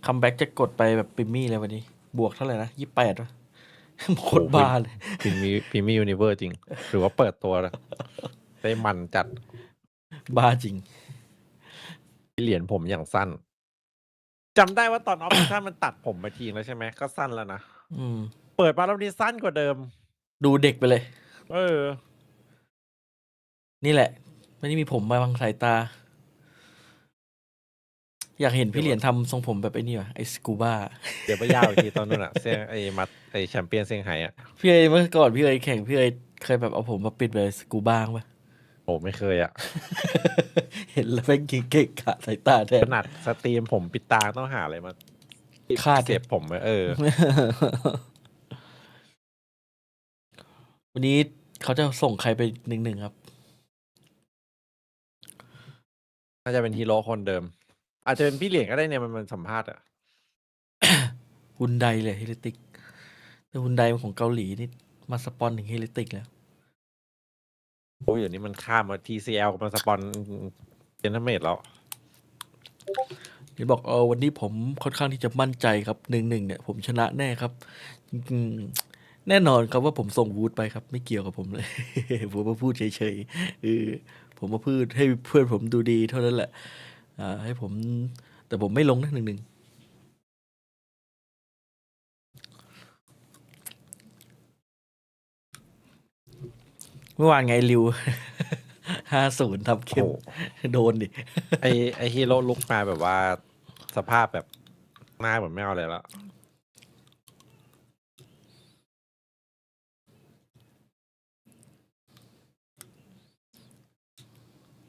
คัมแบ็กจะกดไปแบบปิมมี่เลยวันนี้ บวกเท่าไหร่นะ28วะโคตรบ้าเลย พรีมี่ยูนิเวอร์จริง หรือว่าเปิดตัวได้มันจัด บ้าจริง เหรียญผมอย่างสั้นจำได้ว่าตอนออฟฟิศมันตัดผมไปทีแล้วใช่ไหมก็สั้นแล้วนะเปิดมาแล้วนี้สั้นกว่าเดิม ดูเด็กไปเลย อ นี่แหละ ไม่ได้มีผมมาบังสายตา อยากเห็นพี่เหรียญทำทรงผมแบบไอ้นี่วะไอ้สกูบ้า เดี๋ยวไปยาวอีกทีตอนนู้นอะเซี่ยงไอ้แชมเปี้ยนเซี่ยงไฮ้อะ พี่เอเมื่อก่อนพี่เอแข่งพี่เอเคยแบบเอาผมมาปิดแบบสกูบ้างปะ โอ้ไม่เคยอะ เห็นแล้วแม่งเก่งกะสายตาแทน ขนาดสตรีมผมปิดตาต้องหาอะไรมา คาด เสียบผมไว้วันนี้เขาจะส่งใครไป1-1ครับ น่าจะเป็นฮีโร่คนเดิม อาจจะเป็นพี่เหรียญก็ได้เนี่ยมันสัมภาษณ์อะ ฮุนไดเลยเฮลิติกแต่ฮุนไดของเกาหลีนี่มาสปอนถึงเฮลิติกแล้ว โอ้ยอย่างนี้มันข้ามมา TCL กับมาสปอนเซนเมตแล้ว เดี๋ยวบอกวันนี้ผมค่อนข้างที่จะมั่นใจครับ1-1เนี่ยผมชนะแน่ครับจริงๆแน่นอนครับว่าผมส่งวูดไปครับ ไม่เกี่ยวกับผมเลย ผมมาพูดเฉยๆผมมาพูดให้เพื่อนผมดูดีเท่านั้นแหละให้ผมแต่ผมไม่ลงนะ1-1เมื่อวานไงริว 50ทำเข้มโดนดิ ไอฮีโร่ลุกมาแบบว่าสภาพแบบหน้าเหมือนไม่เอาเลยแล้ว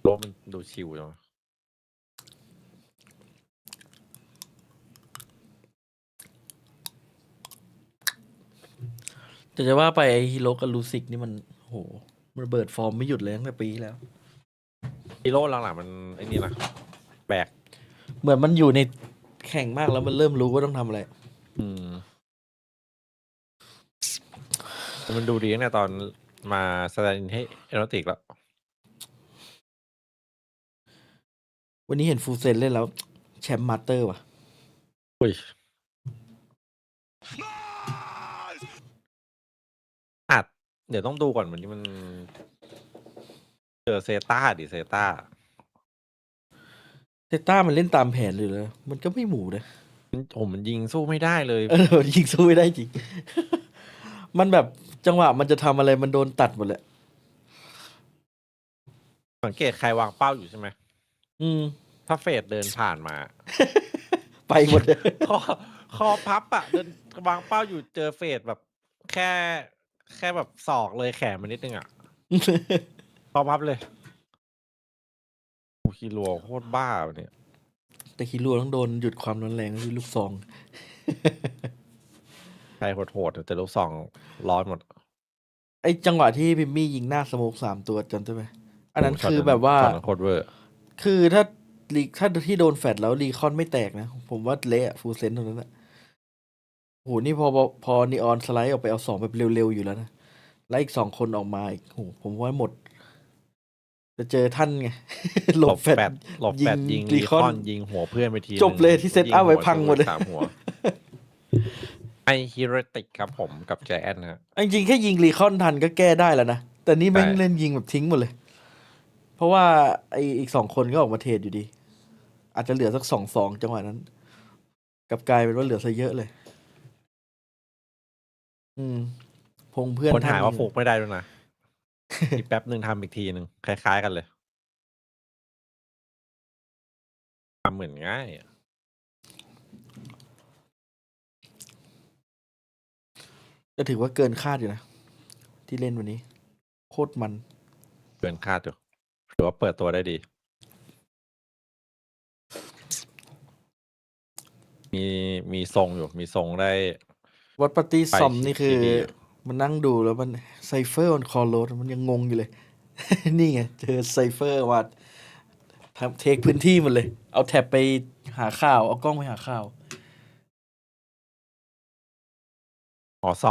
โลมันดูชิวจังแต่จะว่าไปไอฮิโร่กับลูซิกนี่มันโหมันเบิดฟอร์มไม่หยุดเลยตั้งแต่ปีแล้ว ฮีโร่หลังๆมันไอ้นี่นะแบก เหมือนมันอยู่ในแข่งมากแล้วมันเริ่มรู้ว่าต้องทำอะไร มันดูดีตั้งแต่ตอนมาแสดงให้เอโรติกแล้ว วันนี้เห็นฟูเซนเล่นแล้วแชมป์มาสเตอร์ว่ะ อุ้ยเดี๋ยวต้องดูก่อนวันนี้มันเจอเซต้าดิเซต้า เซต้ามันเล่นตามแผนเลยเหรอมันก็ไม่หมูนะ มันยิงสู้ไม่ได้เลย ยิงสู้ไม่ได้จริง มันแบบจังหวะมันจะทำอะไรมันโดนตัดหมดเลย สังเกตใครวางเป้าอยู่ใช่ไหมถ้าเฟดเดินผ่านมา ไปหมดเลย คอพับอะเดินวางเป้าอยู่เจอเฟดแบบแค่แบบศอกเลยแขนมันนิดนึงอะ คอพับเลยโอ้คิรัวโคตรบ้าเนี่ย แต่คิรัวต้องโดนหยุดความรุนแรงด้วยลูกซอง ใครโหดๆแต่ลูกซองร้อนหมด ไอจังหวะที่พิมมี่ยิงหน้าสโมก3 ตัวจำได้ไหมอันนั้นคือแบบว่า โคตรเวอร์ คือถ้าที่โดนแฟดแล้วรีคอนไม่แตกนะผมว่าเละฟูลเซนตรงนั้นนะโหนี่พอนีออนสไลด์ออกไปเอา2แบบเร็วๆอยู่แล้วนะแล้วอีก2 คนออกมาอีกโหผมว่าหมดจะเจอท่านไง หลบแฟดยิงรีคอนยิงหัวเพื่อนไปที จบเลยที่เซตอัพไว้พังหมดเลย 3 หัวไอฮิโรติกครับผมกับใจแอนนะจริงๆแค่ยิงรีคอนทันก็แก้ได้แล้วนะแต่นี่แม่งเล่นยิงแบบทิ้งหมดเลยเพราะว่าไออีก2 คนก็ออกมาเทรดอยู่ดี อาจจะเหลือสัก2-2จังหวะนั้นกลับกลายเป็นว่าเหลือซะเยอะเลยพงเพื่อนคนหายว่าฟุกไม่ได้ด้วยนะอีกแป๊บหนึ่งทำอีกทีหนึ่งคล้ายๆกันเลยทำเหมือนง่ายก็ถือว่าเกินคาดอยู่นะที่เล่นวันนี้โคตรมันเกินคาดอยู่ถือว่าเปิดตัวได้ดีมีทรงอยู่มีทรงได้วัดปาร์ตี้ซอมนี่คือมันนั่งดูแล้วมันไซเฟอร์ออนคอร์โรดมันยังงงอยู่เลย นี่ไงเจอไซเฟอร์ว่าเทคพื้นที่หมดเลย เอาแท็บไปหาข่าวเอากล้องไปหาข่าวซ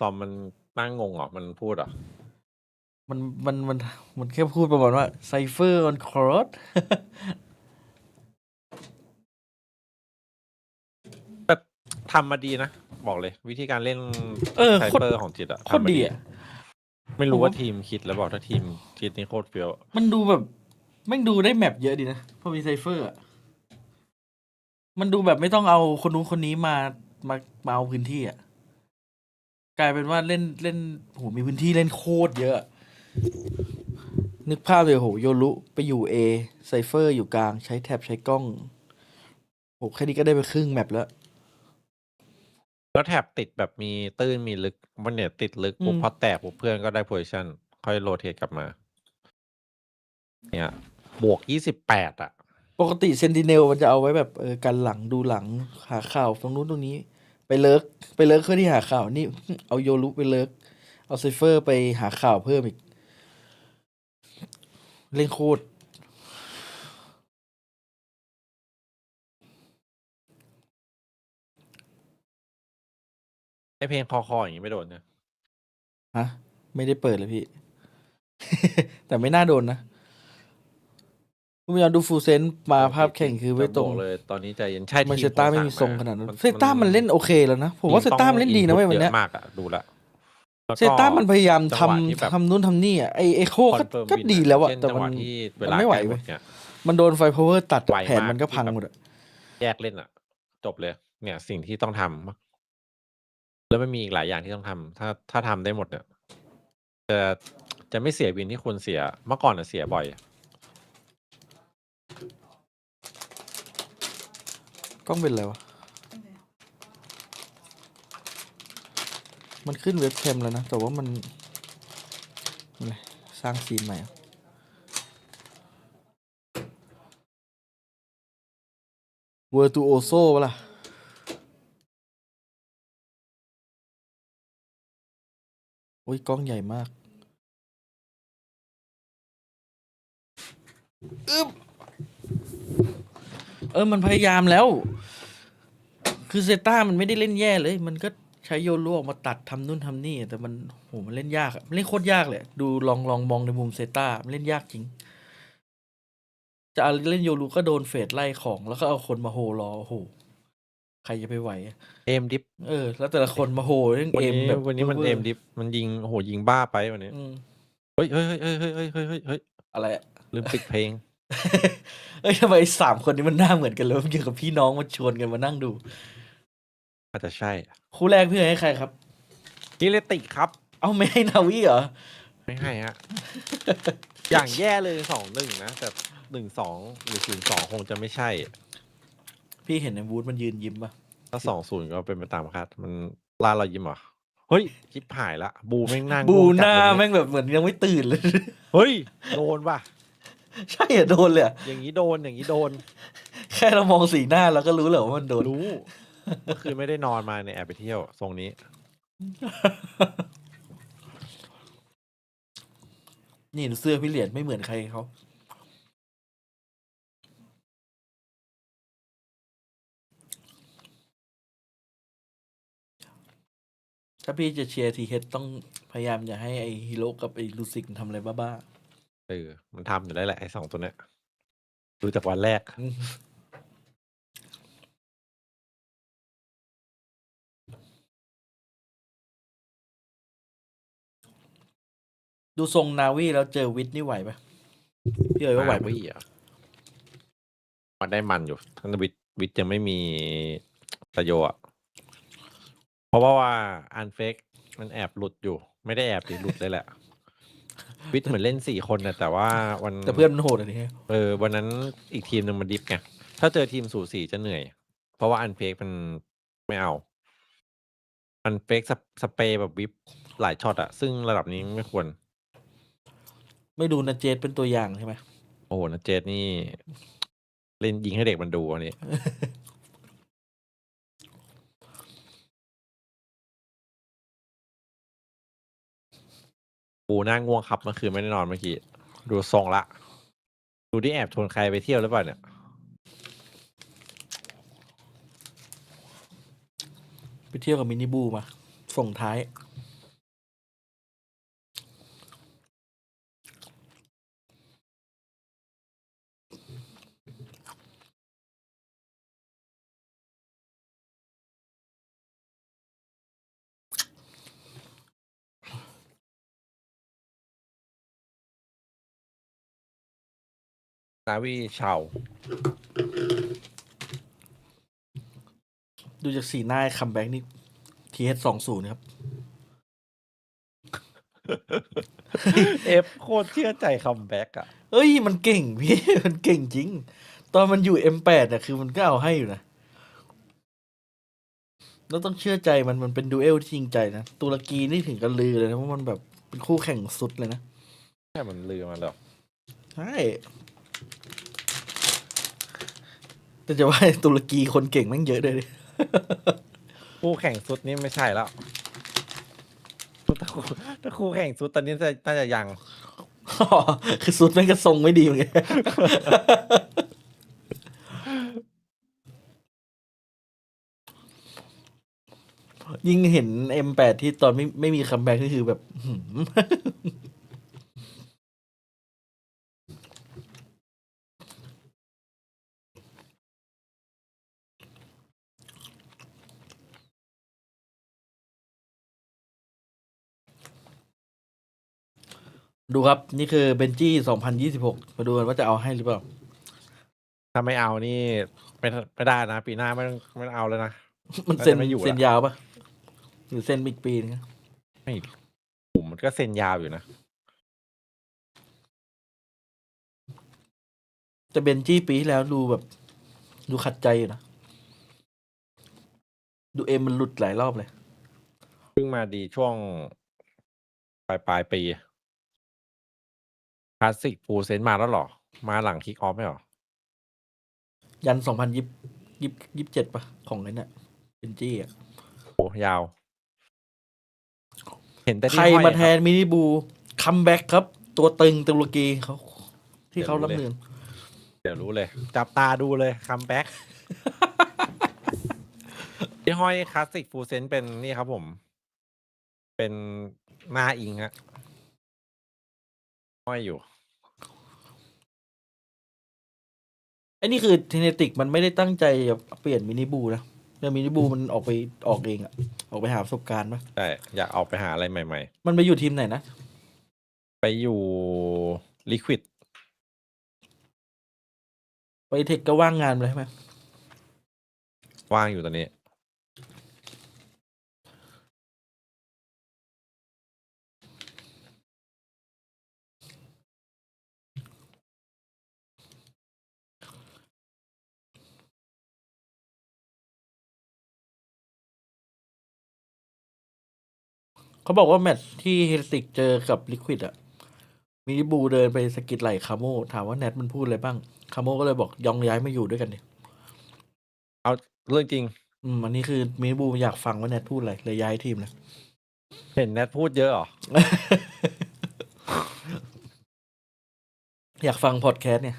อมมันนั่งงงมันพูดมันแค่พูดประมาณว่าไซเฟอร์ออนคอร์โรด ทำมาดีนะ บอกเลย วิธีการเล่นไซ โคต เป ร อร์ของจิตอะ โคตร ทำมา ดี ดี อะ ไม่ ผ รู้ ม ว่า ว่า ทีมคิดแล้วบอกถ้าทีมคิดนี่โคตรเฟี้ยว มันดูแบบแม่งดูได้แมปเยอะดีนะพอมีไซเฟอร์อะมันดูแบบไม่ต้องเอาคนนู้นคนนี้มาเอาพื้นที่อะกลายเป็นว่าเล่นโหมีพื้นที่เล่นโคตรเยอะ นึกภาพเลยโหโยรุไปอยู่ A ไซเฟอร์อยู่กลางใช้แท็บใช้กล้องโหแค่นี้ก็ได้ไปครึ่งแมปแล้ว แล้วแท็บติดแบบมีตื้นมีลึกมันเนี่ยติดลึกปุ๊บพอแตกปุ๊บเพื่อนก็ได้โพซิชันค่อยโรเทตกลับมา เนี่ยบวก28อะปกติเซนติเนลมันจะเอาไว้แบบกันหลังดูหลังหาข่าวตรงนู้นตรงนี้ ไปเลิกเพื่อที่หาข่าวนี่ เอาโยรุไปเลิกเอาไซเฟอร์ไปหาข่าวเพิ่มอีก เล่นโคตรไอเพลงคออย่างงี้ไม่โดนเนี่ย ฮะไม่ได้เปิดเลยพี่ แต่ไม่น่าโดนนะคุณพยายามดูฟูลเซนมาภาพแข่งคือไม่ตรง บอกเลยตอนนี้ใจเย็นใช่ มัน ที เซ ม ต้า โค ไม่ สั่ง มีทรง มา ขนาดนั้น มัน เซต้ามันเล่นโอเคแล้วนะผมว่าเซต้ามันเล่นดีนะเว้ยวันเนี้ย เยอะมากอะดูละแล้ว เซต้ามันพยายาม จังหวะที่แบบ ทำนู่นทำนี่อ่ะไอโค คอนเฟิร์ม ก็ วิน ดีแล้วอะ เช่น แต่ จังห มั วะ น ที่เว มัน ลา ไม่ไหว ใกล้หม เว้ ด ย เนี่ย มันโดนไฟพาวเวอร์ตัด ไว แผน มาก มันก็ ที่ พัง แบบ หมดอะ แยกเล่นอะจบเลย เนี่ยสิ่งที่ต้องทำแล้วมันมีอีกหลายอย่างที่ต้องทำถ้าทำได้หมดเนี่ยจะไม่เสียวินที่ควรเสียเมื่อก่อนอะเสียบ่อย กล้องเป็นอะไรวะมันขึ้นเว็บแคมแล้วนะแต่ว่ามันอะไรสร้างซีนใหม่อะเวอร์ตูโอโซปะล่ะโอ้ยกล้องใหญ่มากมันพยายามแล้ว คือเซต้ามันไม่ได้เล่นแย่เลย มันก็ใช้โยรุออกมาตัดทำนู่นทำนี่ แต่มันโหมันเล่นยากอะมันเล่นโคตรยากเลยดูลองมองในมุมเซต้ามันเล่นยากจริง จะเอาเล่นโยรุก็โดนเฟดไล่ของแล้วก็เอาคนมาโหรอโอ้โหใครจะไปไหวอะ เอมดิฟ แล้วแต่ละคนมาโหเรื่อง วัน เอ็ม นี้ แบบ วันนี้มัน วอร์ เอมดิฟมันยิงโอ้โหยิงบ้าไปวันนี้ อืม เฮ้ย อะไรอะ ลืมปิดเพลง ทำไม3 คนนี้มันหน้าเหมือนกันเลยเกี่ยวกับพี่น้องมาชวนกันมานั่งดู อาจจะใช่ คู่แรกพี่ให้ใครครับ กิเลติครับ เอาไม่ให้นาวิเหรอ ไม่ให้ฮะ อย่างแย่เลย2-1 นะแต่1-2 หรือ0-2 คงจะไม่ใช่ พี่เห็นในวูดมันยืนยิ้มป่ะ ถ้า2-0 ก็เป็นไปตามคาดมันล่าเรายิ้มเหรอ เฮ้ยชิบหายละบูแม่งนั่ง บู ง่วง ห จัด น้า เลย แม่งแบบเหมือนยังไม่ตื่นเลย เฮ้ย โดนป่ะ ใช่อะโดนเลยอะ อย่างนี้โดนอย่างนี้โดน แค่เรามองสีหน้าเราก็รู้แล้วว่ามันโดน รู้ เมื่อคืนไม่ได้นอนมาในยแอบไปเที่ยวทรงนี้ นี่เสื้อพี่เหรียญไม่เหมือนใครเขาถ้าพี่จะเชียร์ทีเฮดต้องพยายามอย่าให้ไอฮิโร่กับไอลูซิกมันทำอะไรบ้า มันทำอยู่ได้แหละไอ้2 ตัวเนี้ยดูจากวันแรก ๆดูทรงนาวีแล้วเจอวิทนี่ไหวปะพี่เอ๋ยว่าไหว นา ปะ วิอ่ะมันได้มันอยู่ทั้งวิทย์ยังไม่มีตะโยอ่ะ เพราะว่าอันเฟกมันแอบหลุดอยู่ ไม่ได้แอบดิหลุดเลยแหละ วิทย์เหมือนเล่น4 คนนะแต่ว่าวัน แต่เพื่อนมันโหดอันนี้ วันนั้นอีกทีมหนึ่งมันดิฟไงถ้าเจอทีมสูสีจะเหนื่อย เพราะว่าอันเฟกมันไม่เอา อันเฟกสเปรย์แบบวิปหลายช็อตอะซึ่งระดับนี้ไม่ควร ไม่ดูนะเจสเป็นตัวอย่างใช่ไหม โอ้โหนะเจดนี่ เล่นยิงให้เด็กมันดูอันนี้ ปูหน้าง่วงครับเมื่อคืนไม่ได้นอนเมื่อกี้ ดูทรงละ ดูที่แอบชวนใครไปเที่ยวหรือเปล่าเนี่ย ไปเที่ยวกับมินิบูมาส่งท้าย NAVI เฉา ดูจากสีหน้าคัมแบ็กนี่ TH20 ครับ โคตรเชื่อใจคัมแบ็กอ่ะ เอ้ยมันเก่งพี่ มันเก่งจริง ตอนมันอยู่ M8 น่ะคือมันก็เอาให้อยู่นะแล้วต้องเชื่อใจมันเป็นดูเอลที่จริงใจนะตุรกีนี่ถึงกันลือเลยนะว่ามันแบบเป็นคู่แข่งสุดเลยนะ แค่มันลือมาแล้ว ใช่แต่จะว่าตุรกีคนเก่งแม่งเยอะเลย คู่แข่งสุดนี่ไม่ใช่แล้วถ้าคู่แข่งสุดตอนนี้น่าจะยัง คือสุดแม่งก็ทรงไม่ดีเหมือนกัน ยิ่งเห็น M8 ที่ตอนไม่มีคัมแบ็กนี่คือแบบ ดูครับ นี่คือเบนจี้2026 มาดูกันว่าจะเอาให้หรือเปล่า ถ้าไม่เอานี่ไม่ได้นะ ปีหน้าไม่เอาเลยนะ มันเซ็น น่าจะไม่อยู่ละ เซ็นยาวปะหรือเซ็นอีกปีนึงอะ ไม่ผมมันก็เซ็นยาวอยู่นะ แต่เบนจี้ปีที่แล้วดูแบบ ดูขัดใจอยู่นะ ดูเอ็มมันหลุดหลายรอบเลย เพิ่งมาดีช่วงปลายปีคลาสสิกฟูลเซนมาแล้วเหรอ มาหลังคิกออฟไม่เหรอ ยัน2027ปะของไอ้เนี่ยเบนจี้อะ โอ้ยาว เห็นแต่ ใคร ที่ห้อย มา อะ แท ครับ นมินิบูคัมแบ็กครับ ตัวตึงตุรกีเขาที่เขา เดี๋ยวรู้ รับ เลย เงิน เดี๋ยวรู้เลย จับตาดูเลยคัมแบ็ก ที่ห้อยคลาสสิกฟูลเซนเป็นนี่ครับผม เป็นหน้าอิงฮะห้อยอยู่ ไอ้นี่คือเทเนติกมันไม่ได้ตั้งใจจะเปลี่ยนมินิบูนะแต่มินิบูมันออกเองอะออกไปหาประสบการณ์ปะ ใช่ อยากออกไปหาอะไรใหม่ มันไปอยู่ทีมไหนนะ ๆ ไปอยู่ลิควิด ไปเทคก็ว่างงานไปเลยใช่ไหม ว่างอยู่ตอนนี้ เขาบอกว่าแมตช์ที่เฮลติกเจอกับลิควิดอะมินิบูเดินไปสะกิดไหล่คาโมถามว่าแนทมันพูดอะไรบ้างคาโมก็เลยบอกยองย้ายมาอยู่ด้วยกันดิ เอาเรื่องจริง อันนี้คือมินิบูอยากฟังว่าแนทพูดอะไรเลยย้ายทีมเลย เห็นแนทพูดเยอะเหรอ อยากฟังพอดแคสต์เนี่ย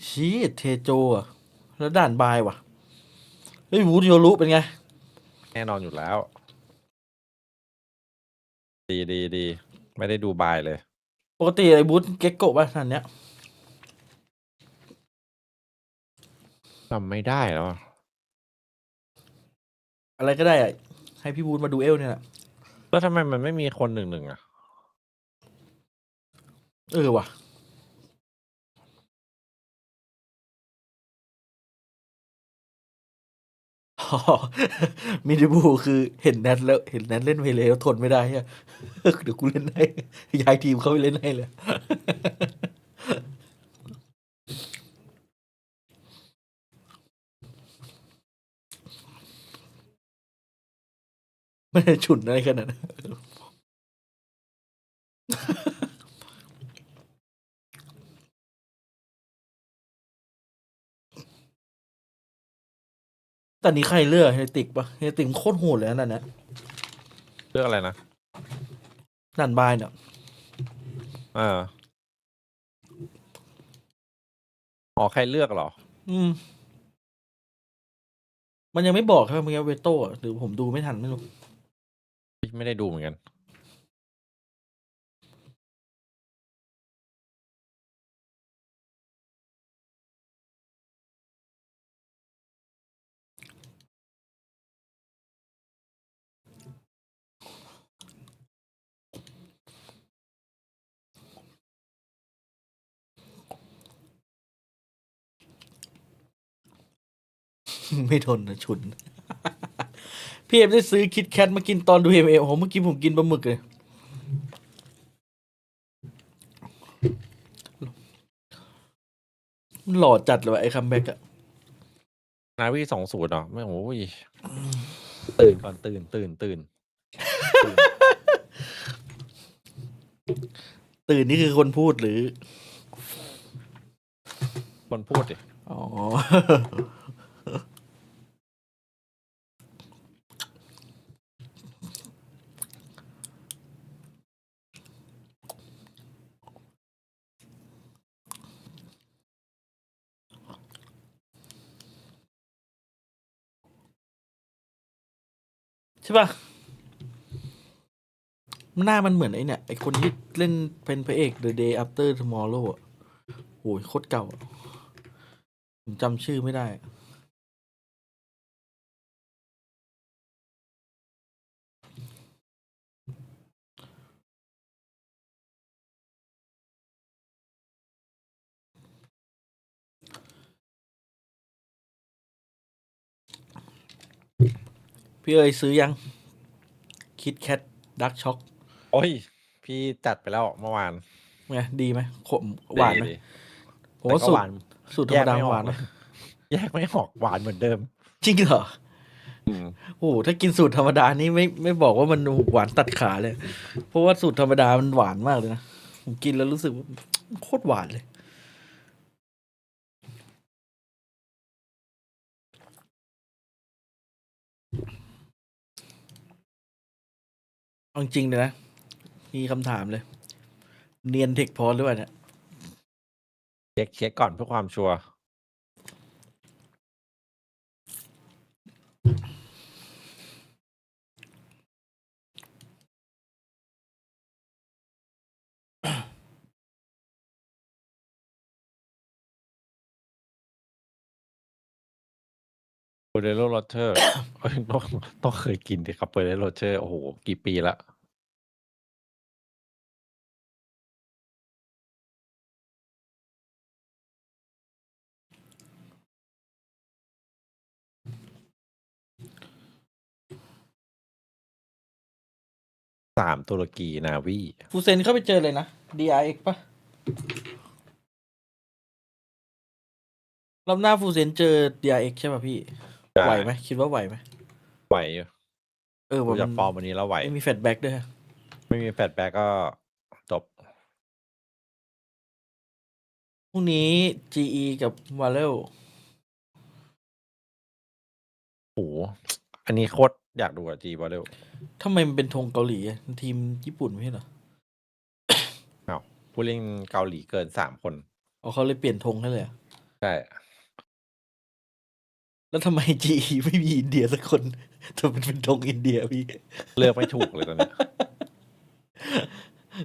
ชี้เทโจอะแล้วด่านบายว่ะเฮ้ยวูดโยรุเป็นไง แน่นอนอยู่แล้ว ดี ไม่ได้ดูบายเลย ปกติไอ้บูธเก็กโกะป่ะทันเนี้ย จำไม่ได้แล้ว อะไรก็ได้อะให้พี่บูธมาดูเอลเนี่ยแหละ แล้วทำไมมันไม่มีคน1-1อ่ะ ว่ะ อ๋อ มินิบูคือเห็นแนทแล้วเห็นแนทเล่นไปแล้วทนไม่ได้อะ เดี๋ยวกูเล่นให้ย้ายทีมเข้าไปเล่นให้เลย ไม่ได้ฉุนอะไรขนาดนั้น แต่นี้ใครเลือกเฮติกปะเฮติกโคตรโหดเลยนะนั่นนะ เรื่องอะไรนะ ด่านบายเนี่ย อ๋อใครเลือกเหรอ มันยังไม่บอกครับเมื่อกี้เวโต้หรือผมดูไม่ทันไม่รู้ไม่ได้ดูเหมือนกัน ไม่ทนนะฉุน พี่เอ็มได้ซื้อคิดแคทมากินตอนดูEMEAโอ้โหเมื่อกี้ผมกินปลาหมึกเลยมันหล่อจัดเลยว่ะไอ้คัมแบ็กอะ นาวี20เนาะไม่โอ้ยตื่นก่อนตื่น ตื่นนี่คือคนพูดหรือ คนพูดดิ อ๋อ ใช่ป่ะหน้ามันเหมือนไอ้เนี่ยไอ้คนที่เล่นเป็นพระเอก The Day After Tomorrow อ่ะโอ้ยโคตรเก่าอะผมจำชื่อไม่ได้พี่เอ๋ยซื้อยังคิดแคทดักช็อก โอ้ยพี่จัดไปแล้วเมื่อวาน ไงดีไหมขมหวานไหม ดี ผมว่า แต่ก็ สูต หวาร น สูตรธรรมดาหวานไหม แยกไม่ออกหวานเหมือนเดิม จริงเหรอโอ้โหถ้ากินสูตรธรรมดานี่ไม่บอกว่ามันหวานตัดขาเลย เพราะว่าสูตรธรรมดามันหวานมากเลยนะผมกินแล้วรู้สึกว่าโคตรหวานเลยเอาจริงเลยนะมีคำถามเลย เนียนเทคพอหรือเปล่าเนี่ย เช็คก่อนเพื่อความชัวร์ โปเตโต้โรเชอร์ ต้องเคยกินดิครับโปเตโต้โรเชอร์โอ้โหกี่ปีละ3ตุรกีนาวี ฟูเซนเข้าไปเจอเลยนะ DRX ปะรอบหน้าฟูเซนเจอ DRX ใช่ป่ะพี่ ใช่ ไหวไหมคิดว่าไหวไหม ไหวอยู่ ดู ดู มั จากฟอร์มวันนี้แล้วไหว ไม่มีแฟลชแบ็กด้วยฮะ ไม่มีแฟลชแบ็กก็จบ พรุ่งนี้ GE กับวาเลล โหอันนี้โคตรอยากดูอะจีบอลเร็ว ทำไมมันเป็นธงเกาหลีอะทีมญี่ปุ่นไม่ใช่เหรอ อ้าวผู้เล่นเกาหลีเกิน3 คน อ๋อเขาเลยเปลี่ยนธงให้เลยอะ ใช่ แล้วทำไม GE ไม่มีอินเดียสักคนทำไมเป็นธงอินเดียพี่ เลือกไม่ถูกเลยตอนเนี้ย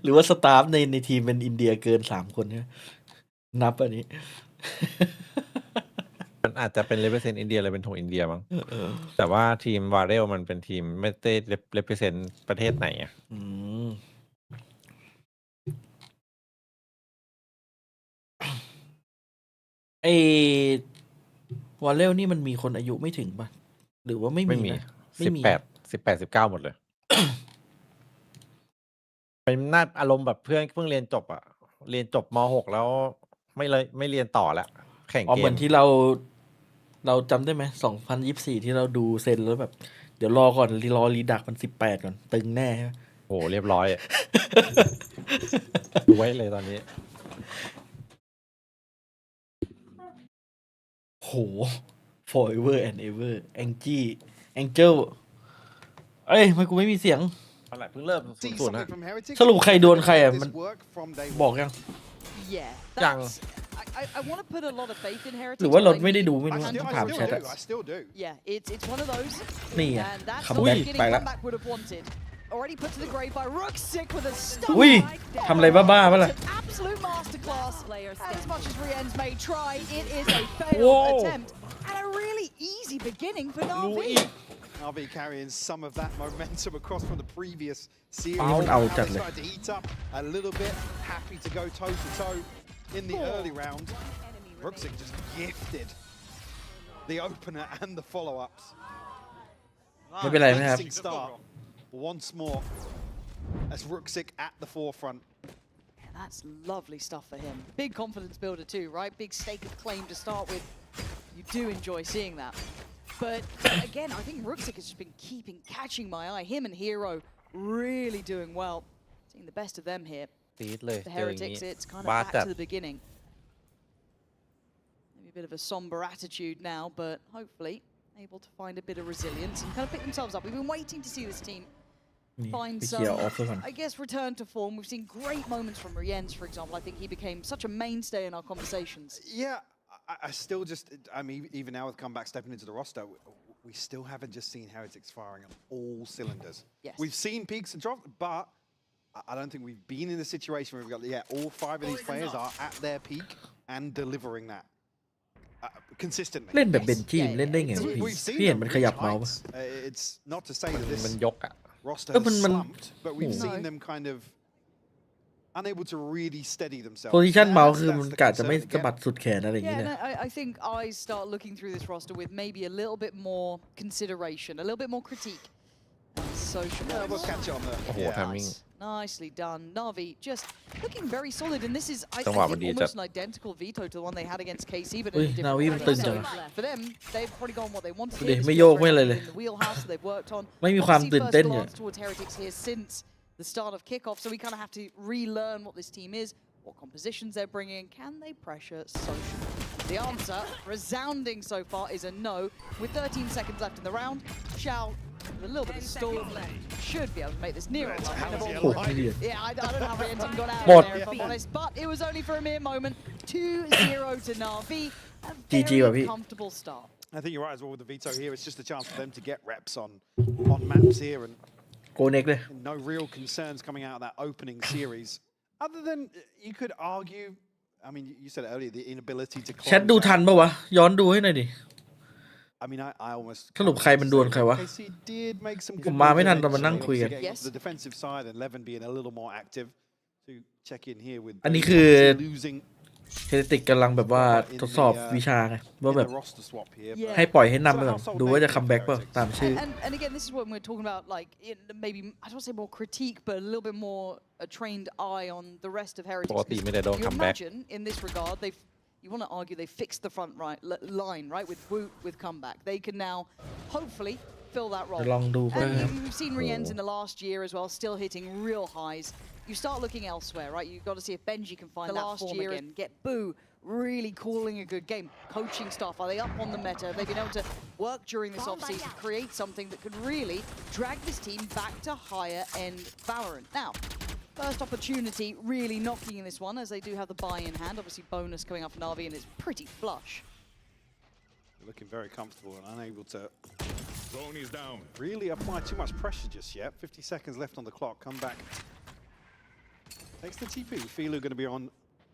หรือว่าสตาฟในทีมเป็นอินเดียเกิน3 คนเนี่ยนับอันนี้ มันอาจจะเป็นเลเวอเซนอินเดียเลยเป็นธงอินเดียมั้งแต่ว่าทีมวาเรลมันเป็นทีมไม่ได้เลเวอเซนประเทศไหนอะ อืมไอวาเลลนี่มันมีคนอายุไม่ถึงป่ะ หรือว่าไม่ ไม่ มี มี นะ 18 19หมดเลย เป็นน่าอารมณ์แบบเพื่อนเพิ่งเรียนจบอะเรียนจบม.6 แล้วไม่เรียนต่อแล้วแข่ง อ๋อ เก เหมือ ม นที่เราจำได้ไหม2024 ที่เราดูเซนแล้วแบบ เดี๋ยวรอก่อนรอรีดักมัน18ก่อน ตึงแน่ใช่ไหม โอ้โหเรียบร้อย อะดูไว้เลยตอนนี้ โห forever and ever Angel เอ้ยทำไมกูไม่มีเสียง อะไรเพิ่งเริ่ม See ศูนย์ something ฮะ from Heritage. สรุปใครโดนใครอ่ะ มัน This work from day บอก one. ยัง Yeah, Young. that's, I want to put a lot of faith in Heritage. หรือว่าเรา but I ไม่ได้ need- ดูไม่รู้ I ต้อง still, ถาม I แช still ท do. อะ I still do. Yeah, it's one of those. นี่อ่ะ And that's คัม all แบ็ก beginning ไปละ comeback would have wanted. Already put to the grave by Rooksick with a อุ้ย stunning right down. ทำอะไรบ้าๆปะล่ะ It's an absolute masterclass. And as much as Rien's may try, it is a Whoa. failed attempt. And a really easy beginning for รู้ Navi. อีก Navi carrying some of that momentum across from the previous series. Foul. Now Out theyจัดเลย started to heat up a little bit. Happy to go toe to toe in the early round. Rooksick just gifted the opener and the follow-ups. ไม่เป็นไรนะครับ Amazing start once more as Ruxic at the forefront. Yeah, that's lovely stuff for him. Big confidence builder too, right? Big stake of claim to start with. You do enjoy seeing that. But again, I think Ruxic has just been catching my eye. Him and Hero really doing well. Seeing the best of them here. ตีดเลย The เจออย่าง Heretics, นี้ it's kind of บ้า back จัด to the beginning. Maybe a bit of a somber attitude now, but hopefully able to find a bit of resilience and kind of pick themselves up. We've been waiting to see this team นี่ find ไปเค some, ลียร์ออฟซะก่อน I guess, return to form. We've seen great moments from Rienz, for example. I think he became such a mainstay in our conversations. Yeah, I still just, I mean, even now with comeback stepping into the roster, we still haven't just seen Heretics firing on all cylinders. Yes. We've seen peaks and drops, but I don't think we've been in a situation where we've got, all 5 of these players are at their peak and delivering that consistently. เล่นแบบเบนจี้เล่นได้ไงวะ We've seen พี่เห็น them มันขยับ reach เมาส์ปะ heights. It's not to say that มัน this ยกอ่ะ roster But has man- slumped, but we've Oh. seen them kind of unable to really steady themselves. โพซิชัน And เมาส์ that's- คือ that's มัน the กะจะไม่ concern สะบั again. ดสุดแขนอะไรอย่าง Yeah, งี้ no, นะ I think I start looking through this roster with maybe a little bit more consideration, a little bit more critique. Social. Yeah, we'll catch it on the. Oh, yeah. timing. Nicely done. Navi just looking very solid, and this is, I Don't worry, think, dear almost chap. an identical veto to the one they had against KC, but Ui, in a different Navi way.มันตึงจัง So for them, they've probably gone what they wanted. ดูดิ This ไม่ feels โยก very ไม่อะไร much เลย in the wheelhouse that they've worked on. ไม่มีความ Obviously, ตื่น first เต้นเลย glance towards Heretics here since the start of Kickoff, so we kind of have to relearn what this team is, what compositions they're bringing. Can they pressure Social? The answer, resounding so far, is a no. With 13 seconds left in the round, Shao, with a little bit of stall, should be able to make this near a How's he Oh, alive? idiot. Yeah, I don't know how Rienz got out Bot. of there, if I'm honest, but it was only for a mere moment. 2-0 to Navi. A GG, very Bobby. comfortable start. I think you're right as well with the veto here. It's just a chance for them to get reps on maps here, and โกเน็กเลย no real concerns coming out of that opening series. Other than you could argue, I mean, you said it earlier, the inability to. แชทดูทันปะวะ ย้อนดูให้หน่อยดิ I mean, I almost. สรุปใครมันดวลใครวะ KC did make some ผ good มมาไม่ทัน moves ตอนมานั่งคุยกัน eventually, Yes. the defensive side and Levin being a little more active to check in here with. อันนี้คือ losing เฮเลติกกำลังแบบว่าทดสอบวิชาไงว่า in แบบ the roster swap here. Yeah. ให้ปล่อยให้นำไปก่อนดูว่าจะคัมแบ็กเปล่าตามชื่อ And again, this is when we're talking about, like, maybe, I don't want to say more critique, but a little bit more a trained eye on the rest of Heretics. ปกติไม่ได้โดน You คัมแบ็ก imagine, in this regard, you want to argue they fixed the front line, right, with Woot, with comeback. They can now, hopefully, fill that role. ลองดูก็ได้ And ครับ we've seen Rienz in the last year as well, still hitting real highs. You start looking elsewhere, right? You've got to see if Benji can find that last form again. Get Boo really calling a good game. Coaching staff, are they up on the meta? Have they been able to work during this offseason, create something that could really drag this team back to higher end Valorant? Now, first opportunity really knocking in this one, as they do have the buy in hand. Obviously, bonus coming up for Navi, and it's pretty flush. Looking very comfortable and unable to Zone is down. really apply too much pressure just yet. 50 seconds left on the clock. Come back. Takes the TP. Filu going to be on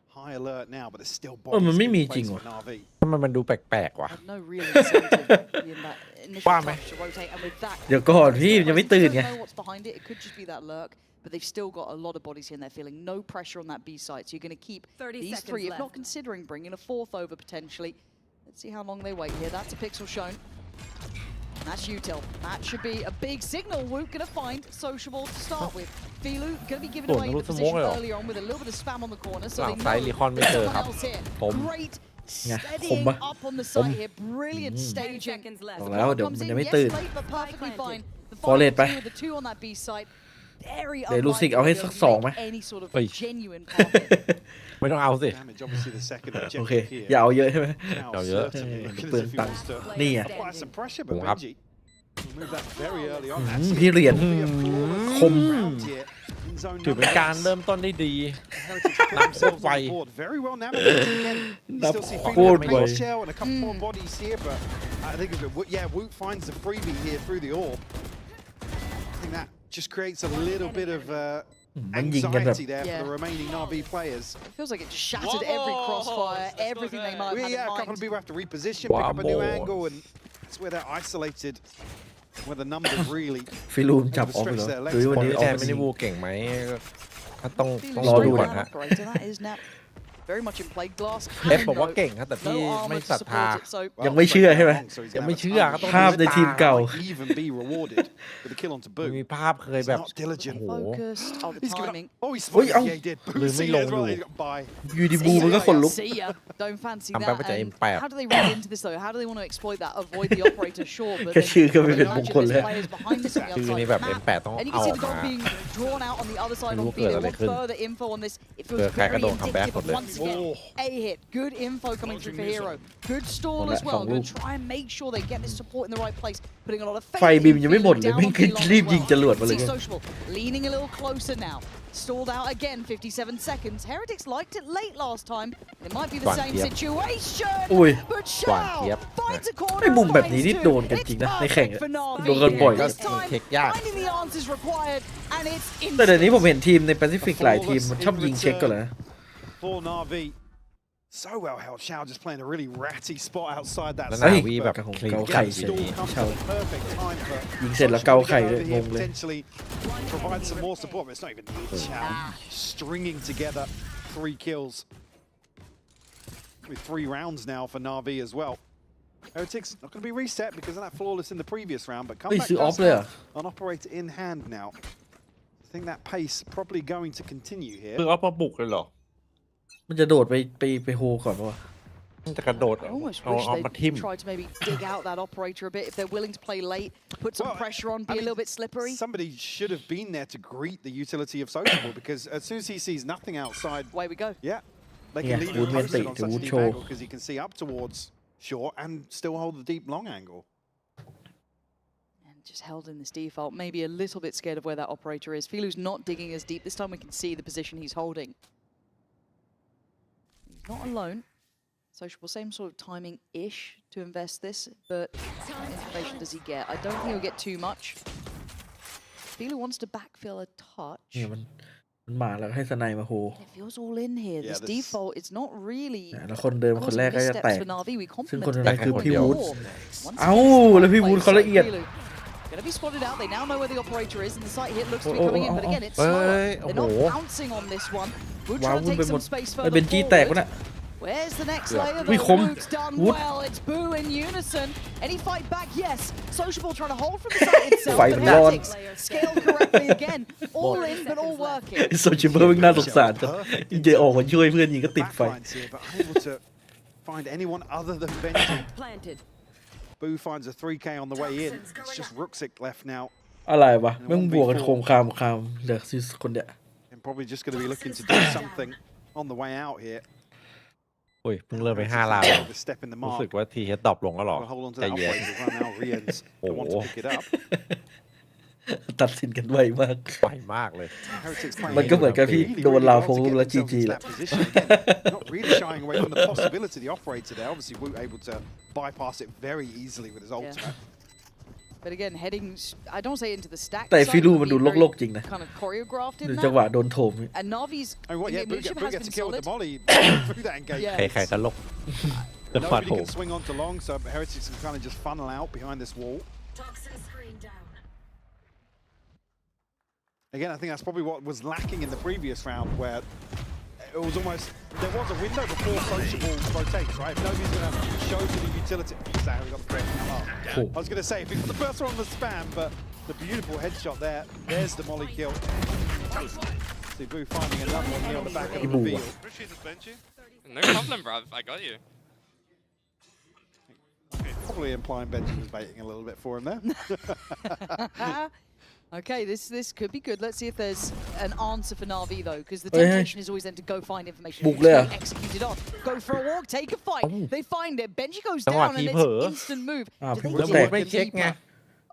high alert now, but there's still มันไม่มี in จริง place ว่ะ for Navi. ทำไมมันดูแปลกๆวะ Had no real incentive in that initial Wow, man. touch to rotate, and with that, เดี๋ยวก่อนพี่ยังไม่ตื่นไง don't know what's behind it. It could just be that lurk, but they've still got a lot of bodies here, and they're feeling no pressure on that B site. So you're going to keep 30 these seconds three, if left. not considering bringing a fourth over potentially. Let's see how long they wait here. That's a pixel shown. That's util. That should be a big signal. Woot going to find Sociable to start with. Filu going to be given Oh, away no, the it's a position mole. earlier on with a little bit of spam on the corner, so หลั they งซ้าย know รีคอนไม่ there's เจอ someone ครับ else here. ผม Great ไง steadying ผมปะ up on the ผม site here. Brilliant 10 staging. seconds บ left. อกแล้วเดี๋ยว Comes มัน in, ยังไม่ yes, ตื่น late, but perfectly fine. The Forward final ไป two with the two on that B site. Very เดี๋ยวรู้สึก unlikely เอาให้ to สัก be สอง able ไหม to make any sort of เฮ้ย genuine profit. ไม่ต้องเอาสิ Damage, obviously, the second โอเค objective here. อย่าเอาเยอะใช่ไหม Now, Oh, yeah. certainly looking as เปลือง if he ตังค์ wants to นี่ไง apply some pressure, but Ủa, hấp. Benji will move that very early on. พี่เหรียญ คม ถือเป็นการเริ่มต้นได้ดี Themselves on the board. Very well navigated again. You Nắp still see khô Filu with vậy. a shell and a couple more bodies here, but I think if it, yeah, Woot finds the freebie here through the orb. I think that just creates a little bit of มันยิงกันแบบ anxiety there for Yeah. the remaining Navi players. It feels like it just shattered every crossfire, everything they might have Yeah, had a in couple of mind. people have to reposition, pick up a new Vamos. angle, and it's where they're isolated, where the numbers really ฟิลูนจับออกไปแล้วดูดิ ค วัน น นี้ ที่ ออ แท ก น มา ไม่ได้ ยิง บูเก่งไหมก็ต้อง Filu's รอดู straight ก่อน line ฮะ operator, that is now. very much in plate glass. บอกว่าเก่งครับแต่พี่ No ไม่ armor ศรั to ทธา support it, so ยังไม่เชื่อใช่ไหม ยังไม่เชื่อก็ต้อง ภาพในทีมเก่า Might even be rewarded with a kill onto มี Boo. ภาพเคยแบบ He's not diligent. โอ้โห focused. Oh, the He's given timing. up. Oh, he spotted it. Oi, Yeah, he did. Lười Boo mới see it as lộn well. dù. He got by. อยู่ดีบูมันก็ขนลุก See ya. Don't fancy Come that. back with the And impact. how do they read into this though? How do they want to exploit that? Avoid the operator, sure, but แค่ then ชื่อก็ไม่เป็นมง imagine คล there's แล้ว players behind this on the ชื่อ outside นี้ of แบบ the map. M8 ต้อง And you เอา can อ see อก the มา goal being drawn out on the other side ไม่รู้ on เกิด B. They อะไร want ขึ้น further info on this. It เผื่ feels อใครกระ very โดดคัมแบ็ก indicative หมด of เลย once again a hit. Good info coming through for Hero. Good stall Một as lại well. phòng Going luôn. to try and make sure they get this support in the right place. Putting a lot of ไฟ faith บิม in ยังไม่หมด Philo เลย down ไม่ on คิด Philo รี as บยิง well. จรวดมาเลย See Sociable leaning a little closer now. Stalled out again, 57 seconds. Heretics liked it late last time. It might be the Toàn same thiếp. situation. Ui. But Toàn Shao thiếp. finds a corner ไอ้มุม and แบบนี้ finds นี่ two. โดนกัน It's จริงนะในแข่ง perfect อะ for Navi. โดนกันบ่อย This time, เช็คยาก finding the answers required, and it's แต่เดี๋ยวนี้ผม instant. เห็นทีมในแปซิฟิกหลายทีมมันชอบยิงเช็คก่อนเลยนะ For Navi. So well held. Shao just playing a really ratty spot outside that แล้ว เฮ้ นาย วีแบบ กับผม คลีน เกา ไข่ ไข่ อย่างนี้ comes Shao. at the perfect time for ยิงเสร็จแล้วเกาไข่เลย over ง here งเลย potentially provide some more support, but it's not even needed. Shao stringing together 3 kills with 3 rounds now for Navi as well. Heretics not going to be reset because of that flawless in the previous round, but เฮ้ย comeback ซื้อออฟ does เลยเหรอ have an operator in hand now. I think that pace probably going to continue here. คือเอามาบุกเลยเหรอ มันจะโดดไปโฮก่อนปะวะ มันจะกระโดด I เอา almost เอา wish มาทิ่ม they tried to maybe dig out that operator a bit if they're willing to play late, put some Well, pressure on, I be a mean, little bit slippery. Somebody should have been there to greet the utility of Sociable because as soon as he sees nothing outside, Away we go. yeah, they Yeah, can leave him would mean posted on they such a would deep show. angle because he can see up towards short and still hold the deep long angle. And just held in this default, maybe a little bit scared of where that operator is. Filu's not digging as deep. This time we can see the position he's holding. He's not alone. Sociable, same sort of timing-ish to invest this, but what information does he get? I don't think he'll get too much. Filu wants to backfill a touch. เนี่ยมันมาแล้วให้สไนมาโฮ It feels all in here. Yeah, This this- default, it's not really แล้วคนเดิมคนแรกก็จะแต missteps ก for Navi. We ซึ่ง compliment คน them นั้นคือ for พี่ it วูด all. Once เอ้า again, แล้วพี่วูดเขาละเอียด Gonna be spotted out. They now know where the operator is, and the site hit looks to be Oh, coming oh, in. But oh, again, it's oh. slower. Hey, They're not oh. pouncing on this one. We'll ว้า try วุ่ to นไป take หม some ด space ไอ้ further เบนจี้แตกวะ forward. น่ะ Where's the next layer? วิ though? คม Wood's done Wood. well. It's Boo in unison. Any fight back? Yes. Sociable trying to hold from the site itself. Fight but Lord. Heretics scaled correctly again. All in, but all working. โซชิเบอร์มันน่าสงสารจังยิงเจอออกมาช่วยเพื่อนยิงก็ติดไฟ Backlines here, but unable to find anyone other than Benji. Planted. Boo finds a 3K on the way in. It's just Ruxic left now, อะไรวะแม่งบวกกันโคมคามเหลือซิสคนเดียว and probably just going to be looking to do something on the way out here. โอ้ยเพิ่งเริ่มไป5 ราว The step in the รู้ mark. สึกว่าทีเฮดดรอปลงแล้วหรอ Well, hold on to ใจ that เย็น operator as well now. Rians don't want to pick it up. ตัดสินกันไวมาก ไวมากเลย Heretics playing มันก็เหมือนกับที่ really, โดน really ลาว well โฟ to ง get แล้วจี themselves จี into แหละ that position again. Not really shying away from the possibility of the operator there. Obviously, Wu able to bypass it very easily with his ultimate. But again, heading, I don't say into the stack. แต่ side, ฟิลู but มันดู being โล very กๆจริงนะ kind of choreographed ดู in จังหวะ that. โดนโถม And Navi's I mean, what? Yeah, in-game Boo leadership Boo has gets a been kill with the solid. molly through that engagement. Yeah. ใครๆก็ลกจังหวะ Nobody โถม can swing onto long, so Heretics can kind of just funnel out behind this wall. Toxin screen down. Again, I think that's probably what was lacking in the previous round, where it was almost there was a window before Sociable rotates, right? If nobody's going to show to the utility, exactly, we got the first one. Cool. I was going to say if he got the first one on the spam, but the beautiful headshot there. There's the molly kill. See Boo finding another one here on the back of the Boo. reveal. Appreciate this, Benji. No problem, bruv. I got you. Probably implying Benji was baiting a little bit for him there. Okay, this could be good. Let's see if there's an answer for Navi though, because the Hey, hey. temptation is always then to go find information. Buộc to lên à? execute it on. Go for a walk, take a fight. Oh. They find it. Benji goes Chẳng hạn down and khi it's hở. instant move. À, Do Phi they Vũ dig tẹt. a Mới bit check deeper? nha.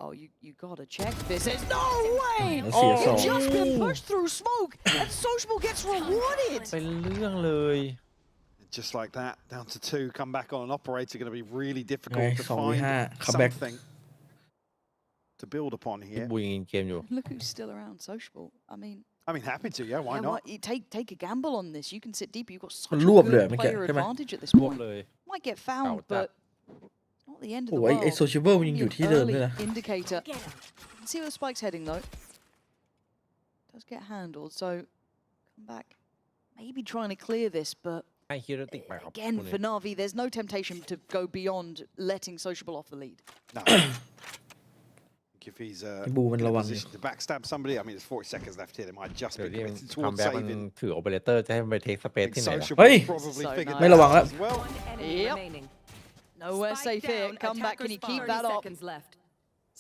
Oh, you gotta check this. There's no way. Nó xỉa You've sổ. just been pushed through smoke, and Sociable gets rewarded. เป็นเรื่องเลย Just like that, down to 2. Come back on an operator, going to be really ไง difficult to 2v5 find คัมแบ็ก something to build upon พี่ here. บูยิงเกมอยู่ Look who's still around. Sociable. I mean, Happy to, yeah, why yeah, not? you take a gamble on this. You can sit deep. You've got such มัน a รวบเลย good เมื่อกี้ player ใช่ไหม advantage at this รวบ point. เลย Might get found, Cậu but it's not the end of โอ้ the ย world. ไอโซชิเบอร์มันยังอยู่ที่เดิมด้วยนะ Early indicator. Let's see where the spike's heading though. Does get handled, so come back. Maybe trying to clear this, but ให้ฮิโรติกไปครับ Again, for Navi, there's no temptation to go beyond letting Sociable off the lead. No. If he's บูมัน in ระ a วังอยู่ position to backstab somebody, I mean, there's 40 seconds left here. They might just เดี๋ยว be ที่ committed คัม towards แบ็กมัน saving. ถือโอเปอเรเตอร์จะให้มันไปเทคสเปซ I think ที่ไหนล่ะ Sociable เฮ้ย probably So figured nice. ไม่ that ระวัง out แล้ว as well. Yep. Nowhere safe here. Come back. Can you keep that up?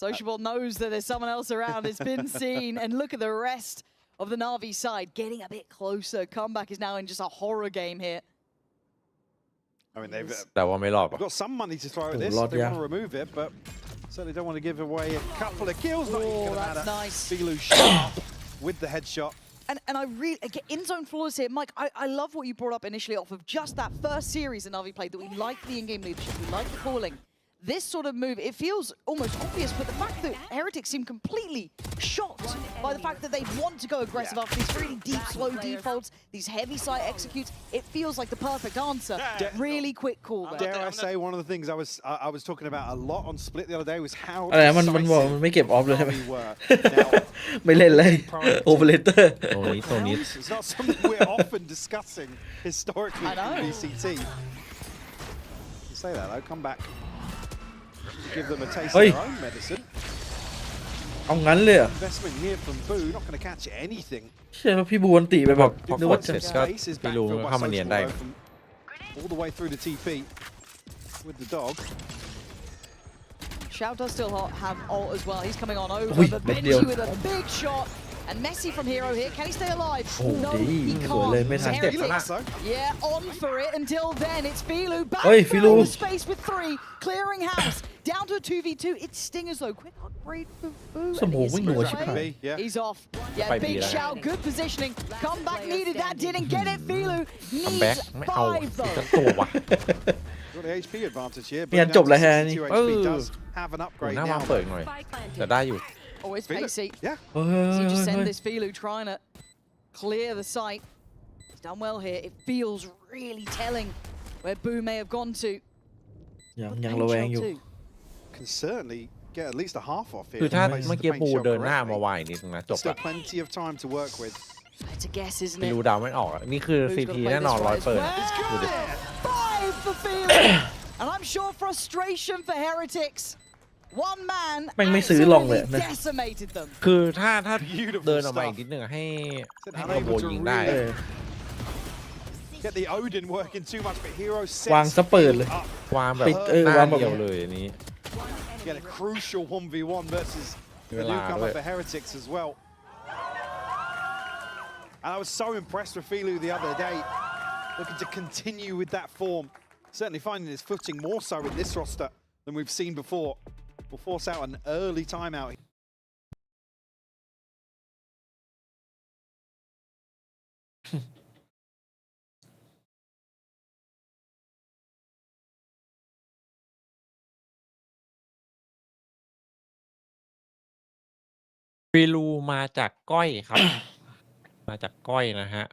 Sociable knows that there's someone else around. It's been seen. And look at the rest of the Navi side getting a bit closer. Comeback is now in just a horror game here. I mean, they've แต่ว่าไม่รอบอะ got some money to throw at Oh, this. Lord, They want yeah. to remove it, but certainly don't want to give away a couple of kills. Not Oh, going to that's matter. nice. Filu sharp with the headshot. And I really, again, in-zone flawless here. Mike, I love what you brought up initially off of just that first series that Navi played, that we like the in-game leadership, we like the calling. This sort of move, it feels almost obvious, but the fact that Heretics seem completely shocked by the fact that they want to go aggressive after these really deep, slow defaults, these heavy side executes, it feels like the perfect answer. Really quick call there. Dare I say, one of the things I was talking about a lot on Split the other day was how อะไรนะมันบอกมันไม่เก็บออฟเลยใช่ไหม Navi were. Now, ไม่เล่นเลยโอเปอเรเตอร์ ตัวนี้ it's not something we're often discussing historically I know. in VCT. You say that though, come back. Give them a taste of Oi. their own medicine. เอางั้นเลยเหรอ Investment here from Boo, not going to catch anything. ใช่ว่าพี่บูนตีไปแบบ พอ นึก ก ว่า ด จะ เสร็จก็ Space is ไม่รู้ backfilled by เข้ามาเนียนได้ Sociable from all the way through the TP with the dog. Shout does still have ult as well. He's coming on over, Ui, but big Benji deal. with a big shot. And Messi from Hero here. Can he stay alive? Oh, no, dear. he Sure, can't. let me have He it. looks so. Yeah, on for it. Until then, it's Filu back Oi, down Filu. the space with 3, clearing house. Down to a 2v2. It's Stingers though. Quick upgrade for Boo. Some and more is wing he noise, away? Could be, yeah. He's off. Yeah, Might be big that. shout. Good positioning. Comeback needed that. Didn't get it. Filu คัมแบ็ก needs ไม่เอา 5 อีก though. สักตัววะ Got the HP advantage here. ไม่งั้นจบแล้วฮะนี่ 62 HP does have an ห upgrade น้าวาง now. เปิดหน่อย แต่ได้อยู่ Oh, it's Filu. pacey. Yeah. เฮ้ย So you just send this Filu trying to clear the site. He's done well here. It feels really telling where Boo may have gone to. ยังระแวงอยู่ Can certainly get at least a half off here. คือถ้า Places เมื่อ the กี้ paint ปู shot เดินหน้า correctly. มาไวนิดนึงนะจบ Still ละ plenty of time to work with. It's a guess, isn't ไม่ it? รู้เดาวไม่ออกอะนี่คือ Boo's ซี gotta ที play แน่นอน this ร้อย right เปิด as well. ดูดิ 5 for Filu. And I'm sure frustration for Heretics. One man แม่งไม่ซื้อลองเลยนะ absolutely decimated them. คือถ้า Beautiful เดินออกมา stuff. อีกนิดนึงอะให้ Said ให้ unable โบ to ยิงได้ เออ Get the Odin working too much, but Hero วาง sets ซะเปิดเลย up. วางแบบ ปิดหน้าวางแบบ เดียวเลยอันนี้ Get a crucial 1v1 versus the Good newcomer lad, for Heretics as well. And I was so impressed with Filu the other day, looking to continue with that form. Certainly finding his footing more so in this roster than we've seen before. Will force out an early timeout.ฟิลูมาจากก้อยครับ มาจากก้อยนะฮะ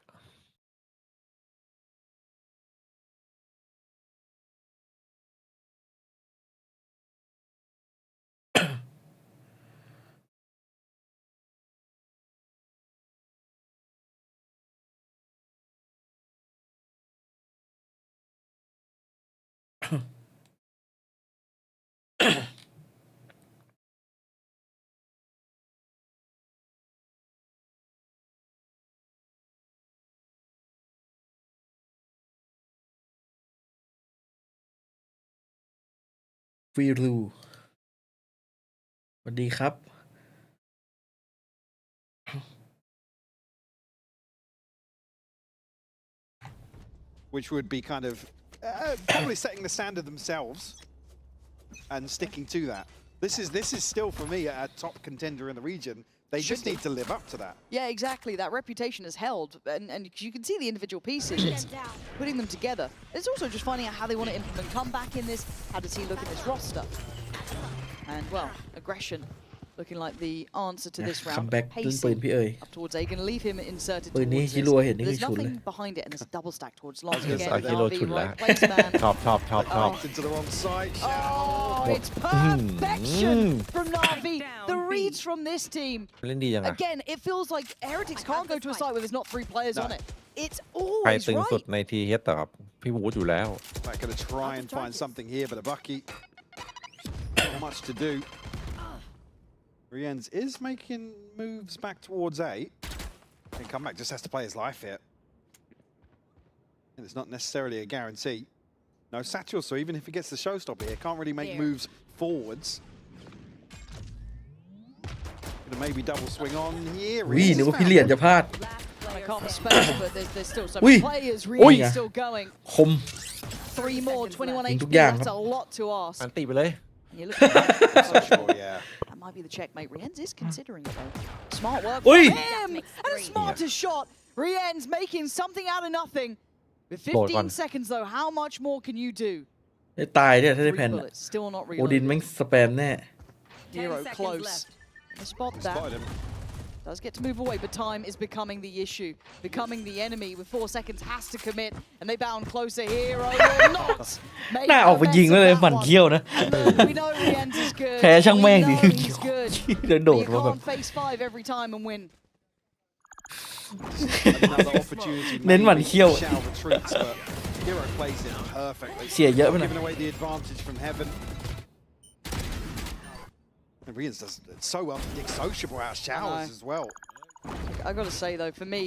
ฟิลูสวัสดีครับ which would be kind of probably setting the standard themselves and sticking to that. This is still for me a top contender in the region. They just need to live up to that. Yeah, exactly. That reputation is held, and you can see the individual pieces. It's putting them together. It's also just finding out how they want to implement comeback in this. How does he look in this roster? And well, aggression looking like the answer to this round. คัมแบ็กเล่นปืนพี่เอ๋ย Up towards A, going to leave him inserted ปืน towards นี้ this. ฮิรัวเห็นนี่ There's คือฉุนเลย nothing behind it, and there's a double stack towards long Yes, again. I hero Navi, ฉุนแล้ว right place, man. ชอบ Into the wrong side. Oh, it's perfection from Navi. The reads from this team. เล่นดียังไง Again, it feels like Heretics can't go to a site where there's not 3 players No. on it. It's ใคร always ตึงสุด right. ในทีเฮดต่อครับ พี่วูดอยู่แล้ว Right, gonna try and find something here, but a bucky. Not much to do. Rienz is making moves back towards A. And comeback just has to play his life here. And it's not necessarily a guarantee. No satchel, so even if he gets the showstopper here, can't really make moves forwards. Gonna maybe double swing on here. วิ่งนึกว่าพี่เลียนจะพลาด I can't respect, but there's still so Ui. many players really still going. คม Three more, 21 Nhìn HP. thuốc giang That's lắm. a lot to ask. อันตีไปเลย And you're looking at So sure, yeah. that might be the checkmate. Rienz is considering it though. Smart work Ui. from him, and a smarter shot. Rienz making something out of nothing. With 15 seconds though, how much more can you do? ได้ตายเนี่ยถ้าได้ Three แผ่น bullets, still not โอดิน reloaded. แม่งสแปมแน่ Hero close. I spot that. Spotted him. Does get to move away, but time is becoming the issue, becoming the enemy. With 4 seconds, has to commit, and they bound closer. Hero will not make หน้าออกไปยิงแล้วเลยหมั่นเขี้ยวนะ We know Rienz is good. แพ้ช่างแม่ง We ดิ know he's good. เดินโด But ด you มาแบบ can't face 5 every time and win. Another opportunity. เน้นหมั่นเขี้ยว Shao retreats, but Hero plays it perfectly. เสียเยอะไปหน่อย Giving away the advantage from heaven. And Rienz does so well to dig sociable out of showers as well. I gotta say though, for me,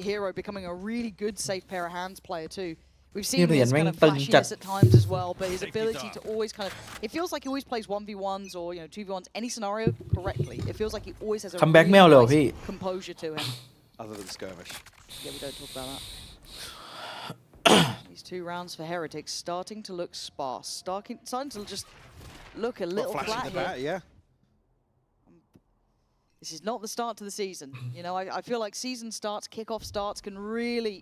Hero becoming a really good safe pair of hands player too. We've seen his kind of flashiness at times as well, but his ability to always kind of, it feels like he always plays 1v1s or 2v1s, any scenario correctly. It feels like he always has a คัมแบ็กไม่เอาเลยเหรอพี่ composure to him. Other than skirmish. Yeah, we don't talk about that. These 2 rounds for Heretics starting to look sparse, starting to just look a little Not flashing flat the here. bat, yeah. This is not the start to the season. I feel like season starts, kickoff starts can really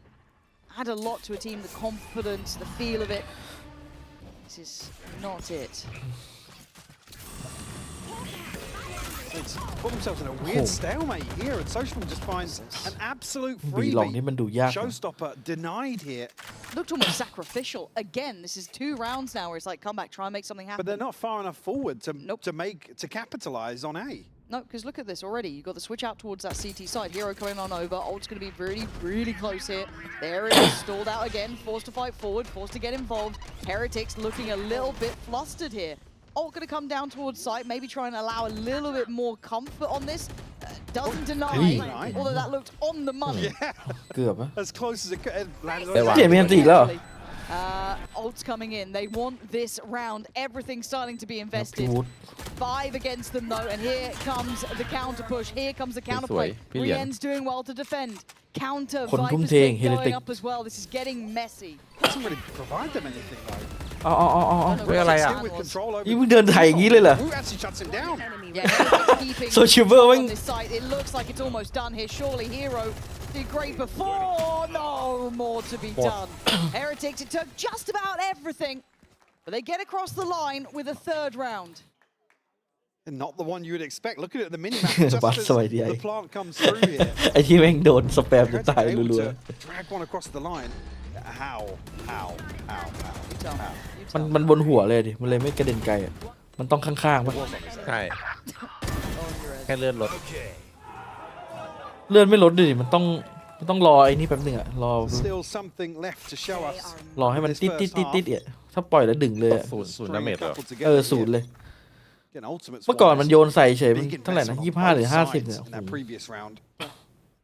add a lot to a team, the confidence, the feel of it. This is not it. It's put themselves in a weird stalemate here, and Sociable just finds an absolute บีลองนี่ freebie. มันดูยากนะ Showstopper denied here, Looked almost sacrificial. Again, this is 2 rounds now where it's like, come back, try and make something happen. but they're not far enough forward Nope. to capitalize on A. No, because look at this already. You've got the switch out towards that CT side. Hero coming on over. Ult's going to be really, really close here. There it is. Stalled out again. Forced to fight forward. Forced to get involved. Heretics looking a little bit flustered here. Ult going to come down towards site. Maybe try and allow a little bit more comfort on this. Doesn't deny. Hey. Although that looked on the money. เกือบอะ As close as it could. It landed They on were- เจ็บไม่ทันตีแล้ว Ult's coming in. They want this round. Everything's starting to be พี่ invested. วูด 5 against them though, and here comes the counter push. Here comes the counter play. สวยพี่เหรียญ Rienz doing well to defend. Counter คนทุ่ม Viper's เท pick เฮเลติ going ก up as well. This is getting messy. Doesn't really provide them anything though. อ๋อ เฮ้ยอะไรอ่ะ Still with control over นี่มึงเดินถ่ายอย่างนี้เลยเหรอ Who actually shuts him down? Yeah, Heretics keeping So Shiver control wing- on this site. It looks like it's almost done here. Surely Hero did great before. No more to be done. Heretics, it took just about everything, but they get across the line with a 3rd round. And not the one you would expect. Looking at the minimap, just Bad as side, yeah. the plant comes through here. ไอ้ที่แม่งโดนสแปมจน Heretics ตาย able รัว to drag one across the line. How? You tell me. You ๆมัน tell me. มันบนหัวเลยดิ มันเลยไม่กระเด็นไกลอะมันต้องข้างๆปะ ใช่ On your head. แค่เลื่อนรถ เลื่อนไม่ลดดิมันต้องรอไอ้นี่แป๊บนึงอะรอ Still something left to show us. รอให้มันติดอ่ะถ้าปล่อยแล้วดึงเลยอะ ศูนย์ดาเมจเหรอ เออศูนย์เลย Again, Ultimate's เมื่อก่อนมันโยนใส่เฉย big มันเท่าไหร่นะ investment on 25 หรือ both 50 เนี่ย sides in that previous round.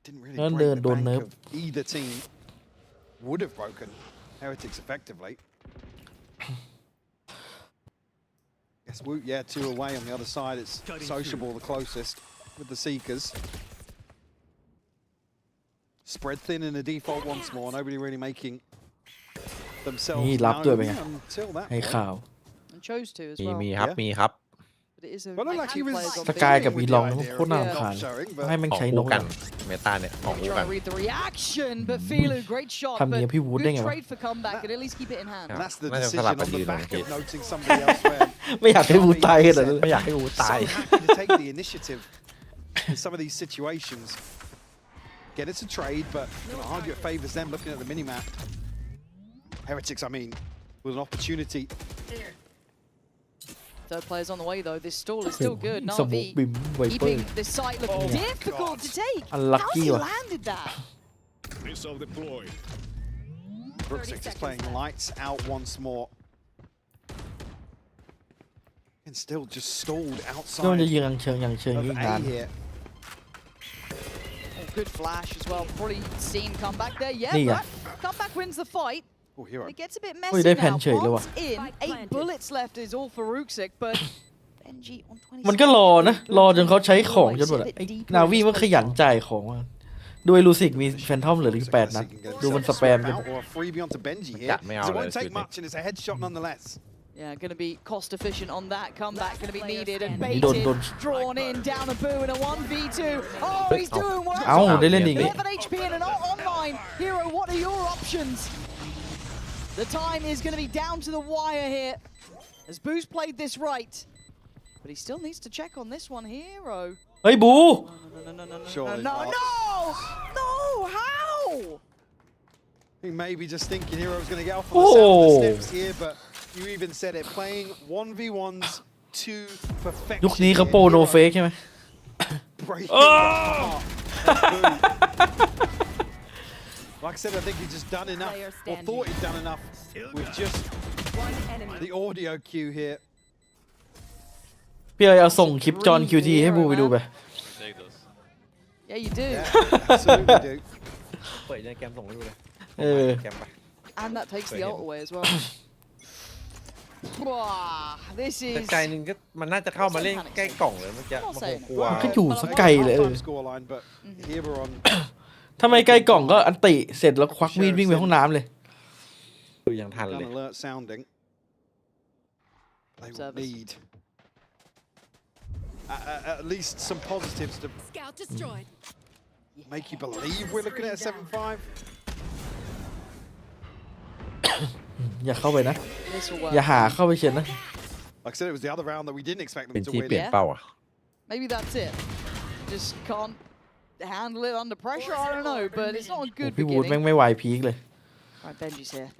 Didn't really Nó break the đồn bank nớp. of either team would have broken Heretics effectively. Yes, Woot, yeah, 2 away on the other side. It's Sociable the closest with the Seekers. Spread thin in the default once more. Nobody really making themselves นี่รับด้วยเป็นไง known until that ให้ point. ข่าว And chose to as มี well. มีครับ Yeah. มีครับ But it is a Well, looked like like he two was players on ส B. กายกับ with วี the ลอง idea โคตรน่ารำคาญ of showing, ให้ but แม่ง ของ ใช้น คู่ ก กั กัน น เมตาเนี่ยของคู่ Trying กัน to read the reaction, but Filu, great shot. Thằng But nhà Phi Wood đây good nghe mà. trade for comeback, and at least keep it in hand. and that's the Nó sẽ decision lặp on lại the gì back rồi, of noting somebody elsewhere. ไม่อยากให้วูดตายขนาดนั้น ไม่อยากให้อูตาย So happy to take the initiative in some of these situations. Get it to trade, but gonna argue it favours them looking at the minimap. Heretics, I mean, with an opportunity. Third player's on the way though. This stall is still good. สมุก Navi บิมไวเปอ keeping ร์ this site looking Oh my difficult God. to take. Unlucky How heว่ะ landed that? Missile deployed. Brooksix is playing lights out once more. And still just stalled ก็มัน outside จะยิงอย่างเชิงยิง of นาน A here. Oh, good flash as well. Probably seen comeback there. Yeah, Nè. but comeback wins the fight. Oh, hero. It gets a bit อุ้ย messy ได้แผ่น now. เฉยเลยว่ะ Bombs in. 8 bullets left is all for Ruxic, but Benji on 20. มันก็รอนะรอจนเขาใช้ของจนหมดอะไอ้นาวีมันขยันจ่ายของอะด้วยลูซิกมีแฟนทอมเหลืออีก8 นัด ดูมันสแปมกัน Or a freebie onto Benji here. จัดไม่เอา So it เลย won't take much, and it's a headshot nonetheless. Yeah, going to be cost efficient on that comeback. Going to be needed and Don't- baited, don't- drawn in, down a boo in a 1v2. Oh, he's doing well. เอ้าได้เล่นอีก Bit นี่ of an HP and an online. Hero, what are your options? The time is going to be down to the wire here. As Boo's played this right. But he still needs to check on this one, Hero. เฮ้ยบู No, no, no, no, no, Surely no, not. no, no, how? He may be just thinking Hero's going to get off on the sound of the snips here, but you even said it. Playing 1v1s to perfection. ยุคนี้เขาโปรโนเฟกใช่ไหม Breaking the heart of Boo. Like I said, I think he's just done enough, or thought he'd done enough with just the audio cue here. พี่เอ๋เอาส่งคลิปจอห์นคิวทีให้บูไปดูไป Take those. Yeah, you do. Yeah, absolutely do. เปิดในแกมส่งให้ดูเลย เออ แกมไป And that takes the ult away as well. Wow, this แต่ is... ไกลนึงก็มันน่าจะเข้ามาเล่นใกล้กล่องเลยเมื่อกี้มันคงกลัว ก็อยู่สักไกลเลย Halftime scoreline, but here we're on. ถ้าไม่ใกล้กล่องก็อันติเสร็จแล้วควักมีดวิ่งไปห้องน้ำเลย คือยังทันเลย Gun alert sounding. They will Service. need at least some positives to Scout destroyed. make you believe we're looking at a 7-5. อย่าเข้าไปนะ This will อย่า work. หาเข้าไปเชียนนะ Like I said, it was the other round that we didn't expect เป็น them to ที่ win. เปลี่ยนเป้าอ่ะ Maybe that's it. Just can't handle it under pressure. I don't know, but it's not a good พี่วูดแม่ง beginning. ไม่ไหวพีคเลย Right, Benji's here.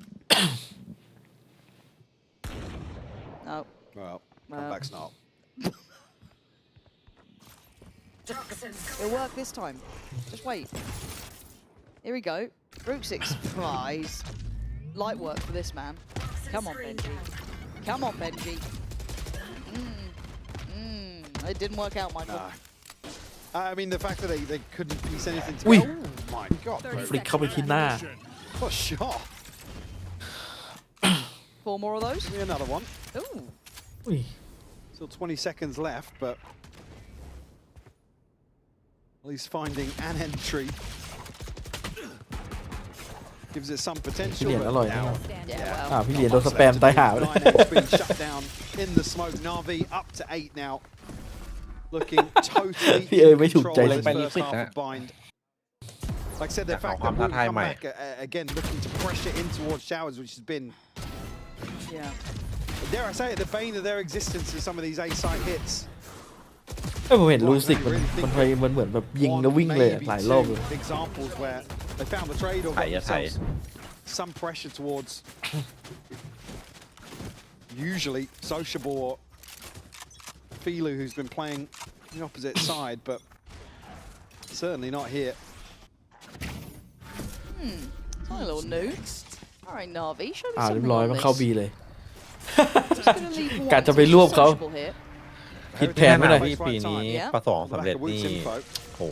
No. Well, comeback's not. Toxins It'll work this time. Just wait. Here we go. Ruxic surprise. Light work for this man. Come on, Benji. Come on, Benji. It didn't work out, Michael. Nah. I mean, the fact that they couldn't piece anything Ui. together. Oh my god, bro. ฟลิกเข้าไปที่หน้า What a shot. 4 more of those. Give me another one. Ooh. อุ้ย Still 20 seconds left, but at least finding an entry gives it some potential. Brilliant, But alloy, now, standing. Yeah, well. พี่เหรียญโดนสแปมตายหาไปเลย 9X being shut down in the smoke. Navi up to 8 now. Looking totallyพี่เอ๋ย in ไม่ถูก control ใจ of เลย this first half of bind. Like I said, the fact that we've come back again, looking to pressure in towards Showers, which has been, Yeah. dare I say it, the bane of their existence in some of these A-side hits. เอ้ยผมเห็นลูซิกมันพยายามเหมือนแบบยิงแล้ววิ่งเลยอะ Maybe หลายรอบเลย two examples where they found the trade or got themselves some pressure towards usually sociable or Filu, who's been playing the opposite side, but certainly not here. It's a little new. All right, Navi, show me อ่าเรียบ something ร้อย on มัน this. เข้าบีเลย Just gonna leave one กะจะไปรวบเขา sociable here. ผิดแผนไม่ได้ ที่ปีนี้ประสองสำเร็จนี่ โห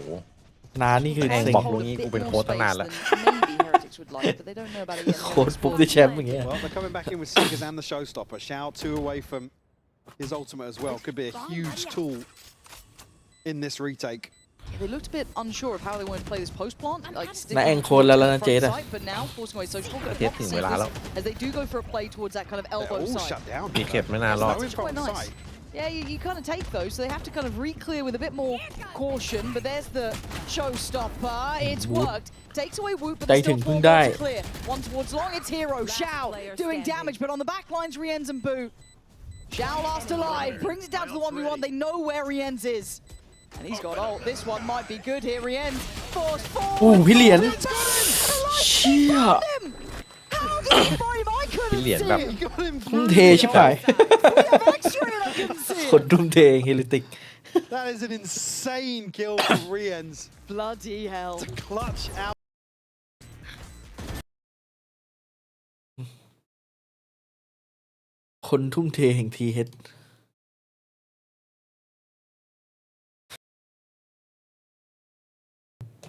นานี่คือ แม่ง เซ็ง บอก ลุงนี้กูเป็นโค้ชตั้งนานละ Maybe Heretics would like, but they don't know about it yet. โค้ชปุ๊บได้แชมป์อย่างเงี้ย Well, they're coming back in with Seekers and the Showstopper. Shao 2 away from his ultimate as well. Could be a huge tool in this retake. Yeah, they looked a bit unsure of how they wanted to play this post plant. Like, sticking น่าแอง with โคนแล้ว the นะ front เจดอะ side, but now forcing away social. Gonna เทียบ block ถึงเวลาแล้ว Seekers as they do go for a play towards that kind of They're elbow all side. shut down. มีเก็บไม่น่ารอด No info on Quite nice. site. Yeah, you kind of take those, so they have to kind of re-clear with a bit more caution. But there's the showstopper. It's worked. Takes away Whoop, but there's ใจถึ still งเพิ่ four งได้ more to clear. One towards long, it's Hero. Shao doing damage, but on the back lines, Rienz and Boo. Shao last alive, brings it down to the 1v1. They know where Rienz is. And he's got ult. This one might be good here. Rienz forced forward. โอ้พี่เหรียญ It's got him. เชี่ย Got him. How did he find him? I couldn't พี่เหรียญ see แบบ it. He got him ทุ่ม through เท the ชิบหาย eye. We have X-ray and I couldn't see คน it. ทุ่มเทเฮลิติก That is an insane kill for Rienz Bloody hell. to clutch out. คนทุ่มเทแห่งทีเฮด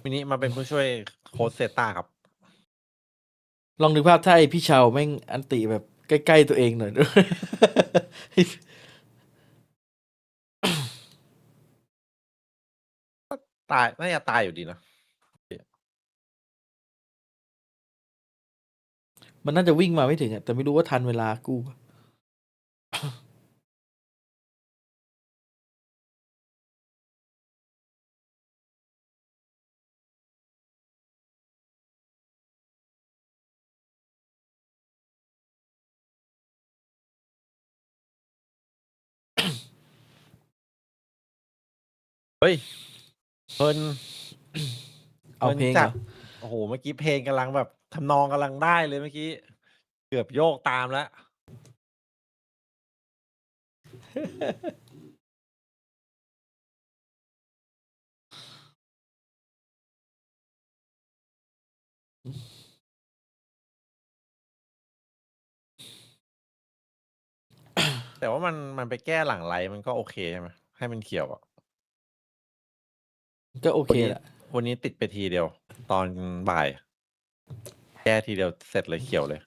มินิมาเป็นผู้ช่วยโค้ชเซต้าครับ ลองนึกภาพถ้าไอพี่ชาวแม่งอันติแบบใกล้ๆตัวเองหน่อย ตายน่าจะตายอยู่ดีนะ มันน่าจะวิ่งมาไม่ถึงอะแต่ไม่รู้ว่าทันเวลากูปะ เฮ้ยเพลิน เอาเพลง จั เหร ด อ โอ้โห เมื่อกี้เพลงกำลังแบบทำนองกำลังได้เลยเมื่อกี้ เกือบโยกตามแล้ว แต่ว่ามันไปแก้หลังไลท์มันก็โอเคใช่ไหมให้มันเขียวอ่ะ ก็โอเคแหละ วันนี้ติดไปทีเดียว ตอนบ่าย แก้ทีเดียวเสร็จเลยเขียวเลย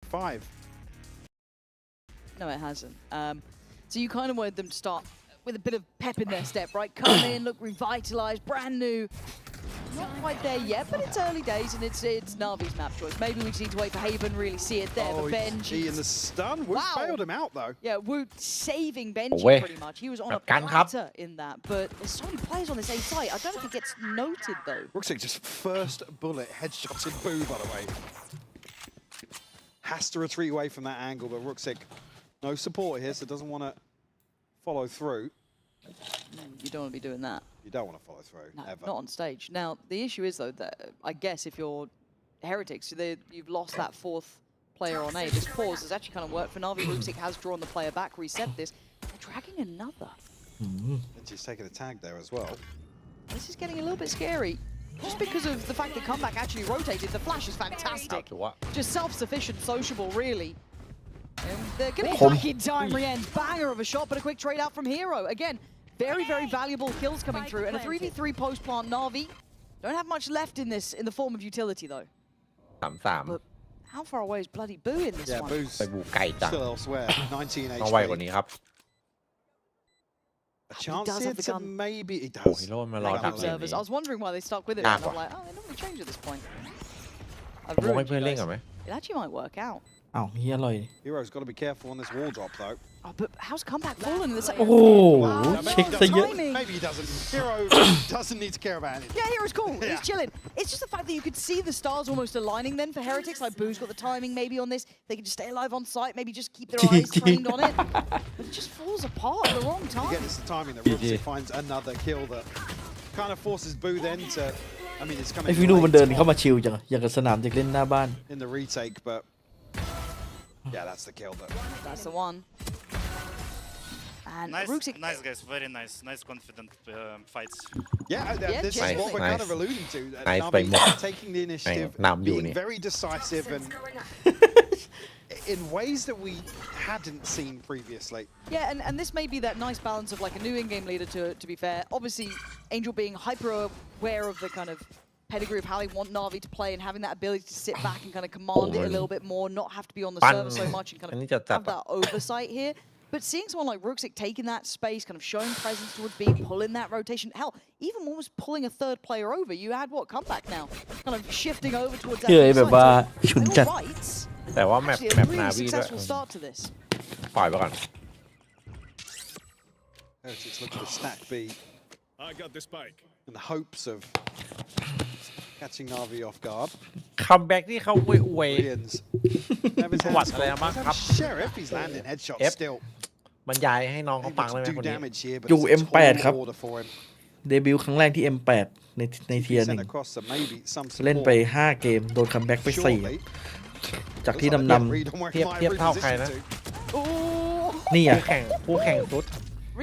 5. No, it hasn't. So you kind of wanted them to start with a bit of pep in their step, right? Come in, look revitalized, brand new. Not quite there yet, but it's early days and it's Navi's map choice. Maybe we just need to wait for Haven, really see it there. Oh, But Benji, in the stun. Woot Wow. bailed him out though. yeah, Woot saving Benji Away. pretty much. He was on a Can cup. platter in that, but there's so many players on this A site. I don't think it gets noted though. Looks like just first bullet headshotted Boo, by the way. Has to retreat away from that angle, but Ruxic, no support here, so doesn't want to follow through. You don't want to be doing that. You don't want to follow through, No, ever. not on stage. Now, the issue is, though, that I guess if you're Heretics, you've lost that fourth player on A. This pause has actually kind of worked for Navi. Ruxic has drawn the player back, reset this. They're dragging another. Benji's taking a tag there as well. This is getting a little bit scary. Just because of the fact that Comeback actually rotated, the flash is เอา fantastic. ถือว่า Just self-sufficient, sociable, really. And they're getting Home. back in time, Rien. Banger of a shot, but a quick trade out from Hero. Again, very, very valuable kills coming through. And a 3v3 post-plant Navi. Don't have much left in this, in the form of utility, though. 3-3 But how far away is bloody Boo in this Yeah, one? Boo's ไปบูไก่จัง still elsewhere. 19 ต้องไวกว่า HP. นี้ครับ A chance does here have the to gun. maybe... He โอ้ does. ฮีโร่มารอ Hang ดั on, ก though. เลน Observers. นี้ I was wondering why they stuck with it. Ah, And I'm what? like, oh, they normally change at this point. I've ผมให้ ruined เพื่อน you เล่น guys. ก่อนไหม It actually might work out. อ้าวเฮียอร่อย Hero's got to be careful on this wall drop, though. Oh, but how's Comeback fallen in the โอ้ second? โห Now, เช็ค maybe ซะเยอะ Timing. Maybe he doesn't. Hero doesn't need to care about anything. Yeah, Hero's cool. Yeah. He's chilling. It's just the fact that you could see the stars almost aligning then for Heretics. Like, Boo's got the timing maybe on this. They can just stay alive on site, maybe just keep their eyes trained on it. But it just falls apart at the wrong Again, time. it's the timing that GG. Ruxic finds another kill that kind of forces Boo then to... I mean, it's ไอ coming ฟินูมันเดิน late เข้ามาชิลจังอะอย่างกับสนามเด็กเล่นหน้าบ้าน in the retake, but... Yeah, that's the kill, though. That's the one. And Nice, Ruxic, nice guys, very nice, nice confident fights. Yeah, Yeah, this is genuinely. what we're kind of Nice. alluding to. that Nice Navi by more. taking the initiative, Nam being Yuni. very decisive and in ways that we hadn't seen previously. yeah, and this may be that nice balance of like a new in-game leader to be fair. Obviously, Angel being hyper aware of the kind of pedigree of how they want Navi to play and having that ability to sit back and kind of command it a little bit more, not have to be on the Fun. server so much and kind I need of to tap have that oversight here. But seeing someone like Ruxic taking that space, kind of showing presence towards B, pulling that rotation, hell, even almost pulling a third player over. You had what, Comeback now, kind of shifting over towards that เฮ้ย B แบบ side. ว่า So, ฉุน by จัด all rights, แต่ว่าแมป actually แม a ป really นาวีด้วย successful start to this. ปล่อยไปก่อน Heretics looking to stack B. I got the spike. in the hopes of catching Navi off guard. คัมแบ็กที่เขาอวย Koreans have his What? hands full.อะไรบ้างครับ Sheriff, he's landing headshots F. still. บรรยายให้น้องเขา Able ฟังได้ to ไหม do คนนี้ damage here, but อยู่ it's a M8 tall ครับ order for him. เดบิวต์ครั้งแรกที่ M8 ในเทียร์ Sent 1 across, so maybe some เล่น support ไป 5 เกม โดนคัมแบ็กไป 4 shortly. จากที่ Looks like นำ a read on where he might have เทียบเท่าใคร repositioned นะ to. Ooh. นี่อ่ะ ผู้แข่งสุด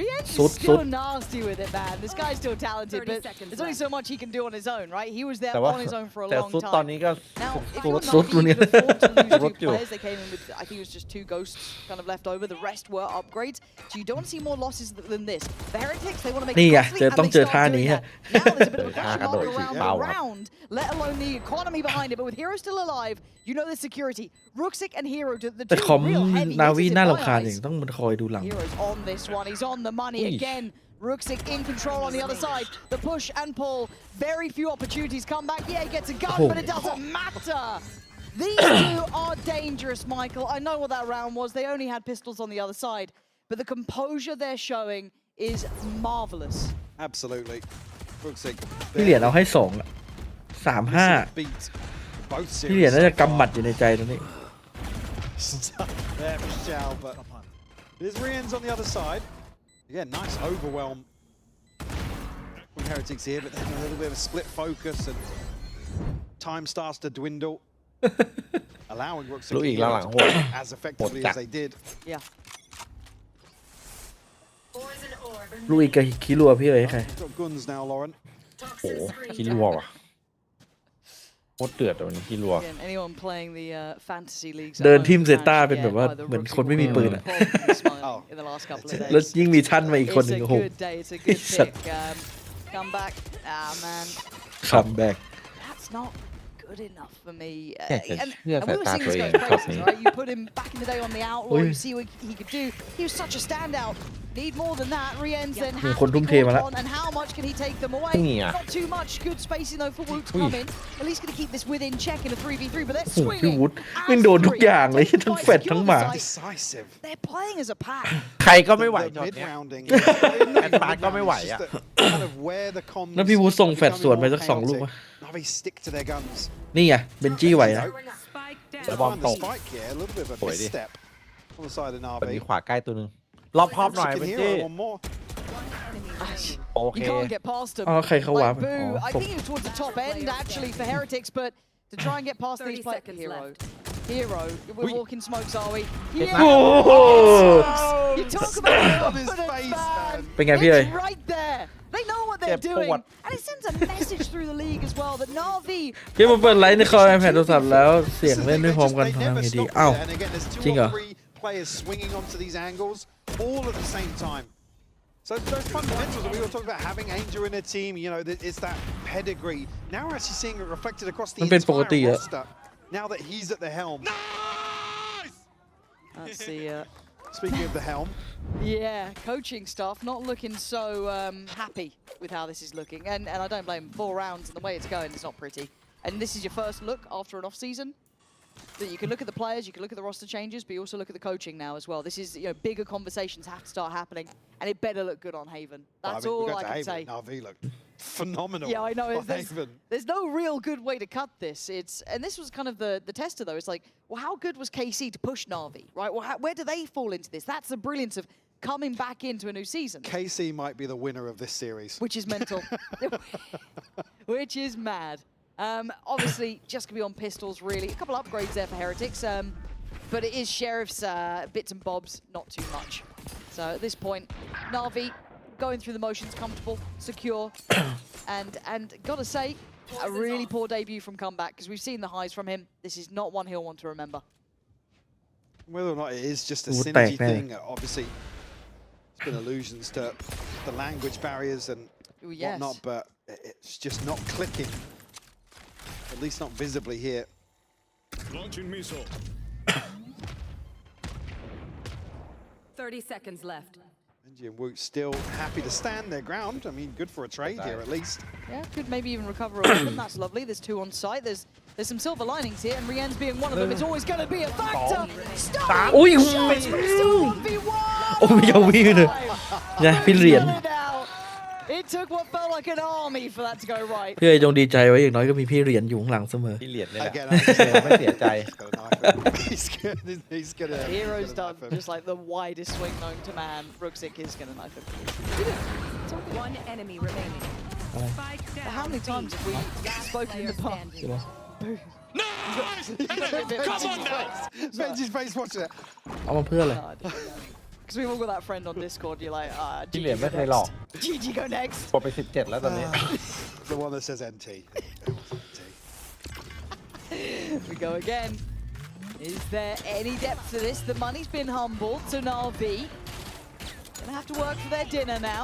Rien's Sud, still sud. nasty with it, man. This guy's still talented, 30 but seconds there's only left. so much he can do on his own, right? He was there แต่ว่า on his own for a แต่ long สุดตอน time. นี้ก็ Now, if สุ you're ดสุด Navi, ตัว you เนี้ย could afford to lose 2 สุดอยู่ players. They came in with, I think it was just 2 ghosts kind of left over. The rest were upgrades. So you don't want to see more losses than this. The Heretics, they want to make นี่ it ไง costly, เจอ and ต้อง they เจอ start ท่า doing นี้ that. ฮะ Now there's a bit of a question Kagado mark is around foul. the round, let alone the economy behind it. But with Hero still alive, you know there's security. Rooksik and Hero, the แต่ two คอม real heavy นาวี hitters in น่า my รำคาญ eyes. อย่างต้องมันคอยดูหลัง Hero's on this one. He's on the money Eesh. again. Rooksik in control on the other side. The push and pull. Very few opportunities come back. Yeah, he gets a gun, but it doesn't matter. These two are dangerous, Michael. I know what that round was. They only had pistols on the other side. But the composure they're showing is marvelous. Absolutely. Rooksik พี่เหรียญเอาให้ 2 อ่ะ 3-5 beat both พี่เหรียญ series น่า so จะกำหมัด far. อยู่ในใจตรงนี้ Stuck there for Shao, but there's Rien's on the other side. Again, nice overwhelm from Heretics here, but then a little bit of a split focus and time starts to dwindle, allowing Rooksik รู้อีกแล้วหลัง to โหด play as effectively as they did. Yeah. Poison orb ลูกอีกกับคิรัวพี่เลยใคร We've got guns now, Lauren. โอ้ toxin screen คิรัวว่ะโคตรเดือดอะวันนี้คิรัว Again, anyone playing the fantasy leagues. เดินทีมเซต้าเป็นแบบว่าเหมือนคนไม่มีปืนอะ In the last couple of แล้ว days. ยิ่งมีท่านมาอีกคนห It's นึ่ง a โอ้โห good day. It's a good It's a- pick. Come back. Ah, man. คัมแบ็ก That's not good enough for me. Yeah, And yeah, we were that's seeing this right, guy's trust praises, me. right? You put him back in the day on the outlaw, Oi. you see what he could do. He was such a standout. Need more than that. Rien's then Yeah. hasคน to ทุ่ be มเทมา called แล้ว on, and how much can he take them away? Yeah. Not too much. Good spacing though for Woot to Ui. come in. At least going to keep this within check in a 3v3, but they're โอ้โหพี่ swinging. วุฒิ as แม่งโดนทุก three. อย่างเลย Taking ทั้ง fight, แฟด secure ทั้ง the หมา site. Decisive. They're playing as a pack. ใครก็ไม่ไหว The ช็อตเนี้ย mid-rounding. แอดบาร์ก็ไม่ไหวอะ It's just kind of where the comms แล้วพี่วุฒิส่งแฟด becoming สวนไป more สัก 2 ลูก chaotic. วะ Navi stick to their guns. นี่ไงเบนจี้ไหวนะ spike They down. Bomb find the tong. spike here, a little bit of a Oi, di. misstep on the side of วันนี้ Navi. ขวาใกล้ตัวหนึงรอบครอบหน่อย Chicken เป็น hero, จี้ one more. โอเค You can't get past them. อ๋อใครเข้าวาร์ป Like, Boo,อ๋อ I think he was towards the top end actually for Heretics, but to try and get past 30 these players, seconds Hero. left. Hero, we're Ui. walking smokes, are we? Hit Yeah. back. Oh. You talk about On his confidence, face, man. man. เป็นไงพี่เอ้ย It's right there. They know what they're Yeah, doing, forward. and it sends a message through the league as well that Navi. พี่มาเปิดไลฟ์ในคอ iPad โทรศัพท์แล้วเสียงเล่นไม่พร้อมกัน They ทำยัง never ไงดี stop อ้าว there. And again, there's จริง two เหรอ or three players swinging onto these angles all at the same time. So those fundamentals that we were talking about, having Angel in a team, you know, it's that pedigree. Now we're actually seeing it reflected across the มันเป็นปกติ entire อะ roster. Now that he's at the helm. That's the Speaking of the helm, yeah, coaching staff not looking so happy with how this is looking, and I don't blame them. 4 rounds and the way it's going, it's not pretty. And this is your first look after an off season. That you can look at the players, you can look at the roster changes, but you also look at the coaching now as well. This is, you know, bigger conversations have to start happening, and it better look good on Haven. That's we all got I to can Haven. say. Navi looked phenomenal. Yeah, I know. on Haven. There's no real good way to cut this. And this was kind of the tester though. It's like, well, how good was KC to push Navi, right? Well, where do they fall into this? That's the brilliance of coming back into a new season, KC might be the winner of this series. which is mental, which is mad. Obviously, just gonna be on pistols, really. A couple upgrades there for Heretics, but it is Sheriff's bits and bobs, not too much. So at this point, Navi going through the motions, comfortable, secure, and gotta say, a really poor debut from Comeback, because we've seen the highs from him. This is not one he'll want to remember. Whether or not it is just a Would synergy take, man. thing, obviously, it's been allusions to the language barriers and Ooh, yes. whatnot, but it's just not clicking, at least not visibly here. Launching missile. 30 seconds left. Benji and Woot still happy to stand their ground. I mean, good for a trade here at least. Yeah, could maybe even recover a weapon. That's lovely. There's 2 on site. There's some silver linings here, and Rien's being one of them. It's always going to be a factor. Stop! โอ้ย Shots from still 1v1. โอ้ยยาวีเลยนะพี่เหรียญ Still it out. It took what felt like an army for that to go right. พี่เอ๋จงดีใจไว้อย่างน้อยก็มีพี่เหรียญอยู่ข้างหลังเสมอ ที่เหรียญนี่แหละ Again, ไม่เสียใจ he's gonna Hero's done just like the widest swing known to man. Rooksik is gonna knife him. One enemy remaining. Spike down. Well, how many times have we spoken in the past? Standing. Come on now! Benji's face watching it. เอามาเพื่ออะไร Because we've all got that friend on Discord. You're like,ที่ GG เหรียญ go ไม่เคยหลอก next. GG go next. กดไป17แล้วตอนนี้ The one that says NT. We go again. Is there any depth to this? The money's been humbled, so NAVI gonna have to work for their dinner now.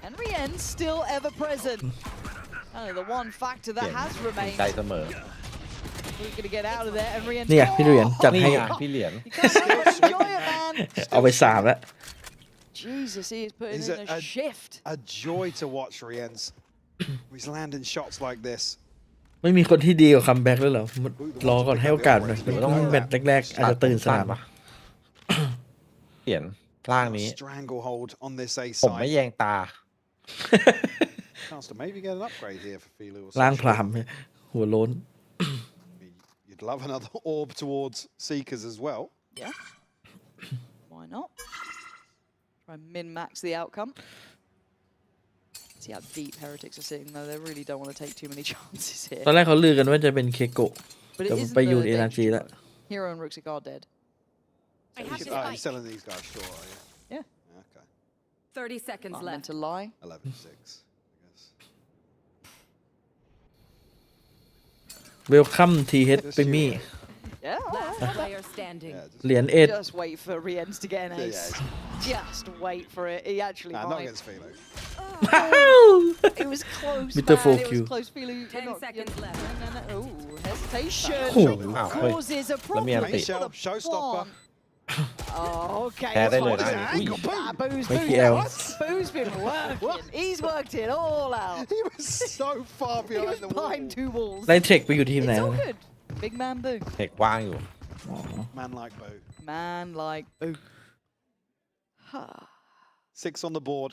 And Rien's still ever present. The one factor that has ใจ remained. เสมอ We're gonna get out of there, and Rien's เนี่ยพี่เหรียญจัด นี่ ให้ ไงพี่เหรียญ You can't enjoy it, man. เอาไป3แล้ว Jesus, he is putting He's in a shift. A joy to watch Rien's. He's landing shots like this. ไม่มีคนที่ดีกว่าคัมแบ็กแล้วเหรอรอก่อนให้โอกาสหน่อยแมตช์แรกๆอาจจะตื่นสนาม เหรียญล่างนี้ Stranglehold on this A ผมไม่ side. แยงตา Chance to maybe get an upgrade here for Filu. ล่างพรามเนี่ยหัวโล้น You'd love another orb towards Seekers as well. Yeah. Why not? Try and min-max the outcome. See how deep Heretics are sitting though. They really don't want to take too many chances here. ตอนแรกเขาลือกันว่าจะเป็นเคโกะ But it แต่ isn't ไปอยู่ the เอนาจี danger แล้ว zone. Hero and Rooksik are dead. You're selling these guys short, are you? Yeah. Okay. 30 seconds Not meant left. to lie. 11-6, I guess. เวลคัมทีเฮดเป็นมี่ Yeah. Last player standing. Yeah, just, เหรียญเอ็ด Just wait for Rien's to get an Yeah, ace. yeah. Just wait for it. He actually not might. against Filu. It was close, Mr. man. Full It Q. was close. Filu. 10 seconds left. Oh, hesitation. Oh. อ้าวเฮ้ย Causes a แล้วมีอัน problem. ติ Show, showstopper. Oh, okay. แพ้ได้เลย What นะ is that angle? Boom! Boo's Mikey been, L. Boo's been working. He's worked it all out. He was so far He behind was the wall. behind two walls. ได้เทคไปอยู่ทีมไหน It's แล้ว all นะ good. Big man Boo. เทคว่างอยู่ Man like Boo. Man like Boo. 6 on the board.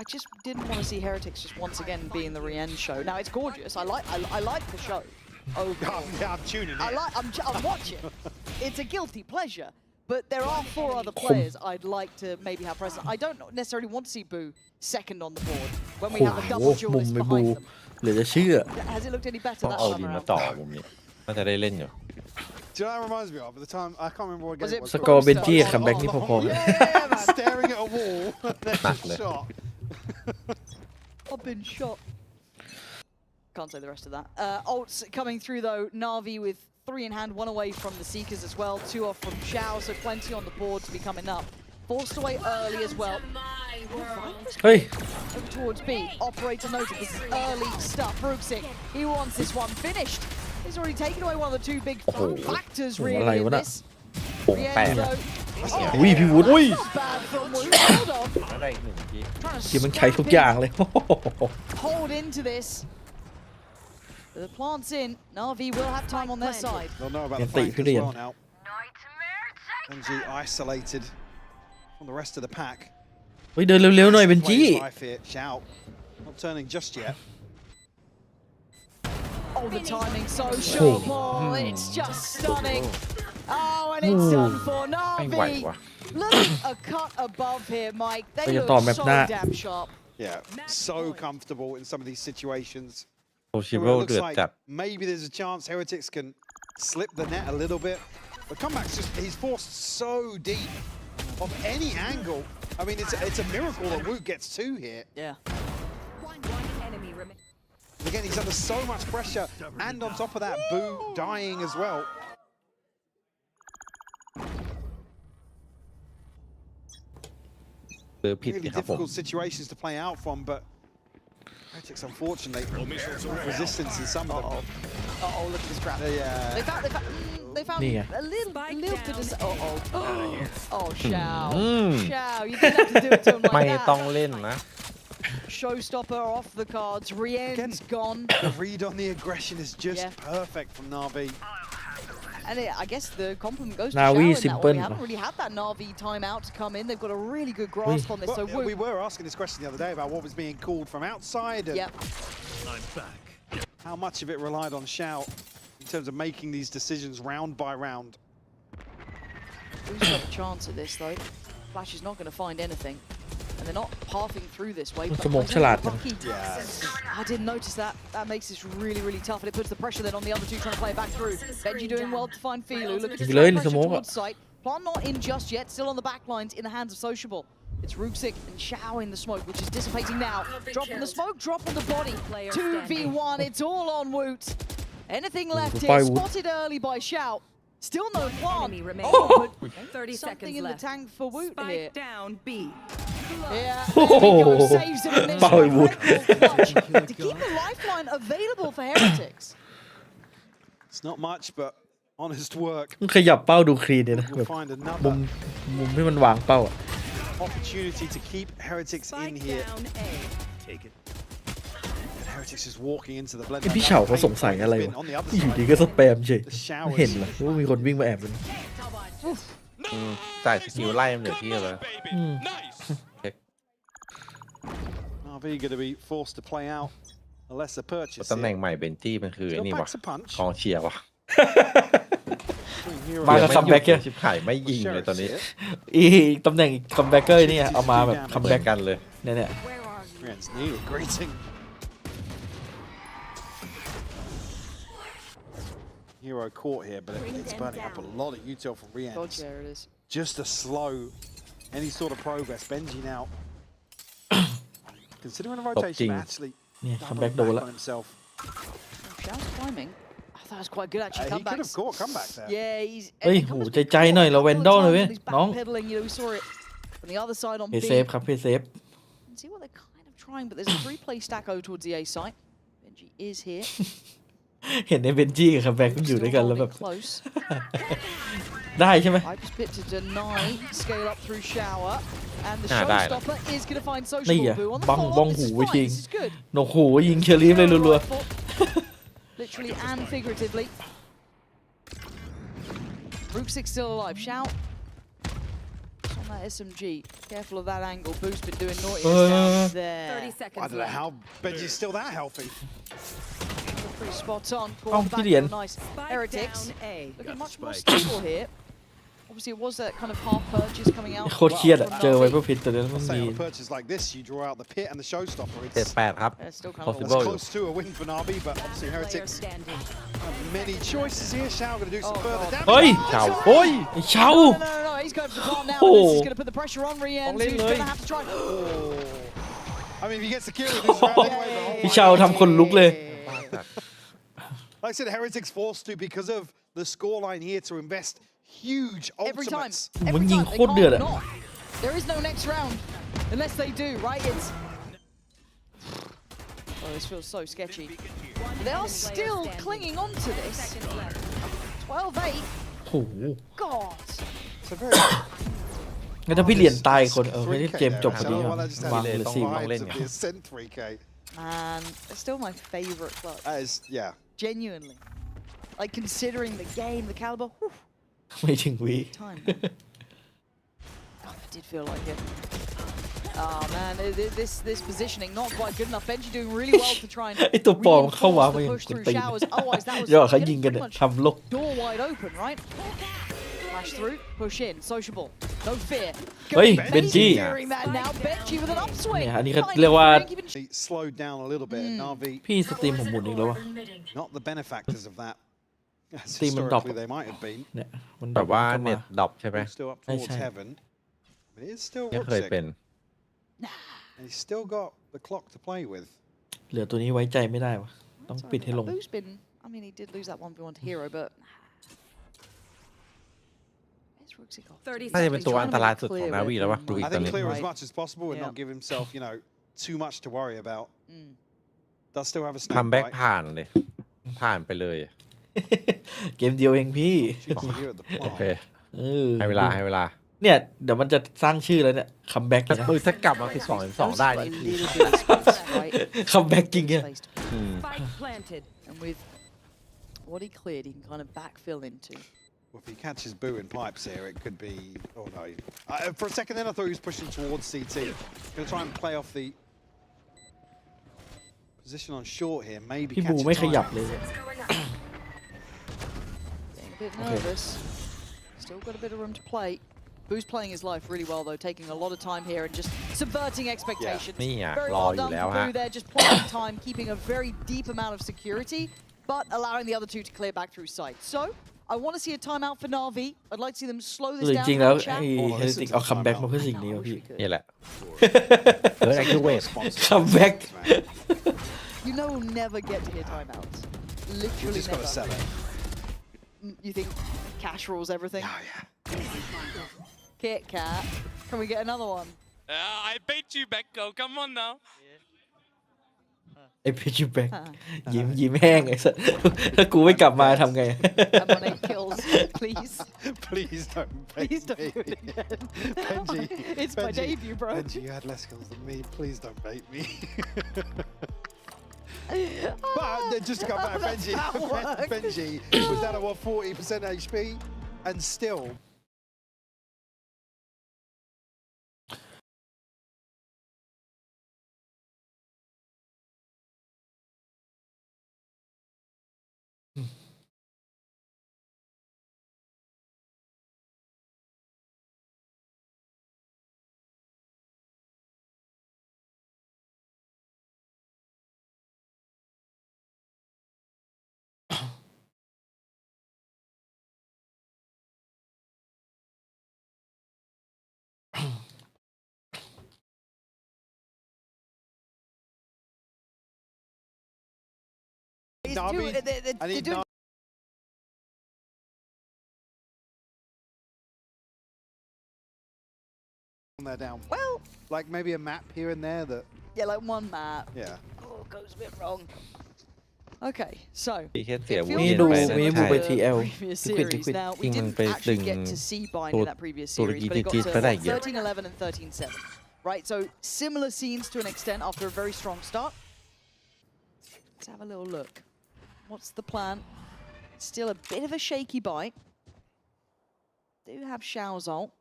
I just didn't want to see Heretics just once again be in the Rien show. Now it's gorgeous. I like the show. Oh, Yeah, I'm tuning in. I'm watching. It's a guilty pleasure. But there are 4 other players I'd like to maybe have present. I don't necessarily want to see Boo second on the board when we โอ้ have a โห double มุม duelist ไม่บู behind them. เหลือจะเชื่อ Has it looked any better ต้อง that เอา time ดินมา around? ต่อมุมนี้น่าจะได้เล่นอยู่ Do you know what that reminds me of? At the time, I can't remember what game Was it it was. สกอร์เบนจี้คัมแบ็กนี่พอๆกัน Yeah, man. Staring at a wall. Then Nah, just shot. I've been shot. Can't say the rest of that. Ults coming through though. NAVI with 3 in hand, 1 away from the Seekers as well. 2 off from Xiao, so plenty on the board to be coming up. Forced away early as well. Viper's เฮ้ย over towards B. Operator noted this is early stuff. Rooksik, he wants this one finished. He's already taken away one of the 2 big factors really in this. โป่งแตก Rienzo. อุ้ยพี่วุฒิ Not bad from Wood. Hold on. แล้วได้อีก1ที Trying to ทีมมันใช้ทุกอย่างเลย hold into this. The plant's in. NAVI will have time on their side. They'll know about Yeah, the flank as Julian. well now. NG isolated from the rest of the pack. เฮ้ยเดินเร็วๆหน่อยเบนจี้ Life here. Shout. Not turning just yet. Oh, the timing so sure, Paul. It's just stunning. Oh, and it's done for ไม่ไหว NAVI. ว่ะ Look, a cut above here, Mike. They Bây giờ look tỏ mẹp so nạ. damn sharp. Yeah, so comfortable in some of these situations. โอชิ Where เบิล it เดือ looks ด like จัด maybe there's a chance Heretics can slip the net a little bit. But comeback's just, he's forced so deep of any angle. I mean, it's a miracle that Woot gets 2 here. Yeah. One enemy remaining. Again, he's under so much pressure, and on top of that, Boo dying as well. เจอผิด Really ครับผม difficult situations to play out from, but Heretics, unfortunately, resistance in some of them. Uh-oh, look at this grab. They, They found Nè. a little bit of... Oh, oh, Xiao. Mm. Xiao, you didn't have to do it to him ไม่ like ต้อง that. เล่นนะ Showstopper off the cards. Rien's gone. the read on the aggression is just Yeah. perfect from NAVI. And I guess the compliment goes to NAVI Shao in that simple. one. We haven't really had that NAVI timeout to come in. They've got a really good grasp on this. So Well, we were asking this question the other day about what was being called from outside and yep. how much of it relied on Shao in terms of making these decisions round by round. Who's got a chance at this though? Flash is not going to find anything. And they're not pathing through this way. สมองฉลาดนะ Yeah. I didn't notice that. That makes this really, really tough. And it puts the pressure then on the other two trying to play it back through. Benji doing well to find Filu. Look at this pressure towards site. Plant not in just yet. Still on the back lines in the hands of Sociable. It's Ruxic and Shao in the smoke, which is dissipating now. Drop on the smoke, drop on the body. 2v1. It's all on Woot. Anything left here. Spotted early by Shao. Still no plant. Oh, but 30 something seconds in the left. tank for Woot here. Spike down B. Yeah, there we go. Saves him in this Bow one. Woot. To keep the lifeline available for Heretics. It's not much, but honest work. ขยับเป้าดูคลีนเนี่ยนะแบ We'll บ find มุม another ที่มันวางเป้าอะ opportunity to keep Heretics in Spike here. down A. And Heretics just walking into the blend. ไอ้พี่เฉาเขาสงสัยอะไรวะ On the other อยู่ side. ดีก็สแปมเฉย The showers. เห็นเหรอว่ามีคนวิ่งมาแอบมัน จ่ายสกิลไล่มันเหลือที่เลย NAVI going to be forced to play out a lesser purchase. ตำแหน่งใหม่เบนจี้มันคือไอ้ Still นี่วะ packs a punch. กองเชียร์วะ มากับคัมแบ็กเนี่ย ชิบหายไม่ยิงเลยตอนนี้ อีกตำแหน่งคัมแบ็กเกอร์เนี่ยเอามาแบบคัม เหมื แบ็ อก นกันเลย เนี่ย Friends needed greeting. Hero caught here, but it's burning up a lot of util from God, Rians. there it is. Just to slow any sort of progress. Benji now considering a rotation, but actually เนี่ยคัม doubling แบ็กโดน back ละ on himself. Shao's climbing. I thought it was quite good actually. He could have Comebacks. caught a comeback there. Yeah, he's. เฮ้ย and โห Comebacks ใจๆหน่อยเรา couple แวน of ดอลเลย times เว้ย and he's น้อง backpedaling, you know, we saw it from the other side on เพย์ B. เซฟครับเพย์เซฟ See what they're kind of trying, but there's a 3-play stack over towards the A site. Benji is here. เห็นในเบนจี้กับคัมแบ็กมันอยู่ Still ด้วยกันแล้วแบบ holding close. ได้ใช่ไหม Hyper's bit to deny scale up through shower, and the ได้ละ showstopper is going to find นี่ Sociable อ่ะ Boo on the บัง follow-up. หู This is ไว้ fine. จริง This is good. หนกหูยิงเชอรี่เลยรัว Literally and figuratively. Ruxic still alive. Shout. It's on that SMG. Careful of that angle. Boo's been doing naughtiness down 30 there. I seconds don't know left. how Benji's still that healthy. Pretty spot on. Oh, Caught back Gideon. nice. Spike Heretics down A. looking much more stable here. Obviously, it was that kind of half purchase coming out. ๆโคตรเครียดอะ from เจอไว Navi. เปอร์พิทตัวนี้มัน Say มี on a purchase like this, you draw out the pit and the showstopper. 7-8 ครับ It's still kind Possible. It's of close to a win for NAVI, but obviously Player Heretics standing. have many choices here. Shao going to do some Oh, further God. damage. เฮ้ย เฉาโอ้ย ไอ้เชา No. He's going for the plant now. And this is going to put the pressure on Rian, Don't who's lean going to low. have to try. I mean, if he gets the kill, he's round anyway, but oh พี่ my เชาทำคนลุกเลย Like I said, Heretics forced to because of the scoreline here to invest huge Every time. ultimates. Every Muốn time. nhìn They khốt can't được ạ. not. There is no next round. Unless they do, right? It's... Oh, this feels so sketchy. They are still clinging on to this. Seconds left. 12-8. โอ้โห God. It's a very งั้นถ้าพี่เหรียญตายคนไม่ได้ 3K เกม there, จบพอ actually. ดีค I รับ don't know why that just วาง had เหลือ ต้อง สี่ ลองเล่น vibes of the Ascent 3K. Man, it's still my favorite clutch. That is, yeah. Genuinely. Like, considering the game, the caliber, whew, ไม่ถึงวิ time. Oh, it did feel like it. Oh, man, this positioning not quite good enough. Benji doing really well to try and ไอตัวปลอมเข้าวาง reinforce มา the อย่าง push กุน through ตีน showers. Otherwise, that was ย่อเขายิง getting กัน pretty เนี่ย much ทำโลก door wide open, right? Flash through, push in, sociable, no fear. Hey, Benji Benji. fearing that now. Benji with an upswing. เนี่ยอันนี้เขา Finding เรียกว่า Frankie Benji. He slowed down a little bit. NAVI, พี่สตรีมผมหมุนอีกแล้ววะ not the benefactors of that. As Team and top. historically they might have been. เนี่ยมัน แบบว่า เข้า เน็ มา ตดรอปใช่ไหม Still up Hey, towards Shane. heaven. But it is still ยังเคยเป็น Ruxic. And he's still got the clock to play with. เหลือตัวนี้ไว้ใจไม่ได้วะ ต้อง Sorry, ปิดให้ลง Boo's been, I mean, he did lose that 1v1 to Hero, but... Where's Ruxic off to? 30 น่าจะเป็น He's ตัว trying อัน to ต be รายสุดของ clear นา with วีแล้ววะ him, ดูอี I กตอน think นี้ clear as Right. much as possible and Yeah. not give himself, too much to worry about. Mm. Does still have a คัม snap แบ็ก bite. ผ่านเลย ผ่านไปเลย เกมเดียวเองพี่ Shoots here at the โอเค plant. เออ ให้เวลาให้เวลา เนี่ยเดี๋ยวมันจะสร้างชื่อแล้วเนี่ยคัมแบ็ก ถ้า นะ ถ้ากลับมา12-2ได้ A นี่ little bit of space, right? คัมแบ็กจริงเนี่ย Space to อืม Spike planted. And with what he cleared, he can kind of backfill into. Well, if he catches Boo in pipes here, it could be... Oh, no. For a second then, I thought he was pushing towards CT. Going to try and play off the position on short here. Maybe พี่ catch บู a ไม่ข time. ยับเลย Getting a bit nervous. Still got a bit of room to play. Boo's playing his life really well, though, taking a lot of time here and just subverting expectations. นี่อ่ะ Very รอ well อยู่ done แล้ว for ฮะ Boo there, just playing time, keeping a very deep amount of security, but allowing the other two to clear back through sight. So, I want to see a timeout for NAVI. I'd like to see them slow จ this down. ริงๆแล้ว have a chat. ไอ้เฮลิติกเอาคัมแบ็กมาเพื่อสิ่งนี้ I วะ wish พี่ we could. นี่แหละเออไอคิวเวท คัมแบ็ก You know we'll never get to hear timeouts. You Literally just got to never. sell it. You think cash rules everything? Oh, yeah. Kit Kat. Can we get another one? I bait you back, go. Come on now. ไอ้พิจูแบ็กยิ้มแห้งไอ้สัสถ้ากูไม่กลับมาทำไง I'm on 8 kills, please. Please don't bait Please don't me. do it again. Benji, It's my debut, bro. Benji, you had less kills than me. Please don't bait me. But just to come back, Benji, That worked. Benji was down at what, 40% HP, and still. It's No, I too- mean- they're I need doing- They're down. Well, Like maybe a map here and there that, yeah, like one map. yeah. Oh, goes a bit wrong. Okay, so พี่แค่เสีย It วู feels มี เย็น ดู ไป very นะ มี similar บู ใช่ ไป to ที the เอล previous Liquid, series. Liquid. Now, we ที่มัน didn't ไป actually ดึง get to see Bind ตัว in that previous ตัว series, but it got จี๊ดๆไปได้เย to อะ 13-11 and 13-7. Right, so similar scenes to an extent after a very strong start. Let's have a little look. What's the plan? Still a bit of a shaky bite. Do have Xiao's ult.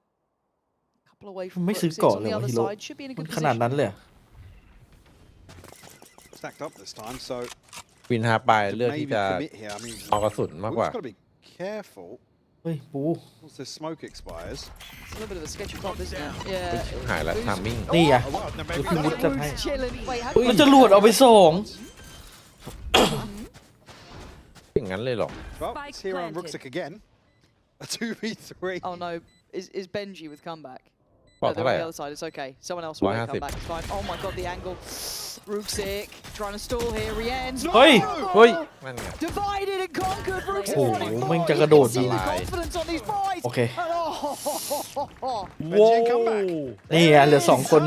Couple away from ไม่ซื้อ Brooks. เกาะ On เลย the วะ other ฮีโร่ side, should be in a มัน good ขนาด position. นั้นเลยอะ Stacked up this time, so วินฮาไปเลือกที่ maybe จะ commit here. I mean, เอากระสุนมากกว่า we've got to be careful. เฮ้ยบู Once the smoke expires. It's a little bit of a sketchy pop, isn't it? เฮ้ย Yeah. ชิบหายแล้วทามมิ่ง นี่อ่ะ Oh, well, no, maybe พี่วุฒิจะให้ Who's chilling? Wait, how มันจะหลวดเอาไปสอง อย่างนั้นเลยเหรอ Well, Spike it's here on planted. Rooksick again. A 2v3. Oh no, is Benji with comeback? ปลอด They're เท่าไหร่ on the อะ other side, it's okay. Someone else will make 150 comeback, it's fine. Oh my god, the angle. Rooksick trying to stall here, Rien's. เฮ้ย เฮ้ย นั่นไง Divided and conquered, Rooksick โอ้โห running แม่ง forward. จะ You กระโดด can see ยิง the confidence on these boys. โอเค And oh, ว้าว comeback. นี่อ่ะเหลือสองคน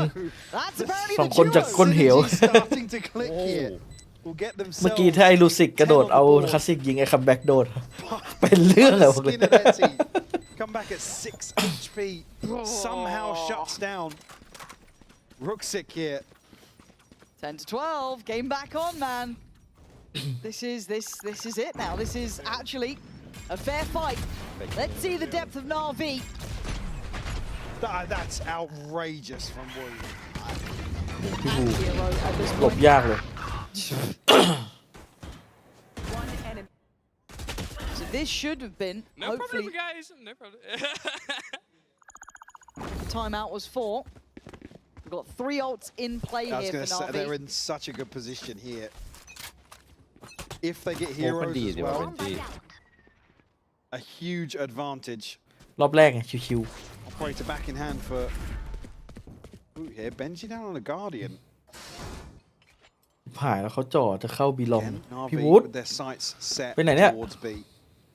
that's apparently สอง the คนจาก duo. ก้นเหว Synergy starting to click here. Will get เมื่อกี้ themselves ถ้าไอ้ลูซิกกระโดดเอาคลาสสิกยิงไอ้คัมแบ็กโดด เป็นเรื่องอะผมเลย skin of their teeth. Come back at 6 HP. Somehow shuts down. Rooksick here. 10 to 12, game back on, man. This is it now. This is actually a fair fight. Let's see the depth of NAVI. That's outrageous from Wu. พี่บู Hero at this หลบ point. ยากเลย One enemy. So this should have been, No hopefully, problem, guys. No problem. the timeout was 4. We've got 3 ults in play I was here going for to say, they're NAVI. in such a good position here. If they get โอ้คน heroes ดี as ดีว่า well, เป็นจี a huge advantage. รอบแรกไงชิว Operator back in hand for Ooh, here. Benji down on a Guardian. ๆผ่านแล้วเขาจ่อจะเข้าบีลอง Again, พี่ Navi วูด with their sights set ไปไหนเนี่ย towards B.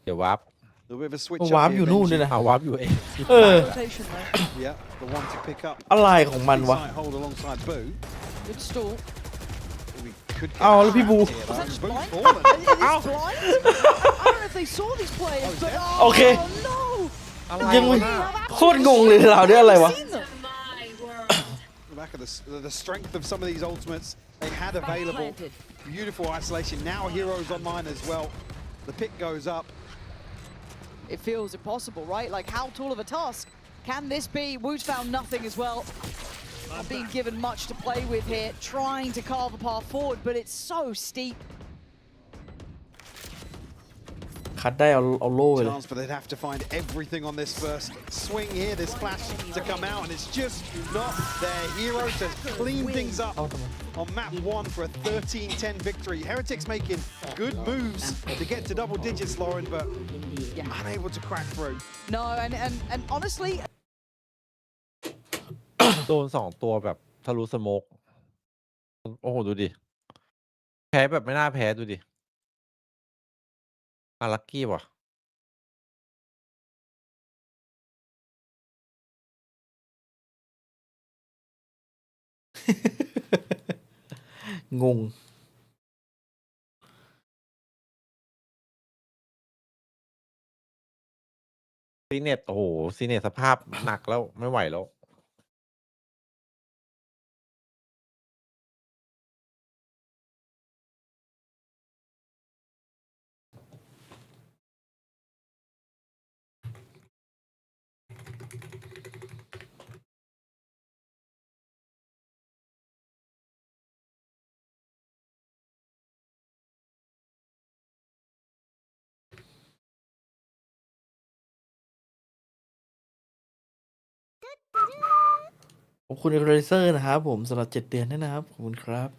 เดี๋ยววาร์ป A little bit of a switch ก็ up วาร์ป here, อยู่นู่น Benji. ด้วยนะ เอาวาร์ปอยู่เอง เออ Rotation though. Yeah, the one to pick up. อะไรของมันวะ Sight hold alongside Boo. Good stall. We could get เอาแล้วพี่บู here, Was though. that just Boo blind? fallen. Is this blind? I don't know if they saw these players, but oh, Okay. no! ยังไม่โคตรงงเลยเราเนี่ยอะไรวะ Seen them. The back of the strength of some of these ultimates they had Spike available. planted. Beautiful isolation. Now heroes online as well. The pick goes up. It feels impossible, right? Like, how tall of a task can this be? Woot's found nothing as well. Not being given much to play with here, trying to carve a path forward, but it's so steep. คัดได้เอาโล่ไปเลย Chance, but they'd have to find everything on this first swing here, this flash to come out, and it's just not their hero to clean things up on map 1 for a 13-10 victory. Heretics making good moves to get to double digits, Lauren, but unable to crack through. No, and honestly, โดน2 ตัวแบบทะลุสโมกโอ้โห ดูดิ แพ้แบบไม่น่าแพ้ดูดิลัคกี้ว่ะ งง ซีเน็ตโอ้โห ซีเน็ตสภาพหนักแล้วไม่ไหวแล้ว ขอบคุณเอเรเซอร์นะครับผมสำหรับ7 เดือนด้วยนะครับ ขอบคุณครับ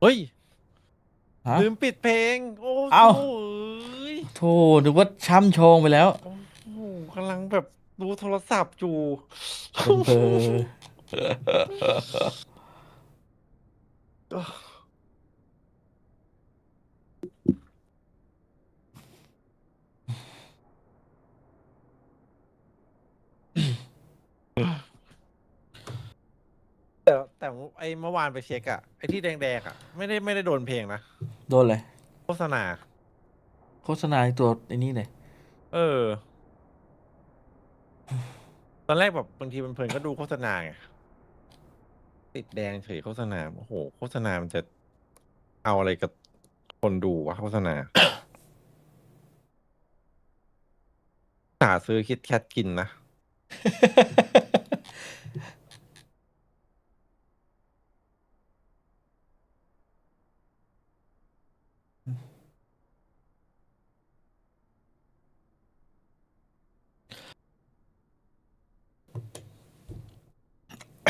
เฮ้ย ฮะ ลืมปิดเพลง โอ้ เอ้า โห โธ่นึกว่าช่ำชองไปแล้ว โอ้โหกำลังแบบดูโทรศัพท์อยู่ เบลอ แต่ไอ้เมื่อวานไปเช็คอะไอ้ที่แดงๆอะไม่ได้โดนเพลงนะ โดนเลย โฆษณา โฆษณาตัวไอ้นี่เลย เออ ตอนแรกแบบบางทีมันเพลินก็ดูโฆษณาไง ติดแดงเฉยโฆษณา โอ้โห โฆษณามันจะเอาอะไรกับคนดูวะโฆษณา หาซื้อคิดแคทกินนะ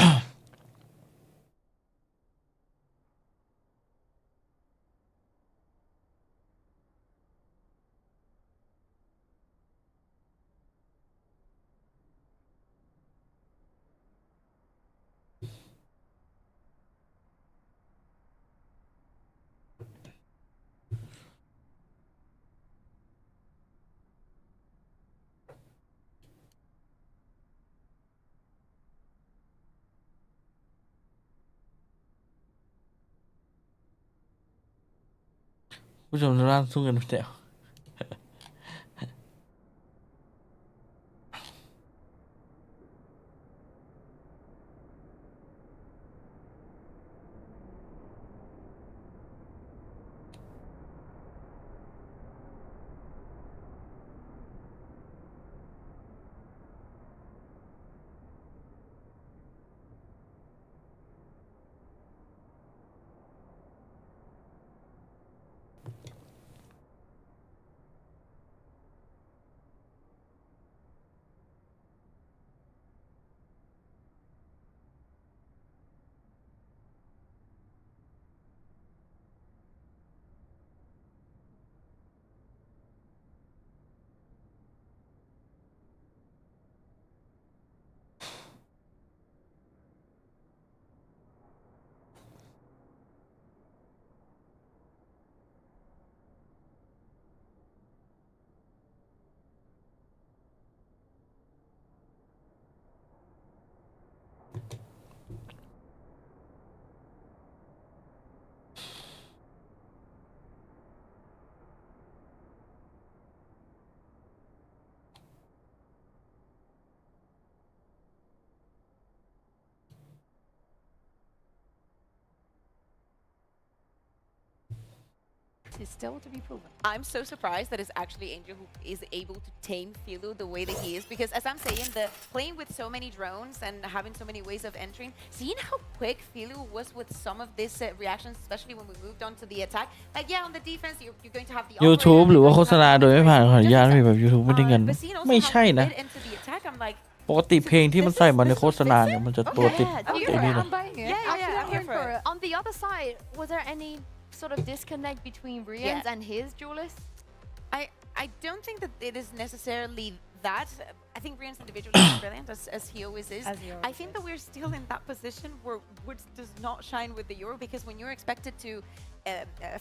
อ ผู้ชมทางบ้านสู้กันไม่ได้ Is still to be proven. I'm so surprised that it's actually Angel who is able to tame Filu the way that he is, because as I'm saying, the playing with so many drones and having so many ways of entering, seeing how quick Filu was with some of these reactions, especially when we moved on to the attack. Like, yeah, on the defense, you're going to have the YouTube หรือว่าโฆษณาโดยไม่ผ่านขออนุญาต just ไม่ as แบบ YouTube ไม่ได้เงิน but seeing also ไม่ how ใช่ he นะ led into the attack, I'm like, ปกติเพลงที่มันใส่มาในโฆษณาเนี่ยมันจะตัวติด Yeah, ไอ้นี่นะ I'm buying it. Yeah, Actually, I'm here I'm for for it. it. On the other side, was there any sort of disconnect between Rian's Yeah. and his duelists? I don't think that it is necessarily that. I think Rian's individually is brilliant, as he always is. As he always I think that we're still in that position where Woods does not shine with the Euro, because when you're expected to,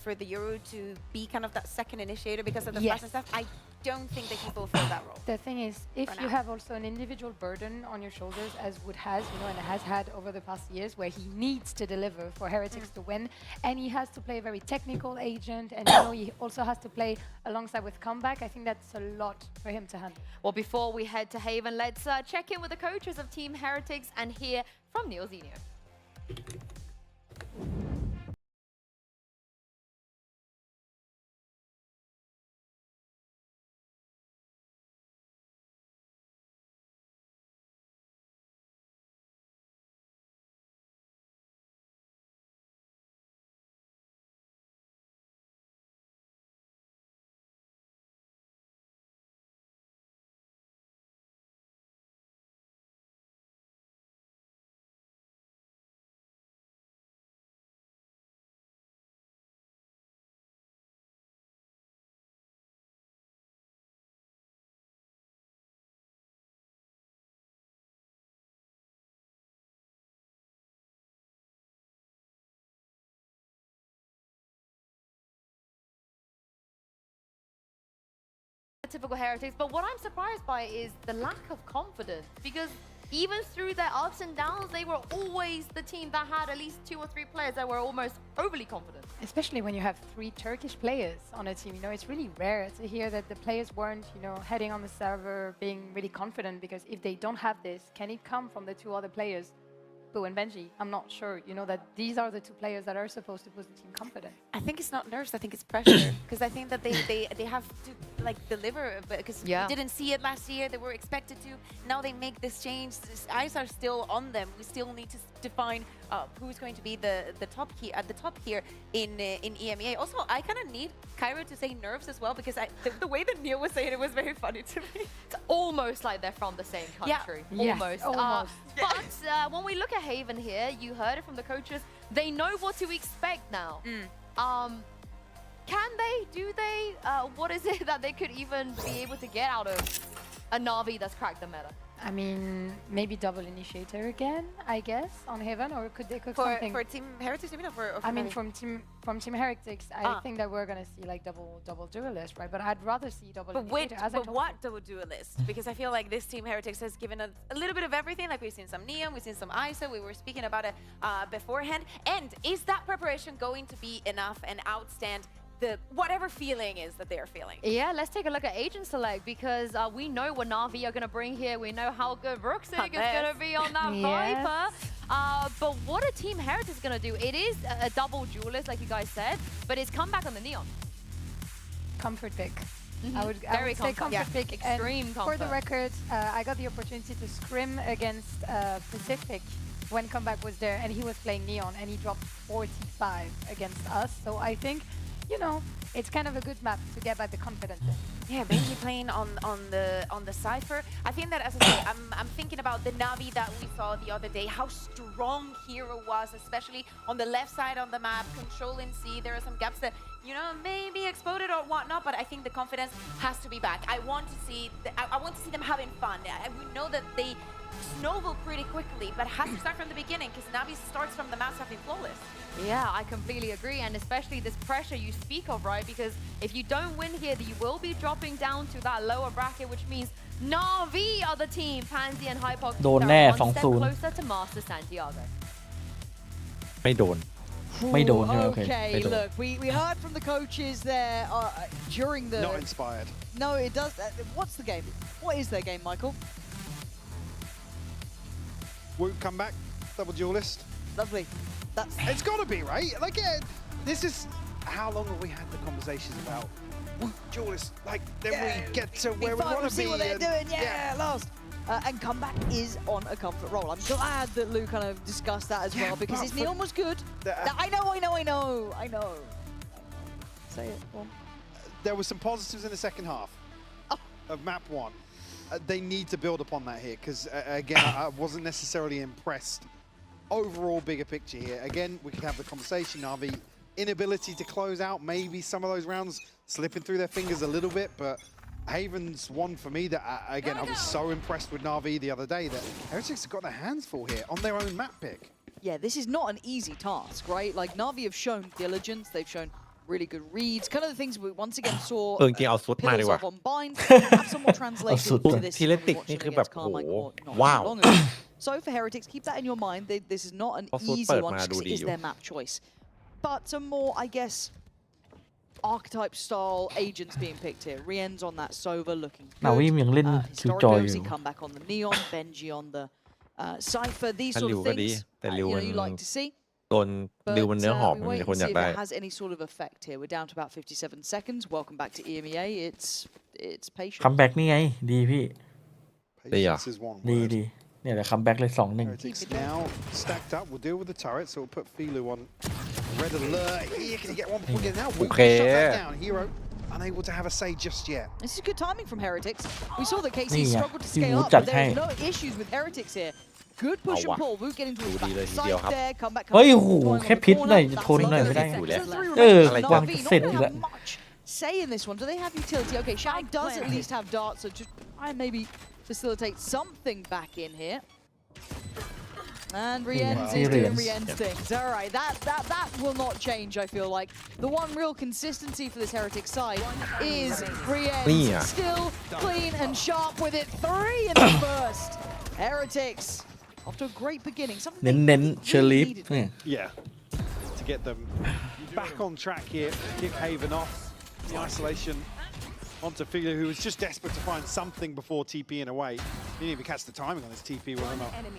for the Euro to be kind of that second initiator because of the flash and stuff, I don't think that he fulfilled that role. The thing is, if For you now. have also an individual burden on your shoulders, as Wood has, and has had over the past years, where he needs to deliver for Heretics to win, and he has to play a very technical agent, and he also has to play alongside with comeback, I think that's a lot for him to handle. Well, before we head to Haven, let's check in with the coaches of Team Heretics and hear from Neil Zenio. Typical Heretics, but what I'm surprised by is the lack of confidence, because even through their ups and downs, they were always the team that had at least 2 or 3 players that were almost overly confident. Especially when you have 3 Turkish players on a team, it's really rare to hear that the players weren't, heading on the server being really confident, because if they don't have this, can it come from the 2 other players, Boo and Benji? I'm not sure, that these are the 2 players that are supposed to boost the team confidence. I think it's not nerves, I think it's pressure, because I think that they have to deliver, because we didn't see it last year, they were expected to, now they make this change, eyes are still on them, we still need to define who's going to be the top here at the top here in EMEA. Also, I kind of need Cairo to say nerves as well, because the way that Neil was saying it was very funny to me. It's almost like they're from the same country. Yeah. Almost. Yes, almost. But when we look at Haven here, you heard it from the coaches, they know what to expect now. Can they? Do they? What is it that they could even be able to get out of a NAVI that's cracked the meta? I mean, maybe double initiator again, I guess, on Heaven, or could they cook something? For Team Heretics, you mean, or for I mean, NAVI? from Team Heretics, I think that we're gonna see like double duelist, right? But I'd rather see double initiator. But what double duelist? Because I feel like this Team Heretics has given us a little bit of everything. Like we've seen some Neon, we've seen some ISO. We were speaking about it beforehand. And is that preparation going to be enough and outstand the whatever feeling is that they're feeling. Yeah, let's take a look at agent select because we know what NAVI are going to bring here. We know how good Brooksig is going to be on that Viper. But what a Team Heritage is going to do. It is a double duelist, like you guys said, but it's come back on the Neon. Comfort pick. Mm-hmm. I would say comfort pick. Extreme and comfort. For the record, I got the opportunity to scrim against Pacific when Comeback was there, and he was playing Neon, and he dropped 45 against us. So I think, you know, it's kind of a good map to get back the confidence in. Yeah, Benji playing on the Cypher. I think that, as I say, I'm thinking about the Navi that we saw the other day, how strong Hero was, especially on the left side on the map, controlling C. There are some gaps that, you know, maybe exploded or whatnot, but I think the confidence has to be back. I want to see them having fun. We know that they snowball pretty quickly, but has to start from the beginning because Navi starts from the map having flawless. Yeah, I completely agree, and especially this pressure you speak of, right? Because if you don't win here, you will be dropping down to that lower bracket, which means NAVI are the team, Pansy and Hypox, โดนแน่ one step 2-0 closer to Master Santiago. ไม่โดน ไม่โดนใช่ไหมโอเค Okay, ไม่โดน look, we heard from the coaches there during the... Not inspired. No, it does... what's the game? What is their game, Michael? Woot come back, double duelist. Lovely. It's got to be, right? Like, this is... How long have we had the conversations about duelist? Like, then we get to where we want to be. See what they're doing, last. And Comeback is on a comfort roll. I'm glad that Lou kind of discussed that as well, because his Neon was good. I know. Say it. Go on. There were some positives in the second half of map 1. They need to build upon that here, because, again, I wasn't necessarily impressed. Overall, bigger picture here. Again, we can have the conversation. Navi, inability to close out, maybe some of those rounds slipping through their fingers a little bit, but Haven's one for me that, again, I was so impressed with Navi the other day that Heretics have got their hands full here on their own map pick. Yeah, this is not an easy task, right? Like, Navi have shown diligence, they've shown really good reads, kind of the things we once again saw จริงๆเอาซุดมาดี pillars กว่า of on bind, have some more translation to this. ทีเลติกนี่คือแบบโอ้โหว้าว So for Heretics, keep that in your mind. This is not an เพราะซุด easy เปิด one มา just ดู because ดี it อ is ยู่ their map choice. But some more, I guess, archetype style agents being picked here. Rien's on that Sova looking good. นาวิยังเล่นคิวจอยอ Historically, ยู่ come back on the Neon, Benji on the Cypher. These ถ้า sort ริว of ก็ดี things แต่ริว you มัน know, you like to see. โดนริวมันเนื้อหอม we มัน wait มี and คนอยา see ก if ได้ it has any sort of effect here. We're down to about 57 seconds. Welcome back to EMEA. It's patient. คัมแบ็กนี่ไง ดีพี่ Patience is one ดี word. ดีเนี่ยแหละคัมแบ็กเลย 2-1 Heretics now stacked up. We'll deal with the turret, so we'll put Filu on red alert. Here, can he get one before we get out? We Okay. shut that down. Hero unable to have a say just yet. This is good timing from Heretics. We saw that KC Yeah, struggled to he scale would up, but just there's hang. no issues with Heretics here. Good push and pull. Woot getting to his Woody backเลยที side เดียวครับ there. Come back. เฮ้ยโอ้โหแค่พิษหน่อยจะทนหน่อยไม่ได้ อยู่แล้ว วางเสร็จอยู่แล้ว much say in this one. Do they have utility? Okay, Shao does at least have darts, so just try and maybe facilitate something back in here. And Rien's is doing Rien's things. All right, that will not change, I feel like. The one real consistency for this Heretic side is Rien still clean and sharp with it. 3 in the first. Heretics off to a great beginning. Something เน้นเชอร์ลีฟ Yeah, to get them back on track here. Kick Haven off. The isolation onto Filu, who was just desperate to find something before TPing away. He didn't even catch the timing on this TP.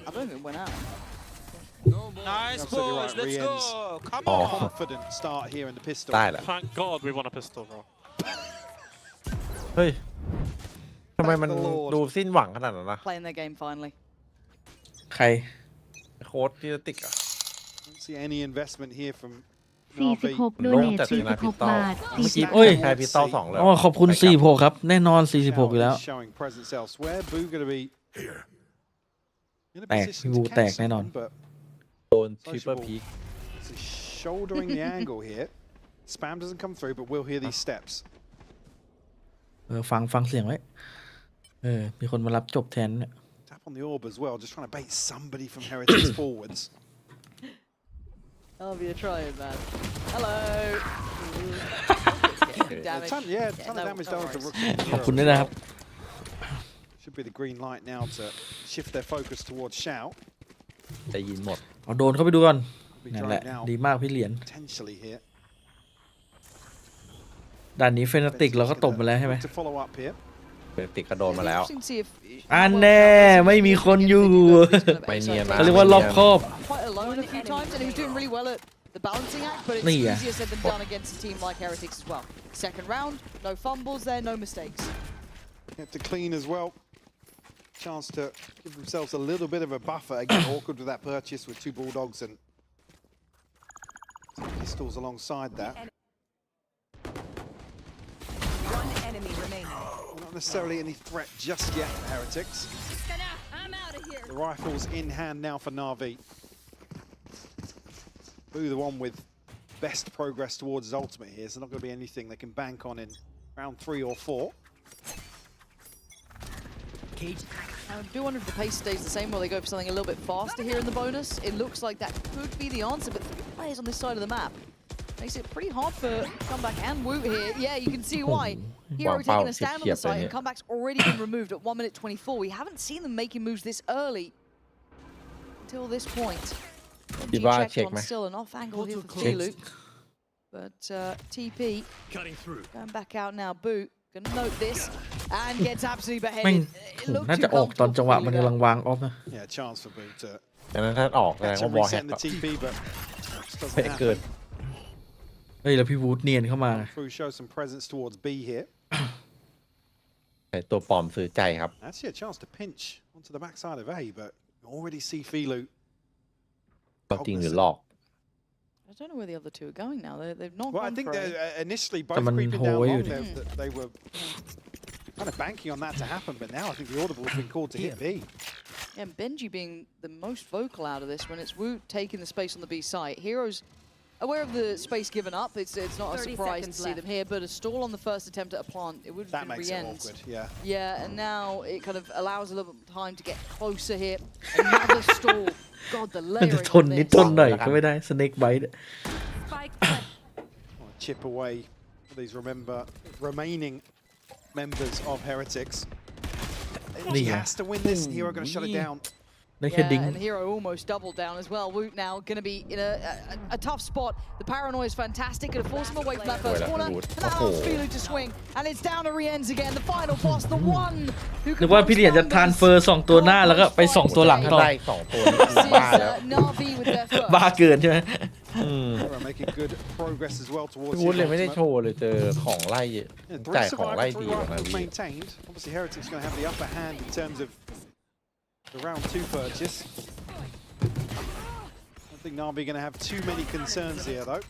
I don't think it went out. Nice Absolutely boys, right. let's Rien's go. Come Oh. on. confident start here in the pistol. ได้แหละ Thank God we won a pistol, bro. เฮ้ยทำไมมันดูสิ้นหวังขนาดนั้นนะ Playing their game finally. ใคร โค้ดที่ติกอะ Don't see any investment here from 46 โดเนท46 บาท เมื่อกี้ โอ้ย แพ้พิสตอล2เลย อ๋อขอบคุณ46ครับ แน่นอน 46 อยู่แล้ว showing presence elsewhere. Boo going to be in a แตก position บู to แตก catch แน่นอน someone, but โดนทริปเปอร์พีค shouldering the angle here. Spam doesn't come through, but we'll hear these steps. ฟังเสียงไว้ มีคนมารับจบแทนเนี่ย Tap on the orb as well, just trying to bait somebody from Heretics forwards. I'll be trying, man. Hello. Damage. Ton of damage done to Rook. ขอบคุณด้วยนะครับ Should be the green light now to shift their focus towards Shout. จะยินหมด เอาโดนเข้าไปดูก่อนนั่นแหละ ดีมากพี่เหรียญ Potentially here. ด่านนี้เฟนาติกเราก็ตบมาแล้วใช่ไหม To follow up here. เป็นติกกระโดนมาแล้ว Interesting to see if อันแน่ไม่มีคนอยู่ ไม่เนียนนะ เขาเรียกว่ารอบคอบ quite alone a few times, and he was doing really well at the balancing act, but it's Yeah. easier said than done against a team like Heretics as well. Second round, no fumbles there, no mistakes. They have to clean as well. Chance to give themselves a little bit of a buffer. Again, awkward with that purchase with 2 bulldogs and some pistols alongside that. One enemy remaining. Not necessarily any threat just yet for Heretics. I'm out of here. The rifles in hand now for NAVI. Boo, the one with best progress towards his ultimate here, so not going to be anything they can bank on in round 3 or 4. I do wonder if the pace stays the same or they go for something a little bit faster here in the bonus. It looks like that could be the answer, but 3 players on this side of the map makes it pretty hard for Comeback and Woot here. Yeah, you can see why. Hero taking a stand on the site and Comeback's already been removed at 1 minute 24. We haven't seen them making moves this early until this point. Checked on still an off angle here for Filu. But TP going back out now. Boot gonna note this and gets absolutely แม่ง beheaded. น่าจะออกตอนจังหวะมันกำลังวางออฟนะ Yeah, chance for Boot to แต่นั้นถ้าออกแสดงว่าบอลแฮก reset the TP, but just doesn't เป๊ะเกิน happen. เฮ้ยแล้วพี่วูดเนียนเข้ามา Through show some presence towards B here. แต่ตัวปลอมซื้อใจครับ Actually, a chance to pinch onto the backside of A, but you already see Filu. จริงหรือหลอก I don't know where the other 2 are going now. They've not Well, I gone think for they're it. initially both Someone creeping down hold long. you. They were kind of banking on that to happen, but now I think the audible has been called to hit B. Yeah, and Benji being the most vocal out of this when it's Woot taking the space on the B site. Heroes aware of the space given up. It's not a 30 surprise to seconds see them here, but a stall on the first attempt at a plant, it would have That been makes it re-ends. awkward, yeah. Yeah, and now it kind of allows a little bit of time to get closer here. Another stall. God, the มันจะ layering ทน of นิด this. ทนหน่อยก็ไม่ได้สเน็กไบต์ Spike. Chip away these remaining members of Heretics. He has to win this. Hero going to shut it down. ได้แค่ดิ้ง and Hero almost doubled down as well. Woot now going to be in a tough spot. The paranoia is fantastic. Going to force him away from that first corner. And that allows Filu to swing. And it's down to re-ends again. The final boss, the one who นึ can กว่าพี่เหรียญจะทรานสเฟอร์2ตัวหน้าแล้วก็ไป2ตัวหลังต่อ ได้2ตัวนี้ This is บ้าแล้ว NAVI with their first. บ้าเกินใช่ไหม Hero making good progress as well towards พี่วุฒิเลยไม่ได้ ultimate. โชว์เลยเจอของไล่ Yeah, จ่าย 3 ของไล่ survivors, ดี 3 กว่านะ rifles พี่ maintained. Obviously, Heretics going to have the upper hand in terms of the round 2 purchase. I think NAVI going to have too many concerns here, though.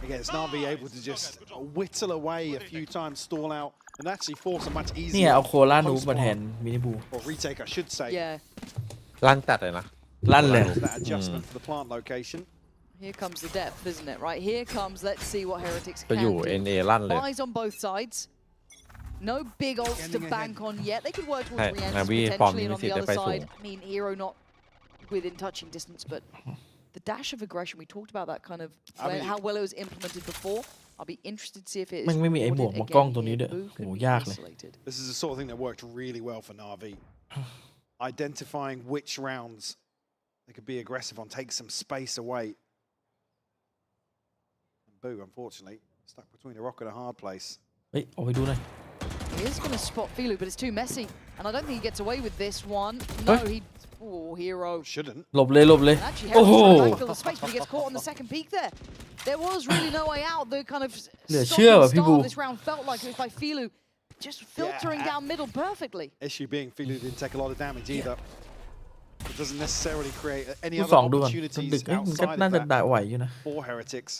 Again, it's NAVI able to just whittle away a few times, stall out, and actually force a much เนี่ย easier เอาโคล่านูบมาแทนมินิบู or retake, I should say. Yeah, ลั่นจัดเลยนะ ลั่นเลย That adjustment for the plant location. here comes the depth, isn't it? Right, here comes, let's see what Heretics ไป can อยู่ do. NA ลั่นเลย Buys on both sides. No big ults to bank on yet. They could work towards Hey, re-ends NAVI potentially, and on the form other VCT side, I mean, Hero not within touching distance, but the dash of aggression, we talked about that kind of, how well it was implemented before. I'll be interested to see if it is มันไม่มีไอ้หมวก rewarded มากล้อง again ตัวนี้ here. ด้วย Boo โห could be ยากเลย This is the sort of thing that worked really well for NAVI. Identifying which rounds they could be aggressive on, take some space away. And Boo, unfortunately, stuck between a rock and a hard place. เฮ้ยออกไปดูหน่อย He is going to spot Filu, but it's too messy. And I don't think he gets away with this one. No, he... Oh, Hero. Shouldn't. หลบเลยหลบเลย And actually, โอ้โห Heretics trying to fill the space, but he gets caught on the second peak there. There was really no way out. The kind of stop of this round felt like it was by Filu, just filtering down middle perfectly. Issue being Filu didn't take a lot of damage either. It doesn't necessarily create any ผู้ other สองดูก่อน opportunities ดึกๆเอ้ยมันก็ outside น่า of จะ that ได้ไหวอยู่นะ for Heretics.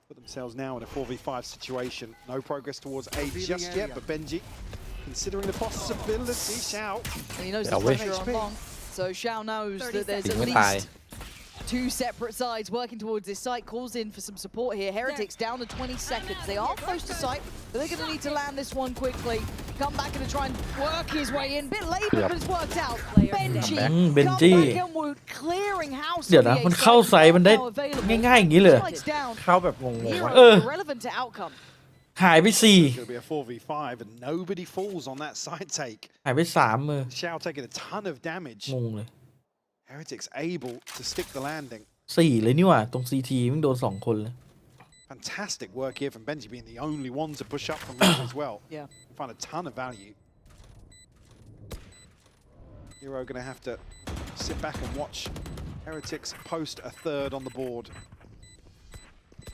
Put themselves now in a 4v5 situation. No progress towards A just yet, but Benji, considering the possibility, Xiao. And he knows Yeah, there's wish. pressure on long, so Xiao knows that there's at ไม่ตาย least 2 separate sides working towards this site. Calls in for some support here. Heretics down to 20 seconds. They are close to sight, but they're going to need to land this one quickly. Come back and try and work his way in. Bit late, but it's worked out. Benji, Benji. come back and Woot, clearing house. เดี๋ยวนะมันเข้าไซส์มันได้ง่ายๆอย่างนี้เลย Sights down. เข้าแบบงงๆ Hero ว่ะ irrelevant to outcome. หายไป It's going to be a 4v5, and nobody falls on that side take. 4หายไป3มือ Xiao taking a ton of damage. งงเลย Heretics able to stick the landing. 4เลยนี่หว่าตรง CT มันโดน2คนเลย Fantastic work here from Benji being the only one to push up from mid as well. Yeah. Find a ton of value. Hero going to have to sit back and watch Heretics post a third on the board.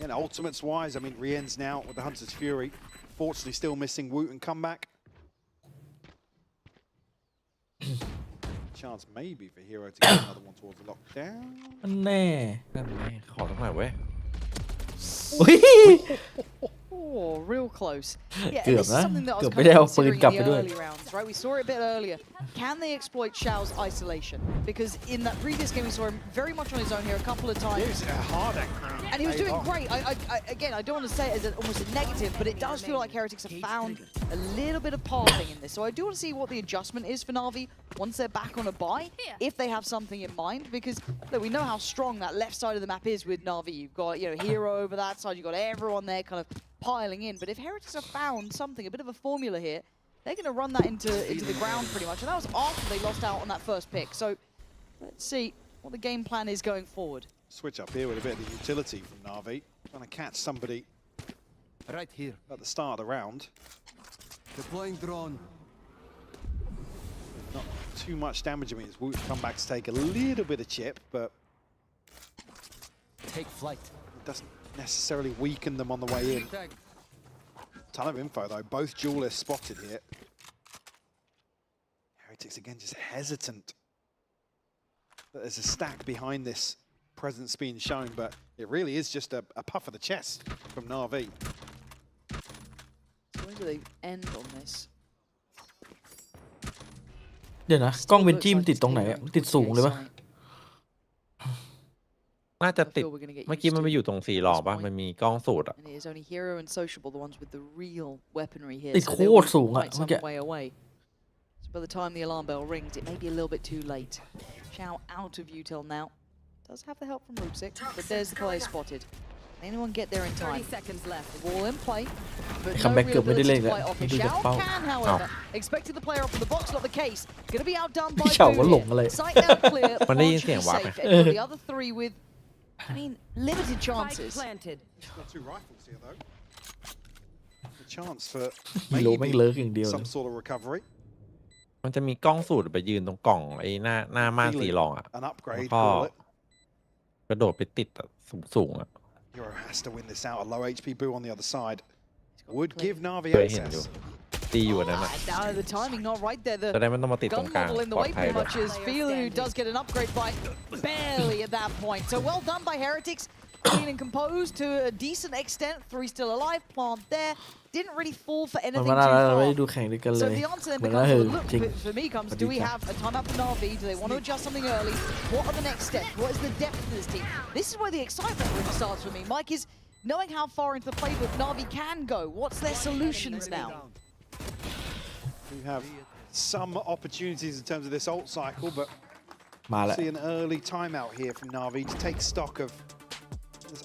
And ultimates wise, I mean, Rien's now with the Hunter's Fury. Fortunately, still missing Woot and comeback. Chance maybe for Hero to get another one towards the lockdown. แน่ ขอสักหน่อยเว้ย Oh, real close. Yeah, เกือบ this is นะ something that I เกื was อบ kind ไม่ได้ of เอาปืน considering กลับ in ไป the ด้วย early rounds, right? We saw it a bit earlier. Can they exploit Xiao's isolation? Because in that previous game, we saw him very much on his own here a couple of times. Here's a hard anchor. And he was doing great. Again, I don't want to say it as almost a negative, but it does feel like Heretics have found a little bit of pathing in this. So I do want to see what the adjustment is for Na'Vi once they're back on a bye, if they have something in mind. Because look, we know how strong that left side of the map is with Na'Vi. You've got Hero over that side. You've got everyone there kind of piling in. But if Heretics have found something, a bit of a formula here, they're going to run that into the ground pretty much. And that was after they lost out on that first pick. So let's see what the game plan is going forward. Switch up here with a bit of the utility from Na'Vi. Trying to catch somebody Right here. at the start of the round. Deploying drone. Not too much damage. I mean, it's Woot come back to take a little bit of chip, but Take flight. it doesn't necessarily weaken them on the way in. Tag. Ton of info though, both duelists spotted here. Heretics again just hesitant. There's a stack behind this presence being shown, but it really is just a puff of the chest from Na'Vi. So where do they end on this? เดี๋ยวนะกล้องเวนจี้มันติดตรงไหนอะมันติดสูงเลยปะ น่าจะติดเมื่อกี้มันไปอยู่ตรง4หลอกป่ะมันมีกล้องสูตรอ่ะ And it is only Hero and Sociable, the ones with the real weaponry here. ติด So โค they'll ตร be สูงอะ quite เมื่อ some กี้ way away. So by the time the alarm bell rings, it may be a little bit too late. Xiao out of util now. Does have the help from Rubsik, but there's the player spotted. Anyone get there in 30 time? seconds left. Ball in play, but คัม no แบ็ก real เกือบไม่ได้ ability เล่น to แล้ว fight off ไม่ it. ดูจาก Xiao เป้า can, however. Expected the player off from the box, not the case. Gonna be outdone by พี่เฉาก็หลง Boo อะไร here. Sight now clear. มันได้ Pawn ยิน should เสียง be วาร์ป safe. ไหม And for the other three with, I mean, limited Spike chances. planted. Got two rifles here though. A chance for ฮีโร่แม่งเลิกอย่างเดียว some sort of recovery. มันจะมีกล้องสูตรไปยืนตรงกล่องไอ้หน้าม่าน4หลอกอ่ะ An upgrade, ก็ call it. กระโดดไปติดสูงอ่ะ Hero has to win this out. A low HP Boo on the other side would give Na'Vi เคยเห็นอยู่ access. ตีอยู่อันนั้นอ่ะ Now the timing not right there. จะ The ได้ไม่ต้องมาติดตร gun งกลาง model in the ปลอ way ดภัย pretty ด้วย much is Filu does get an upgrade by barely at that point. So well done by Heretics. Clean and composed to a decent extent. 3 still alive. Plant there. Didn't really fall for มัน anything มา too นานแล้วไม่ far. ได้ดูแข่งด้วยกันเล So ย the answer then เหมือน becomes, ว่า well, look, จริง for me comes, do we have a timeout for NAVI? Do they want to adjust something early? What are the next steps? What is the depth of this team? This is where the excitement really starts for me. Mike is knowing how far into the playbook NAVI can go. What's their solutions now? We have some opportunities in terms of this ult cycle, but มาแล้ว see an early timeout here from Na'Vi to take stock of this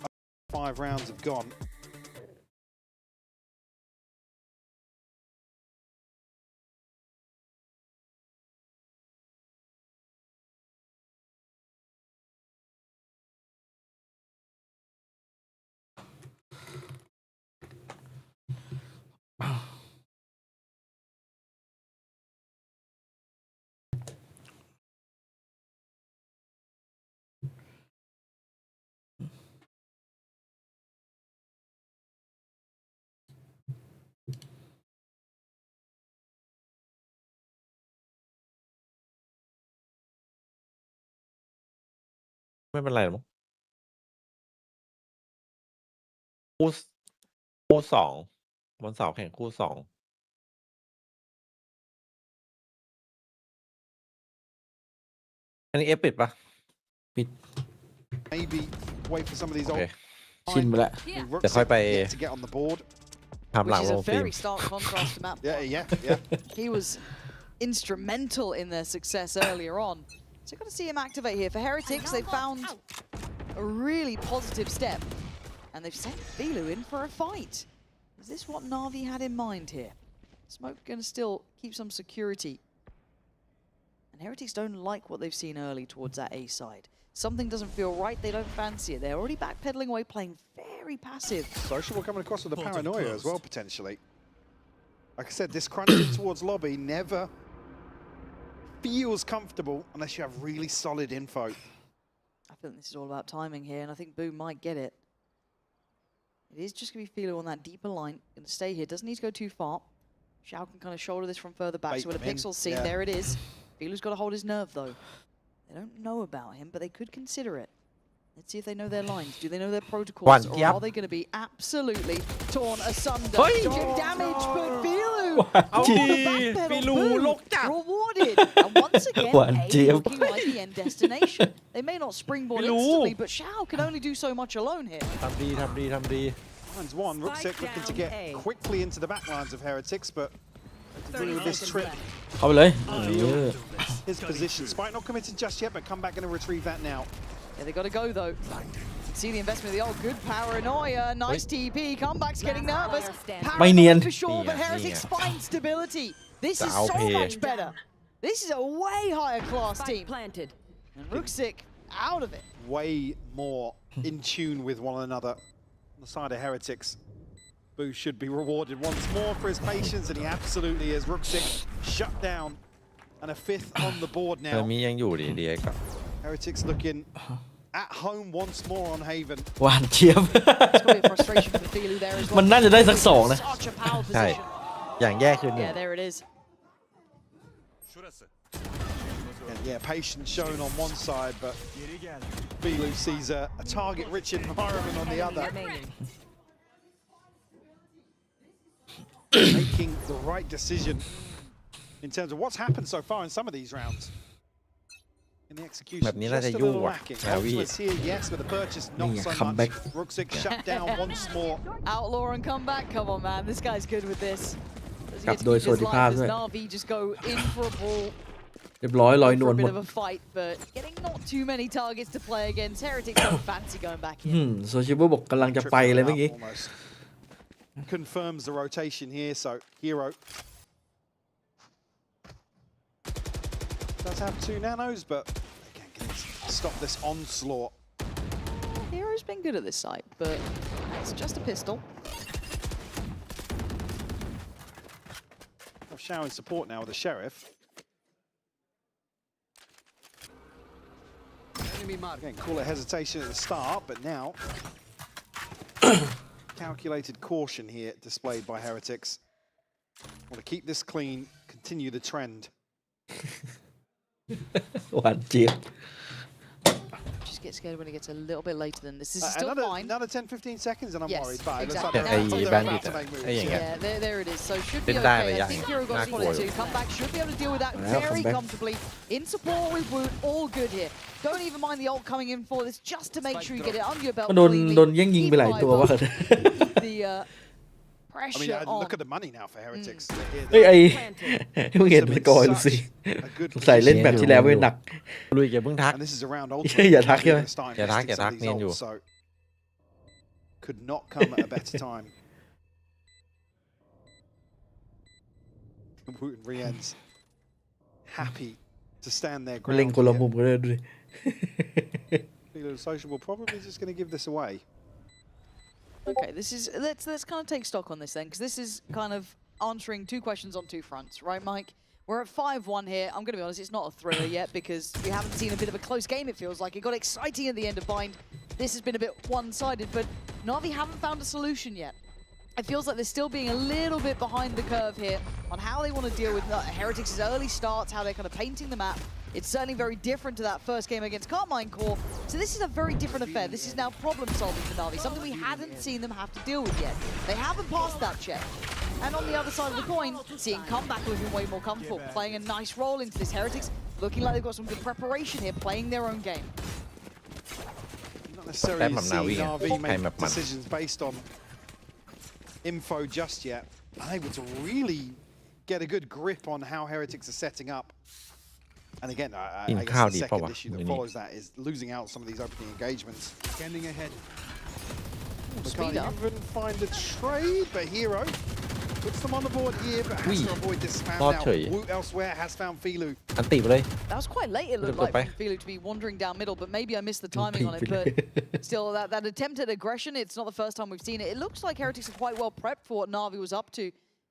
5 rounds have gone. Oh. ไม่เป็นไรหรอกมั้งคู่สองวันเสาร์แข่งคู่2อันนี้เอฟปิดปะ Maybe wait for some of these ult. ชินไปแล้ว เดี๋ยวค่อยไป Yet to get on the board. ทำหลัง Which is ล a งฟิล์ม very stark contrast to Matt. Yeah. He was instrumental in their success earlier on. So you've got to see him activate here. For Heretics, they found a really positive step. And they've sent Filu in for a fight. Is this what Na'Vi had in mind here? Smoke going to still keep some security. And Heretics don't like what they've seen early towards that A side. Something doesn't feel right, they don't fancy it. They're already backpedaling away, playing very passive. Sociable coming across with the paranoia as well, potentially. Like I said, this crunching towards lobby never feels comfortable unless you have really solid info. I think this is all about timing here, and I think Boo might get it. It is just going to be Philo on that deeper line. Going to stay here. Doesn't need to go too far. Xiao can kind of shoulder this from further back. So when a pixel's seen, there it is. Philo's got to hold his nerve, though. They don't know about him, but they could consider it. Let's see if they know their lines. Do they know their protocols? Or are they going to be absolutely torn asunder? Damage, but Philo! Rewarded! And once again, A looking like the end destination. They may not springboard instantly, but Xiao can only do so much alone here. ทำดี Finds one. Rooksik looking to get quickly into the backlines of Heretics, but really with this trip, เข้าไปเลย his position. Spike not committed just yet, but come back going to retrieve that now. Yeah, they got to go though. See the investment of the old good paranoia. Nice TP. Comeback's getting nervous. Paranoia for sure, but Heretics find stability. This is so much better. This is a way higher class team. Planted. And Rooksik out of it. Way more in tune with one another. On the side of Heretics, Boo should be rewarded once more for his patience, and he absolutely is. Rooksik shut down, and a fifth on the board เธอ now. มียังอยู่ดี ก็ Heretics looking at home once more on Haven. หวานเจี๊ยบ It's got to be a frustration for Philu there as well. มันน่าจะได้สักสองนะ Such a power ใช่ position. อย่างแย่คือหนึ่ง Yeah, there it is. And yeah, patience shown on one side, but Philu sees a target-rich environment on the other. Making the right decision in terms of what's happened so far in some of these rounds. In the execution, แบบนี้น่าจะ just a ยุ่ง little ว่ะ lacking. NAVI Ultimates here, yes, but the purchase not so comeback. much. Rooksik shut down once more. Outlaw and come back. Come on, man. This guy's good with this. Does he กลับ get to โดย keep สวัส his ดิภาพ life? ด้วย Does Navi just go in for a ball? เรียบร้อยลอยน For วล a หม bit ด of a fight, but getting not too many targets to play against. Heretics don't fancy going back in. โซชิโบบอกกำลังจะไปเลยเมื่อกี้ Almost confirms the rotation here, so Hero does have 2 nanos, but again, can stop this onslaught. Hero's been good at this site, but it's just a pistol. Showing support now with the Sheriff. Again, call it hesitation at the start, but now calculated caution here displayed by Heretics. Want to keep this clean, continue the trend. หวานเจี๊ยบ Just get scared when it gets a little bit later than this. This is still fine. Another 10-15 seconds and I'm Yes, worried. But exactly. it looks like Hey, they're bandit. about to make moves. Hey, Yeah, there it is. So should be Didn't die, okay. I yeah. think Hero got spotted too. Comeback should be able to deal with that Well, very comeback. comfortably. In support with Woot, all good here. Don't even mind the ult coming in for this, just to make sure you get it under your belt. โดน completely. โดนแย่งยิงไปหลายตัวว่า The I mean, pressure look on. at the money now for Heretics. เฮ้ยไอ้เพิ่งเห็นสกอร์ดูสิ A good ใส่เล่นแบบที่แล้วไม่หนัก ลุยอย่าเพิ่งทัก And this is around Yeah, ultimate. yeah, attack, yeah. Yeah, attack, attack, These Ninja. ults, so could not come at a better time. And Wooten re-ends happy to stand their เล่น ground คนละ here. มุมกันเลยดูดิ Philo Sociable probably just going to give this away. Okay, this is let's kind of take stock on this then, because this is kind of answering 2 questions on 2 fronts, right, Mike? We're at 5-1 here. I'm going to be honest, it's not a thriller yet because we haven't seen a bit of a close game, it feels like. It got exciting at the end of Bind. This has been a bit one-sided, but Navi haven't found a solution yet. It feels like they're still being a little bit behind the curve here on how they want to deal with Heretics' early starts, how they're kind of painting the map. It's certainly very different to that first game against Carmine Core. So this is a very different affair. This is now problem solving for Navi, something we hadn't seen them have to deal with yet. They haven't passed that check. And on the other side of the coin, seeing Comeback looking way more comfortable, playing a nice role into this. Heretics looking like they've got some good preparation here, playing their own game. Not necessarily seeing Navi make decisions based on info just yet. Unable to really get a good grip on how Heretics are setting up. And again, I guess the second issue that follows that is losing out some of these opening engagements. Scanning ahead. They can't even find a trade, but Hero Puts them on the board here, but has to avoid this spam Rod now. เฉย Woot elsewhere has found Filu. อันติไปเลย That was quite late, it looked Look, like, for Filu to be wandering down middle, but maybe I missed the timing on it. But still, that attempt at aggression, it's not the first time we've seen it. It looks like Heretics are quite well prepped for what Navi was up to.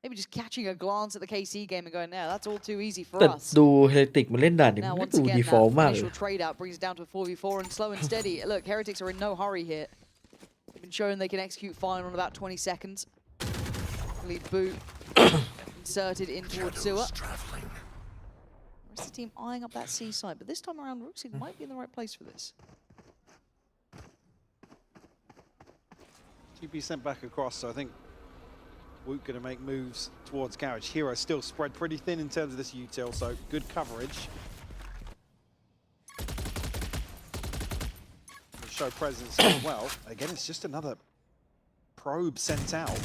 Maybe just catching a glance at the KC game and going, yeah, that's all too easy for แต่ us. ดูเฮเลติกมันเล่นด่านนี้ Now, มัน once ดู again, ดีฟอล that มากเลย initial trade out brings it down to a 4v4 and slow and steady. Look, Heretics are in no hurry here. They've been shown they can execute fine on about 20 seconds. Lead boot inserted in towards sewer. The rest of the team eyeing up that C side, but this time around, Rooksy might be in the right place for this. TP sent back across, so I think Woot going to make moves towards Garage. Hero still spread pretty thin in terms of this util, so good coverage. Show presence as well. Again, it's just another probe sent out.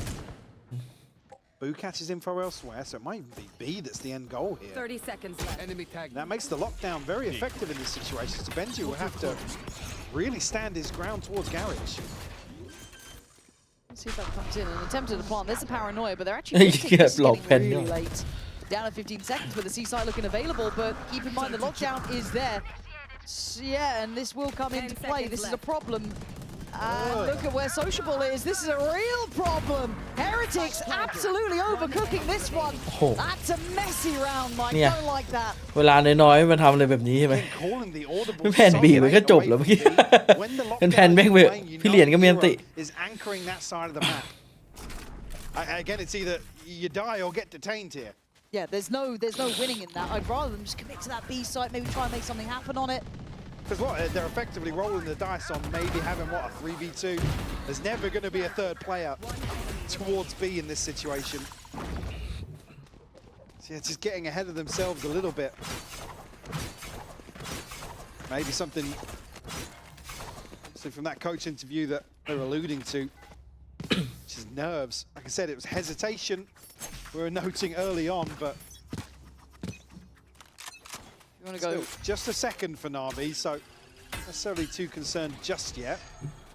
Boo catches info elsewhere, so it might even be B that's the end goal here. 30 seconds left. Enemy tag. That makes the lockdown very effective in this situation, so Benji will have to really stand his ground towards Garage. Let's see if that comes in. An attempt to plant. There's the paranoia, but they're actually getting really late. Down to 15 seconds with the C side looking available, but keep in mind the lockdown is there. Yeah, and this will come into play. This is a problem. Look at where Sociable is. This is a real problem. Heretics absolutely overcooking this one. That's a messy round, Mike. Don't like that. เวลาน้อยๆมันทำอะไรแบบนี้ใช่ไหม Calling the audible แผ่นบีมันก็จบแล้วเมื่อกี้ เป็นแผ่นแม่งเว้ยพี่เหรียญก็มีอันติ is anchoring that side of the map. Again, it's either you die or get detained here. Yeah, there's no winning in that. I'd rather them just commit to that B site, maybe try and make something happen on it. Because what they're effectively rolling the dice on maybe having what a 3v2. There's never going to be a third player towards B in this situation. So yeah, just getting ahead of themselves a little bit. Maybe something from that coach interview that they're alluding to, which is nerves. Like I said, it was hesitation we were noting early on, but still, just a second for Navi, so not necessarily too concerned just yet.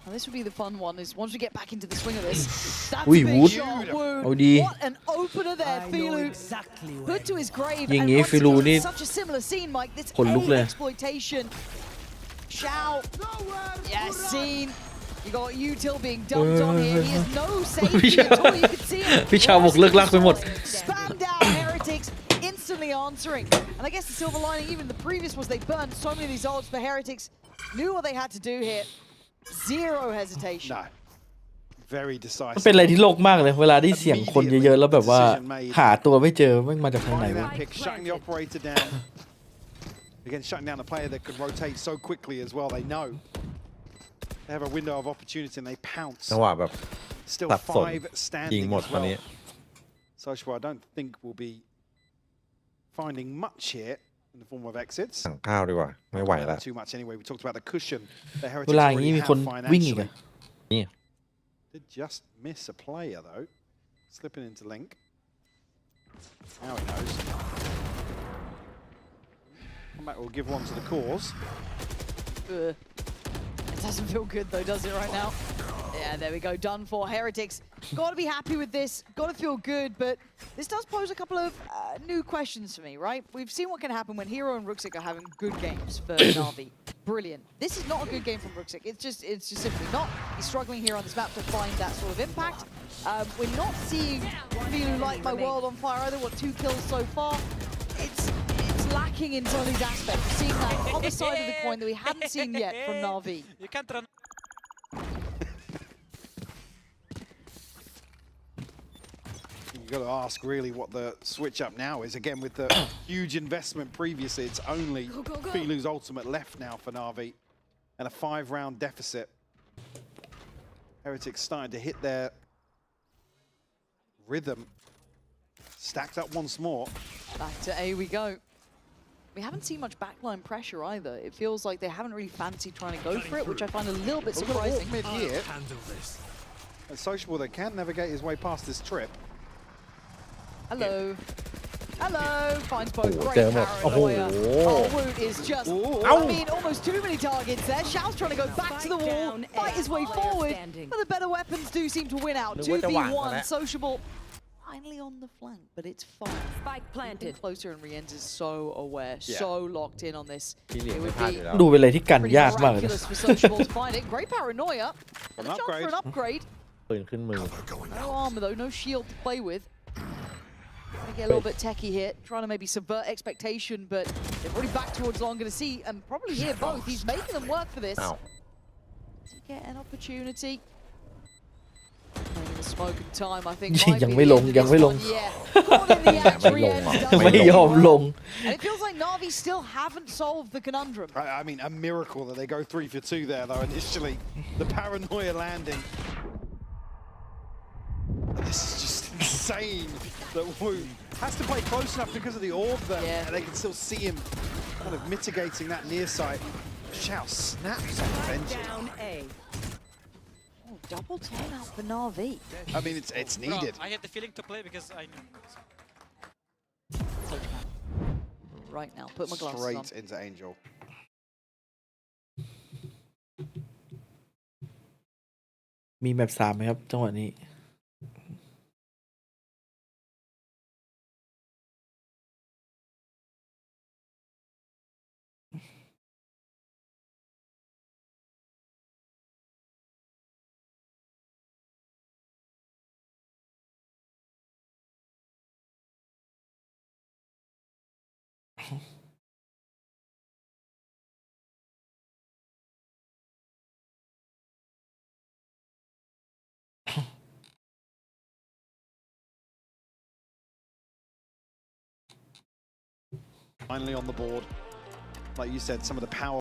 Well, this would be the fun one, is once we get back into the swing of this. That's Ui, a big Wood. shot, Wood. Oh,ดี What an opener there, Filu. Put to his grave. อย่าง And งี้ once ฟิลู again, นี่ such a similar scene, Mike. This ขนลุกเลย exploitation. Shout. Yeah, scene. You got Util being dumped on here. He has no safety at all. You can see him. พี่ชาวบอกเลิกลักไปหมด Spam down Heretics, instantly answering. And I guess the silver lining, even the previous, was they burned so many of these ults for Heretics. Knew what they had to do here. Zero hesitation. No. Very มัน decisive. เป็นอะไรที่โลกมากเลยเวลาได้เสียงคนเยอะๆแล้วแบบว่าหาตัวไม่เจอมันมาจากทางไหน Finding วะ that pick, shutting the operator down. Again, shutting down a player that could rotate so quickly as well. They know they have a window of opportunity and they pounce. จังหวะแบบ Still สับสน 5 ยิง standing หมด as วันนี้ well. Sociable, I don't think will be finding much here in the form of exits. สั่งข้าวดีกว่าไม่ไหวแล้ว Too much anyway. We talked about the cushion that เว Heretics ลาอย่างนี้ already มีคน have วิ่งอีก financially. อะ Did just miss a player though. Slipping into Link. Now he knows. Come back, we'll give one to the cause. It doesn't feel good though, does it right now? Yeah, there we go, done for. Heretics, gotta be happy with this, gotta feel good, but this does pose a couple of new questions for me, right? We've seen what can happen when Hero and Rooksik are having good games for Navi. Brilliant. This is not a good game from Rooksik. It's just simply not. He's struggling here on this map to find that sort of impact. We're not seeing Filu light my world on fire either. What, 2 kills so far? It's lacking in some of these aspects. We're seeing that other side of the coin that we haven't seen yet from Navi. You can't run. You've got to ask really what the switch up now is. Again, with the huge investment previously, it's only Filu's ultimate left now for Navi. And a 5-round deficit. Heretics starting to hit their rhythm. Stacked up once more. Back to A we go. We haven't seen much backline pressure either. It feels like they haven't really fancied trying to go for it, which I find a little bit surprising. Mid here. And Sociable, they can navigate his way past this trip. Hello. Hello. Finds both. Great damn it. paranoia. Oh. Oh, Woot is just, I mean, almost too many targets there. Shao's trying to go back to the wall, fight his way forward, but the better weapons do seem to win out. 2v1, Sociable. finally on the flank, but it's fine. Spike planted. Closer and Rienz is so aware, Yeah. so locked in on this. ที่เหลียง It ไม่ would พลาด be อยู่แล้ว ดูเป็นอะไรที่กัน pretty ยากมากเลยนะ miraculous for Sociable to find it. Great paranoia. And An a chance for an upgrade. ปืนขึ้นมือ No armor though, no shield to play with. Gonna get a little bit techie here, trying to maybe subvert expectation, but they've already backed towards long. Gonna see, and probably hear both. He's making them work for this. Ow. To get an opportunity. Maybe the smoke and time, I think. ยังไม่ลง ยังไม่ลง Yeah. Caught in the act, Rienz does ไม่ยอมลง And it feels like NAVI still haven't solved the conundrum. I mean, a miracle that they go 3 for 2 there, though, initially. The paranoia landing. This is just insane that Wu has to play close enough because of the orb that they can still see him kind of mitigating that near sight. Shao snaps on the bench. Down A. Oh, double turn out for NAVI. I mean, it's needed. I had the feeling to play because I knew. Right now, put my glasses on. Straight into Angel. มีแมป3ไหมครับจังหวะนี้ Finally on the board. Like you said, some of the power.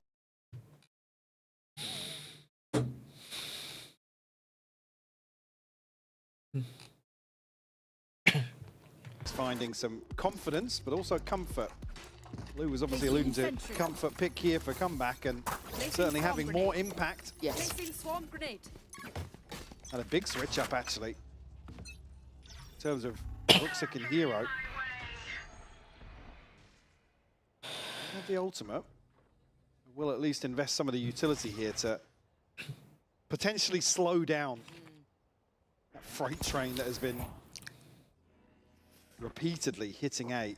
Finding some confidence, but also comfort. Lou was obviously alluding to comfort pick here for comeback and certainly having more impact. Yes. Swarm grenade. And a big switch up, actually, in terms of Ruxic and Hero. And the ultimate will at least invest some of the utility here to potentially slow down that freight train that has been repeatedly hitting A.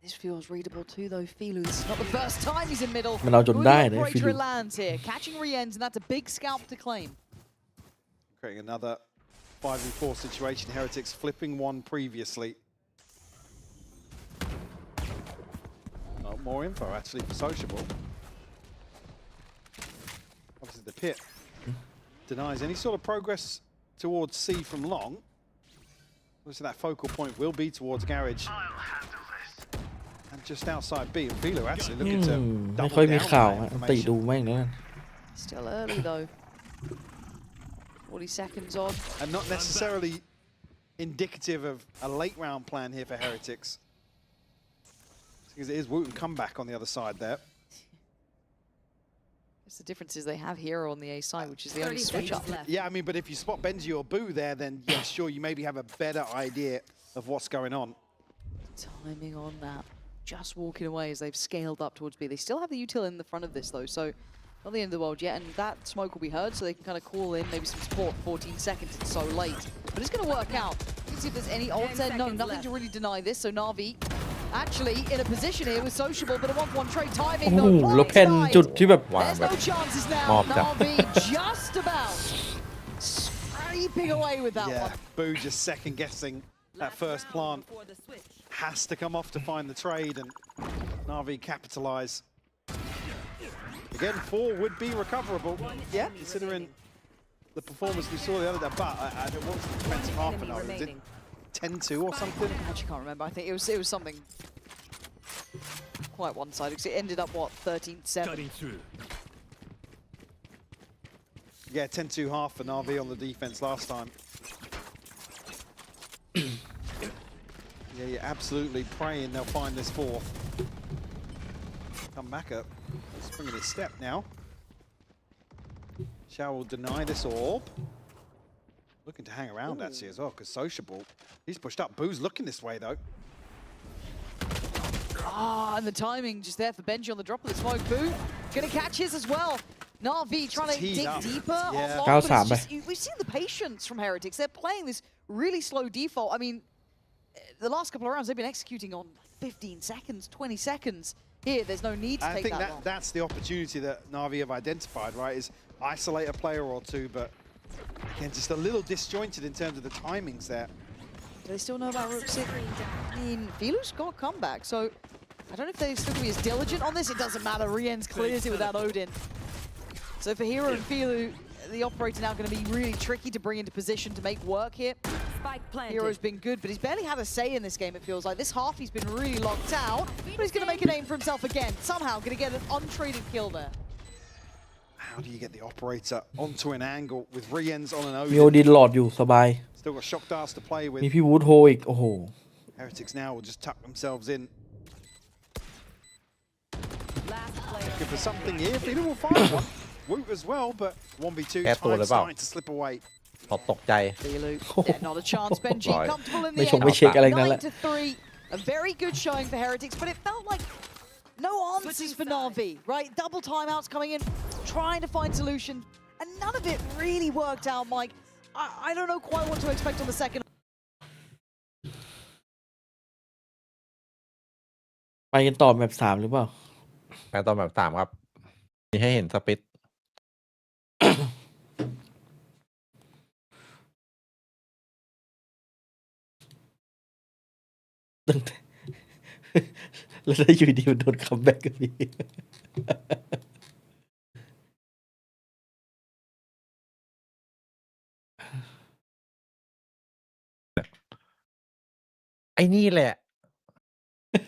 This feels readable too, though. Filu, this is not the first time he's in middle. มันเอาจนได้นะ Operator ฟิลู lands here, catching Rienz, and that's a big scalp to claim. Creating another 5v4 situation. Heretics flipping one previously. Oh, more info actually for Sociable. Obviously the pit denies any sort of progress towards C from long. Obviously that focal point will be towards Garage. And just outside B, and Philo actually looking to ไม่ค่อย double มี down ข่าว on อะ that ติดู information. แม่งนะ Still early though. 40 seconds on. And not necessarily indicative of a late round plan here for Heretics. Because it is Wooten comeback on the other side there. Guess the difference is they have Hero on the A side, which is the only switch up. Yeah, I mean, but if you spot Benji or Boo there, then yeah, sure, you maybe have a better idea of what's going on. Timing on that. Just walking away as they've scaled up towards B. They still have the util in the front of this though, so not the end of the world yet, and that smoke will be heard, so they can kind of call in maybe some support. 14 seconds, it's so late. But it's going to work out. Let's see if there's any ult there. No, nothing to really deny this, so Navi actually in a position here with Sociable, but a 1-1 trade timing โอ้โห though. แล้วแพน Blindside. จุดที่แบบ There's no chances now. Navi just about scraping away with that Yeah, one. Boo just second guessing that first plant. Has to come off to find the trade, and Navi capitalise. Again, 4 would be recoverable. Yeah, considering the performance we saw the other day, but it was the defensive half an hour. Was it 10-2 or something? I actually can't remember. I think it was something quite one-sided because it ended up what 13-7. Yeah, 10-2 half for Navi on the defense last time. Yeah, you're absolutely praying they'll find this fourth. Come back up. Springing his step now. Shao will deny this orb. Looking to hang around actually as well, because Sociable. He's pushed up. Boo's looking this way though. Ah, and the timing just there for Benji on the drop of the smoke. Boo gonna catch his as well. Navi trying to dig deeper on long, but it's just, we've seen the patience from Heretics. They're playing this really slow default. I mean, the last couple of rounds they've been executing on 15 seconds, 20 seconds. Here, there's no need to I take think that long. that's the opportunity that NAVI have identified, right? Is isolate a player or two, but again, just a little disjointed in terms of the timings there. Do they still know about Rook 6? I mean, Filu's got comeback, so I don't know if they're still going to be as diligent on this. It doesn't matter. Rien's clears it without Odin. So for Hero and Filu, the operator now going to be really tricky to bring into position to make work here. Hero's been good, but he's barely had a say in this game, it feels like. This half he's been really locked out, but he's going to make a name for himself again. Somehow going to get an untraded kill there. How do you get the operator onto an angle with Rien's on an มีโอ Odin? ดินหลอดอยู่สบาย Still got Shock Dart to play มี with. พี่วูดโฮอีกโอ้โห Heretics now will just tuck themselves in. Looking for something here. Filu will find one. Woot as well, but 1v2 time starting to slip away. พอตกใจ Filu, yeah, not a chance. Benji Right. comfortable in ไม่ the ชงไม่ end. เช็คอะไรนั่นแหละ 9 to 3, a very good showing for Heretics, but it felt like no answers for NAVI, right? Double timeouts coming in, trying to find solutions, and none of it really worked out, Mike. I don't know quite what to expect on the second. ไปกันต่อแมป3หรือเปล่า แพ้ตอนแบบ3ครับมีให้เห็นสปิต ตั้งแต่ แล้วได้อยู่ดีมันโดนคัมแบ็กกันพี่ ไอ้นี่แหละ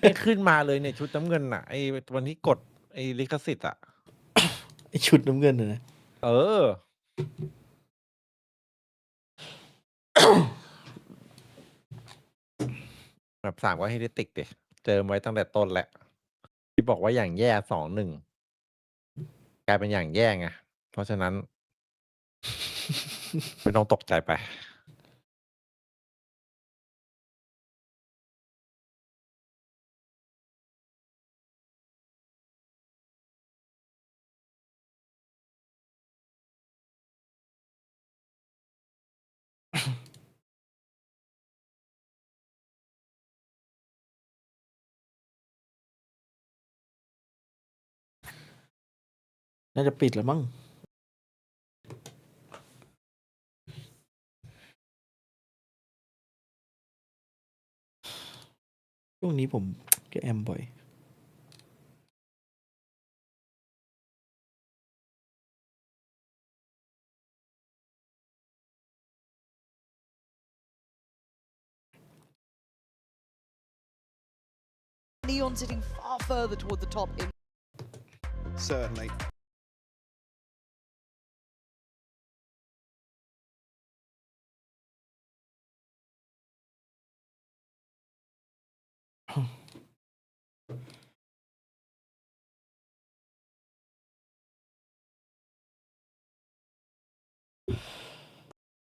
ไม่ขึ้นมาเลยเนี่ยชุดน้ำเงินอ่ะไอ้วันที่กดไอ้ลิขสิทธิ์อ่ะ ไอชุดน้ำเงินน่ะนะ เออ แบบ3ก็ให้ได้ติกดิเจอไว้ตั้งแต่ต้นแหละที่บอกว่าอย่างแย่ 2-1 กลายเป็นอย่างแย่ไงเพราะฉะนั้น ไม่ต้องตกใจไป น่าจะปิดแล้วมั้งช่วงนี้ผมก็แอมบ่อย Neon sitting far further toward the top. Certainly.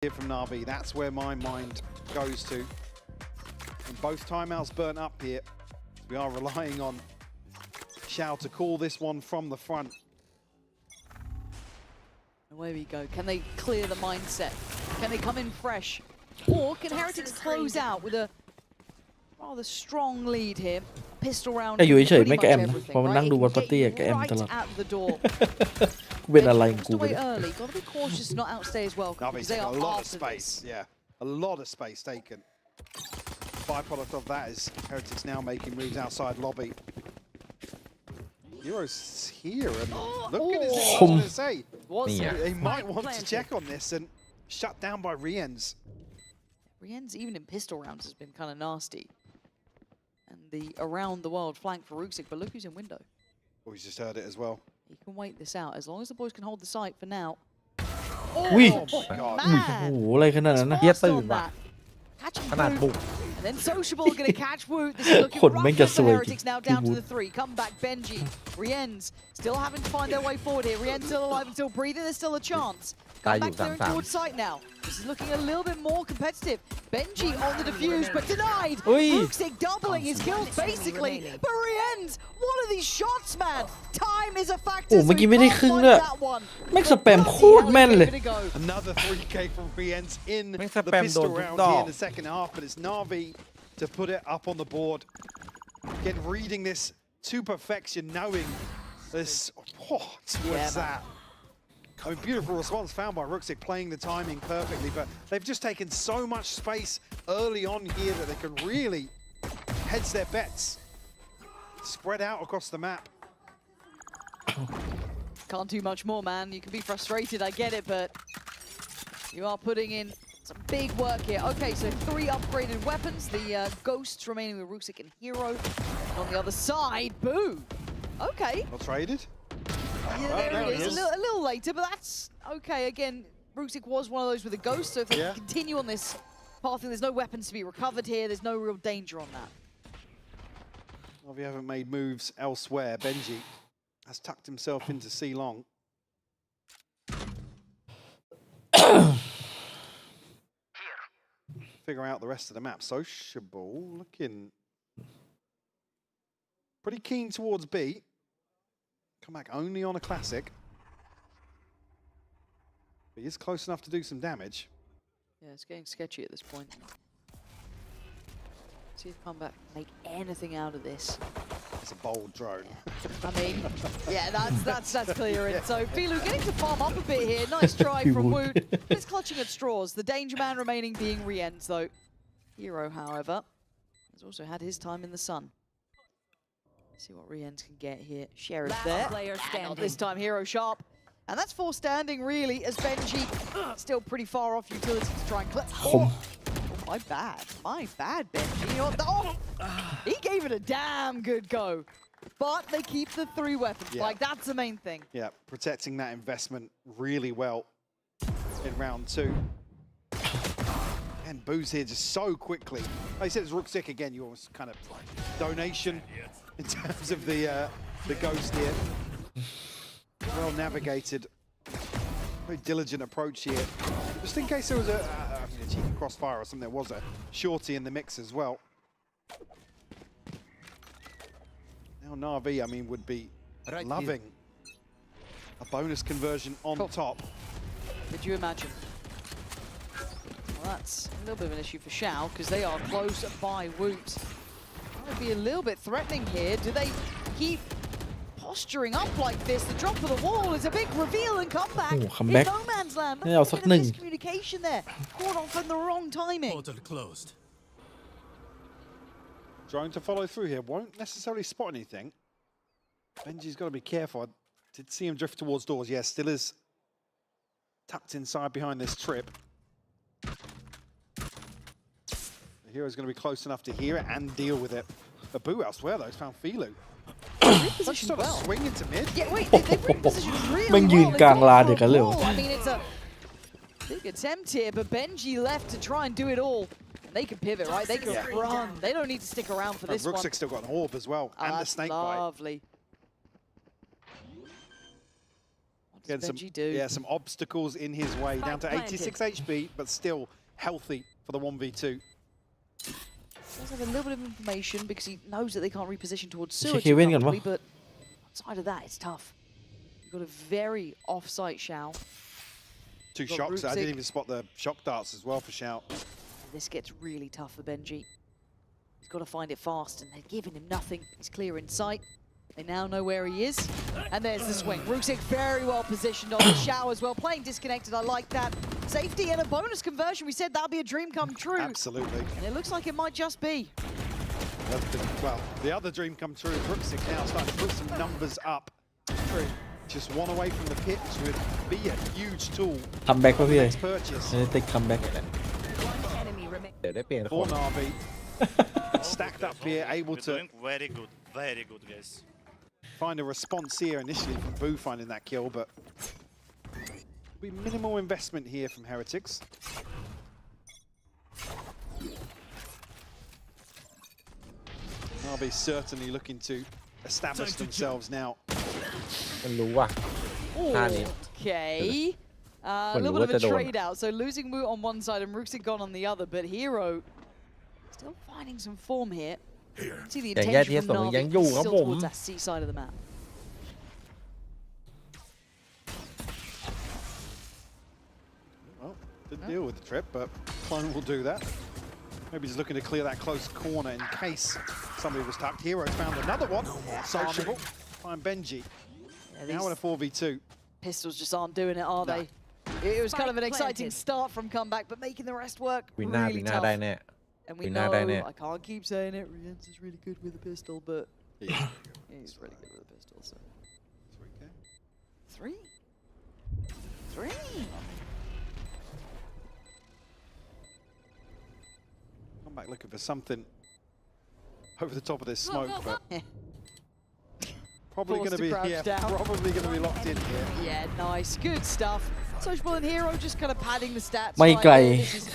Here from NAVI, that's where my mind goes to. And both timeouts burnt up here. We are relying on Shao to call this one from the front. Away we go. Can they clear the mindset? Can they come in fresh? Or can Heretics close out with a rather strong lead here? Pistol round. แต่อยู่เฉยๆ pretty ไม่ much แกแอมนะ everything, พอมา right? นั่ง It ดู can วอต get ปาร์ตี้ you อะแกแอม right ตลอด out the door. กูเป็นอะไรของ Just กูไป away เนี่ย early. Got to be cautious to not outstay as well. NAVI's Because they taken are a lot of after space. this. Yeah, a lot of space taken. Byproduct of that is Heretics now making moves outside lobby. Hero's here and look at his, I was going to say, he might want to check on this and shut down by Rien's. Rien's even in pistol rounds has been kind of nasty. And the around the world flank for Ruksik, but look who's in window. Oh, he's just heard it as well. He can wait this out as long as the boys can hold the site for now. อุ้ย Oh my god. โอ้โหอะไรขนาดนั้นนะ เหี้ย Fast ตื่น on ว่ะ that. Catching ขนาด Woot. บุก And then Sociable going to catch Woot. This is looking คน rough แม่งจะ for ซวย Heretics now down to the 3. Come back Benji. Rien's still having to find their way forward here. Rien's still alive and still breathing. There's still a chance. Come back clearing towards site now. This is looking a little bit more competitive. Benji on the defuse, but denied. Ruksik doubling his kills basically. But Rien's, what are these shots, man? Time is a factor. โอ้เมื่อกี้ไม่ได้ครึ่งด้วยแม่งสแปมโคตรแม่นเลย Another 3K from Rien's in Make the spam pistol don't round dog. here in the second half, but it's NAVI to put it up on the board. Again, reading this to perfection, knowing this. What's that? I mean, beautiful response found by Ruxic, playing the timing perfectly, but they've just taken so much space early on here that they can really hedge their bets. Spread out across the map. Can't do much more, man. You can be frustrated, I get it, but you are putting in some big work here. Okay, so 3 upgraded weapons. The Ghosts remaining with Ruxic and Hero. On the other side, Boo. Okay. Not traded. Yeah, there it is. A little later, but that's okay. Again, Ruxic was one of those with a Ghost, so if they can continue on this path, there's no weapons to be recovered here. There's no real danger on that. Well, we haven't made moves elsewhere. Benji has tucked himself into C long. Figure out the rest of the map. Sociable, looking pretty keen towards B. Come back only on a classic. But he is close enough to do some damage. Yeah, it's getting sketchy at this point. See if Comeback can make anything out of this. It's a bold drone. I mean, yeah, that's clear. So Filu getting to farm up a bit here. Nice try from Wood. He's clutching at straws. The Danger Man remaining being Rien's though. Hero, however, has also had his time in the sun. Let's see what Rien's can get here. Sheriff there. Not this time, Hero sharp. And that's 4 standing really, as Benji still pretty far off utility to try and collect. Oh, my bad, Benji. You know what? Oh, he gave it a damn good go. But they keep the 3 weapons. Yeah. Like, that's the main thing. Yeah, protecting that investment really well in round 2. And Boo's here just so quickly. Like I said, it's Ruxic again. You almost kind of donation in terms of the Ghost here. Well navigated, very diligent approach here. Just in case there was a cheeky crossfire or something, there was a shorty in the mix as well. Now NAVI, I mean, would be loving a bonus conversion on top. Could you imagine? Well, that's a little bit of an issue for Shao, because they are close by Woot. That would be a little bit threatening here. Do they keep posturing up like this? The drop of the wall is a big reveal and comeback. Oh, in no man's land. That's a bit of miscommunication there. Caught off in the wrong timing. Portal closed. Drone to follow through here. Won't necessarily spot anything. Benji's got to be careful. I did see him drift towards doors. Yeah, still is tucked inside behind this trip. The Hero's going to be close enough to hear it and deal with it. The Boo elsewhere, though, has found Filu. Such sort of swing into mid. Yeah, wait, they repositioned really มันยืนกลางลานเดียวกันเลยเหรอ I mean, it's a big attempt here, but Benji left to try and do it all. And they can pivot, right? They can run. They don't need to stick around for this one. Ruxic's still got an orb as well, and the snake bite. Lovely. What does Benji do? Yeah, some obstacles in his way. Down to 86 HP, but still healthy for the 1v2. Does have a little bit of information because he knows that they can't reposition towards sewer Check too Kevin comfortably,กันวะ but outside of that, it's tough. You've got a very off-site Shao. 2 shocks. I didn't even spot the shock darts as well for Shout. This gets really tough for Benji. He's got to find it fast, and they're giving him nothing. He's clear in sight. They now know where he is. And there's the swing. Ruxic very well positioned on the Shao as well. Playing disconnected, I like that. Safety and a bonus conversion. We said that'll be a dream come true. Absolutely. And it looks like it might just be. Well, the other dream come true. Ruxic now starting to put some numbers up. True. Just 1 away from the pit, which would be a huge tool คัมแบ็กป่ะพี่ next purchase. ติดคัมแบ็ก เดี๋ยวได้เปลี่ยนค For น NAVI. Stacked up here, able We're to doing very good, guys. find a response here initially from Boo finding that kill, but be minimal investment here from Heretics. NAVI certainly looking to establish themselves now. มันรู้ว่ะ ท่านี้ Okay. A little bit of a trade out. So losing Wu on one side and Ruxic gone on the other, but Hero still finding some form here. See the intention from NAVI still towards that C side of the map. Well, didn't deal with the trip, but Clone will do that. Maybe just looking to clear that close corner in case somebody was tucked. Heroes found another one. Sociable. Find Benji. Now in a 4v2. Pistols just aren't doing it, are they? It was kind of an exciting start from comeback, but making the rest work วินหน้า really วินหน้า tough. ได้แน่ And we Win know, now, don't it? I can't keep saying it, Rienz is really good with a pistol, but he's really good with a pistol, so. 3? Come back looking for something over the top of this smoke, but probably going to be probably going to be locked in here. Yeah, nice, good stuff. Sociable and Hero just kind of padding the stats. ไม่ไกล This is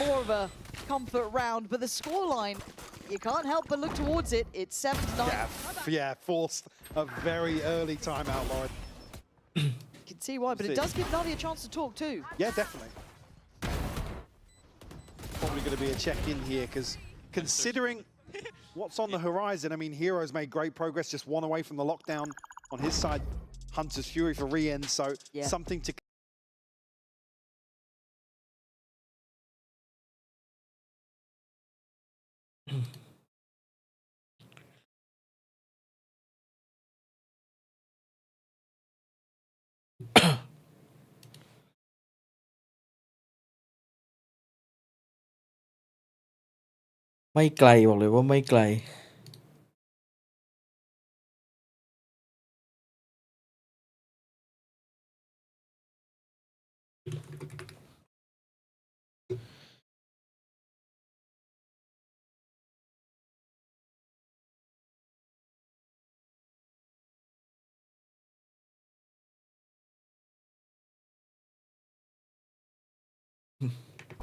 more of a comfort round, but the scoreline, you can't help but look towards it. It's 7-9. Yeah, forced a very early timeout, Lloyd. You can see why, but it does give Navi a chance to talk too. Yeah, definitely. Probably going to be a check-in here, because considering what's on the horizon, I mean, Heroes made great progress, just one away from the lockdown on his side. Hunter's Fury for re-end, so something to...ไม่ไกลบอกเลยว่าไม่ไกล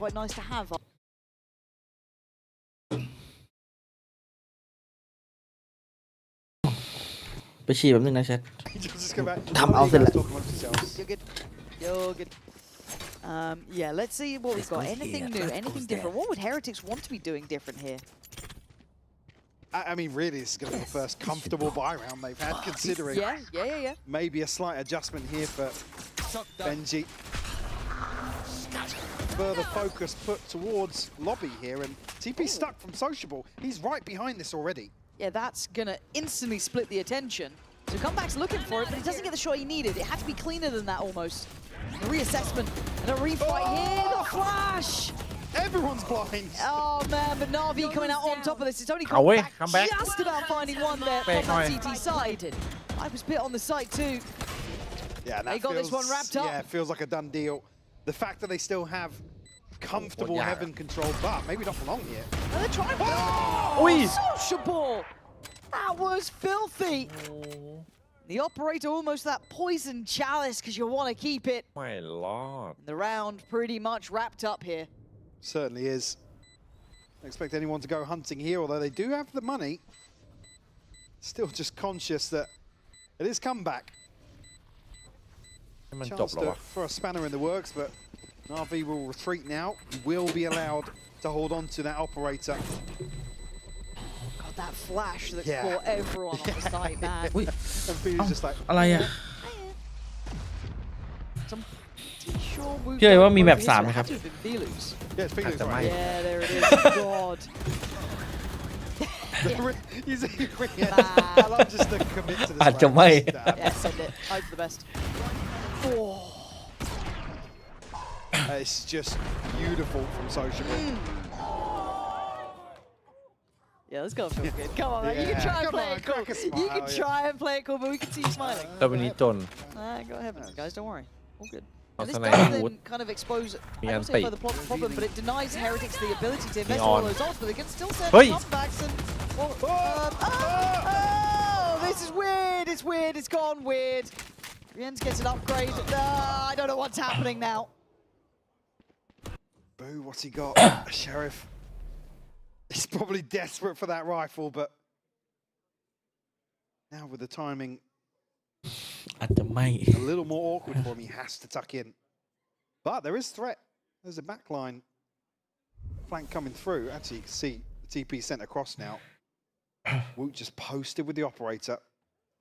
Quite nice to have. ไปฉี่แป๊บนึงนะแชท Just go back. ทำเอาเสร็จแล้ว Talk amongst yourselves. You're good. You're good. Yeah, let's see what we've got. Anything new, anything different? What would Heretics want to be doing different here? I mean, really, this is going to be the first comfortable buy round they've had, considering Yeah. maybe a slight adjustment here for Benji. Further focus put towards lobby here, and TP stuck from Sociable. He's right behind this already. Yeah, that's gonna instantly split the attention. So Comeback's looking for it, but he doesn't get the shot he needed. It had to be cleaner than that almost. A reassessment and a refight here. The flash! Everyone's blind. Oh man, but Navi coming out on top of this. It's only Comeback just about finding one there from that CT side. I was bit on the side too. Yeah, and that They got this one wrapped up. Yeah, it feels like a done deal. The fact that they still have comfortable heaven control, but maybe not for long here. They're trying to... Sociable! That was filthy! The operator almost that poison chalice because you want to keep it. My lord. The round pretty much wrapped up here. Certainly is. Don't expect anyone to go hunting here, although they do have the money. Still just conscious that it is comeback. ให้มันจบ Chance แล้ว to วะ throw a spanner in the works, but NAVI will retreat now. He will be allowed to hold on to that operator. God, that flash that caught everyone on the site, man. And Peter's just like, อะไรอ่ะ Some sure moved พี่เอ๋ว่า up มีแบบ over 3 his ไหมครับ had to have been Velus. yeah, it's Felix, right? Yeah, there it is. God. He's I love just the commit to this. อาจจะไม่ Yeah, send it. Hope for the best. Oh. It's just beautiful from Sociable. Yeah, let's go feel good. Come on, man. You can try and come play on, it cool. crack a smile, You can yeah. try and play it cool, but we can see you smiling. แต่วันนี้จน Go ahead, guys. Don't worry. All good. I'll And this send does a then wood. kind of expose, I Me don't and say Pete. further problem, but it denies Heretics the ability to invest Me all on. those ults, but they can still send Hey. comebacks and... this is weird. It's weird. It's gone weird. Rienz gets an upgrade. I don't know what's happening now. Boo, what's he got? A sheriff. He's probably desperate for that rifle, but now with the timing อาจจะไม่ a little more awkward for him, he has to tuck in. But there is threat. There's a backline flank coming through. Actually, you can see the TP sent across now. Woot just posted with the operator.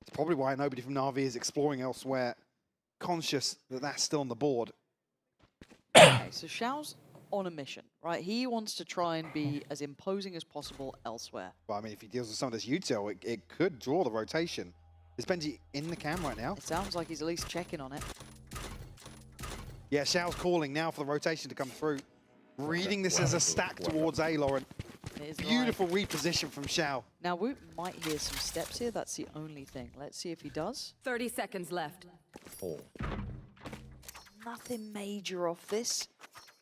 It's probably why nobody from NAVI is exploring elsewhere, conscious that that's still on the board. Okay, so Xiao's on a mission, right? He wants to try and be as imposing as possible elsewhere. Well, I mean, if he deals with some of this util, it could draw the rotation. Is Benji in the cam right now? It sounds like he's at least checking on it. Yeah, Xiao's calling now for the rotation to come through. Reading this as a stack towards A, Lauren. It is Beautiful reposition from Xiao. Now, Woot might hear some steps here. That's the only thing. Let's see if he does. 30 seconds left. โอ้ Nothing major off this,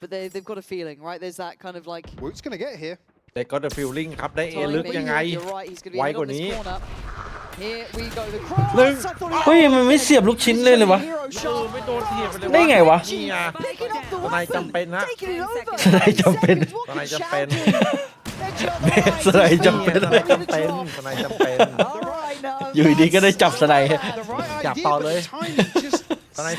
but they've got a feeling, right? There's that kind of like... Woot's going to get here. แต่ก็ the feeling ครับได้ A ลึก timing. ยังไง You're right, he's going to ไว be กว่า in on นี้ this corner. Here we go, the cross. ลึก I thought he เฮ้ยมันไม่เสียบลูกชิ้นเลยเลยวะ hero เออ shot. ไม่โดนเทียบไปเลยวะ ได้ไงวะ นี่ไง Picking up the ทนาย weapon. จำเป็นฮะ Taking it over. ทนายจำเป็น Seconds, what ทนาย could จำเป็น Xiao do? They're just ทนายจำเป็น ทนายจำเป็นทนายจำเป็น All right, now. อยู่ดีๆก็ได้จับสไนด์ The right Chạm idea, to but theเลย timing just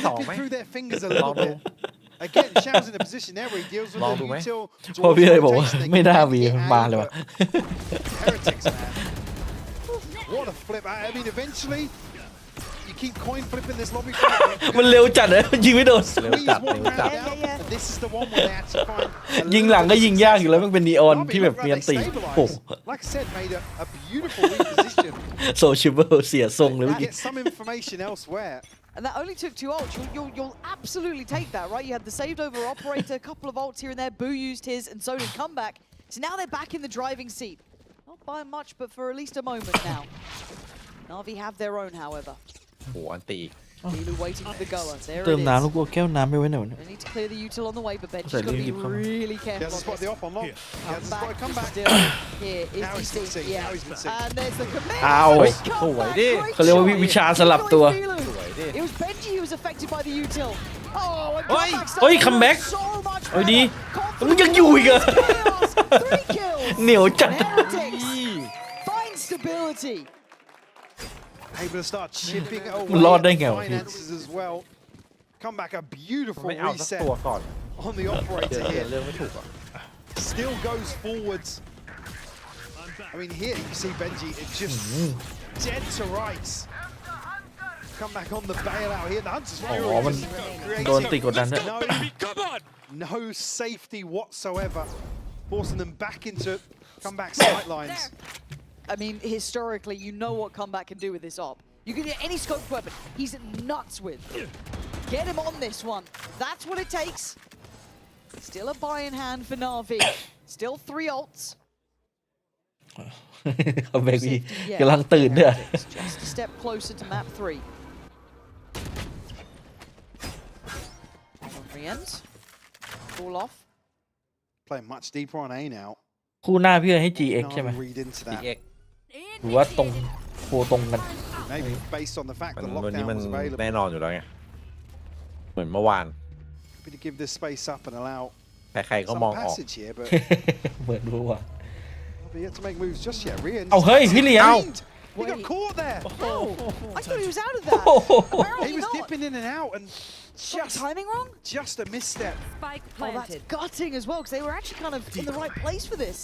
Tao slipping mấy. through their fingers a ลอง little ดู bit. Again, Xiao's in a position there where he deals with ลอง the ดูไหม util. พอพี่เลยบอกว่า rotation, they ไม่ can น่า get มี it มา out, เลยวะ but Heretics, man. What a flip. I mean, eventually, you keep coin flipping this lobby. มันเร็วจัดเลยยิงไม่โดน เร็วจัด Squeeze one เร็วจัด round out, and this is the one where they actually find a ยิงหลังก็ยิงยากอยู่แล้วมันเป็นนีออนที่แบบเมียนตีโอ้ Like I said, made a beautiful reposition. โซชิเบิลเสียทรงเลยเมื่อกี้ Get some information elsewhere. And that only took 2 ults. You'll absolutely take that, right? You had the saved over operator, a couple of ults here and there. Boo used his, and so did Comeback. So now they're back in the driving seat. Not by much, but for at least a moment now. NAVI have their own, however. โอ้อันตี Lilu waiting for the goer. There เติ it ม is. น้ำแล้วกูเอาแก้วน้ำไปไว้ไหนวะเนี่ย They need to clear the util on the way, but Benji's Sorry, got to be leave him. really He careful has to on spot this. the op on long. He has to spot a comeback. Still, here is Now the he's been seat. seen. Yeah. Now he's been seen. And there's the commit. อ้าว สวยดิ เขาเรียกว่าวิชาสลับตัว สวยดิ It was Benji who was affected by the util. Oh, and Oi. comeback's Oi, done come back. so much เฮ้ยดี better. มันยังอยู่อีกเหรอ Chaos, 3 kills. เหนียวจัด Heretics find stability. Able to start chipping away มันรอดได้ไงวะ finances as well. Come back, a beautiful ไม่เอาสัก reset ตัวก่อน on the เดี๋ยว operator เดี๋ยว here. เรื่องไม่ถูกอ่ะ Still goes forwards. I mean, here you see Benji, it just dead to rights. Come back on the bailout here. The Hunters อ๋อ Fury มัน just โดนตีกดดันด้วย no safety whatsoever, forcing them back into comeback sight lines. I mean, historically, you know what Comeback can do with this op. You can get any scoped weapon. He's nuts with. Get him on this one. That's what it takes. Still a buy in hand for NAVI. Still 3 ults. เขาแบกพี่กำลังตื่นด้วย Just a step closer to map 3. Re-ends. Fall off. Playing much deeper on A now. คู่หน้าพี่ให้ GX ใช่ไหม Now read into that. DX หรือว่าตรงโคตรงกัน Maybe based on the fact มัน that วันนี้ lockdown มัน was available. แน่นอนอยู่แล้วไง เหมือนเมื่อวาน Happy to give this space up and allow ใครๆก็ some มองออก passage here, but เหมือนรู้ว่า not yet to make moves just yet. Re-ends. เอาเฮ้ยพี่เลี้ยง He got caught there. No! I thought he was out of that. He Apparently was not. dipping in and out and Just timing wrong? just a misstep. Spike Oh, that's planted. gutting as well, because they were actually kind of in the right place for this.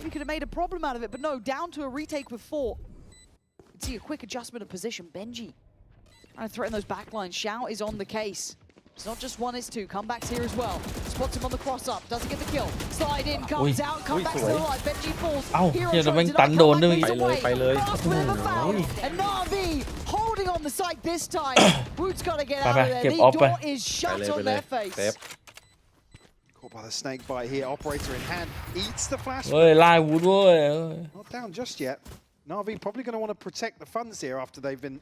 We could have made a problem out of it, but no, down to a retake with 4. You see a quick adjustment of position. Benji trying to threaten those backlines. Xiao is on the case. It's not just 1, it's 2. Comebacks here as well. Spots him on the cross up. Doesn't get the kill. Slide in, comes out. Comeback's still alive. Benji falls. เอ้า Hero เดี๋ยวเรา tries แม่ง to ตัน deny โดนด้วย comeback, เมื่อ he's กี้ ไปเลย away. Fast with a foul. And NAVI holding on the site this time. Boots got to get out of there. Ket The op, door is shut ไปเลย on ไปเลย their face. เซฟ Caught by the snake bite here. Operator in hand. Eats the flash. เฮ้ยไล่วูดเว้ย Not down just yet. NAVI probably going to want to protect the funds here after they've been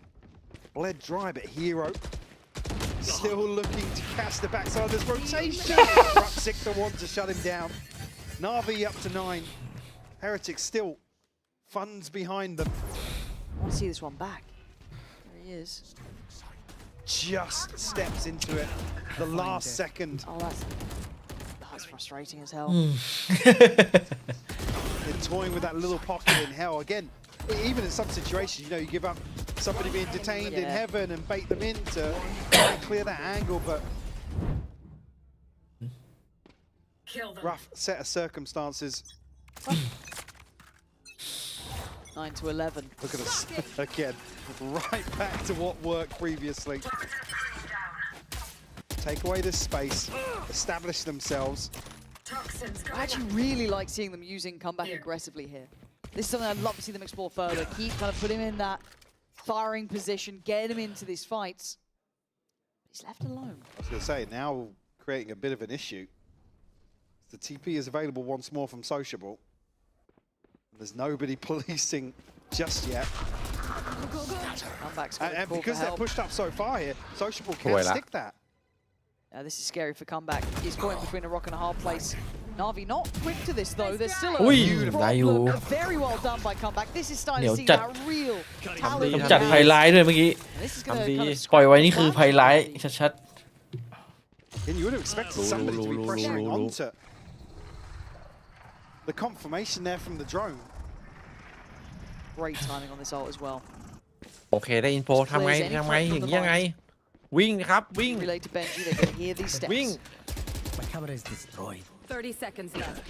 bled dry, but Hero still looking to catch the backside of this rotation. Rupsick the one to shut him down. NAVI up to 9. Heretics still funds behind them. I want to see this one back. There he is. Just steps into it. The last second. Oh, that's frustrating as hell. They're toying with that little pocket in hell. Again, even in some situations, you know, you give up somebody being detained in heaven and bait them in to try and clear that angle, but rough set of circumstances. 9 to 11. Look at us again, right back to what worked previously. Take away this space, establish themselves, I actually really like seeing them using comeback aggressively here. This is something I'd love to see them explore further. Keep kind of put him in that firing position, get him into these fights. He's left alone. I was going to say, now creating a bit of an issue. The TP is available once more from Sociable. There's nobody policing just yet. And because they're pushed up so far here, Sociable can't stick that. This is scary for comeback. He's caught in between a rock and a hard place. NAVI not quick to this though. There's still a problem. Very well done by comeback. This is starting to see that real talent. กำจัดไพไลท์ด้วยเมื่อกี้ปล่อยไว้นี่คือไพไลท์ชัด And you would have expected somebody to be pressuring onto the confirmation there from the drone. Great timing on this ult as well. โอเคได้อินโฟทำไงอย่างนี้ยังไงวิ่งครับวิ่ง Relay to Benji. They can hear these steps. วิ่ง My camera is destroyed. 30 seconds left.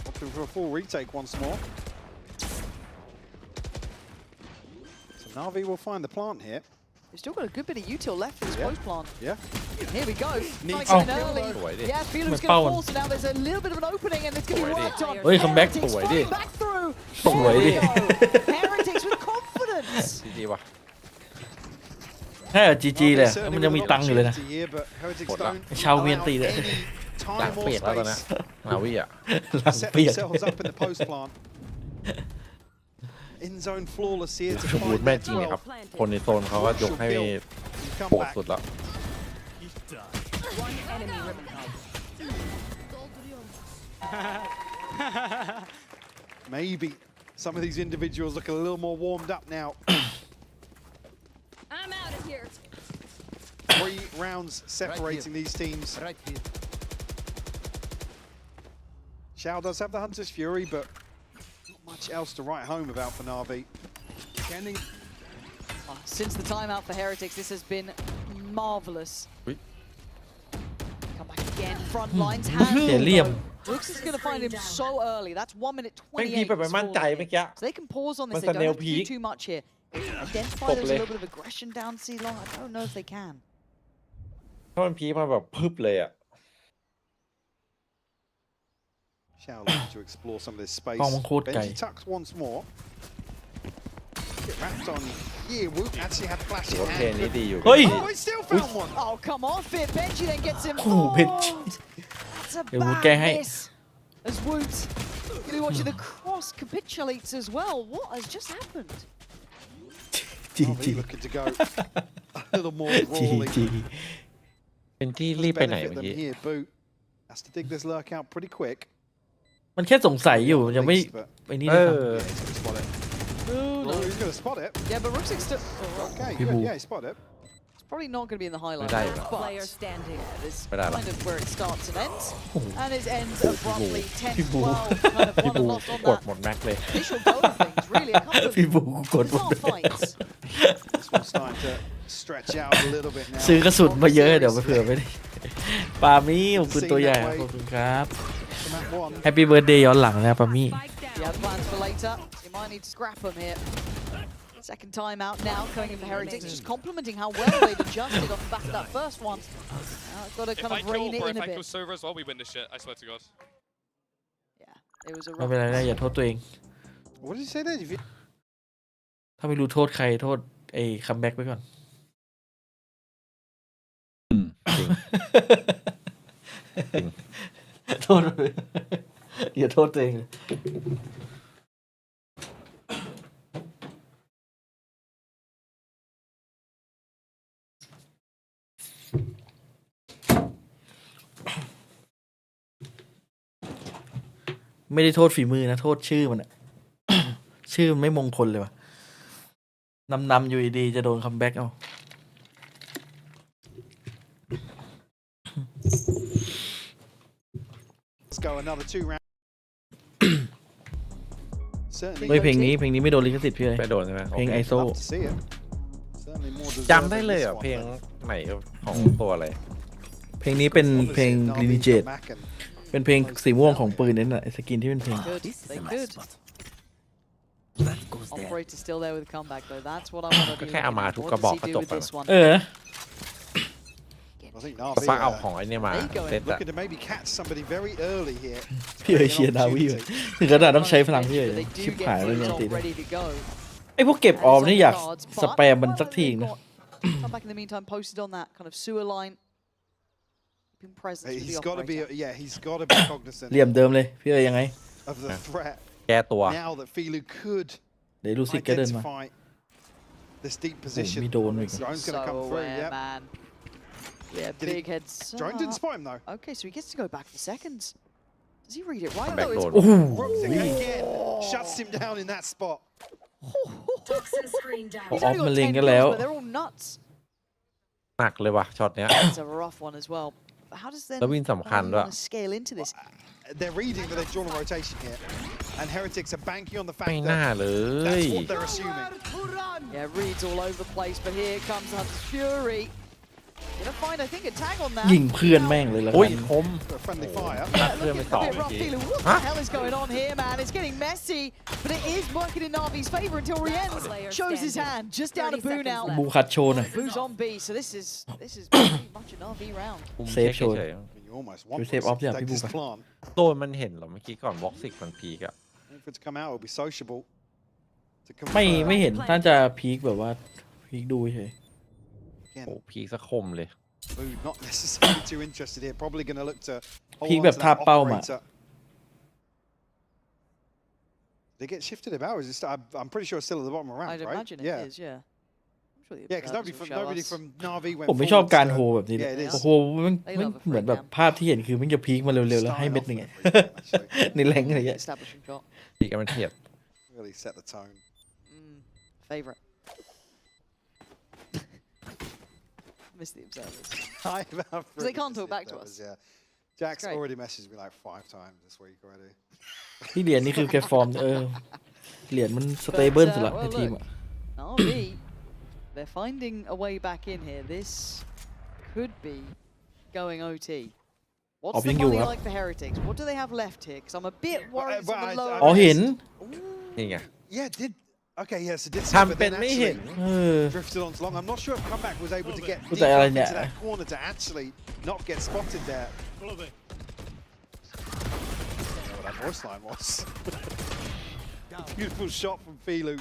Opting for a full retake once more. So NAVI will find the plant here. They've still got a good bit of util left for this post plant. Yeah. Here we go. Nice Oh. and early. Yeah, Felix going to fall. So now there's a little bit of an opening and it's going to be worked on. ๆเฮ้ยคัมแบ็ก Heretics fighting back through. สวยดิ Heretics with confidence. ดีว่ะ แค่GG เลยมันยังมีตังค์อยู่เลยนะ ชาวเมียนตีเลย หลังเปียกแล้วตอนนี้นาวิอ่ะ หลังเปียก In zone flawless here to บูด find แม่ that จริงครับ 12. คนในโซนเขาก็ยกให้โหดสุดแล้ว One enemy remaining. Maybe some of these individuals look a little more warmed up now. I'm out of here. 3 rounds separating these teams. Right here. Shao does have the Hunter's Fury, but not much else to write home about for NAVI. Scanning. Since the timeout for Heretics, this has been marvelous. Come back again, front lines, hands. เสียเหลี่ยม Brooks is going to find him so early. That's 1 minute แม่งพี 28. แบบไม่มั่นใจเมื่อกี้ So they can pause on this. Man They don't sa have to do nail too much here. Identify there's a little bit of aggression down C long. I don't know if they can. ถ้ามันพีมาแบบพึบเลยอ่ะ Shao looking to explore some of this space. กล้องมันโคตรไกล Benji tucks once more. Get wrapped on. Yeah, Woot actually had flash ถือ in ว่าเพลง hand. นี้ดีอยู่ เฮ้ย Oh, he still found one. Oh, come off it. Benji then gets him. Oh, Benji. That's a Yeah, Woot bad get miss. As Woot, you'll be watching the cross capitulates as well. What has just happened? NAVI looking to go a little more brawling. GG เป็นที่รีบไปไหน Benefit เมื่อ them กี้ here. Boot has to dig this lurk out pretty quick. มันแค่สงสัยอยู่ยังไม่ But ไปนี่เลยครับ yeah, he's gonna spot it. Oh, he's gonna spot it. Yeah, but Rook's still. Okay, People- good. Yeah, he spotted it. It's probably not going to be in the highlight.ไม่ได้ But Player standing. this isไม่ได้หรอ kind of where it starts and ends. And it ends abruptly. พี่บู 10-12. Kind of พี่ won บู and lost on กด that หมดแม็กเลย initial go of things. Really, a couple of พี่บูกดหมด bizarre fights. This one's starting to stretch out a little bit now. ซื้อกระสุนมาเยอะเดี๋ยวไปเผื่อไปดิปามี่ขอบคุณตัวใหญ่ขอบคุณครับ So that one. แฮปปี้เบิร์ดเดย์ย้อนหลังนะปามี่ Spike down. Yeah, plans for later. You might need to scrap them here. Second time out now, coming in for Heretics, just complimenting how well they've adjusted off the back of that first one. Now it's got to kind of rein it in a bit. Silver as well, we win this shit. I swear to God. Yeah, it was a ไม่เป็นไรนะอย่าโทษตัวเอง What did you say there? ถ้าไม่รู้โทษใครโทษไอ้คัมแบ็กไว้ก่อน จริง โทษอย่าโทษตัวเองเลยไม่ได้โทษฝีมือนะ โทษชื่อมันอะ ชื่อมันไม่มงคลเลยว่ะนำอยู่ดีๆจะโดนคัมแบ็กเอา Let's go another 2 rounds. เฮ้ยเพลงนี้ไม่โดนลิขสิทธิ์พี่เลย ไม่โดนใช่ไหม เพลง โอค ไอโซ Love to see it. Certainly more จำ deserving ได้เลย this อ่ะ one, เพลง but ไหนของตัวอะไร เพลงนี้เป็นเพลง obviously ลินิ NAVI เจต come back and เป็นเพลงสีม่วงของปืนนั่นแหละไอ้สกินที่เป็นเพลง good. This is They a could. nice spot. That goes there. Operator still there with the comeback though. That's what I want to ก็ do. แค่เอามาทุกกระ What บอก does ก็ he จ do บ with แล้ว this one? เออ I think ฟ้า Navi เอาของไอ้เนี่ยมาเซตอะ looking to maybe catch somebody very early here. พี่เอเชียนาวีถึงขนาดต้องใช้พลังพี่เอชิบหายเลยเนี่ยตีไอ้พวกเก็บออมนี่อยากสแปมมันสักทีนะ Come back in the meantime, posted on that kind of sewer line. Been present. He's got to be, yeah, he's got to be cognizant เหลี่ยมเดิมเลยพี่เอยังไง of the threat แก้ตัว now that Filu could เดี๋ยวลูซิกแกเดินมา identify this deep position. มีโดนอีก Drone's going to come through, yeah. Man. Yeah, Did he- big heads. Drone didn't spot him though. Okay, so he gets to go back for seconds. Does he read it right? Back though? door. โอ้โห Rooksik again shuts him down in that spot. พอออฟมาเล็งกันแล้ว They're all nuts. หนักเลยว่ะช็อตเนี้ย It's a rough one as well. But how does then แล้ววินสำคัญด้วย want to scale into this? They're reading that they've drawn a rotation here, and Heretics are banking on the fact ไม่น่า that เลย that's what they're assuming. Yeah, reads all over the place, but here comes Hunter's Fury. Gonna find, I think, a tag on that. ยิงเพื่อนแม่งเลยแล้ว โอ้ย กัน คม A friendly fire. นัดเพื่อนไป It's สอง a bit เมื่อ rough, กี้ Filu. What the hell is going on here, man? It's getting messy, but it is working in Navi's favor until Rien's shows his hand just down to Boo now. บูคัดโชว์หน่อย Boo's on B, so this is pretty much an RV round. มุม เซฟ เช็ค โชว์ เฉย You almost want You save off, Rooksik to yeah, take this people. plant. ๆโดนมันเห็นเหรอเมื่อกี้ก่อนบ็อกซิกมันพีกอะ Waiting for it to come out, it'll be sociable. To ไม่ confirm. ไม่เห็นน่าจะพีคแบบว่าพีคดูเฉย โอ้พีกสักคมเลย Boo not necessarily too interested here. Probably going to look to hold พีค on แบบ to ท่า that เป้ามา operator. They get shifted about. Is it I'm pretty sure it's still at the bottom of the round, I'd right? imagine it yeah. is, yeah. I'm sure the Yeah, because observers will show nobody us. from Navi went ผมไม่ชอบ forwards การ to- โฮแบบนี้เลย Yeah, it is. โอ้โหมันเหมือนแบบภาพที่เห็นคือมันจะพีคมาเร็วๆแล้วให้ Style เม็ด off หนึ่ง of อะ everything, actually. ในแรงอะไรเงี้ย Establishing shot. พีกกันมันเทียด Really set the tone. Favorite. Miss the observers. I have they can't talk back to us. Yeah. Jack's Great. already messaged me like 5 times this week already. ที่เหรียญนี่คือแกฟอร์มเหรียญมันสเตเบิลสุดละในทีมอะ RV, they're finding a way back in here. This could be going OT. What's the money like for Heretics? What do they have left here? Because I'm a bit worried it's on the lower อ๋อ end. เห็น นี่ไง Yeah, did okay, yes, it did. ทำเป็นไม่เห็น Drifted on long. I'm not sure if Comeback was able to get deep แต่อะไร enough เนี่ย into that corner to actually not get spotted there. What that voice line was. Beautiful shot from Filu,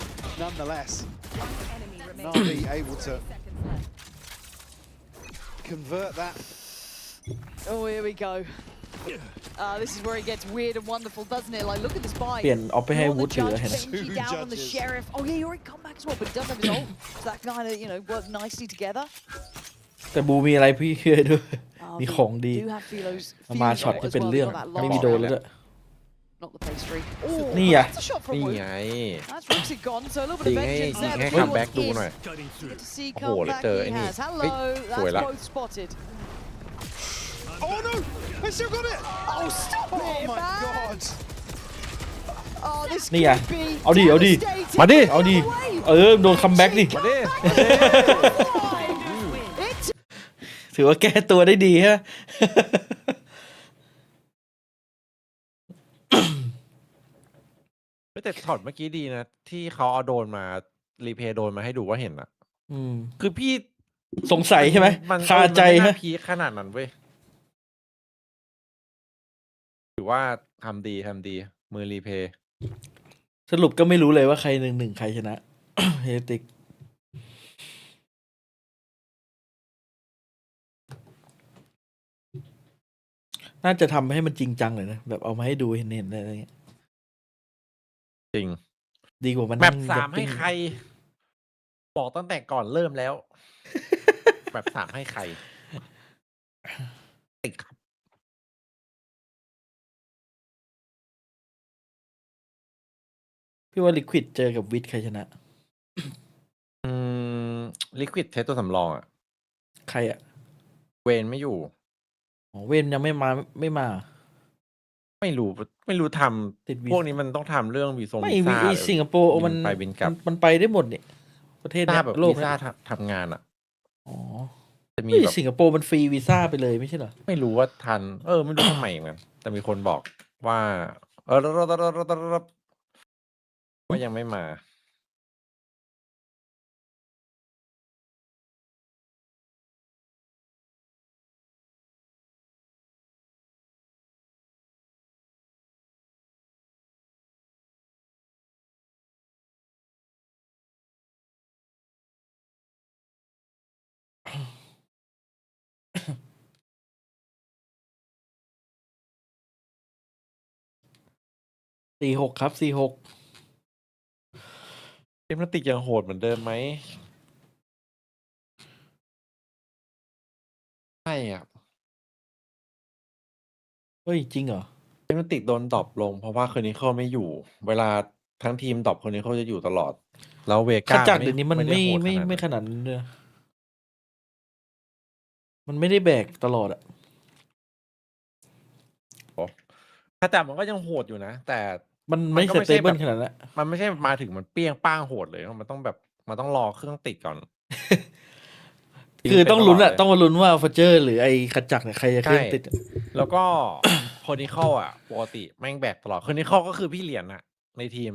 nonetheless. Navi able to convert that. Oh, here we go. This is where it gets weird and wonderful, doesn't it? Like, look at this buy. เปลี่ยนออฟไปให้ You're on วู the ดถือ judge, เห็น Benji Two down on the judges. sheriff. Oh yeah, he already come back as well, but he does have his ult. So that kind of, work nicely together. แต่บูมีอะไรพี่เคยด้วย มีของดี Do have Philo's มาช็อตก็เป็นเรื่อง ไม่มีโดนแล้วด้วย Not the pastry. นี่ไง That's a shot from นี่ Wood. ไง That's Rooksik gone, so a little ยิ bit ง of ให้ vengeance ยิง there. ให้ but คัม Filu แบ็กดู is- หน่อย Good to see โอ้โหแล้ว comeback เจอ he ไอ้นี่ has. เฮ้ย Hello, สวย that's ละ both spotted. Oh no! I still got it! Oh, stop Oh it, my man! god! Oh, this นี่ไง could be เอาดิ เอาดิ devastating. มาดิ เอาดิ โดนคัมแบ็กดิ มาดิ It's ถือว่าแก้ตัวได้ดีฮะ แต่ช็อตเมื่อกี้ดีนะ ที่เขาเอาโดนมารีเพย์โดนมาให้ดูว่าเห็นอะ คือพี่ สงสัยใช่ไหม มัน คาใจ มันไม่ ฮะ น่าพีคขนาดนั้นเว้ยถือว่าทำดีมือรีเพย์ สรุปก็ไม่รู้เลยว่าใคร1-1ใครชนะ เฮติก น่าจะทำให้มันจริงจังเลยนะ แบบเอามาให้ดูเห็นๆอะไรเงี้ย จริง ดีกว่ามัน แม นั่ ป ง 3ให้ใคร บอกตั้งแต่ก่อนเริ่มแล้ว แมป3ให้ใครติดครับ พี่ว่าลิควิดเจอกับวิทใครชนะ ลิควิดใช้ตัวสำรองอะ ใครอะ เวนไม่อยู่ อ๋อเวนยังไม่มา ไม่รู้ท ติดวี ำพวกนี้มันต้องทำเรื่องวีซ่า ไม่ วี วี ซ่า สิงคโปร์มัน ไปบินกลับ มันไปได้หมดเนี่ยประเทศ ถ้า เนี้ย แบบ โลก วีซ่า เนี้ย ทำงานอะ อ๋อ จะมี เฮ้ย แบบ สิงคโปร์มันฟรีวีซ่าไปเลยไม่ใช่เหรอ ไม่รู้ว่าทัน ไม่รู้ทำไมเหมือนกันแต่มีคนบอกว่าว่ายังไม่มา 4-6ครับ4-6เอมติกยังโหดเหมือนเดิมไหมใช่อ่ะ เฮ้ยจริงเหรอ เอมติกโดนดรอปลงเพราะว่าคืนนี้เขาไม่อยู่ เวลาทั้งทีมดรอปคนนี้เขาจะอยู่ตลอด แล้วเว ข ก้า จักรเดี๋ยวนี้มัน ไม่ ไม่ ขนาดนั้นขนาดนั้นเลยมันไม่ได้แบกตลอดอะ ขจักรมันก็ยังโหดอยู่นะ แต่ มันไม่ ก็ ส ไม่ เต ใช่ เบิ แบ ล บ ขนาดนั้นอะ มันไม่ใช่มาถึงมันเปี้ยงป้างโหดเลยมันต้องแบบมันต้องรอเครื่องติดก่อน คือต้องลุ้นอะ เป็นตลอดเลย ต้องมาลุ้นว่าฟัเจอร์หรือไอ้ขจักรเนี่ยใครจะเครื่อง ใช่ ติดอะ แล้วก็ คนนี้เข้าอ่ะปกติแม่งแบกตลอดคนนี้เข้าก็คือพี่เหรียญอะในทีม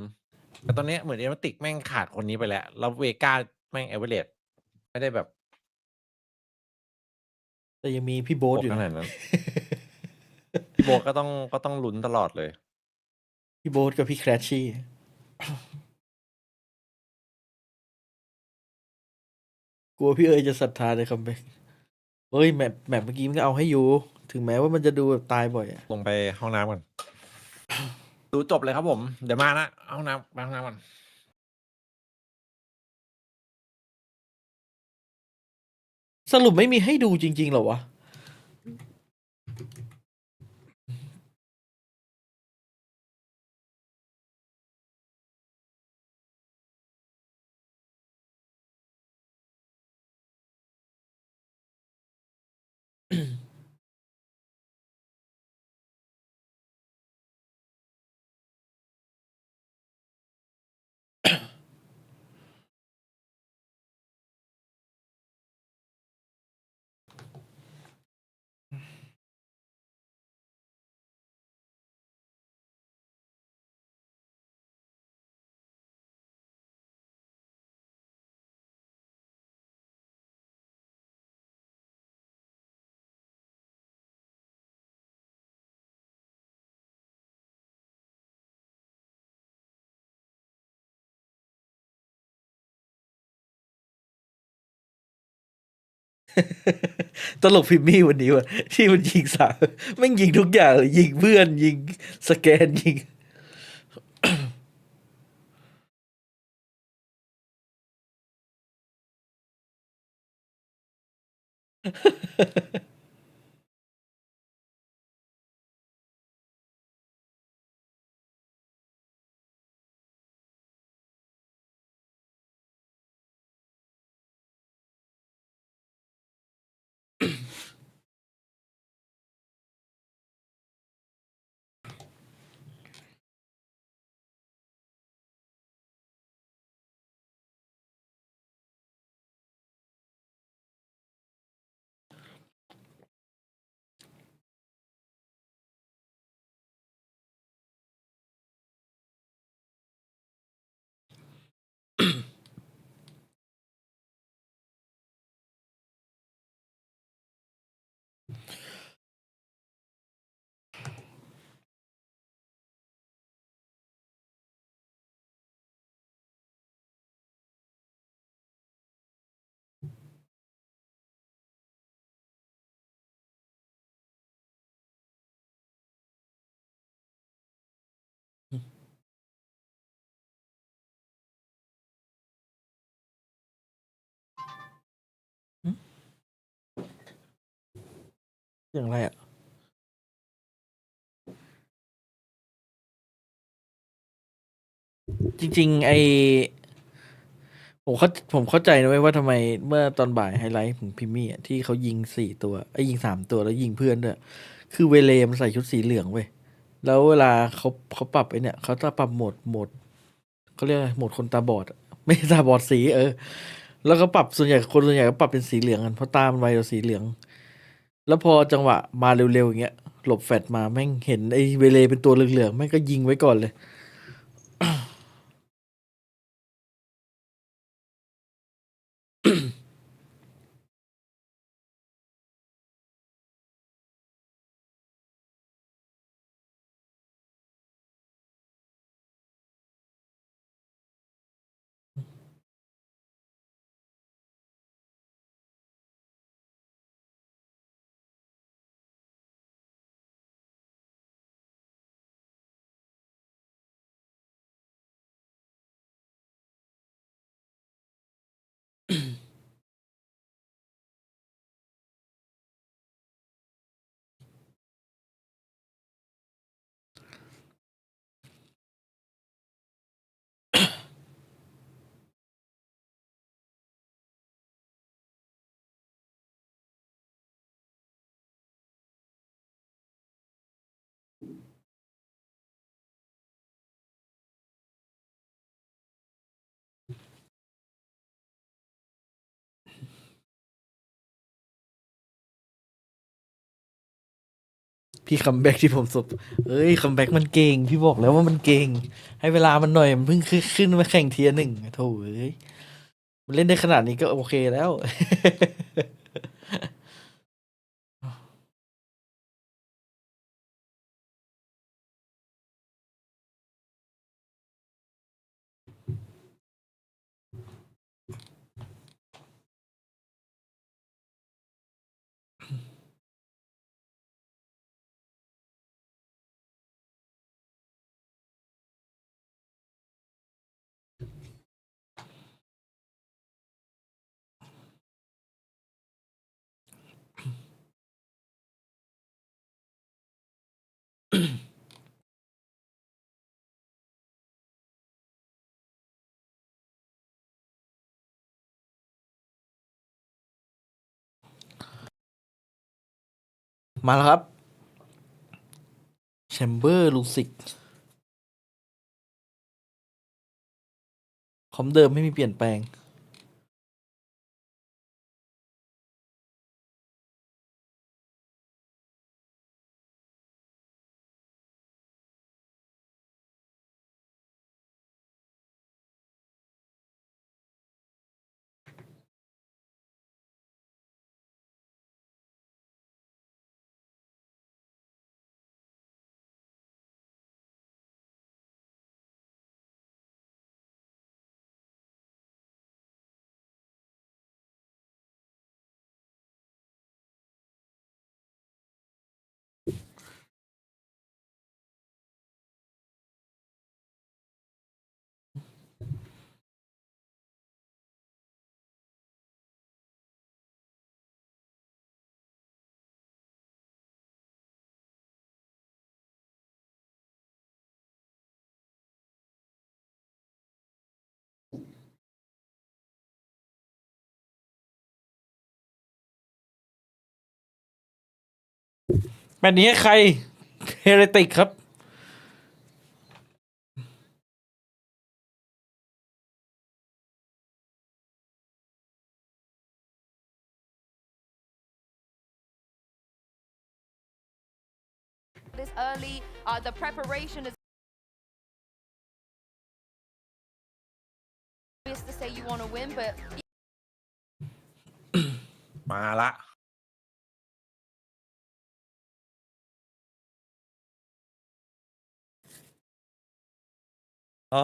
แต่ตอนนี้เหมือนเอมติกแม่งขาดคนนี้ไปแล้ว แล้วเวก้าแม่งเอเวอเรสต์ไม่ได้แบบ แต่ยังมีพี่โบ๊ท โหด อยู่ ข นะ นาดนั้น พี่โบทก็ต้องลุ้นตลอดเลย พี่โบ๊ทกับพี่แครชชี่ กลัวพี่เอ๋ยจะศรัทธาในคัมแบ็กเฮ้ยแมปเมื่อกี้มันก็เอาให้อยู่ ถึงแม้ว่ามันจะดูแบบตายบ่อยอะ ลงไปห้องน้ำก่อน ดูจบเลยครับผม เดี๋ยวมานะห้องน้ำไปห้องน้ำก่อน สรุปไม่มีให้ดูจริงๆเหรอวะ ตลกพิมมี่วันนี้ว่ะที่มันยิงสามแม่งยิงทุกอย่างเลยยิงเพื่อนยิงสแกนยิง อย่างไรอ่ะ จริงๆ ผมเข้าใจนะเว้ยว่าทำไมเมื่อตอนบ่ายไฮไลท์ของพิมมี่อะที่เขายิง4 ตัวยิง3 ตัวแล้วยิงเพื่อนด้วย คือเวเลมันใส่ชุดสีเหลืองเว้ย แล้วเวลาเขาปรับไอ้เนี่ยเขาจะปรับโหมดเขาเรียกอะไรโหมดคนตาบอดอะไม่ใช่ตาบอดสีแล้วก็ปรับส่วนใหญ่ก็ปรับเป็นสีเหลืองกันเพราะตามันไวกว่าสีเหลือง แล้วพอจังหวะมาเร็วๆอย่างเงี้ยหลบแฟดมาแม่งเห็นไอ้เวเลเป็นตัวเหลืองๆแม่งก็ยิงไว้ก่อนเลย พี่คัมแบ็กที่ผมสบเอ้ยคัมแบ็กมันเก่งพี่บอกแล้วว่ามันเก่งให้เวลามันหน่อยมันเพิ่งขึ้นมาแข่งเทียร์ 1โธ่เอ้ยมันเล่นได้ขนาดนี้ก็โอเคแล้ว มาแล้วครับแชมเบอร์ลูซิกคอมเดิมไม่มีเปลี่ยนแปลงแบบนี้ใครเฮเรติกครับ This early, the preparation is obvious to say you want to win, but มาละอ๋อ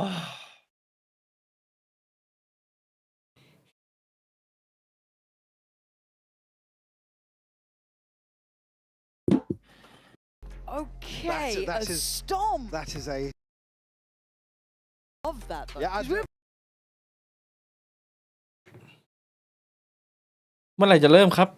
Okay, That's a his- stomp That is a of that though. yeah. 'Cause we're เมื่อไหร่จะเริ่มครับ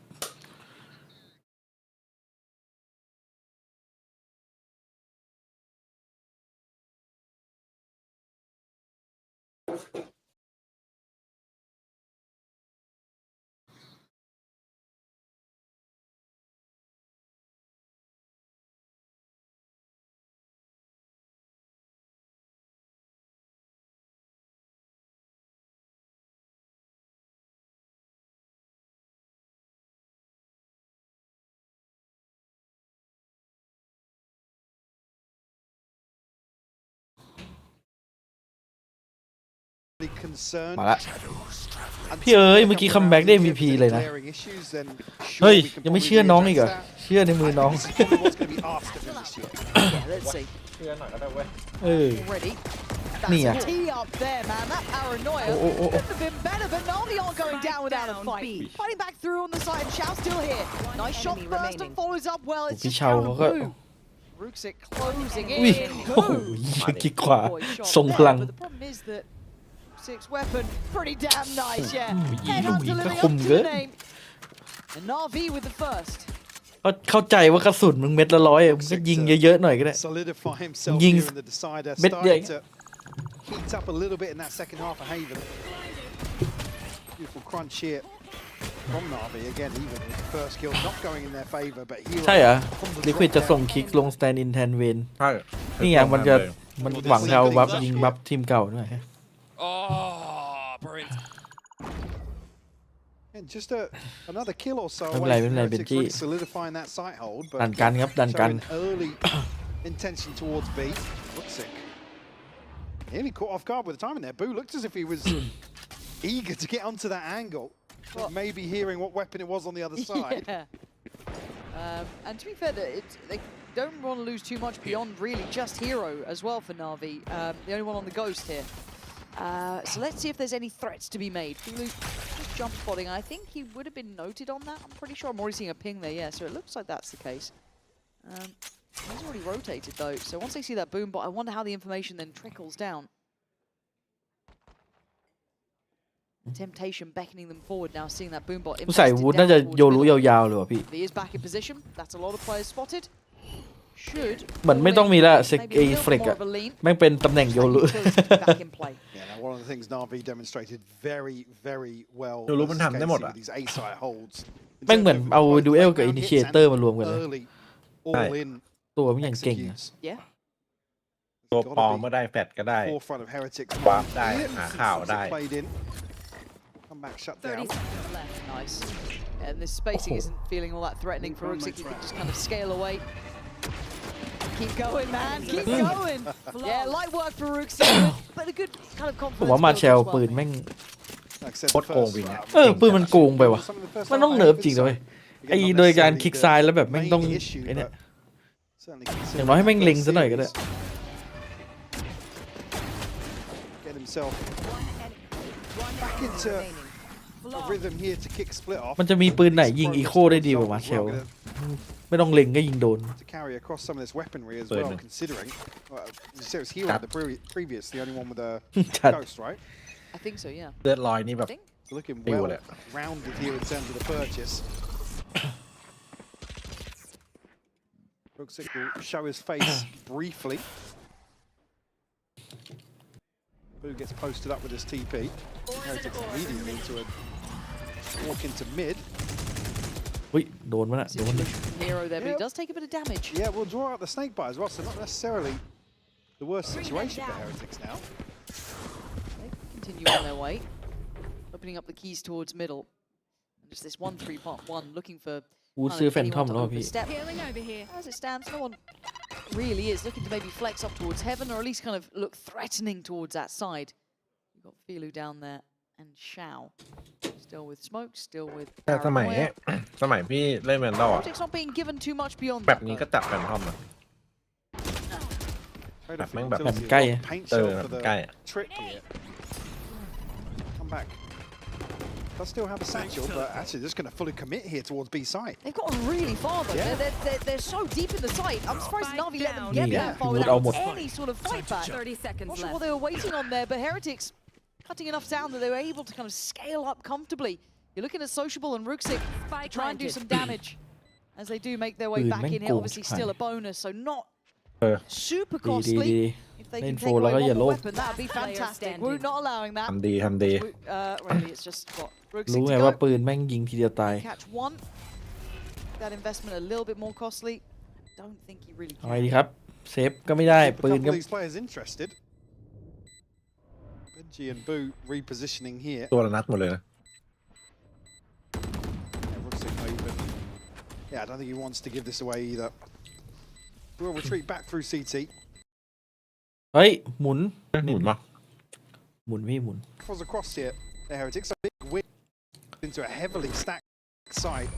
concern. มาละพี่เอ๋ยเมื่อกี้คัมแบ็กได้ MVP เลยนะ เฮ้ย ยังไม่เชื่อน้องอีกเหรอเชื่อในมือน้อง yeah, let's see. เชื่อหน่อยก็ได้เว้ย เออ Ready? Nia. That's a tee up there, man. That paranoia Oh, oh, oh. couldn't have been better, but Navi aren't going down without a down, fight. B. Fighting back through on the side, Chao still here. Nice shot enemy first remaining. and follows up well. It'sพี่ just เชา down เขา to ก็ blue. Ruxic closing อุ้ย in. โอ้โห Boom. ยิงกี่ขวา Boy, shot ทรงพลัง there, but the problem is that Ruxic's weapon pretty damn nice, yeah. Ui, Headhunter ui, living khum up to ghê. the name. And Navi with the first. เข้าใจว่ากระสุนมึงเม็ดละ100มึงก็ยิงเยอะๆหน่อยก็ได้ solidify himselfยิง here in the decider. เม็ดใหญ่ Started to heat up a little bit in that second half of Haven. Beautiful crunch here from Navi again. Even with the first kill not going in their favor, but Hero ใช่เหรอ from the ลิควิด drop จะ down. ส่งคิกลงสแตนด์อินแทนเวน ใช่ นี่ไงมันจะมันหวังเอาบัฟยิงบัฟทีมเก่าด้วย Oh, brilliant. And just another kill or so ไม่เป็นไร away ไม่ from เป็นไรเบน Heretics จี้ really solidifying that site hold. ดัน But กันครับดันกัน showing early intention towards B. Ruxic nearly caught off guard with the timing there. Boo looked as if he was eager to get onto that angle. Maybe hearing what weapon it was on the other side. Yeah. And to be fair, they don't want to lose too much beyond really just Hero as well for Navi. The only one on the Ghost here. So let's see if there's any threats to be made. Filu just jump spotting. I think he would have been noted on that. I'm pretty sure I'm already seeing a ping there. Yeah, so it looks like that's the case. He's already rotated though. So once they see that boom bot, I wonder how the information then trickles down. Temptation beckoning them forward now, seeing that boom bot. ผู้ใส่วูดน่าจะโยรู้ยาวๆเลยว่ะพี่ He is back in position. That's a lot of players spotted. Should เหมือนไม่ต้องมีละเซก maybe ไอ้ a little เฟรก more อะ of a lean. แม่งเป็นตำแหน่งโยรู้ Back in play. Yeah, now one of the things Navi demonstrated very, very well โยรู้มันทำได้หมด with อ่ะ these A-side holds. แม่งเหมือนเอาดูเอลกับอินิเชเตอร์มารวมกันเลย Early, all in ตัวมันอย่างเก่งอะ executes. Yeah. ตัวปลอมก็ได้แฟดก็ได้ Forefront of Heretics. วาร์ปได้หาข่าวได้ Played in. Come back, shut 30 down. seconds left. Nice. And this spacing isn't feeling all that threatening for Ruxic. He can just kind of scale away. Keep going, man. Keep going. Yeah, light work for Ruxic, but a good kind of ผมว่า confidence มา build เชล as well. ปืนแม่ง Like I said, โค the ตรโกง first, วิงอะ ปืนมันโกงไปว่ะ some of the first มันต้อง half เนิร์ฟ efforts, จริงนะ so เว้ย again, ไอ้ not โดยการ necessarily คลิก the ซ้ายแล้วแบบแม่ง main ต้อง issue, ไอ้เนี่ย but certainly อย่างน้อยให้แม่งเล็งซะหน่อยก็ได้ get himself back into a rhythm here to kick split off. มันจะมีปืนไหนยิงอีโคได้ดีกว่ามาเชล ไม่ต้องเล็งก็ยิงโดน To carry across some of this weaponry as Burn well, it. considering you said it was Hero Tap. the previous, the only one with a Tap. ghost, right? I think so, yeah. เลือดลอยนี่แบบ I think. So looking Feel well it. rounded here in terms of the purchase. Ruxic will show his face briefly. Boo gets posted up with his TP. Heretics immediately into a walk into mid. อุ้ยโดนมันอะโดน Situation from Hero there, but he does take a bit of damage. Yeah, we'll draw out the snake bite as well, so not necessarily the worst situation for Heretics now. They continue on their way, opening up the keys towards middle. And just this 1-3-1 looking for วูดซื้อแฟนทอม anyone แล้ว to อะพี่ overstep. Healing over here. As it stands, no one really is looking to maybe flex up towards heaven, or at least kind of look threatening towards that side. You've got Filu down there and Shao. Still with smoke, still with แต่สมัย paranoia. สมัยพี่เล่นแมนดอลอะ Heretics not being given too much beyond แบบ that. นี้ though. ก็จับแฟนทอมอะ Tradeแบบ off แม่งแบบ utility,ใกล้ a lot of paint เอ shell อ for the ใกล้อะ trick here. Come back. Does still have a satchel, but actually just going to fully commit here towards B side. They've gotten really far though. Yeah. They're so deep in the site. I'm surprised Spike Navi let them down. get Yeah. that far Would without almost- any sort of fight back. 30 seconds Not sure what left. they were waiting on there, but Heretics cutting enough down that they were able to kind of scale up comfortably. You're looking at Sociable and Ruxic to Spike try and do planted. some damage as they do make their way Dude, back man, in here. gold Obviously fan. still a bonus, so not super ดีดี costly. ดี If they Main can take four awayแล้วก็อย่า one โล more ภ weapon, that'd be Last player fantastic. standing. We're not allowing that. ทำดีทำดี Really, it's just got รู้ Ruxic ไง to ว่า go. ปืนแม่งยิงทีเดียวตาย Catch one. That investment a little bit more costly. Don't think he really เอาไง can. ดีครับ เซฟก็ไม่ได้ Keep a ปืน couple ก็ of these players interested. Benji and Boo repositioning here. ตัวละนัดหมดเลยนะ Yeah, Ruxic may even... Yeah, I don't think he wants to give this away either. We'll retreat back through CT. เฮ้ย หมุน หมุนมา หมุนพี่หมุน Was across here. The Heretics, a big win into a heavily stacked side.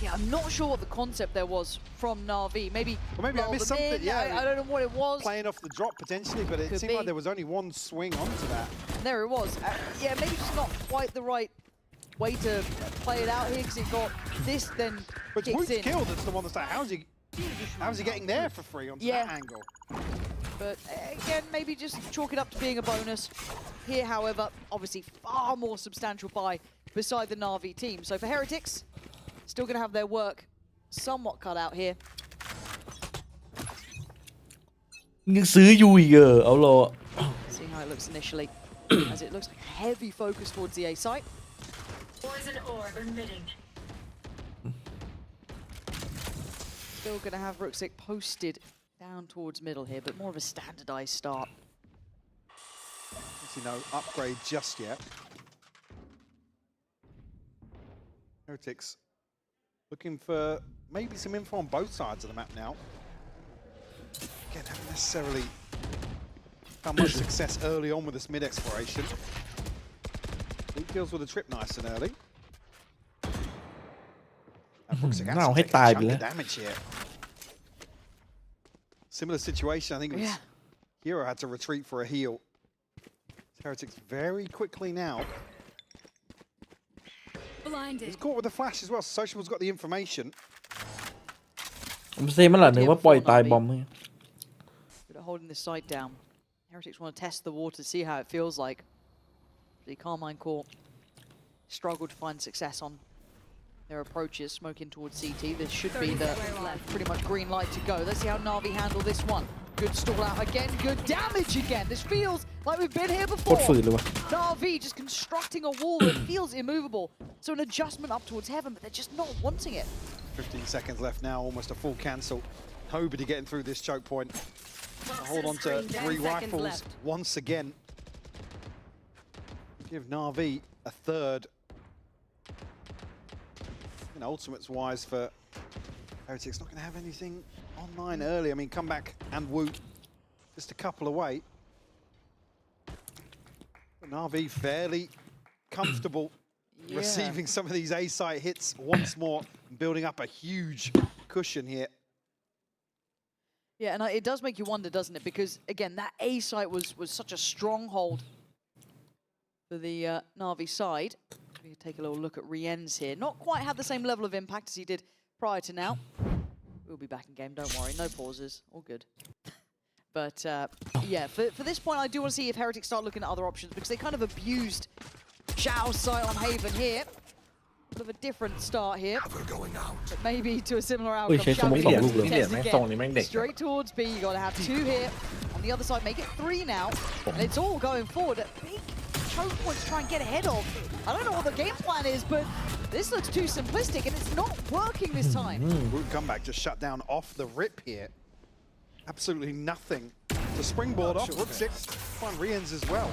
Yeah, I'm not sure what the concept there was from Navi. Maybe, Well, maybe I lull missed them something, in. yeah. I don't know what it was. Playing off the drop potentially, but it Could seemed like be. there was only one swing onto that. And there it was. Yeah, maybe just not quite the right way to play it out here because it got this then But kicks Wood's in. killed. It's the one that's like, how's he getting there for free onto Yeah. that angle? But again, maybe just chalk it up to being a bonus. Here, however, obviously far more substantial buy beside the Navi team. So for Heretics, still going to have their work somewhat cut out here. ยังซื้ออยู่อีกเหรอเอารอ Seeing how it looks initially, as it looks like a heavy focus towards the A site. Poison orb emitting. Still going to have Ruxic posted down towards middle here, but more of a standardized start. Obviously no upgrade just yet. Heretics looking for maybe some info on both sides of the map now. Again, haven't necessarily found much success early on with this mid exploration. He deals with a trip nice and early. Now hit die bile. Damage here. Similar situation. I think it was Hero had to retreat for a heal. Heretics very quickly now. Blinded. He's caught with the flash as well. Sociable's got the information. ผมเซมันหล่ะนึกว่าปล่อยตายบอม Good at holding this side down. Heretics want to test the water, see how it feels like. The Carmine Corps struggle to find success on their approaches, smoking towards CT. This should be the pretty much green light to go. Let's see how NAVI handle this one. Good stall out again, good damage again. This feels like we've been here โค before. ตรฝืนเลยวะ NAVI just constructing a wall that feels immovable. So an adjustment up towards heaven, but they're just not wanting it. 15 seconds left now, almost a full cancel. Nobody getting through this choke point. Hold on to 3 rifles once again. Give NAVI a third. And ultimates-wise for Heretics, not going to have anything online early. I mean, come back and Woot just a couple away. But NAVI fairly comfortable receiving some of these A-site hits once more, building up a huge cushion here. Yeah, and it does make you wonder, doesn't it? Because, again, that A site was such a stronghold for the NAVI side. We can take a little look at Rien's here. Not quite had the same level of impact as he did prior to now. We'll be back in game, don't worry. No pauses, all good. But, yeah, for this point, I do want to see if Heretics start looking at other options because they kind of abused Zhao's site on Haven here. Bit of a different start here. But maybe to a similar outcome. Zhao can test again. Straight towards B, you got to have 2 here. On the other side, make it 3 now. And it's all going forward. A big choke point to try and get ahead of. I don't know what the game plan is, but this looks too simplistic and it's not working this time. Woot comeback just shut down off the rip here. Absolutely nothing to springboard off. Rook 6, find Rien's as well.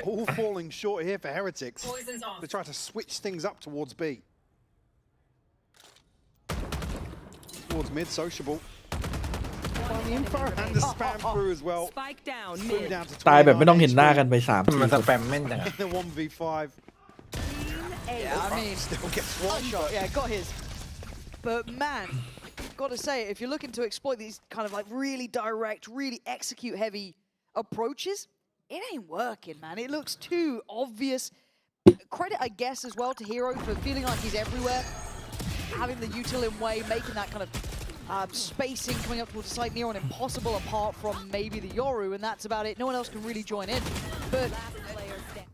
All falling short here for Heretics. They try to switch things up towards B. Towards mid, Sociable. Find the info and the spam through as well. Spike down Mid. Down to ตายแบบไม่ต้องเห็นหน้ากันไป3 มันสแปมแม่นจัง in the 1v5. Yeah, I mean, still gets one one shot, yeah, got his. But man, got to say, if you're looking to exploit these kind of like really direct, really execute heavy approaches, it ain't working, man. It looks too obvious. Credit, I guess, as well to Hero for feeling like he's everywhere, having the util in way, making that kind of spacing coming up towards the site near on impossible apart from maybe the Yoru, and that's about it. No one else can really join in. But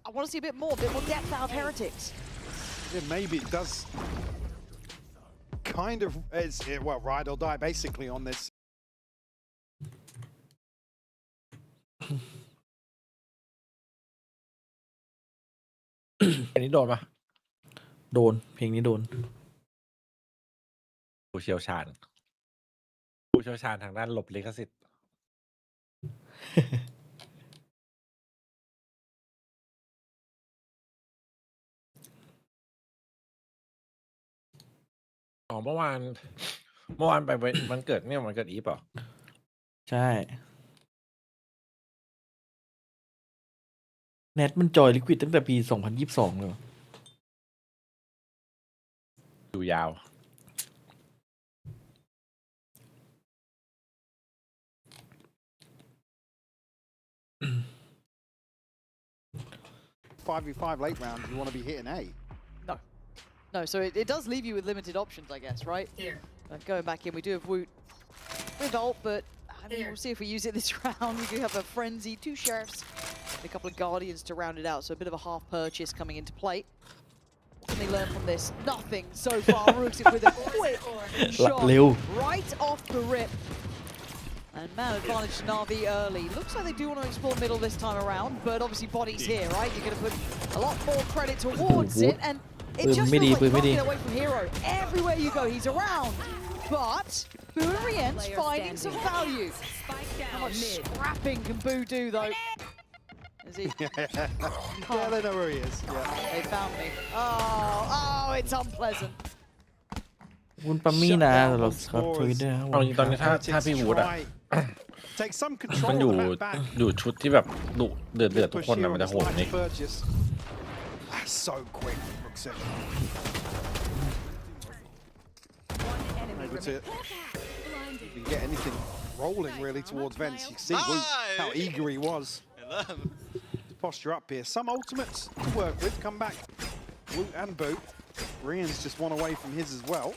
I want to see a bit more depth out of Heretics. Yeah, maybe it does kind of, well, ride or die basically on this. อันนี้โดนปะ โดนเพลงนี้โดน ผู้เชี่ยวชาญทางด้านหลบลิขสิทธิ์ อ๋อเมื่อวานไปมันเกิดเนี่ยมันเกิดอีฟเหรอ ใช่เน็ตมันจอยลิควิดตั้งแต่ปี 2022 เลย อยู่ยาว 5v5 late round, you want to be hitting A. No, so it does leave you with limited options, I guess, right? Here. Going back in, we do have Woot with ult, but I mean, we'll see if we use it this round. We do have a Frenzy, 2 Sheriffs, and a couple of Guardians to round it out, so a bit of a half purchase coming into play. What can they learn from this? Nothing so far. Rooks it with a quick shot right off the rip. And man, advantage to NAVI early. Looks like they do want to explore middle this time around, but obviously Body's here, right? You're going to put a lot more credit towards it, and it just feels like you can't get away from Hero. Everywhere you go, he's around. But Boo and Rien's finding some value. How much scrapping can Boo do, though? Is he? Yeah, they know where he is. Yeah. They found me. Oh, it's unpleasant. คุณปัมมี่นะสำหรับครับทวิตด้วยครับ เอาจริงตอนนี้ถ้าพี่วูดอ่ะ Take some มัน control อยู่ of the map back. อยู่ชุดที่แบบดุเดือดทุก Push คน here นะมัน on จะ the โหด slight นี่ purchase. That's so quick, Rookson. Able to even get anything rolling really towards Vents. You can see Woot, how eager he was to posture up here. Some ultimates to work with. Come back, Woot and Boo. Rian's just one away from his as well.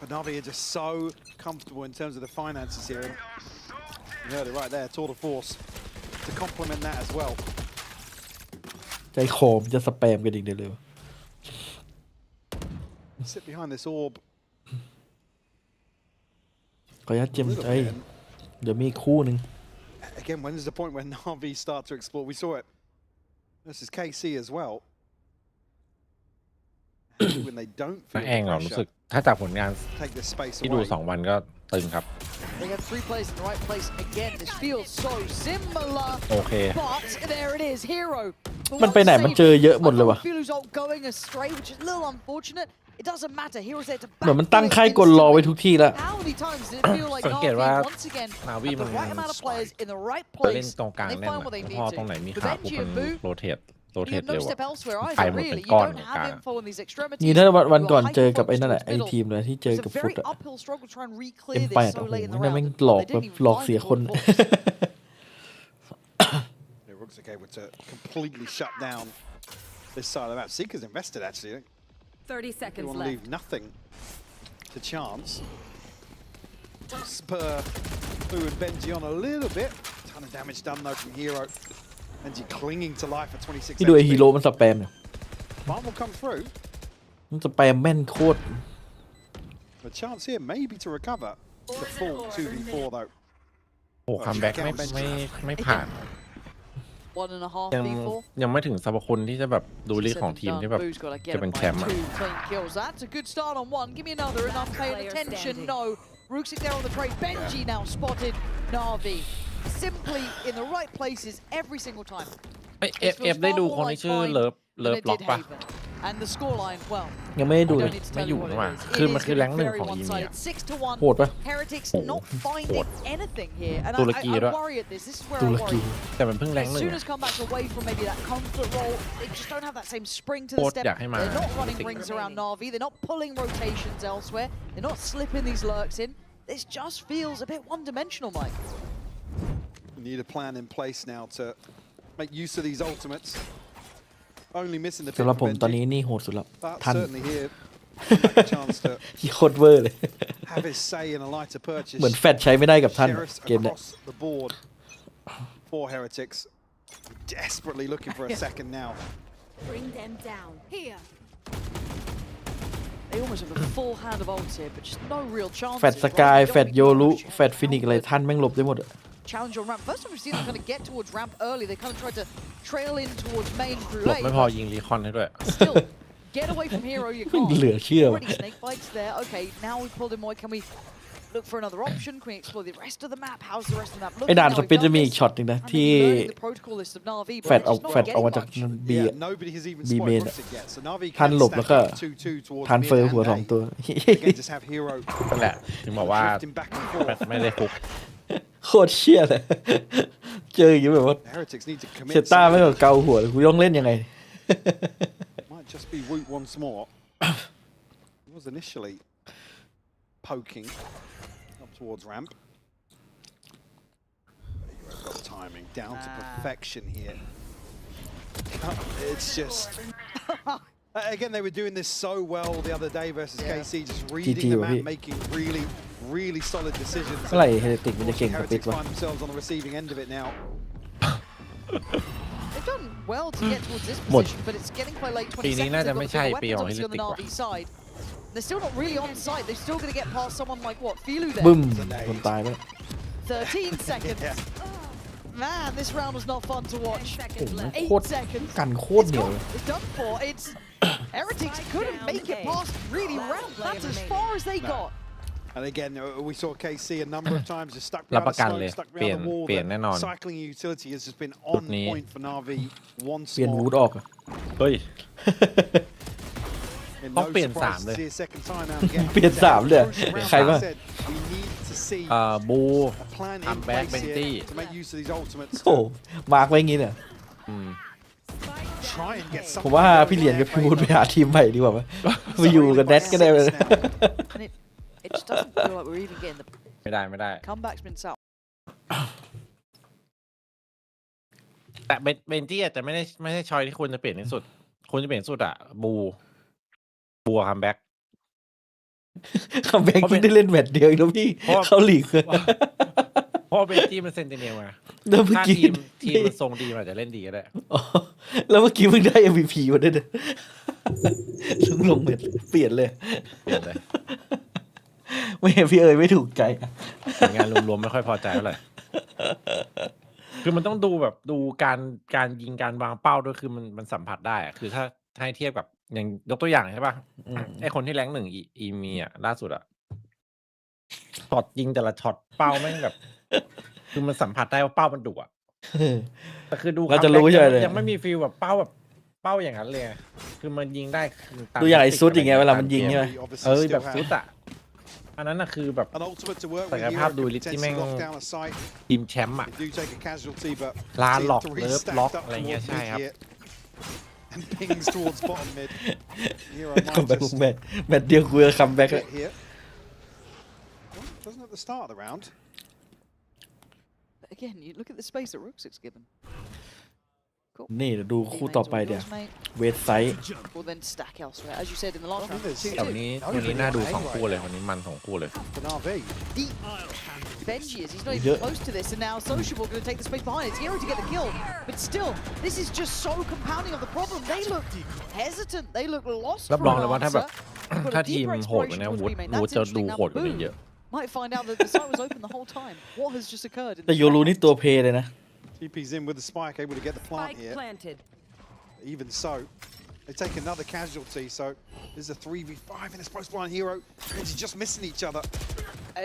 But Navi are just so comfortable in terms of the finances here. You heard it right there, tour de force to complement that as well. ใจโคมจะสแปมกันอีกเดี๋ยวเลย Sit behind this orb. ขออนุญาตเจมใจเดี๋ยวมีคู่หนึ่ง Again, when is the point when Navi start to explore? We saw it. This is KC as well. When they don't นั feel กแองเหรอ the รู้สึก pressure, ถ้าจากผลงาน take this space ที่ดู away. 2 วันก็ตึงครับ They have 3 players in the right place again. This feels so similar. โอเค But there it is, Hero. มันไปไหนมันเจอเยอะหมดเลยวะ Filu's ult going astray, which is a little unfortunate. It doesn't matter. Hero's there to เหมือน back มันตั้ง it ค่ายกลรอไว้ทุกที่แล้ว How many times did it feel like สังเกต Navi ว่า once again NAVI have the มัน right amount of players in the right จะเล่น place? ตรงกลาง They แน่น find อะ what they พอ need ตรงไหน to. มี The ขาปุ๊บ Benji มัน and Boo, โรเทต you have เร็ no ว step อะ elsewhere ไป either, หมดเป็น really. You ก้อน don't ตรงก have ลาง info on these extremities. นี่ถ้าวัน You ก่อน are เจอกับไอ้ hyper-focused นั่นแหละ towards ไอ้ middle. ทีมเลยที่เจอ It's กับ a ฟุต very อะ uphill struggle trying to clear M8 this โอ้ so โห late in the นั่นแม่ง round. หลอก They แบบ didn't even หลอก find เสีย the คน full force. Yeah, Rooks are able to completely shut down this side of the map. Seeker's invested actually. 30 They seconds want to left. leave nothing to chance. Spur Boo and Benji on a little bit. Ton of damage done though from Hero. Benji clinging to life at 26 ที่ดูไอ้ฮี HP. โร่มันสแปมเนี่ย Bomb will come through. มันสแปมแม่นโคตร The chance here maybe to recover the full 2v4 though. โอ้คัมแบ็กไม่ผ่าน 1.5 ยัง v4. ยังไม่ถึงสรรพคุณที่จะแบบดูลีของทีมที่แบบ Boo's got to get จะเป็น him แช by มป์อะ 2 clean kills. That's a good start on one. Give me another, and I'm paying player attention. standing. No, Rooksik there on the trade. Benji now spotted Navi. Simply in the right places every single time. เอฟได้ดูคนที่ชื่อเลิฟ Than it ล็อก did ปะ Haven. And the scoreline, well, ยังไม่ได้ I ดูเลย don't need to ไม่ tell อยู่ you what นะ it ว่า is. คือ It มัน is คือ gonna แรง be หนึ่ง very ของอีเมีย one-sided. 6-1. โหดปะ Heretics not โห finding ด anything here. And ตุรกี I ด้วย worry at this. This is where ตุ I รกี worry. แต่มันเพิ่งแรง As หนึ่ง soon as come back away from maybe that comfort roll, they just don't have that same spring to the โคตร step. อยากให้มา They're not running จริง rings around Navi. They're not pulling rotations elsewhere. They're not slipping these lurks in. This just feels a bit one-dimensional, Mike. We need a plan in place now to make use of these ultimates. Only missing the สำหรับ pick ผ from มตอนนี้ Benji. นี่โหดสุดแล้ว But ทัน certainly here, a chance to โคตรเวอร์เลย have his say in a lighter purchase. เหมือนแฟดใช้ไม่ได้กับท่าน Sheriffs เกมเนี่ย across the board for Heretics. Desperately looking for a second now. Bring them down. Here. They almost have a full hand of ults here, but just no real chance. แฟดสกาย แฟดโยรุ แฟดฟินิกอะไรท่านแม่งหลบได้หมดอะ Challenge on ramp. First time we've seen them kind of get towards ramp early. They kind of tried to trail in towards main through หลบ A. ไม่พอยิงรีคอนให้ด้วย Still, get away from Hero. You ไม่ can't. เหลือเชื่อ Already snake bites there. Okay, now we've pulled him away. Can we look for another option? Can we explore the rest of the map? How's the rest of the map ไอ้ looking? ด่าน Now ส we've ปิน done จะมีอีก this. ช็อตหนึงนะ And ที่ they've been learning the protocol list of Navi, but แฟด they're ออก just not แฟดออก getting มาจาก much. บี Yeah, nobody has even B spotted main Rooksik yet. So Navi ทัน can หลบแล้ว stack ก็ up 2-2 towards ทัน mid เฟอร์ and หัว A. สองตัว Again, just have Hero นั่นแหละ ถึงบอกว่า drifting back and forth. ไม่ได้ฟุก โคตรเชี่ยเลย เจออย่างนี้แบบว่า Heretics need to เซ commit. ต้าไม่ก็เกาหัวเลยกูต้องเล่นยังไง Might just be Woot once more. He was initially poking up towards ramp. Hero got timing down to perfection here. It's just again they were doing this so well the other day versus KC, just reading the map, making really solid decisions. เมื่อไหร่เฮติกมันจะเก่งสปิด Heretics วะ find themselves on the receiving end of it now. They've done well to get towards this Một. position, but it's getting quite late. 20 ปีนี้ seconds. น่า They've จะ got ไม่ the ใช่ bigger ปี weapons ของฮิ obviously ลิ on the ติกว่ะ Navi side. They're still not really on site. They've still going to get past someone like what Filu บึ้ there. มคนตายไป 13 seconds. Man, this round was not fun to watch. โคตร 8 seconds. กันโคตร It's เหนียว gone. เลย It's done for. It's Heretics couldn't make it past really ramp. That's as far as they got. And again, we saw KC a number of times just stuck รับ behind ประกัน the เลย smoke, stuck เปลี่ยน behind the wall. เปลี่ยนแน่นอน The cycling utility has just been จุด on นี้ point for Navi เปลี่ยน once วูด more. ออกอะ เฮ้ย And ต้อง no เปลี่ยน surprise 3 เลย to see a second time out again. เปลี่ยน3เลย Crucial round, ใครบ้าง like I said, we need to see บู a plan in I'm back, place here Benji. to make use of these ultimates โอ้ to มาร์กไว้งี้เนี่ย try and get ผม something ว่า going พี่เหรียญ in กับ their พี่วูดไป favour. หาทีมใหม่ดีกว่าไหมไปอยู่กับแนทก็ได้เลย And it just doesn't feel like we're even getting the ไม่ได้ไม่ได้ comeback's been set. แต่เบนจี้อาจจะไม่ใช่ชอยที่ควรจะเปลี่ยนที่สุดควรจะเปลี่ยนที่สุดอะบูคัมแบ็ก คัมแบ็กได้เล่นแมตช์เดียวอีกแล้วพี่ เพราะ เข้าลีก เพราะเบนจี้มันเซนติเนียมา แล้วเมื่อ ถ้า กี้ ทีมมันทรงดีมันอาจจะเล่นดีก็ได้ อ๋อแล้วเมื่อกี้เพิ่งได้ MVP มาด้วยเนี่ยลงแมตช์เปลี่ยนเลย เปลี่ยนเลย ไม่เห็นพี่เอ๋ยไม่ถูกใจอะ ผลงานรวมๆไม่ค่อยพอใจเท่าไหร่คือมันต้องดูแบบดูการยิงการวางเป้าด้วยคือมันสัมผัสได้อะคือถ้าให้เทียบกับอย่างยกตัวอย่างใช่ป่ะไอคนที่แรงค์ 1อีมีอ่ะล่าสุดอ่ะช็อตยิงแต่ละช็อตเป้าแม่งแบบ คือมันสัมผัสได้ว่าเป้ามันดุอ่ะแต่คือดู เราจะรู้ใช่ไหมเลย ยังไม่มีฟีลแบบเป้าอย่างนั้นเลยคือมันยิงได้คือตาม ดูอย่างไอ้ซุดอย่างเงี้ยเวลามันยิงใช่ไหม แบบซุดอ่ะอันนั้นน่ะคือแบบ An ultimate to work ศั with กย here ภาพ could ดูลิทที่แม่ง potentially lock down a site. ทีมแชมป์อ่ะ They do take a casualty, but ลาหลอก three เลิฟ stacked ล็อก up อะไรเงี้ย towards ใช่ mid ครับ here. And pings towards bottom mid. Hero คัม might แบ็ก just แมตช์เดียวกูจะคัมแบ็ก hit here. Well, doesn't at the start of the round. But again, you look at the space that Rooks is given. นี่เดี๋ยวดูคู่ต่อไปเดี๋ยว เวทไซด์ Will then stack elsewhere, as you said in the last round. แต่วันนี้น่าดู2คู่เลยวันนี้มัน2คู่เลย For Navi. Deep. Benji is, he's not even close to this, and now Sociable going to take the space behind. It's Hero to get the kill, but still, this is just so compounding of the problem. They look hesitant, they look lost รับ for รอง an เลยว่าถ้าแบบ answer. Got ถ้า a ทีม deeper โหดกว่า exploration นี้ towards วูด B main. วูด That's จะดู interesting. Now โหดกว่านี้เยอะ might find out that the site was open the whole time. What has just occurred? In แต่ the โยรูนี่ตัวเพลย์เลยนะ TP's in with the spike, able to get the plant here. Even so, they take another casualty, so there's a 3v5 in this post-blind Hero. Benji just missing each other.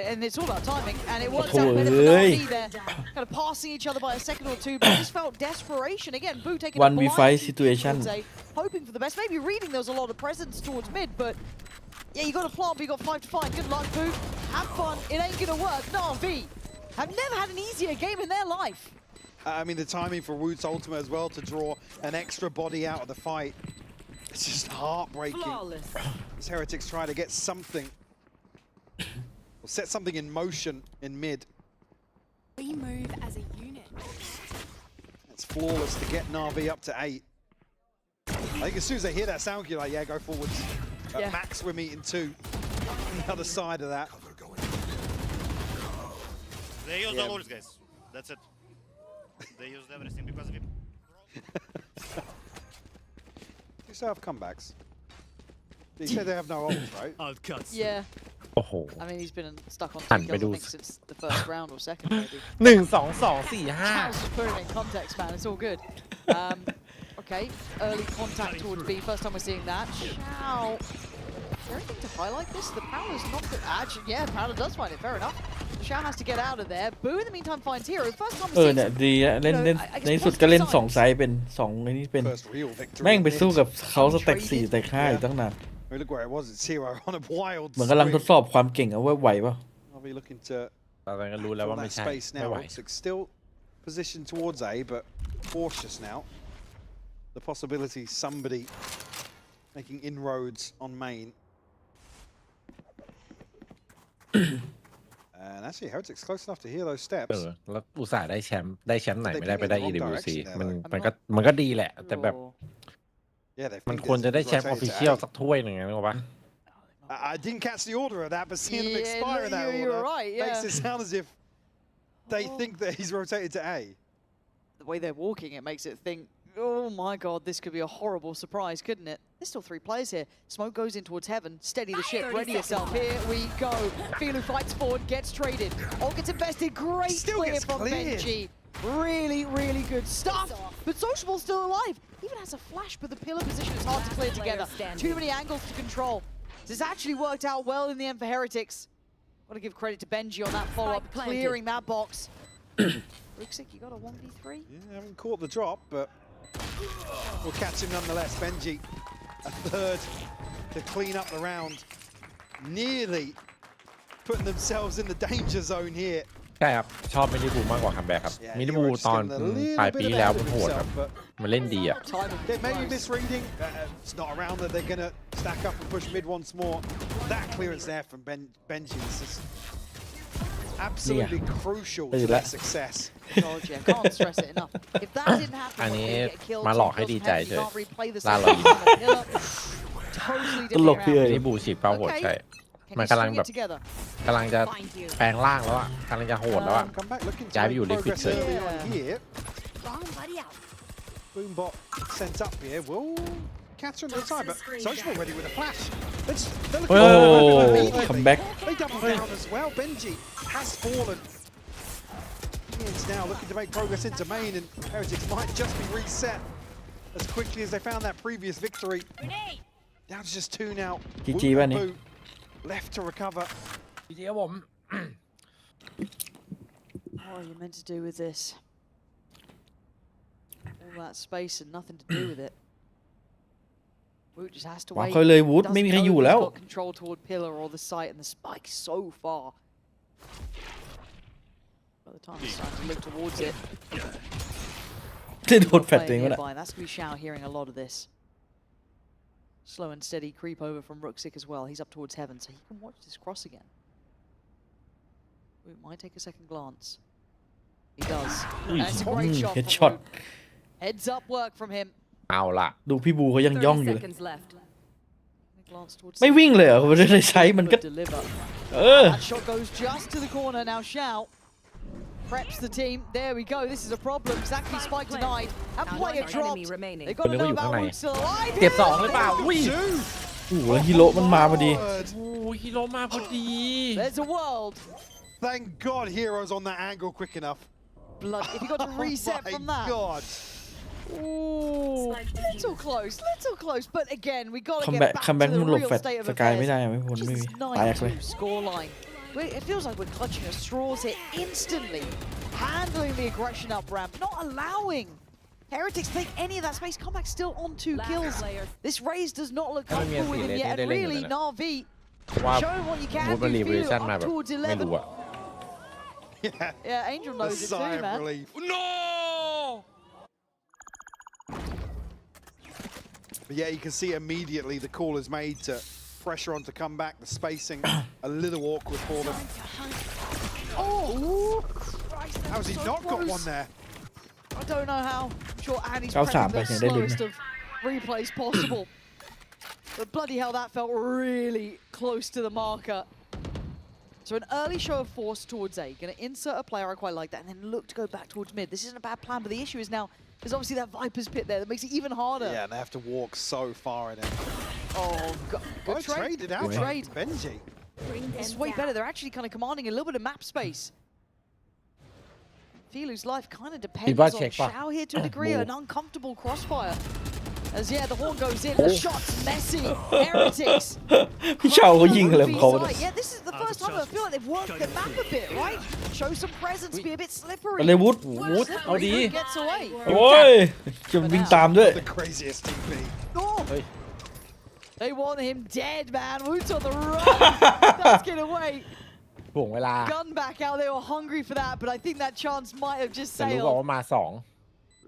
And it's all about timing, and it works out better for Navi there. Kind of passing each other by a second or two, but I just felt desperation. Again, Boo taking a 1v5 blind situation. towards A, hoping for the best. Maybe reading there was a lot of presence towards mid, but yeah, you got a plant, but you got 5 to 5. Good luck, Boo. Have fun. It ain't gonna work. NAVI have never had an easier game in their life. I mean, the timing for Woot's ultimate as well to draw an extra body out of the fight. It's just heartbreaking. As Heretics try to get something, or set something in motion in mid. We move as a unit. It's flawless to get Navi up to 8. I think as soon as they hear that sound, you're like, yeah, go forwards. Yeah. Max, we're meeting 2. On the other side of that. They use Yeah. the lures, guys. That's it. They used everything because we. You still have comebacks. You said they have no ults, right? Yeah. โอ้โห I mean, he's been stuck on หัน 2 ไป kills, ดู I think, since the first round or second, maybe. 1 2 2 4 Chow's just putting it in context, man. It's all good. Okay, early contact towards B. First time we're seeing that. Chow. Is there anything to highlight this? The Prowler's not the actually. Yeah, Prowler does find it. Fair enough. Chow has to get out of there. Boo in the meantime finds Hero. The first time we เออ see เนี่ยดีอะเล่นในที่สุดก็เล่น2ไซส์เป็น2ไอ้นี่เป็น First real victory. แม่งไป in สู้ mid. กับเขาสเต็ก4สเต็ก5อีกตั้งนาน I mean, look where it was. It's Hero on a wild เหมือนกำลังทด swing. สอบความเก่งเอาไว้ไหวป่ะ I'll be looking to ตอนนั้นก็รู้แล้ว fill ว่าไม่ that ใช่ space ไม่ now. ไหว Ultic still positioned towards A, but cautious now. The possibility somebody making inroads on main. And actually, Heretics close enough to hear those เอ steps. อแล้วอุตส่าห์ได้แชมป์ไหนไม่ได้ไปได้ They pinged in the wrong EWC direction there, มันก็ดีแหละ แต่แบบ Oh. Yeah, they มัน think ควรจะได้ it's แชมป์ออฟ rotated ฟิ to เชียล A. สักถ้วยหนึ่งไงนึกออกปะ I didn't catch the order of that, but seeing them Yeah, expire in that you're order right, makes yeah. it sound as if they Oh. think that he's rotated to A. The way they're walking, it makes it think, oh my god, this could be a horrible surprise, couldn't it? There's still 3 players here. Smoke goes in towards heaven. Steady the ship. Ready yourself. Here we go. Filu fights forward, gets traded. All gets invested. Great Still clear gets from cleared. Benji. Really, really good stuff. But Sociable's still alive. Even has a flash, but the pillar position is hard to clear together. Too many angles to control. This actually worked out well in the end for Heretics. Got to give credit to Benji on that follow-up, clearing that box. Rixik, you got a 1v3? Yeah, haven't caught the drop, but we'll catch him nonetheless. Benji, a third to clean up the round. Nearly putting themselves in the danger zone here. ใช่ครับชอบมินิบูมากกว่าคัมแบ็กครับมินิบูตอนปลายปีแล้วมันโหดครับมันเล่นดีอ่ะ They may be misreading. It's not around that they're going to stack up and push mid once more. That clearance there from Benji is absolutely crucial to their success. God, yeah, can't stress it enough. If that didn't happen, อันนี้ when they get killed, มาหลอกให้ดีใจ you เฉย can't replay the ล่า same เรายิง totally ตลก different พี่เอ๋ มิ ย นิบูฉีดเป้าโหดใช่ Can มัน you กำลัง string แบ it บ together? กำลังจะแปลงร่างแล้วอ่ะกำลังจะโหดแล้วอ่ะ Come back looking to Jab make you liquid progress surge. early on Yeah. here. Bomb buddy out. Boombot sent up here. Will catch her on the side, but Social ready with a flash. They're looking Oh, immediately. come back. They double down as well. Benji has fallen. He is now looking to make progress into main, and Heretics might just be reset as quickly as they found that previous victory. Down to just 2 now. GG Wu ป่ะ and นี่ Boo left to recover. พี่เจี๊ยบผม What are you meant to do with this? All that space and nothing to do with it. Woot just has to วาง wait. ค่อยเลยวูด Doesn't ไม่มีใคร know อยู่ if he's แล้ว got control toward pillar or the site, and the spike so far. By the time he's starting to look towards it, ได้โดนแฟลต playing ตัวเองวะเนี่ย nearby. That's gonna be Shao hearing a lot of this. Slow and steady creep over from Rooksik as well. He's up towards heaven, so he can watch this cross again. Woot might take a second glance. He does. And it's a great shot. from Headshot Woot. Heads up work from him. เอาล่ะ ดูพี่บูเขายังย่องอยู่เลย left. Glance towards ไม่วิ่งเลยเหรอเขาไม่ได้ใช้มันก็ deliver. เออ That shot goes just to the corner. Now Shao preps the team. There we go. This is a problem. Exactly spike denied. And player dropped. They've got to know about Woot still alive. เก็บสองหรือเปล่าอุ้ย โอ้โหแล้วฮิโร่มันมาพอดี โอ้ฮิโร่มาพอดี There's a world. Thank God Hero's on that angle quick enough. Blood. If you got to reset Oh from my that. God. Ooh, little close. But again, we got to คัม get แบ็ก back คัมแบ็ก to the มันหลบ real แฟลต state of สกายไม่ affairs. ได้ไม่พ้น Just ไม่มี this แตกเลย 9-2 scoreline. It feels like we're clutching at straws here instantly, handling the aggression up ramp, not allowing Heretics take any of that space. Comeback still on 2 kills. This raise does not look comfortable with him yet, and really, Na'Vi ว่า showing what you มู can ดมันรี do เว for อ you ร์ชันมา up แบบ towards ไม่ 11. รู้อะ Yeah, Angel A knows it too, sigh of man. relief. No! But yeah, you can see immediately the call is made to pressure on to come back. The spacing a little awkward for them. Oh, Christ, that How was has he so not got close. one there? I don't know how. I'm sure Andy's 93 prepping the ไปยังได้ลุ้น slowest of replays possible. But bloody hell, that felt really close to the marker. So an early show of force towards A. Going to insert a player, I quite like that, and then look to go back towards mid. This isn't a bad plan, but the issue is now there's obviously that Viper's pit there that makes it even harder. Yeah, they have to walk so far in it. Oh, God. Good Oh, traded out Good trade. Benji. It's way better. They're actually kind of commanding a little bit of map space. Filu's life kind of depends on check pa. Shao here to a degree. An uncomfortable crossfire. As yeah, the horn goes in. Oh. The shot's messy. Heretics. พี่เชาเขายิงอะไรของเขาเนี่ย Yeah, this is the first time I feel like they've worked the map a bit, right? Show some presence, be a bit slippery. อะไรวูด วูดเอาดี Slippery gets away. โอ้ยจะวิ่งตามด้วย The craziest TP. Oh. Hey. They want him dead, man. Woot's on the run. That's get away. ถ่วงเวลา Gun back out. They were hungry for that, but I think that chance might have just แต่รู้บอก sailed. ว่ามาสอง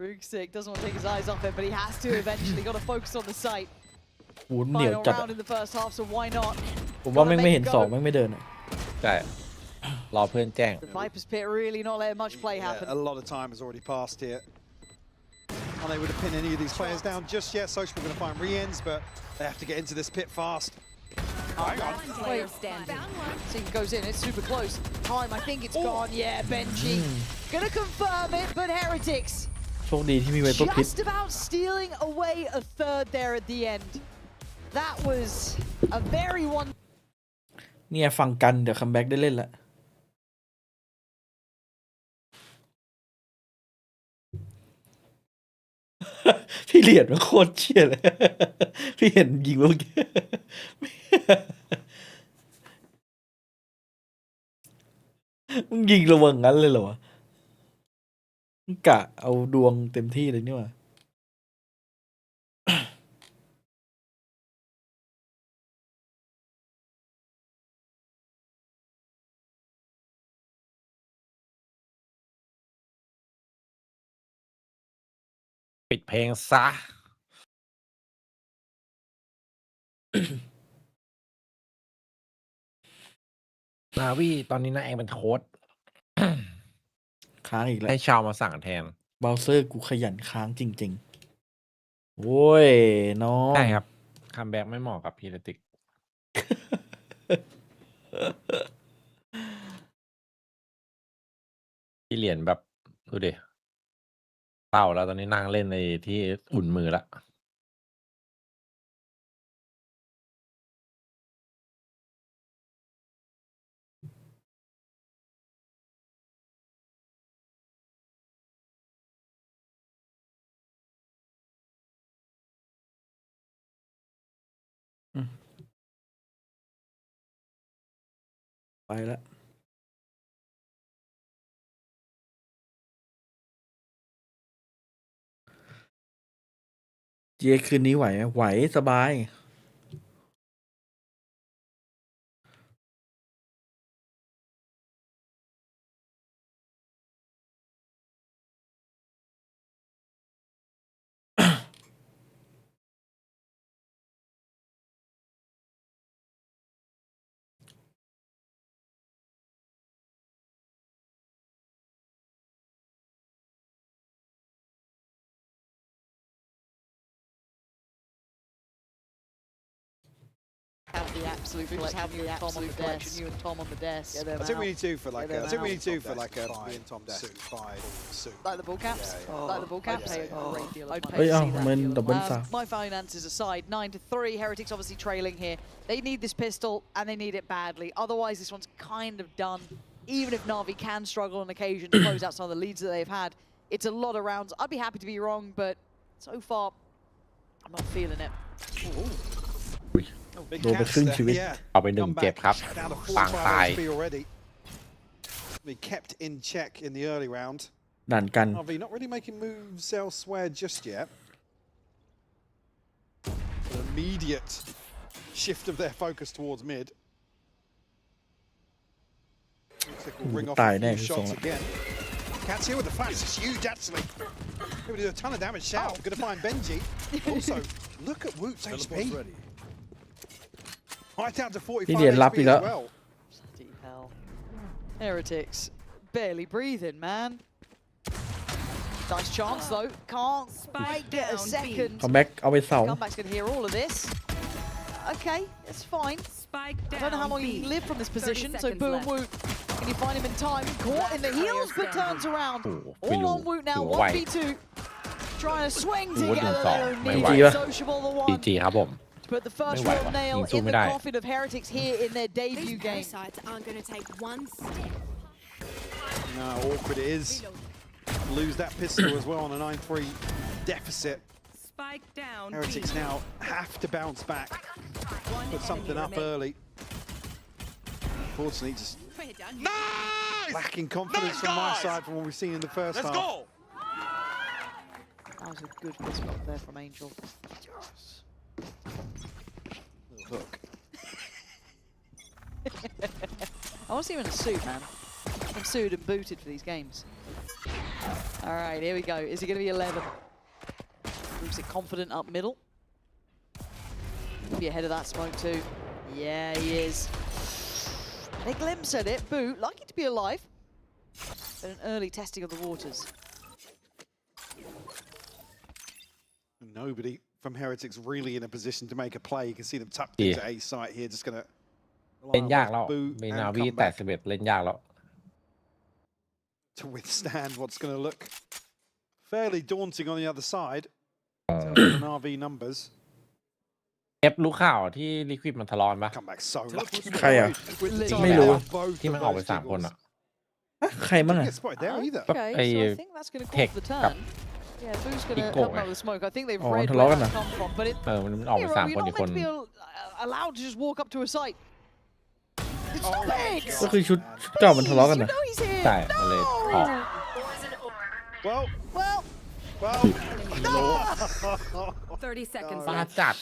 Rooksik doesn't want to take his eyes off it, but he has to eventually. Got to focus on the site. วูดเหนียว Final จัด round in the first half, so why not? ผมว่าแม่งไม่เห็นสองแม่งไม่เดินอะ ใช่รอเพื่อนแจ้ง The Viper's pit really not letting much play happen. Yeah, a lot of time has already passed here. Unable to pin any of these players down just yet. Social are going to find re-ends, but they have to get into this pit fast. Hang on. Wait, Seeker goes in, it's super close. Time, I think it's gone. Yeah, Benji. Gonna confirm it, but Heretics โชคดีที่มีไวเปอร์พิษ just about stealing away a third there at the end. That was a very one. เนี่ยฟังกันเดี๋ยวคัมแบ็กได้เล่นละพี่เหรียญมันโคตรเชี่ยเลย พี่เห็นยิงเมื่อกี้ มึงยิงระวังงั้นเลยเหรอวะมึงกะเอาดวงเต็มที่เลยนี่หว่าปิดเพลงซะ นาวีตอนนี้นะเองเป็นโค้ด ค้างอีกแล้ว ให้ชาวมาสั่งแทน เบราว์เซอร์กูขยันค้างจริงๆโว้ยน้อง ใช่ครับ คัมแบ็กไม่เหมาะกับพีเรติก ที่เหรียญแบบ ดูดิเต่าแล้วตอนนี้นั่งเล่นในที่อุ่นมือละ ไปแล้วเจคืนนี้ไหวไหมไหวสบายHave the absolute collection, you and Tom on the desk. You and Tom on the desk. Get them That's what we out. need to do for like. Get That's them what we out. need to do for like a me and Tom desk. Suit. Like the ball caps? Yeah, yeah. Like the ball caps? Pay a great deal of I'd money pay to to see see that. that. Double sa. My finances aside, 9-3. Heretics obviously trailing here. They need this pistol, and they need it badly. Otherwise, this one's kind of done. Even if Navi can struggle on occasion to close out some of the leads that they've had, it's a lot of rounds. I'd be happy to be wrong, but so far, I'm not feeling it. Big โดนไป cats ครึ่ง there, ชีวิต yeah. เอาไปหนึ่ง Come เจ็บ back ครับ down to ปางตาย 45 HP already. They kept in check in the early round. ด่านกัน Navi not really making moves elsewhere just yet. An immediate shift of their focus towards mid. Looks like we'll ring off Tài a này, few cái shots song again. Cats here with the flash. It's huge actually. They would do a ton of damage. Shao going to find Benji. Also, look at Woot's HP. Right down to 45 Đi liền lắp HP đi as đó. well. Bloody hell. Heretics barely breathing, man. Nice chance though. Can't quite get a second. คัมแบ็กเอาไปเสา Comeback's going to hear all of this. Okay, it's fine. I don't know how long you can live from this position, so boom, Woot. Can you find him in time? Caught in the heels, but turns around. All on Woot now, 1v2. Trying to swing together there. Nearly sociable the จี one. จีครับผม Put the firstไม่ไหว real ว่ะ nail ยิงสู้ in ไม่ the ได้ coffin of Heretics here in their debut game. aren't going to take one step. No, awkward it is. Lose that pistol as well on a 9-3 deficit. Spike down. Heretics now have to bounce back. Put something up early. Unfortunately, just lacking confidence from my side from what we've seen in the first half. That was a good pistol up there from Angel. Little hook. I want to see him in a suit, man. I'm suited and booted for these games. All right, here we go. Is he going to be 11? Looks it confident up middle. Be ahead of that smoke too. Yeah, he is. Had a glimpse at it. Boot, lucky to be alive. But an early testing of the waters. Nobody from Heretics really in a position to make a play. You can see them tucked into A site here, just going to เล่นยากแล้วมีนาวีแต่11เล่นยากแล้ว to withstand what's going to look fairly daunting on the other side. An RV numbers. เอฟรู้ข่าวที่ลิควิดมันทะเลาะกันปะ Come back so lucky. ใครอ่ะ With ไม่รู้ both ที่ of มันออกไป those 3 คนอ่ะ ฮะใครบ้างอ่ะ Didn't get spotted there either. Okay, Hey, so I think that's going to Tech cause theกับ turn. Yeah, Boo's going to Kickoff help out with the smoke. I think they've อ๋อ read ทะเลาะ where กันนะ that's come from, but it, มันออกไป Hero, 3 you're คน not อีกคน meant to be allowed to just walk up to a site. Stop it! ก็คือชุดเก่ามันทะเลาะกัน You นะ know he's here. ใช่มันเลยออก Well, Well, well. 30 seconds บ้า left. จัด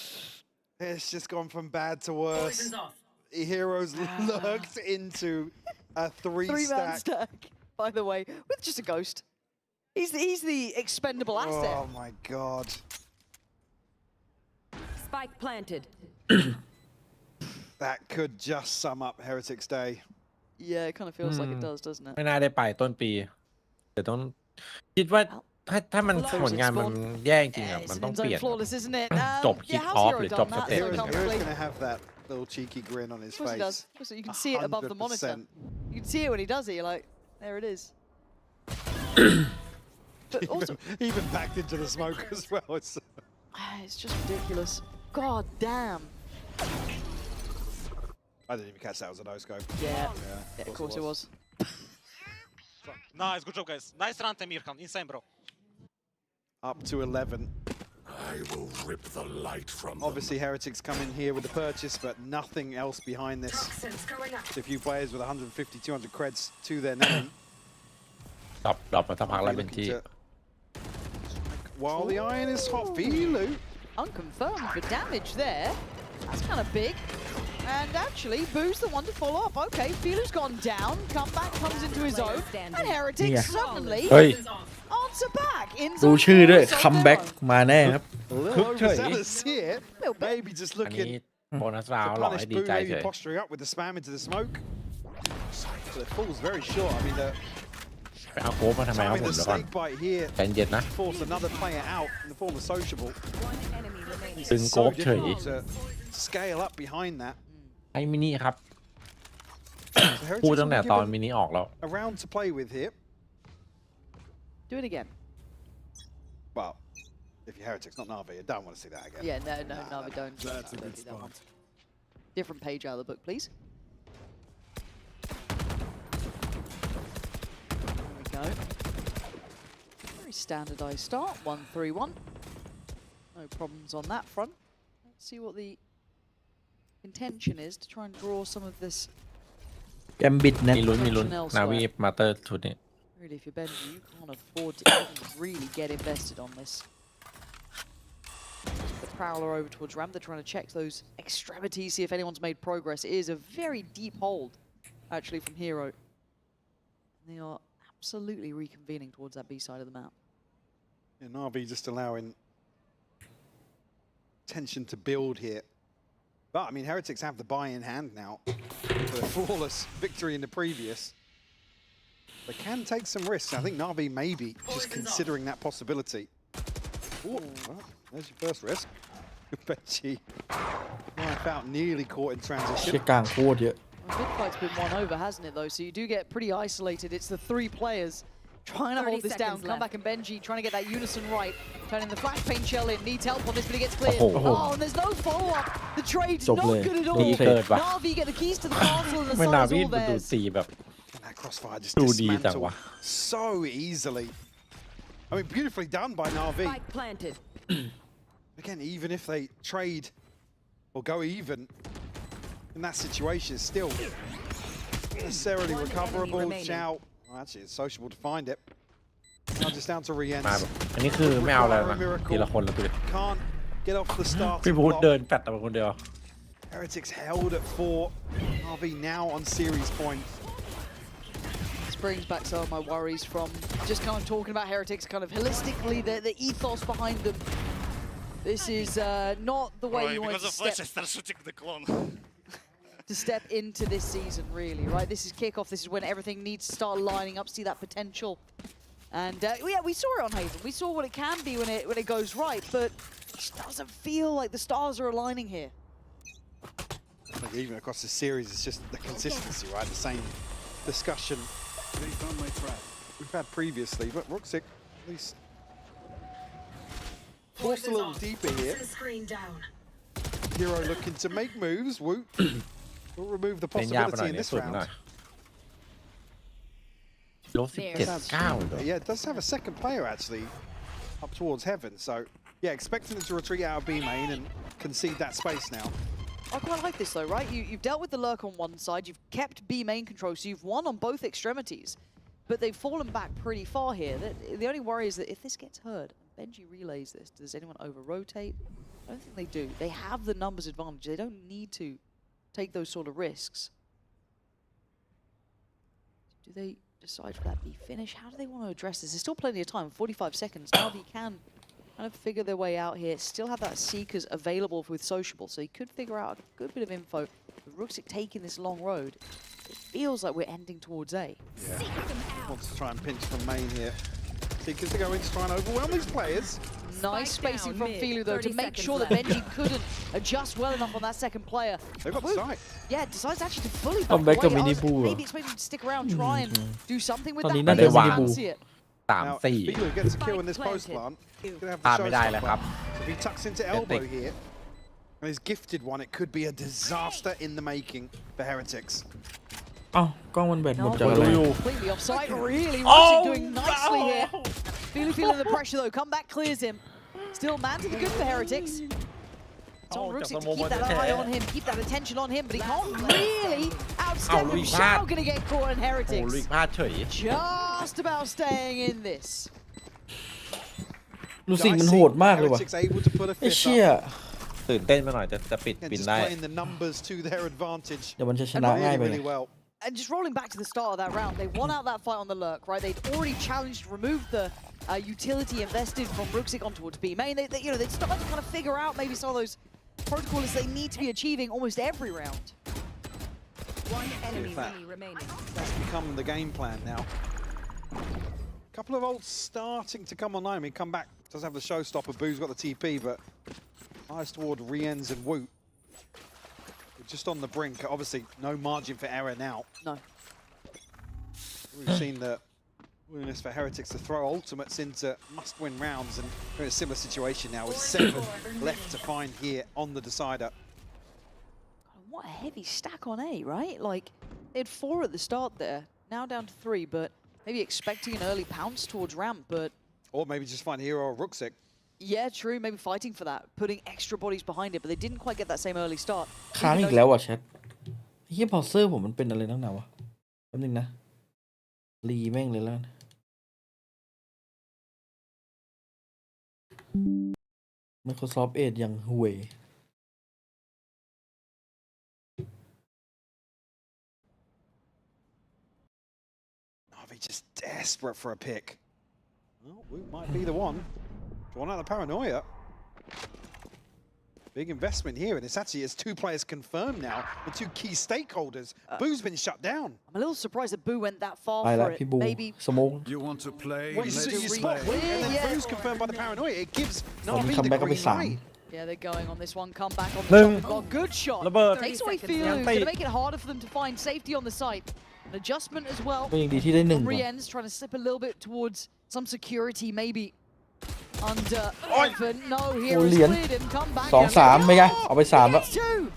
It's just gone from bad to worse. Heroes lurked into a three-man 3-stack. stack, by the way, with just a ghost. He's the expendable asset. Oh my god. Spike planted. That could just sum up Heretics Day. Yeah, it kind of feels like it does, doesn't it? ไม่น่าได้ไปต้นปีแต่ต้องคิดว่าถ้ามันผลงานมันแย่จริงอ่ะ It's มัน an ต้อง end เปลี่ย zone น flawless, isn't it? จบ Yeah, kick how's off Hero หรือ done จบ that สเต็ป so Hero's comfortably? going to have that little cheeky grin on his Of course he does. face. Of course, you can see it above the monitor. 100%. You can see it when he does it. You're like, there it is. But also, Even backed into the smoke as well. it's just ridiculous. God damn. I didn't even catch that was a no-scope. Yeah, of course it was. Nice, good job, guys. Nice run, Temirhan. Insane, bro. Up to 11. I will rip the light from Obviously, Heretics come in here with the purchase, but nothing else behind this. So a few players with 150, 200 creds to their name. ดรอปมาสักพักแล้วเป็นที่ While the iron is hot, Vilu. Unconfirmed for damage there. That's kind of big. And actually, Boo's the one to follow up. Okay, Filu's gone down. Comeback comes into his own. And Heretics suddenly เฮ้ย answer back. In ดูชื่อด้วย คัมแบ็กมาแน่ครับ A little overzealous here. Maybe just อันนี้ looking โบนัสราว to หลอก punish ให้ดี Boo, ใจเฉ maybe ย posturing up with the spam into the smoke. So it falls very short. I mean, the ไปเอาโค้กมาทำไมครับ timing ผม the เดี๋ยวก่อน snake bite here ใจเย็นนะ forced another player out in the form of Sociable. It's ดึง so โค้กเฉย difficult to scale up behind that. ไอ้มินิครับ So Heretics พูดตั้งแต่ will be ตอน given มินิออกแล้ว a round to play with here. Do it again. Well, if you're Heretics, not Navi, I don't want to see that again. Yeah, no, we don't. That's a don't good do that spot. one. Different page out of the book, please. There we go. Very standardized start. 1-3-1. No problems on that front. Let's see what the intention is to try and draw some of this. แกมบิดนะ มีลุ้นนาวีมาเตอร์ชุดนี้ Really, if you're Benji, you can't afford to even really get invested on this. The Prowler over towards Ram. They're trying to check those extremities, see if anyone's made progress. It is a very deep hold, actually, from Hero. They are absolutely reconvening towards that B side of the map. And Navi just allowing tension to build here. But, I mean, Heretics have the buy in hand now for a flawless victory in the previous. They can take some risks. I think Navi may be just considering that possibility. Ooh, well, there's your first risk. Benji, wipe out, nearly caught in เชี่ย transition. กลางโคตรเยอะ Well, mid-fight's been won over, hasn't it, though? So you do get pretty isolated. It's the three players trying to 30 hold this down. seconds Comeback and Benji trying to get that unison right. Turning the flashbang shell in. Needs help on this, but he gets cleared. Oh. Oh, and there's no follow-up. The trade's Jog not le. good at Ni all. third ba? Navi get the keys to the castle and the ไม่ sun นา is วี all มันดู theirs. ตีแบบ And that crossfire just ดูดีจังวะ dismantled so easily. I mean, beautifully done by Navi. Spike planted. Again, even if they trade or go even in that situation, it's still necessarily One enemy recoverable. remaining. Shout. Well, actually, it's sociable to find it. Now just down to มา Rienz. แบบอันนี้คือไม่เอาแล้วนะทีละคนแล้วดูดิ Can't get off the start. พี่พูดเดินแปดแต่คนเดียว Heretics held at 4. RV now on series point. This brings back some of my worries from just kind of talking about Heretics, kind of holistically, the ethos behind them. This is not the way you want Because to of Flash, I step, start shooting the clone. to step into this season, really, right? This is kickoff. This is when everything needs to start lining up, see that potential. And yeah, we saw it on Haven. We saw what it can be when it goes right, but it just doesn't feel like the stars are aligning here. I think even across the series, it's just the consistency, right? The same discussion They found my trap. we've had previously, but Ruxic at least forced a little deeper here. Hero looking to make moves. Woot will remove the เล่นยากไปหน่อย possibility in เนี่ย this สุดหน่อย round. ลบ17-9เลย Yeah, it does have a second player actually up towards heaven. So yeah, expecting them to retreat out of B main and concede that space now. I quite like this though, right? You've dealt with the lurk on one side, you've kept B main control, so you've won on both extremities. But they've fallen back pretty far here. The only worry is that if this gets heard, Benji relays this, does anyone over-rotate? I don't think they do. They have the numbers advantage. They don't need to take those sort of risks. Do they decide for that B finish? How do they want to address this? There's still plenty of time, 45 seconds. NAVI can kind of figure their way out here. Still have that Seekers available with Sociable, so he could figure out a good bit of info. With Ruxic taking this long road, it feels like we're ending towards A. Yeah. Wants to try and pinch from main here. Seekers to go in to try and overwhelm these players. Nice spacing from Filu though to make sure that Benji couldn't adjust well enough on that second player. They've got the sight. Yeah, decides actually to fully Come back away. to mini boo. Maybe expect him to stick around, try and do something with Tony, that. not the but mini boo. see it. 3-4 3-4 Filu gets a kill in this post plant. พลาดไม่ได้แล้วครับ So if he tucks into elbow here, and he's gifted one, it could be a disaster in the making for Heretics. อ้าวกล้องมันแบตหมด No, จากอะไร completely offside. Really, Ruxic doing nicely here. Filu feeling the pressure though. Comeback clears him. Still man to the good for Heretics. It's on Ruxic to keep that eye on him, keep that attention on him, but he can't really outstep him. Shao gonna get caught in โอ้ Heretics. ลุยพลาดเฉย Just about staying in this. รู้สึกมันโหดมากเลยว่ะ Heretics able to put a ไอ้ fifth เชี่ย up ตื่นเต้นไปหน่อยจะปิด and ปิน just ได้ playing the numbers to their advantage เดี๋ยวมันจะชนะง่ายไป really well. And just rolling back to the start of that round, they won out that fight on the lurk, right? They'd already challenged, removed the utility invested from Ruxic on towards B main. You know, they'd started to kind of figure out maybe some of those protocols they need to be achieving almost every round. One enemy remaining. That's become the game plan now. Couple of ults starting to come online. I mean, come back, does have the showstopper. Boo's got the TP, but eyes toward Rienz and Woot. We're just on the brink. Obviously, no margin for error now. No. We've seen the willingness for Heretics to throw ultimates into must-win rounds, and we're in a similar situation now with 7 left to find here on the decider. What a heavy stack on A, right? Like, they had 4 at the start there, now down to 3, but maybe expecting an early pounce towards ramp, but... Or maybe just find Hero or Ruxic. Yeah, true, maybe fighting for that, putting extra bodies behind it, but they didn't quite get that same early start. ค้างอีกแล้วอ่ะแชทไอ้เหี้ยพอเซอร์ผมมันเป็นอะไรนักหนาวะแป๊บนึงนะรีแม่งเลยแล้ว Microsoft Edge ยังห่วย NAVI just desperate for a pick. Well, Woot might be the one. Drawn out the paranoia. Big investment here, and it's actually as 2 players confirmed now, the 2 key stakeholders. Boo's been shut down. I'm a little surprised that Boo went that far ไปแล้ว for it. พี่บู Maybe smoke You want to play? Well, you Let's spot play. Woot, and then Yeah. Boo's confirmed by the paranoia. It gives ตอนนี้ NAVI คัม the แบ็กก็ไป green 3 light. Yeah, they're going on this one. Come back on Boom. the top. Got good shot. ระเบิด Takes away 30 Filu. seconds. Going to make it harder for them to find safety on the site. An adjustment as well. ก็ยังดีที่ได้1ก่อน Rienz trying to slip a little bit towards some security, maybe under Evan. No, here is Julian. cleared him. Come back. 2-3 ไปไงเอาไป3แล้ว It's 2.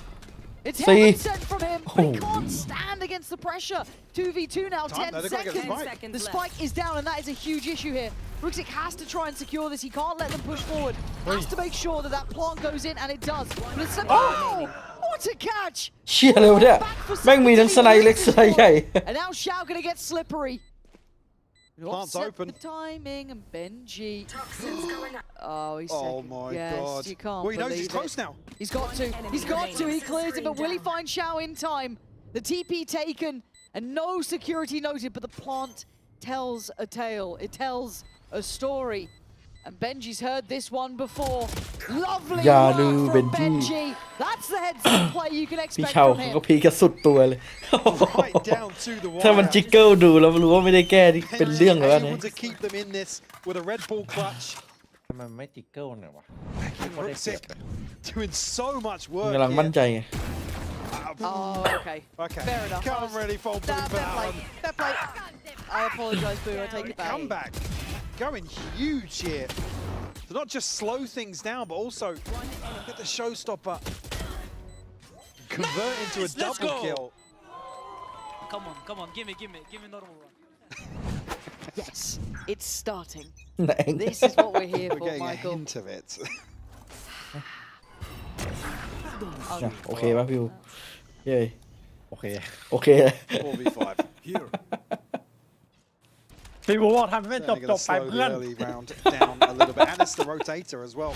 It's See? heaven sent from him, but he Holy. can't stand against the pressure. 2v2 now, Time, 10 though, they've got to get seconds. the spike. 10 The seconds spike is down, and that is a huge issue here. Ruxic has to try and secure this. He can't let them push forward. Has to make sure that that plant goes in, and it does. But it's oh! What a catch! เชี่ยเลยวะเนี่ยแม่งมีทั้งสไนเล็กสไนใหญ่ And now Shao gonna get slippery. Plant's Offset open. The timing and Benji. Oh, he's Oh second. my yes, god. You can't Well, he knows believe he's close it. now. He's got to. He's got to. He clears it, but will he find Shao in time? The TP taken and no security noted, but the plant tells a tale. It tells a story. And Benji's heard this one before. Lovely Yadu work from Benji. Benji. That's the headset play you can พี่ expect เชา from เขา him. ก็พีกระสุดตัวเลย Right down to the ถ้ามัน wire. จิกเกิลดูแล้วรู้ว่าไม่ได้แก้นี่เป็นเรื่องแล้วนะ Able to keep them in this with a Red Bull clutch. ทำไมไม่จิกเกิลเนี่ยวะ Ruxic doing so much work กำลังมั่น here. ใจไง Oh, okay. Okay. Fair enough. Can't really fall Boo Nah, for fair that play. one. Fair play. I apologise, Boo. I take it back. Comeback. Going huge here. To not just slow things down, but also get the showstopper. Convert into a double kill. Come on, give me normal run. Yes, it's starting. แรง This is what we're here We're for, getting a Michael. hint of it. โอเคป่ะพี่เย้โอเค โอเค 4v5. พี่บูบอกทำให้มัน Certainly จ gonna บไป slow เพื่อน the early round down a little bit, and it's the rotator as well.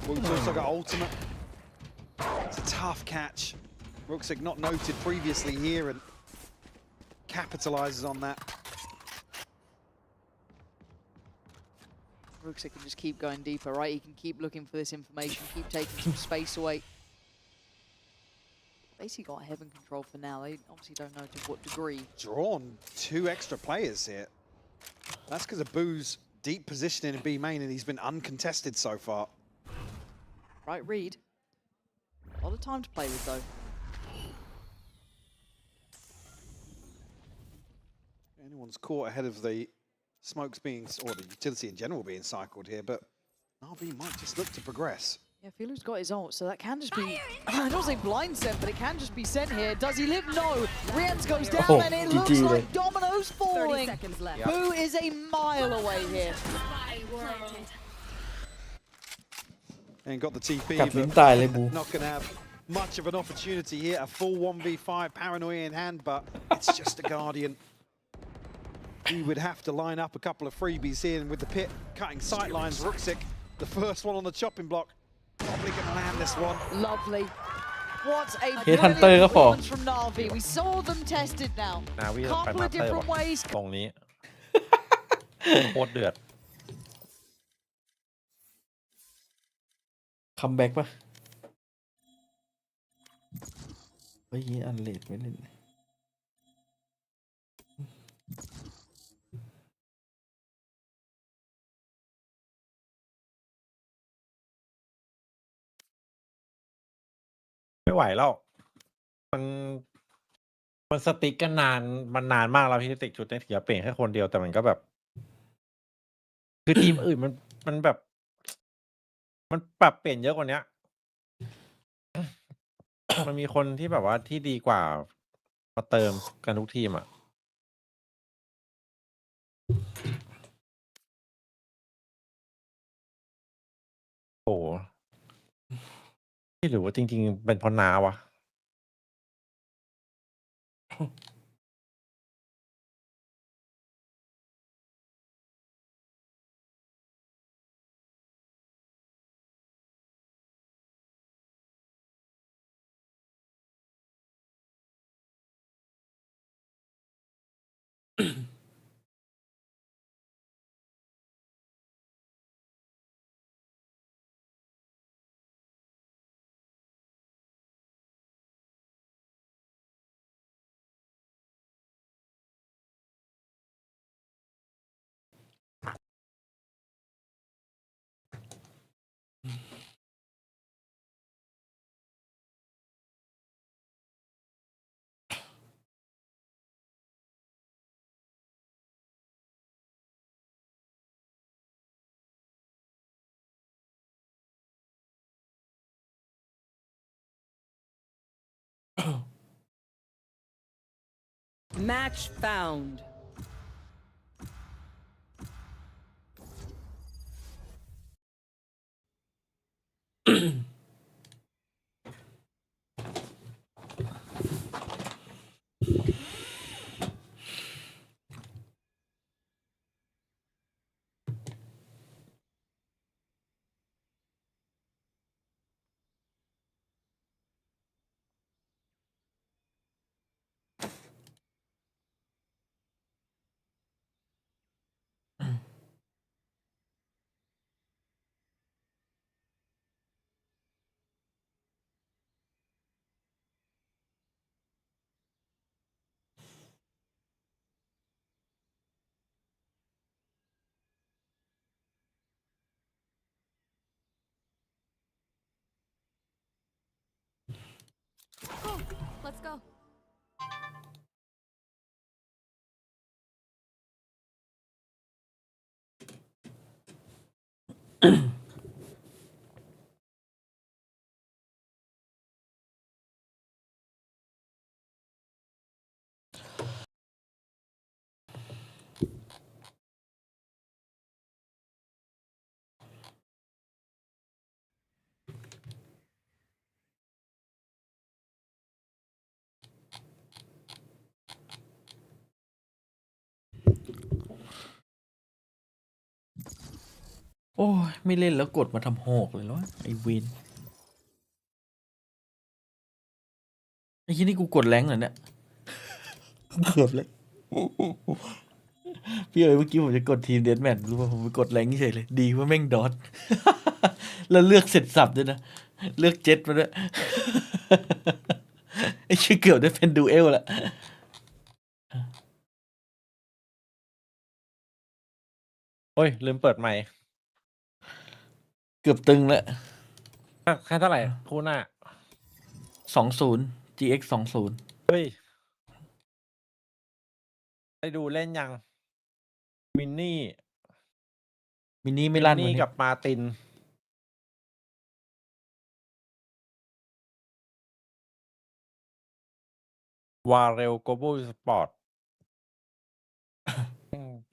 Wook's also got ultimate. It's a tough catch. Rooksik not noted previously here and capitalizes on that. Rooksik can just keep going deeper, right? He can keep looking for this information, keep taking some space away. Basically got heaven control for now. They obviously don't know to what degree. Drawn 2 extra players here. That's because of Boo's deep positioning in B main, and he's been uncontested so far. Right read. A lot of time to play with though. Anyone's caught ahead of the smokes being, or the utility in general being cycled here, but NAVI might just look to progress. Yeah, Filu's got his ult, so that can just be, I don't say blind sent, but it can just be sent here. Does he live? No. Rians goes down, and it looks like dominoes falling. Boo is a mile away here. And got the TP, กัดลิ้น but ตายเลยบู not going to have much of an opportunity here. A full 1v5 paranoia in hand, but it's just a Guardian. He would have to line up a couple of freebies here, and with the pit cutting sightlines, Rooksik, the first one on the chopping block, probably going to land this one. Lovely. What a Headhunter brilliant ก็พอ performance from NAVI. We saw them tested now. นาวีต้องไป Couple มา of เตอร์ different ways. ตรงนี้ โคตรเดือด คัมแบ็กป่ะเฮ้ยอันเลดไม่เล่น ไม่ไหวแล้ว มันมันสติ๊กกันนานมันนานมากแล้วพี่สติ๊กชุดนี้ถือว่าเปลี่ยนแค่คนเดียวแต่มันก็แบบ คือทีมอื่นมันแบบ มันปรับเปลี่ยนเยอะกว่านี้ มันมีคนที่แบบว่าที่ดีกว่ามาเติมกันทุกทีมอ่ะโอ้ไม่รู้ว่าจริงๆเป็นเพราะน้าวะ Match found. Go. Let's go. โอ้ยไม่เล่นแล้วกดมาทำหอกเลยแล้วไอ้เวนไอ้ที่นี่กูกดแรงเหรอเนี่ยเกือบเลยพี่เอ๋ยเมื่อกี้ผมจะกดทีมเดนแมนรู้ป่ะผมไปกดแรงเฉยเลยดีว่าแม่งดอทแล้วเลือกเสร็จสับด้วยนะเลือกเจ็ตมาด้วยไอ้ชื่อเกือบได้เป็นดูเอลละ โอ้ย ลืมเปิดไมค์ เกือบตึงแล้ว แค่เท่าไหร่คู่หน้า 20 GX 20เฮ้ย ได้ดูเล่นยัง มินนี่ มินนี่ไม่ลั่น มิน วัน นี่ นี้ กับมาร์ติน วาเรลโกลบอลสปอร์ต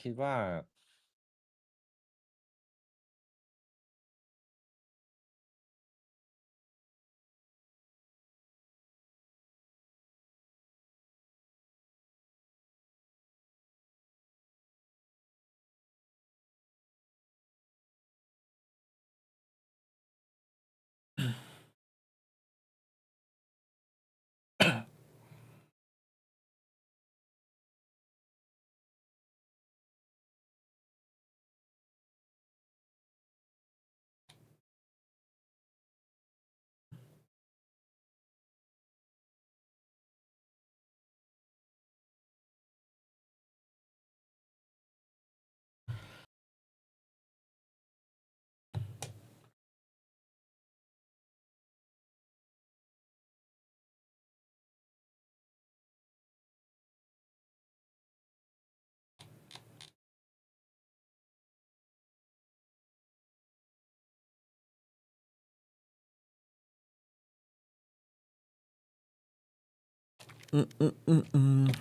คิดว่า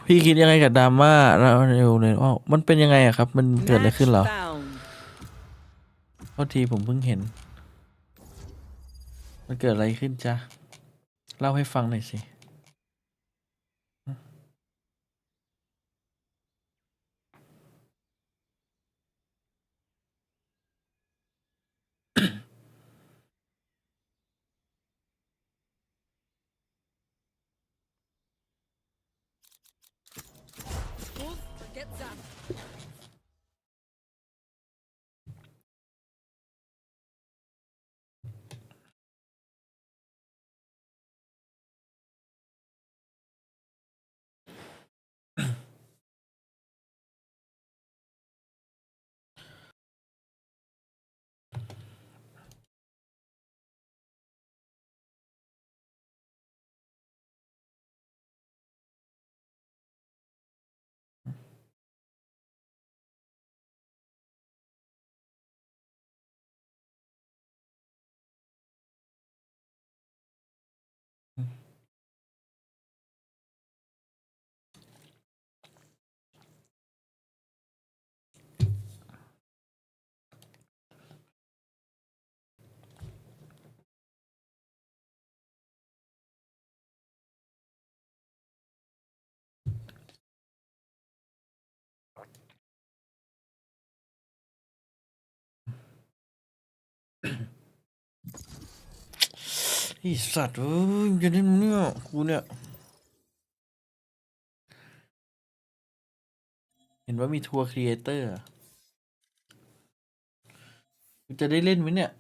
พี่คิดยังไงกับดราม่าแล้วเร็วเลยว่ามันเป็นยังไงอะครับ มันเกิดอะไร Match ขึ้นเหรอ found. โทษทีผมเพิ่งเห็น มันเกิดอะไรขึ้นจ๊ะ เล่าให้ฟังหน่อยสิ Get zapped. ไอ้สัตว์เอ้ยมันจะได้มั้ยเนี่ยกูเนี่ย เห็นว่ามีทัวร์ครีเอเตอร์กูจะได้เล่นไหมเนี่ย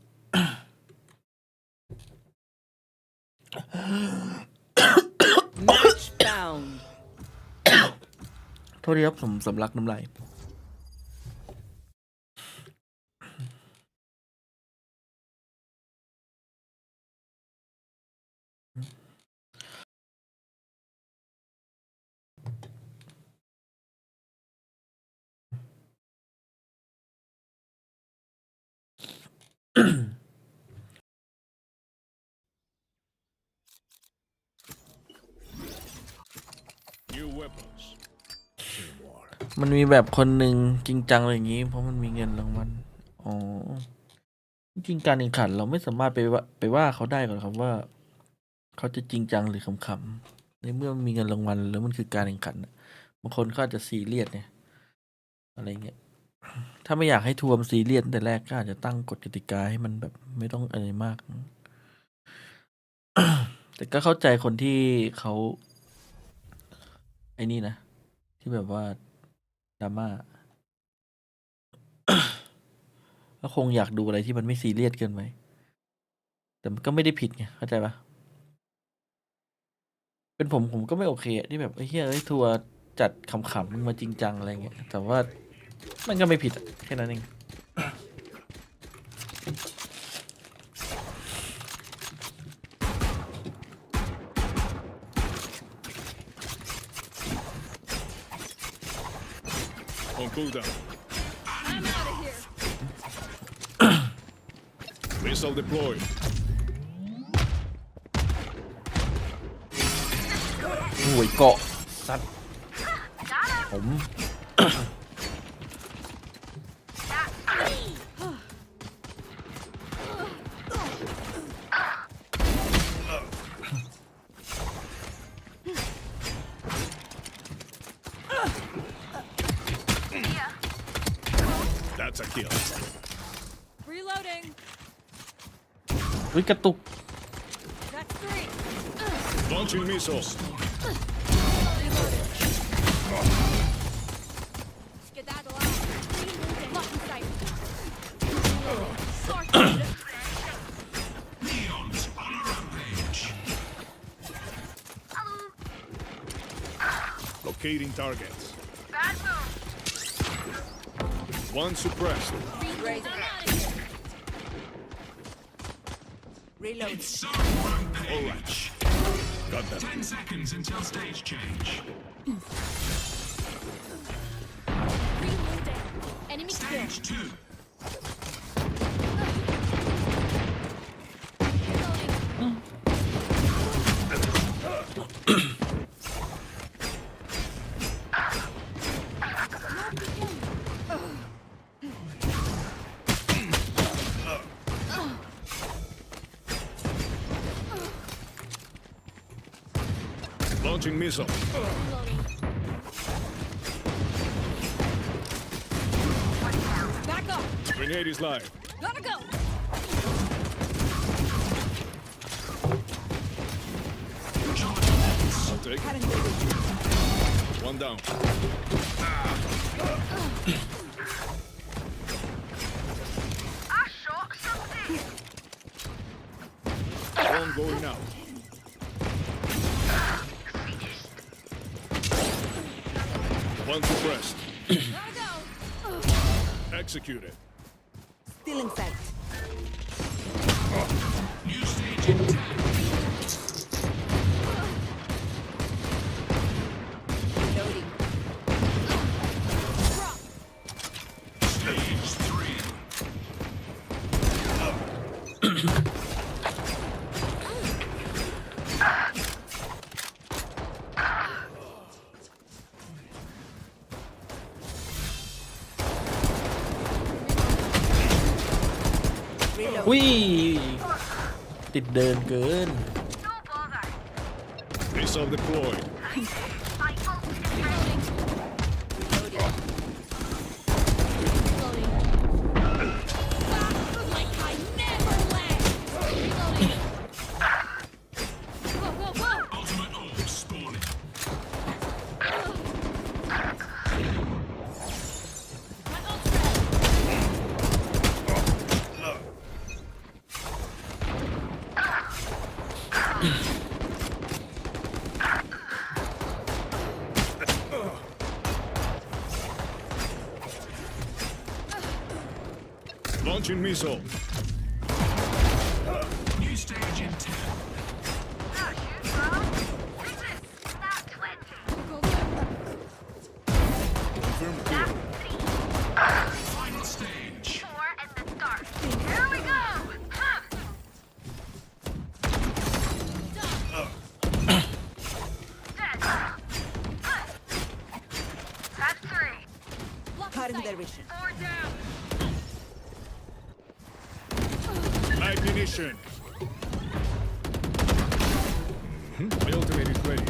Match found. โทษทีครับผมสำลักน้ำลายมันมีแบบคนหนึ่งจริงจังอะไรอย่างนี้เพราะมันมีเงินรางวัลอ๋อจริงๆการแข่งขันเราไม่สามารถไปว่าเขาได้ก่อนครับว่าเขาจะจริงจังหรือขำๆในเมื่อมันมีเงินรางวัลแล้วมันคือการแข่งขันน่ะบางคนเขาอาจจะซีเรียสเนี่ยอะไรเงี้ย ถ้าไม่อยากให้ทัวร์มันซีเรียสตั้งแต่แรกก็อาจจะตั้งกฎกติกาให้มันแบบไม่ต้องอะไรมาก แต่ก็เข้าใจคนที่เขาไอ้นี่นะ ที่แบบว่าดราม่า ก็คงอยากดูอะไรที่มันไม่ซีเรียสเกินไปแต่มันก็ไม่ได้ผิดไงเข้าใจปะเป็นผมก็ไม่โอเคอะที่แบบไอ้เหี้ยไอ้ทัวร์จัดขำๆมึงมาจริงจังอะไรเงี้ยแต่ว่ามันก็ไม่ผิดอะแค่นั้นเอง On cooldown. I'm out of here. Missile deployed. โอ้ยเกาะสัตว์ผม That's a kill. Reloading. วิกระตุก That's 3. Launching missiles. Skedaddle out. Lock in sight. Sorted. Neons on a rampage. Locating targets. One suppressed. Reload. All right. Got them. 10 seconds until stage change. Reloading. Enemy kill. Stage 2. Launching missile. Back up. Grenade is live. Gotta go. I'll take it. One down. One going out. One suppressed. Gotta go. Executed. Still in sight. New stage in 10. Reloading. Stage 3. Reload. วิติดเดินเกิน Missile deployed. Reloading. Like I never left. Reloading. Whoa, whoa, whoa. Ultimate orb spawning. My ult's ready. Launching missile. New stage in 10. Confirm kill. Final stage. Cutting their vision. Ignition. My ultimate is ready.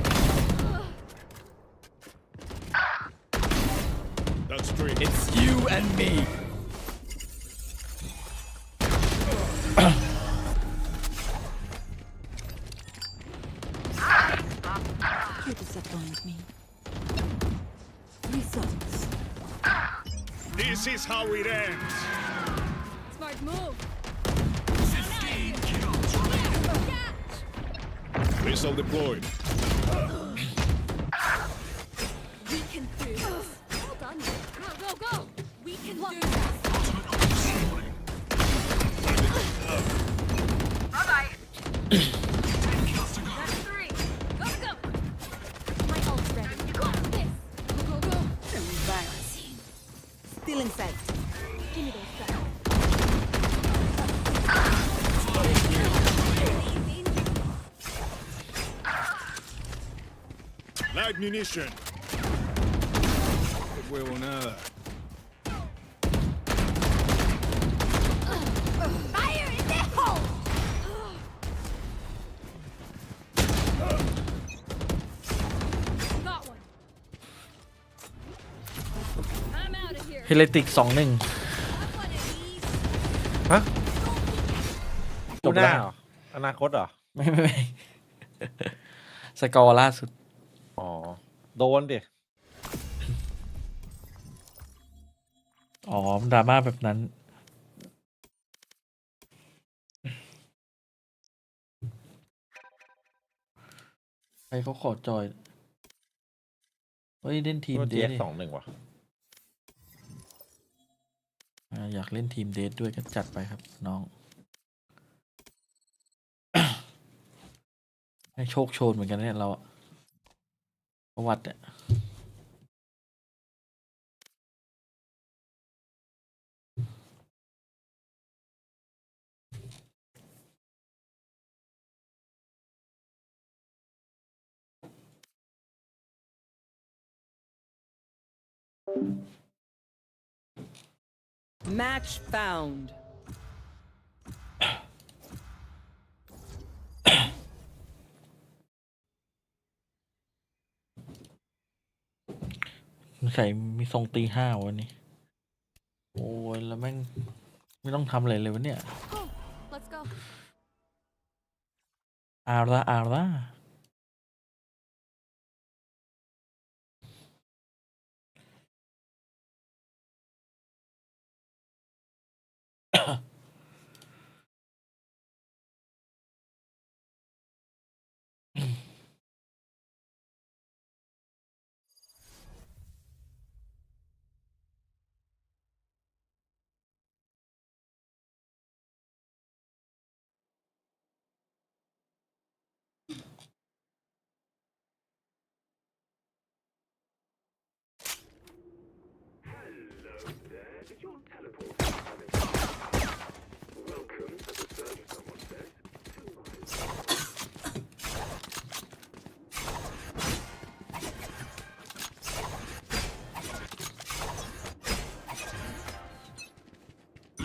That's 3. It's you and me. You disappoint me. Results. This is how it ends. Smart move. 15 kills remaining. Missile deployed. We can do this. Well done. Go, go, go. We can do this. Bye-bye. That's 3. Go, go. My ult's ready. Got this. Go, go, go. Embarrassing. Still in sight. Give me those shots. Light munition. Qué huevonada. Fire in the hole! Got one. I'm out of here. เฮเลติก2-1 Have one of these. ฮะ จ ดู บ ห แล้ น้าว เหรออนาคตเหรอ ไม่สกอร์ล่าสุด อ๋อ โดนดิ อ๋อดราม่าแบบนั้น ใครเขาขอจอย เฮ้ย เล่นทีม ตัว เด เจ็ ท ส2-1ว่ะ อยากเล่นทีมเดทด้วยก็จัดไปครับน้อง ให้โชคโชนเหมือนกันเนี่ยเราอะประวัติเนี่ย Match found. ใส่มีทรงตีห้าวันนี้ โอ้ยแล้วแม่งไม่ต้องทำอะไรเลยวะเนี่ย Oh, let's go. อาร่า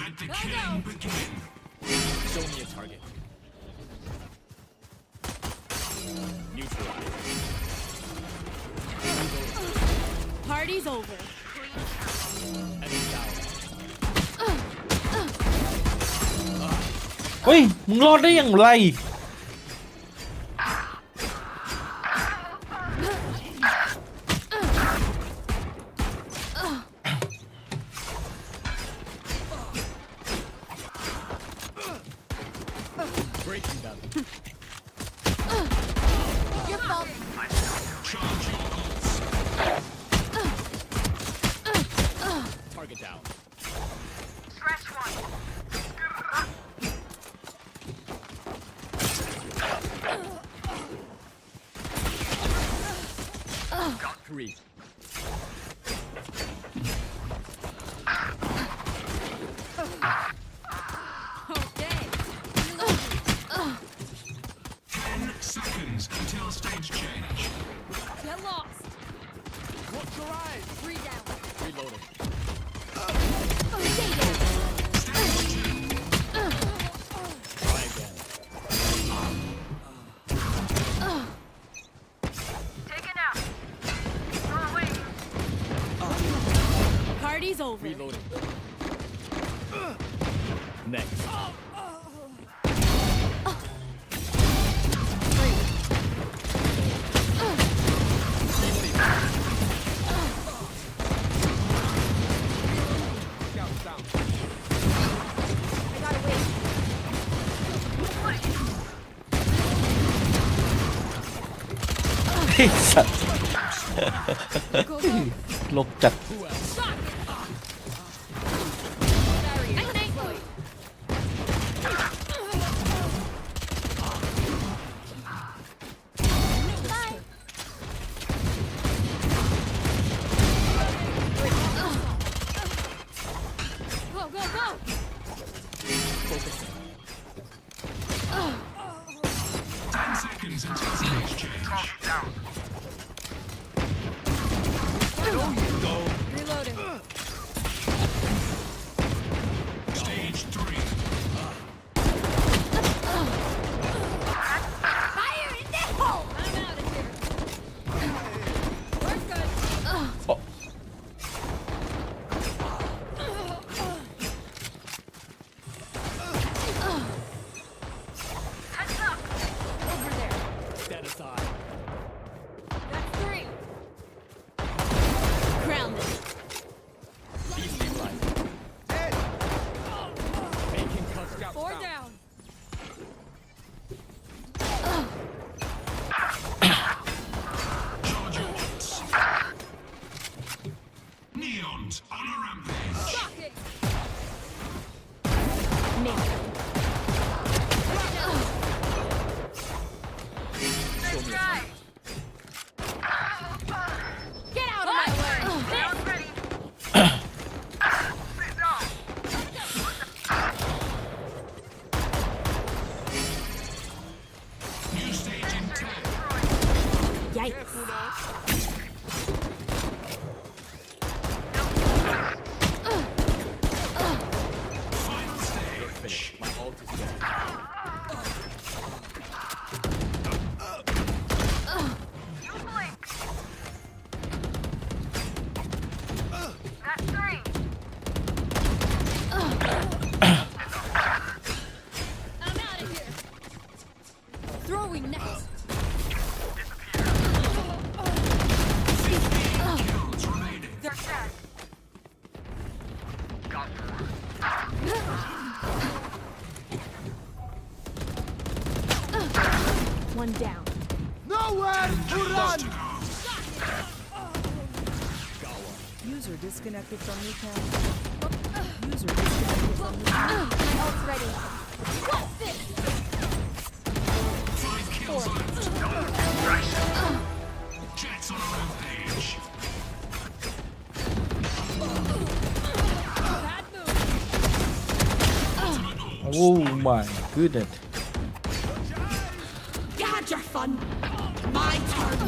Let the killing begin. Show me a target. Neutralize. Party's over. Enemy down. เฮ้ย มึงรอดได้อย่างไร Breaking them. Your fault. Charge your ults. Target down. Got 3. Okay. 10 seconds until stage change. Get lost. Watch your eyes. 3 down. Reloading. Stay down. Try again. Party's over. Reloading. Next. I gotta wait. ไอ้สัตว์ Go, go. ลกจัด Shot. Barrier. Bye. Go, go, go. 10 seconds until stage change. Reloading. Stage 3. Fire in the hole. I'm out of here. We're good. 'Over there. Stand aside. That's 3. Grounded. Destabilizing. Making cut. 4 down. Charge your ults. Neons on a rampage. Shocking. Get out of my way. New stage in 10. Yikes. Final stage. My ult is dead. I'm out of here. Throwing next. Kills remaining. One down. Nowhere to run! User disconnected from your channel. User disconnected from your channel. My ult's ready. What's this? 5 kills left. Jets on a rampage. Bad move. Ultimate ult. โอ้ my goodness You had your fun. My turn.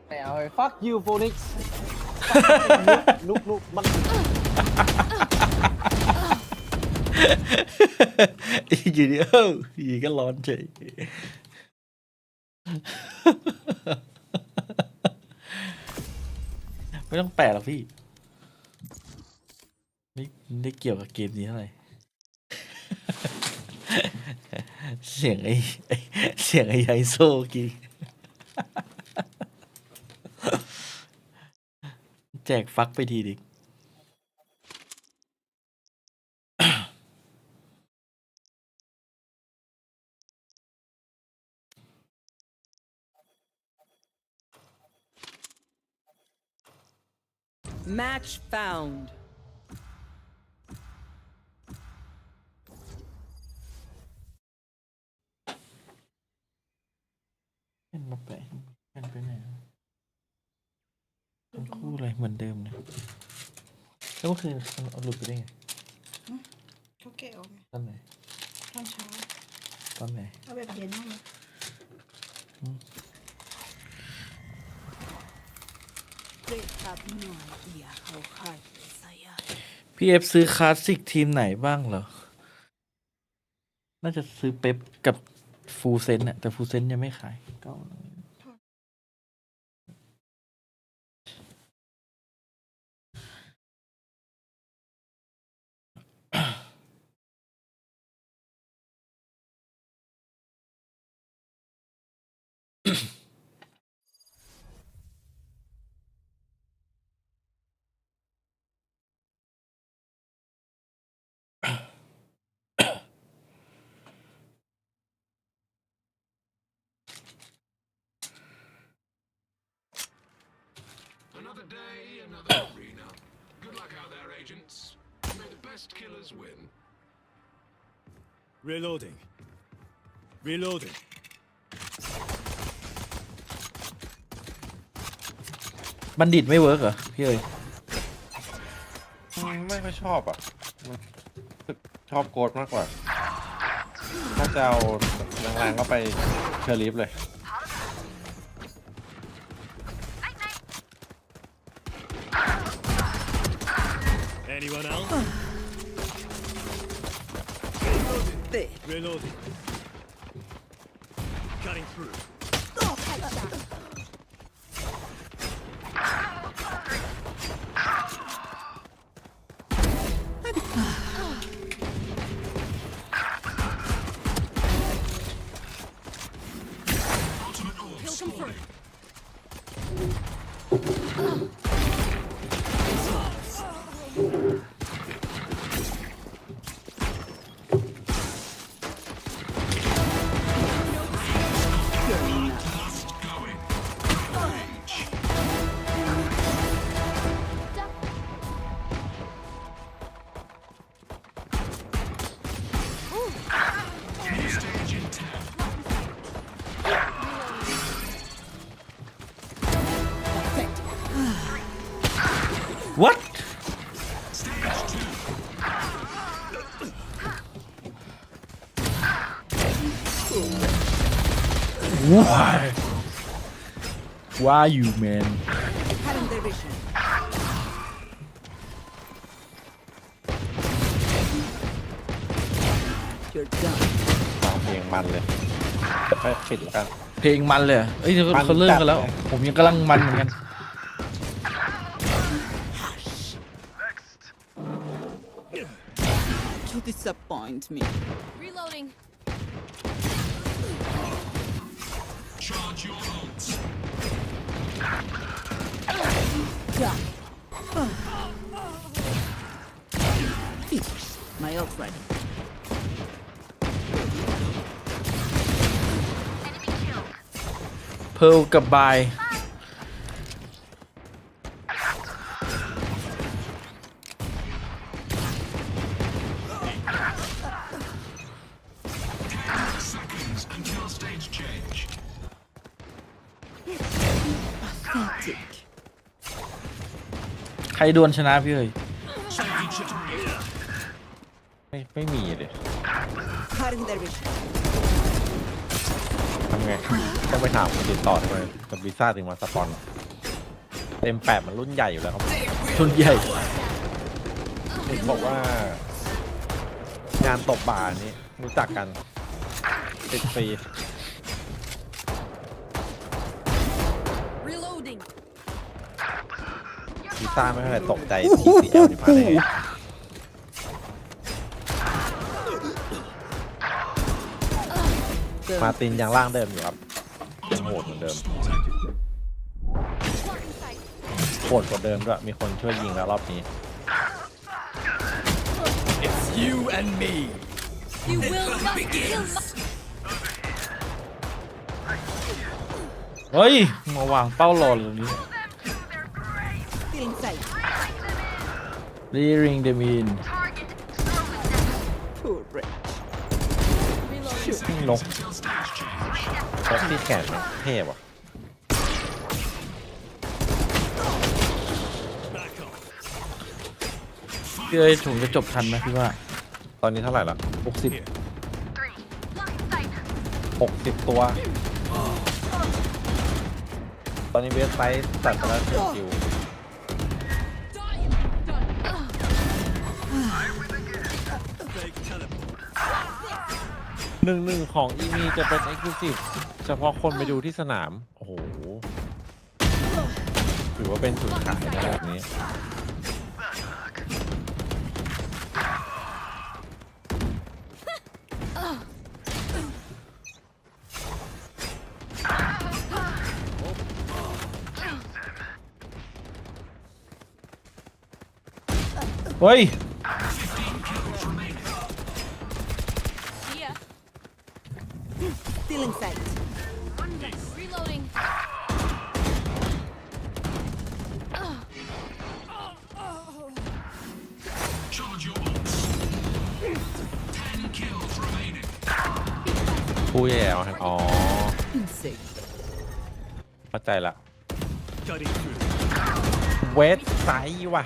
ไม่เอา fuck you Phoenix ลุกมัน อยู่ดีอยู่ก็ร้อนเฉยไม่ต้องแปลหรอกพี่ไม่ได้เกี่ยวกับเกมนี้เท่าไหร่ เสียงไอ้ไฮโซกี้แจกฟักไปทีดิ Match found. เป็นมาแปะเป็นไปไหนทั้งคู่เลยเหมือนเดิมนะแล้วเมื่อคืนเอาหลุดไปได้ไง โอเคโอเค ตอนไหน ตอนเช้า ตอนไหน เอาแบบเย็นมากเลย พี่เอฟซื้อคลาสสิกทีมไหนบ้างเหรอ น่าจะซื้อเป๊ปกับฟูลเซนอะแต่ฟูลเซนยังไม่ขายก็ Another day, another arena. Good luck out there, agents. May the best killers win. Reloading. Reloading. บัณฑิตไม่เวิร์กเหรอพี่เอ๋ย ไม่ค่อยชอบอ่ะชอบโกดมากกว่า ถ้าจะเอาแรงๆก็ไปเชอร์ลีฟเลย Anyone else? Reloading. Cutting through. Kill confirmed. วัด Why you manเพลงมันเลยไปปิดแล้วกัน เพลงมันเลยเหรอเอ้ยเขาเริ่มกันแล้ว ผมยังกำลังมันเหมือนกัน To disappoint me. Reloading. Charge your ults. My ult ready. เพร์ลกับบาย Seconds until stage change. Pathetic. ใครดวลชนะพี่เอ๋ย Championship. ไม่มีเลย Cutting their vision. ทำไงต้องไปถามคนติดต่อทำไมกับวีซ่าถึงมาสปอนเต็ม8มันรุ่นใหญ่อยู่แล้วครับ ทุนใหญ่ เห็นบอกว่างานตบบ่านี้รู้จักกันติดฟรี Reloading. วีซ่าไม่เท่าไหร่ตกใจ TCL นี่มาได้ไงมาร์ตินยังล่างเดิมอยู่ครับยังโหดเหมือนเดิมโหดกว่าเดิมด้วยมีคนช่วยยิงแล้วรอบนี้ It's you and me. You will not kill my เฮ้ย มาวางเป้ารอเลยตรงนี้ feeling safe. Leering them in Poor Rick. วิ่งลงรถที่แขนมันเท่ว่ะ Back off. พี่เอ๋ยผมจะจบทันไหมพี่ว่า ตอนนี้เท่าไหร่ละ 60 60 ตัว ตอนนี้เว็บไซต์ตัดไปแล้ว1 คิว Fake teleport. 1-1 ของ EMEA จะเป็น Exclusive เฉพาะคนไปดูที่สนาม โอ้โห ถือว่าเป็นจุดขายนะแบบนี้ เฮ้ย Here. Feeling safe. Reloading. ผู้แย่อ๋อเข้าใจละเวสไซด์ว่ะ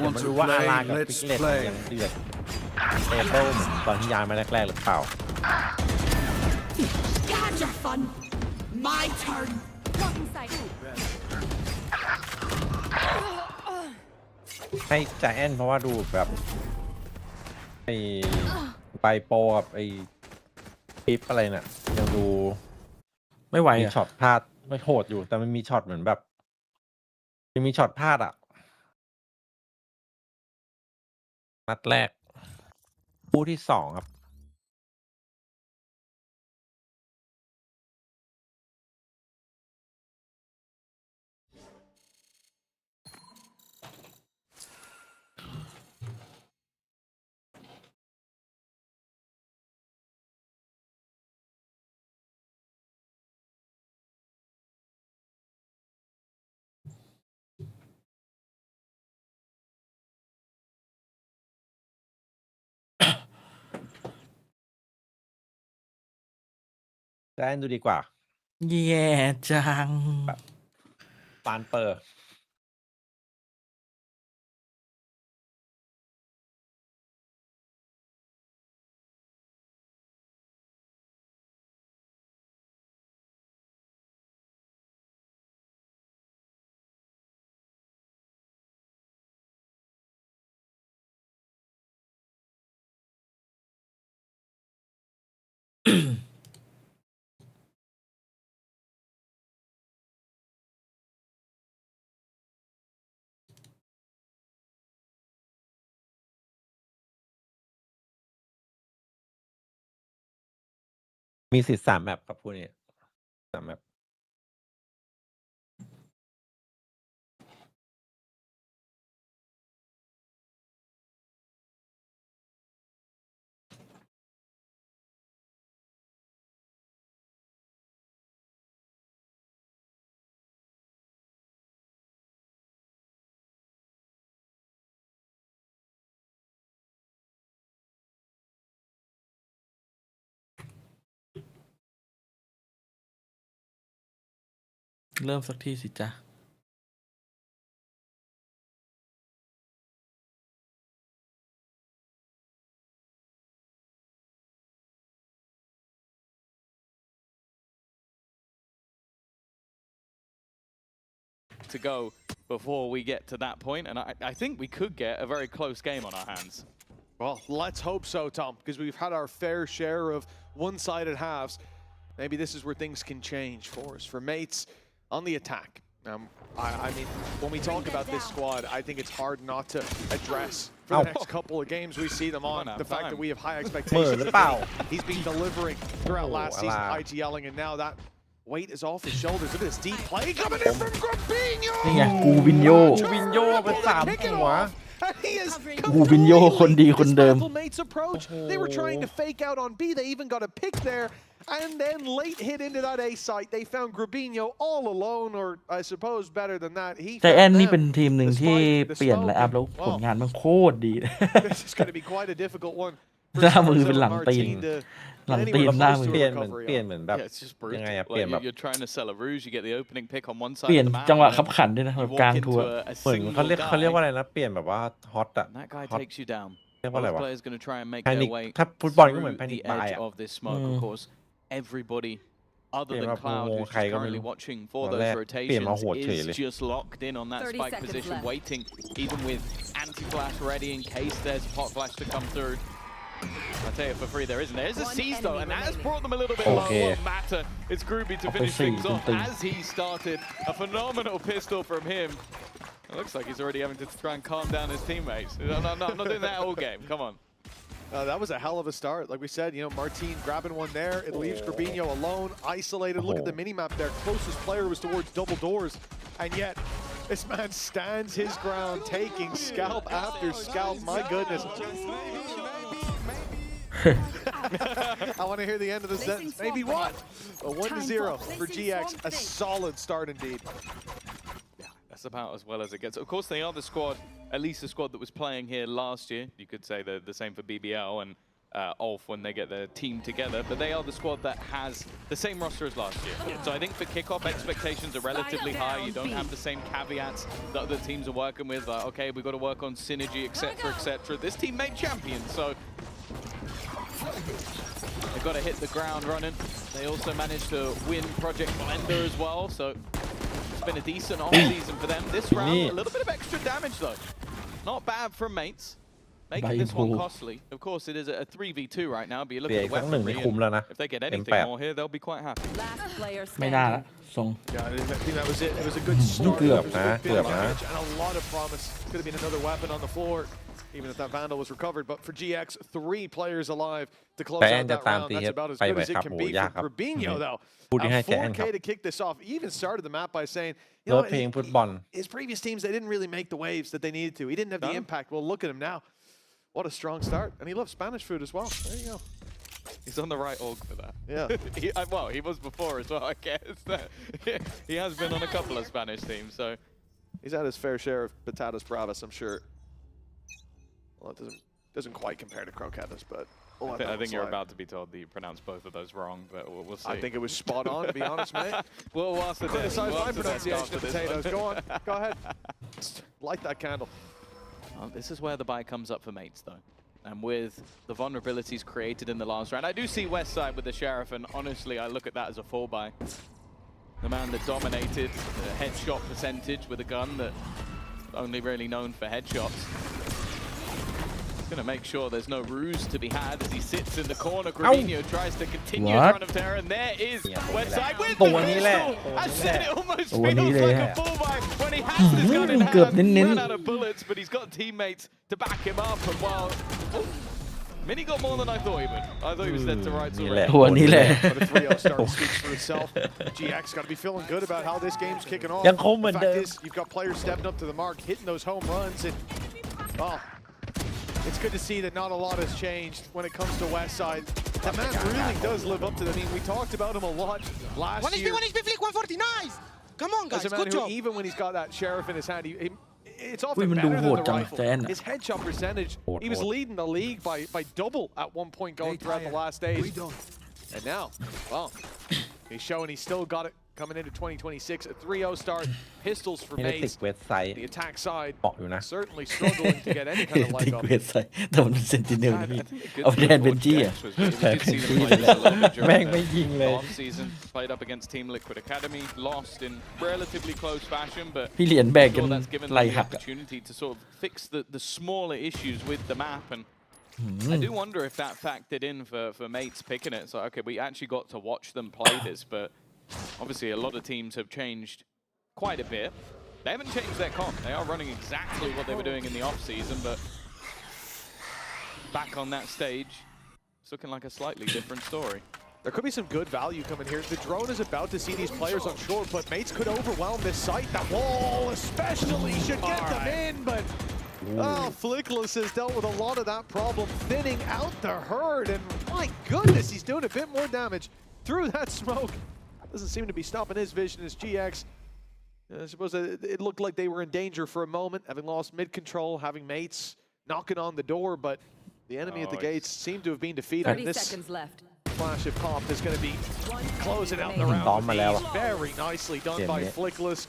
มาดูว่าอารากับพิกเลตยังเดือดเอเบิลเหมือนตอนที่ย้ายมาแรกๆหรือเปล่าให้ใจแอนเพราะว่าดูแบบไอ้ไบโปกับไอ้ปิ๊บอะไรเนี่ยยังดูไม่ไหว มีช็อตพลาดไม่โหดอยู่แต่มันมีช็อตเหมือนแบบยังมีช็อตพลาดอ่ะนัดแรกคู่ที่2ครับใจแอนดูดีกว่าแย่จังปานเปอร์มีสิทธิ์3แมปครับคู่นี้3แมปเริ่มสักทีสิจ๊ะto go before we get to that point, and I think we could get a very close game on our hands. Well, let's hope so, Tom, because we've had our fair share of one-sided halves. Maybe this is where things can change for us, for mates on the attack. I mean, when we talk about this squad, I think it's hard not to address for the next couple of games we see them on. The fact that we have high expectations. He's been delivering throughout last season, IGLing, and now that weight is off his shoulders. Look at this deep play coming in from Grabinho. นี่ไงกูวินโย เป็น3หัว And he is กูวินโยคนดีคนเดิม Mates approach. They were trying to fake out on B. They even got a pick there. And then late hit into that A site. They found Grabinho all alone, or I suppose better than that. He ใจแอนนี่เป็นทีมหนึ่งที่เปลี่ยนไลน์อัพแล้วผลงานมันโคตรดี This is going to be quite a difficult one. หน้ามือเป็นหลังตีนหลังตีนหน้ามือ เปลี่ยนเหมือนแบบยังไงอะเปลี่ยนแบบ You're trying to sell a ruse, you get the opening pick on one side เปลี่ยน of the map. จังหวะขับขันด้วยนะแบบกลางทัวร์ เหมือนเขาเรียกว่าอะไรนะเปลี่ยนแบบว่าฮอตอะ That guy takes you down. เรียกว่าอะไรวะ Players going to try and make แพนิ their ค way ถ้าฟุตบอลก็เหมือน through แพนิค the บาย edge อะ of this smoke. Of course, everybody other than เปลี่ยนมา Cloud, โม who's ใคร just ก็ไม่ currently รู้ watching for ตอนแร those กเปลี่ยนมา rotations, โหดเฉยเลย is just locked in on that 30 spike seconds position, left. waiting, even with anti-flash ready in case there's a pot flash to come through. I'll tell you for free, there isn't. There's a seize though, and that has brought them a little bit low. What matter? It's Groovy to finish things off as he started. A phenomenal pistol from him. It looks like he's already having to try and calm down his teammates. No, I'm not doing that all game. Come on. That was a hell of a start. Like we said, you know, Martin grabbing one there. It leaves Grabinho alone, isolated. Look at the mini-map there. Closest player was towards double doors. And yet, this man stands his ground, taking scalp after scalp. My goodness. I want to hear the end of the sentence. Maybe what? A 1-0 for GX. A solid start indeed. That's about as well as it gets. Of course, they are the squad, at least the squad that was playing here last year. You could say the same for BBL, and off when they get their team together, but they are the squad that has the same roster as last year. So I think for Kickoff, expectations are relatively high. You don't have the same caveats that other teams are working with. Like, okay, we've got to work on synergy, etc., etc. This team made champions, so they've got to hit the ground running. They also managed to win Project Blender as well, so it's been a decent off-season for them. This round, a little bit of extra damage though. Not bad from Mates. Making this one costly. Of course, it is a 3v2 right now, but you look at the weaponry, if they get anything more here, they'll be quite happy. ไม่น่าละทรง Yeah, I think that was it. It was a good start. It was a good bit of damage and a lot of promise. Could have been another weapon on the floor, even if that Vandal was recovered. But for GX, 3 players alive to close out that round. That's about as good as it can be for Rubinho, though. A 4K to kick this off. He even started the map by saying, you know, his previous teams, they didn't really make the waves that they needed to. He didn't have the impact. Well, look at him now. What a strong start. And he loves Spanish food as well. There you go. He's on the right org for that. Yeah. Well, he was before as well, I guess. He has been on a couple of Spanish teams, so. He's had his fair share of patatas bravas, I'm sure. Well, it doesn't quite compare to croquetas, but I think you're about to be told that you pronounced both of those wrong, but we'll see. I think it was spot on, to be honest, mate. We'll ask the Criticize my pronunciation of potatoes. Go on. Go ahead. Light that candle. Well, this is where the buy comes up for Mates, though. And with the vulnerabilities created in the last round, I do see Westside with the Sheriff, and honestly, I look at that as a fall buy. The man that dominated the headshot percentage with a gun that only really known for headshots. Going to make sure there's no ruse to be had as he sits in the corner. Gravino tries to continue in front of Terra, and there is Westside with the pistol. I said it almost feels like a full buy when he has his gun in hand. Ran out of bullets, but he's got teammates to back him up. And while Mini got more than I thought he would. I thought he was dead to rights already. But a 3-0 start speaks for itself. GX got to be feeling good about how this game's kicking off. The fact is, you've got players stepping up to the mark, hitting those home runs, and it's good to see that not a lot has changed when it comes to Westside. That man really does live up to the name. We talked about him a lot last year. 1 HP flick, 140, nice! Come on, guys, good job. Even when he's got that Sheriff in his hand, it's often better than the rifle. His headshot percentage, he was leading the league by double at one point going throughout the last stage. And now, well, he's showing he's still got it coming into 2026. A 3-0 start, pistols for Mates. The attack side certainly struggling to get any kind of leg up. แต่มันเป็นเซนติเนลนะพี่เอาแดนเบนจี้อ่ะแม่งไม่ยิงเลย Off-season played up against Team Liquid Academy, lost in relatively close fashion, but พี่เหรียญแบกกัน that's given ไหล them the หักอ่ะ opportunity to sort of fix the smaller issues with the map, and I do wonder if that factored in for Mates picking it. So okay, we actually got to watch them play this, but obviously a lot of teams have changed quite a bit. They haven't changed their comp. They are running exactly what they were doing in the off-season, but back on that stage, it's looking like a slightly different story. There could be some good value coming here. The drone is about to see these players on shore, but Mates could overwhelm this site. That wall especially should get them in, but Flickless has dealt with a lot of that problem, thinning out the herd, and my goodness, he's doing a bit more damage through that smoke. Doesn't seem to be stopping his vision as GX. I suppose it looked like they were in danger for a moment, having lost mid-control, having Mates knocking on the door, but the enemy at the gates seemed to have been defeated. 30 seconds left. Flash of Pop is going to be closing out the round with ease. Very nicely done by Flickless.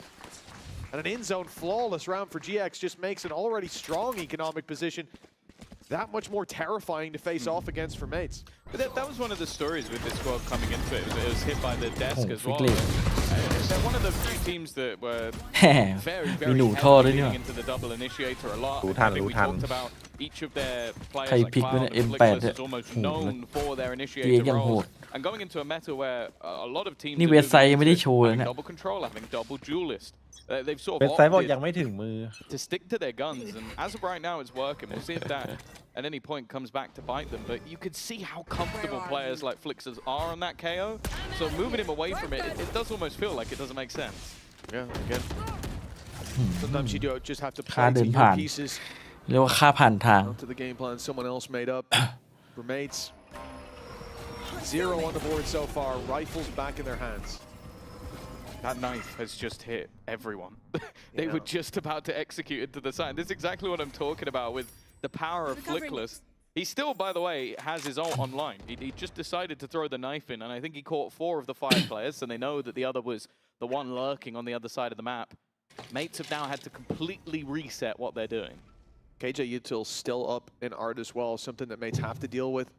And an in-zone flawless round for GX just makes an already strong economic position that much more terrifying to face off against for Mates. But that was one of the stories with this squad coming into it. It was hit by the desk as well. They're one of the few teams that were very, very heavily leaning into the double initiator a lot. I think we talked about each of their players like Cloud and Flickless is almost known for their initiator roles. And going into a meta where a lot of teams are having double control, having double duelist. They've sort of opted to stick to their guns, and as of right now, it's working. We'll see if that at any point comes back to bite them. But you could see how comfortable players like Flickless are on that KO. So moving him away from it does almost feel like it doesn't make sense. Yeah, again. Sometimes you do just have to play to your pieces. เรียกว่าค่าผ่านทาง To the game plan someone else made up for Mates. 0 on the board so far. Rifles back in their hands. That knife has just hit everyone. They were just about to execute into the side. This is exactly what I'm talking about with the power of Flickless. He still, by the way, has his ult online. He just decided to throw the knife in, and I think he caught 4 of the 5 players, and they know that the other was the one lurking on the other side of the map. Mates have now had to completely reset what they're doing. KJ Util still up in art as well, something that Mates have to deal with.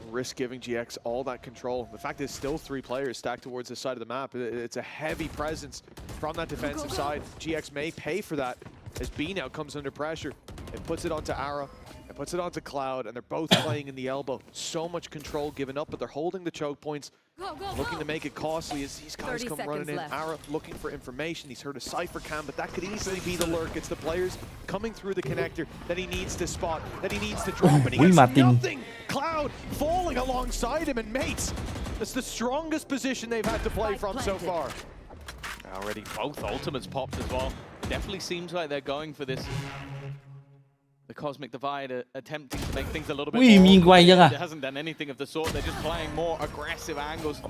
Risk giving GX all that control. The fact is still 3 players stacked towards the side of the map. It's a heavy presence from that defensive side. GX may pay for that as B now comes under pressure. It puts it onto Ara. It puts it onto Cloud, and they're both playing in the elbow. So much control given up, but they're holding the choke points. Looking to make it costly as these guys come running in. Ara looking for information. He's heard a Cypher cam, but that could easily be the lurk. It's the players coming through the connector that he needs to spot, that he needs to drop, and he gets nothing. Cloud falling alongside him, and Mates, that's the strongest position they've had to play from so far. Already both ultimates popped as well. Definitely seems like they're going for this. The Cosmic Divide attempting to make things a little bit more. It hasn't done anything of the sort. They're just playing more aggressive angles.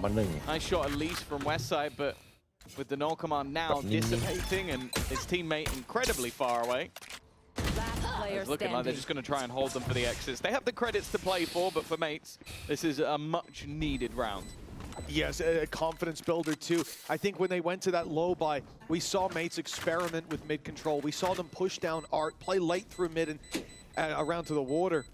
Nice shot at least from West Side, but with the null command now dissipating and his teammate incredibly far away. It's looking like they're just going to try and hold them for the exits. They have the credits to play for, but for Mates, this is a much needed round. Yes, a confidence builder too. I think when they went to that low buy, we saw Mates experiment with mid control. We saw them push down Art, play late through mid and around to the water.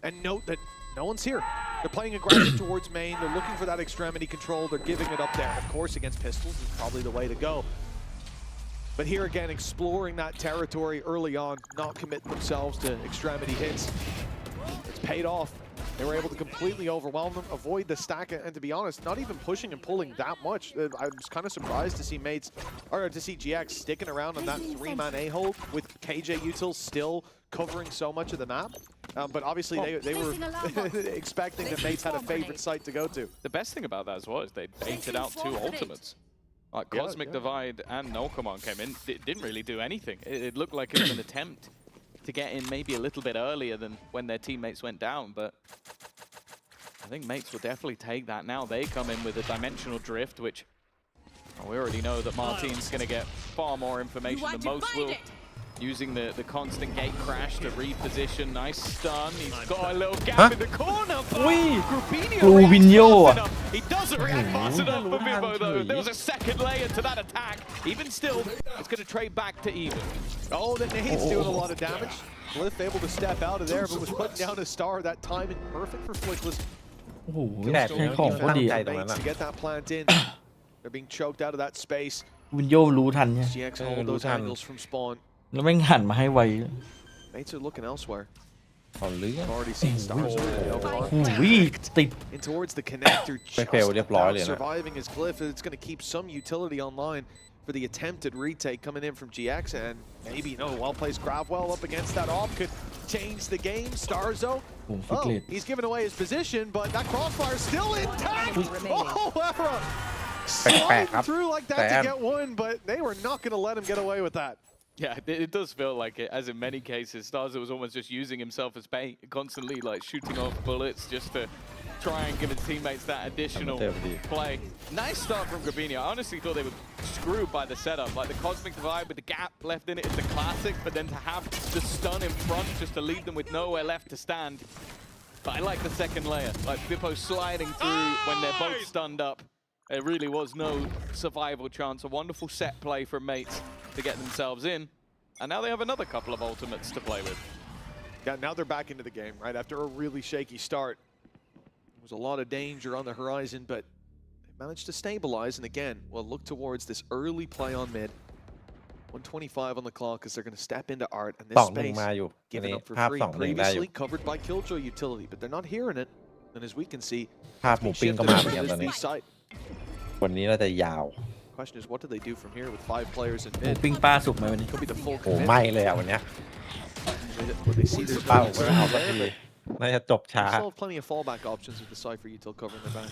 And note that no one's here. They're playing aggressive towards main. They're looking for that extremity control. They're giving it up there. Of course, against pistols is probably the way to go. But here again, exploring that territory early on, not committing themselves to extremity hits. It's paid off. They were able to completely overwhelm them, avoid the stack, and to be honest, not even pushing and pulling that much. I was kind of surprised to see Mates, or to see GX sticking around on that 3-man A-hold with KJ Util still covering so much of the map. But obviously they were expecting that Mates had a favorite site to go to. The best thing about that as well is they baited out 2 ultimates. Like Cosmic Divide and No Command came in, it didn't really do anything. It looked like it was an attempt to get in maybe a little bit earlier than when their teammates went down, but I think Mates will definitely take that now. They come in with a dimensional drift, which we already know that Martin's going to get far more information than most will. Using the constant gate crash to reposition. Nice stun. He's got a little gap in the corner. He doesn't react fast enough for Vivo though. There was a second layer to that attack. Even still, it's going to trade back to even. Oh, the nade's doing a lot of damage. Glyph able to step out of there, but was putting down a star. That timing perfect for Flickless. To get that plant in. They're being choked out of that space. GX hold those angles from spawn. แล้วแม่งหันมาให้ไว Mates are looking elsewhere. Already seen stars. In towards the connector. Surviving his Glyph. It's going to keep some utility online for the attempted retake coming in from GX, and maybe well-placed Gravwell up against that op could change the game. Starzo. He's given away his position, but that crossfire is still intact. However, sliding through like that to get one, but they were not going to let him get away with that. Yeah, it does feel like it, as in many cases. Starzo was almost just using himself as bait, constantly like shooting off bullets just to try and give his teammates that additional play. Nice start from Gravina. I honestly thought they were screwed by the setup. Like the Cosmic Divide with the gap left in it is the classic, but then to have the stun in front just to leave them with nowhere left to stand. But I like the second layer, like Bippo sliding through when they're both stunned up. There really was no survival chance. A wonderful set play from Mates to get themselves in. And now they have another couple of ultimates to play with. Yeah, now they're back into the game, right? After a really shaky start. There was a lot of danger on the horizon, but they managed to stabilize. And again, we'll look towards this early play on mid. 125 on the clock as they're going to step into Art. And this space given up for free. Previously covered by Killjoy utility, but they're not hearing it. And as we can see, ภาพหมูปิ้งก็มาเหมือนกันตอนนี้ วันนี้น่าจะยาว Question is, what do they do from here with 5 players in หมู mid? ปิ้งป้าสุกไหมวันนี้ Could be the full โอ้ commit. ไม่เลยอ่ะวันเนี้ย Will they see this ป้าผมไม่เอาสักทีน่าจะจบช้า They still have plenty of fallback options with the Cypher util covering their back.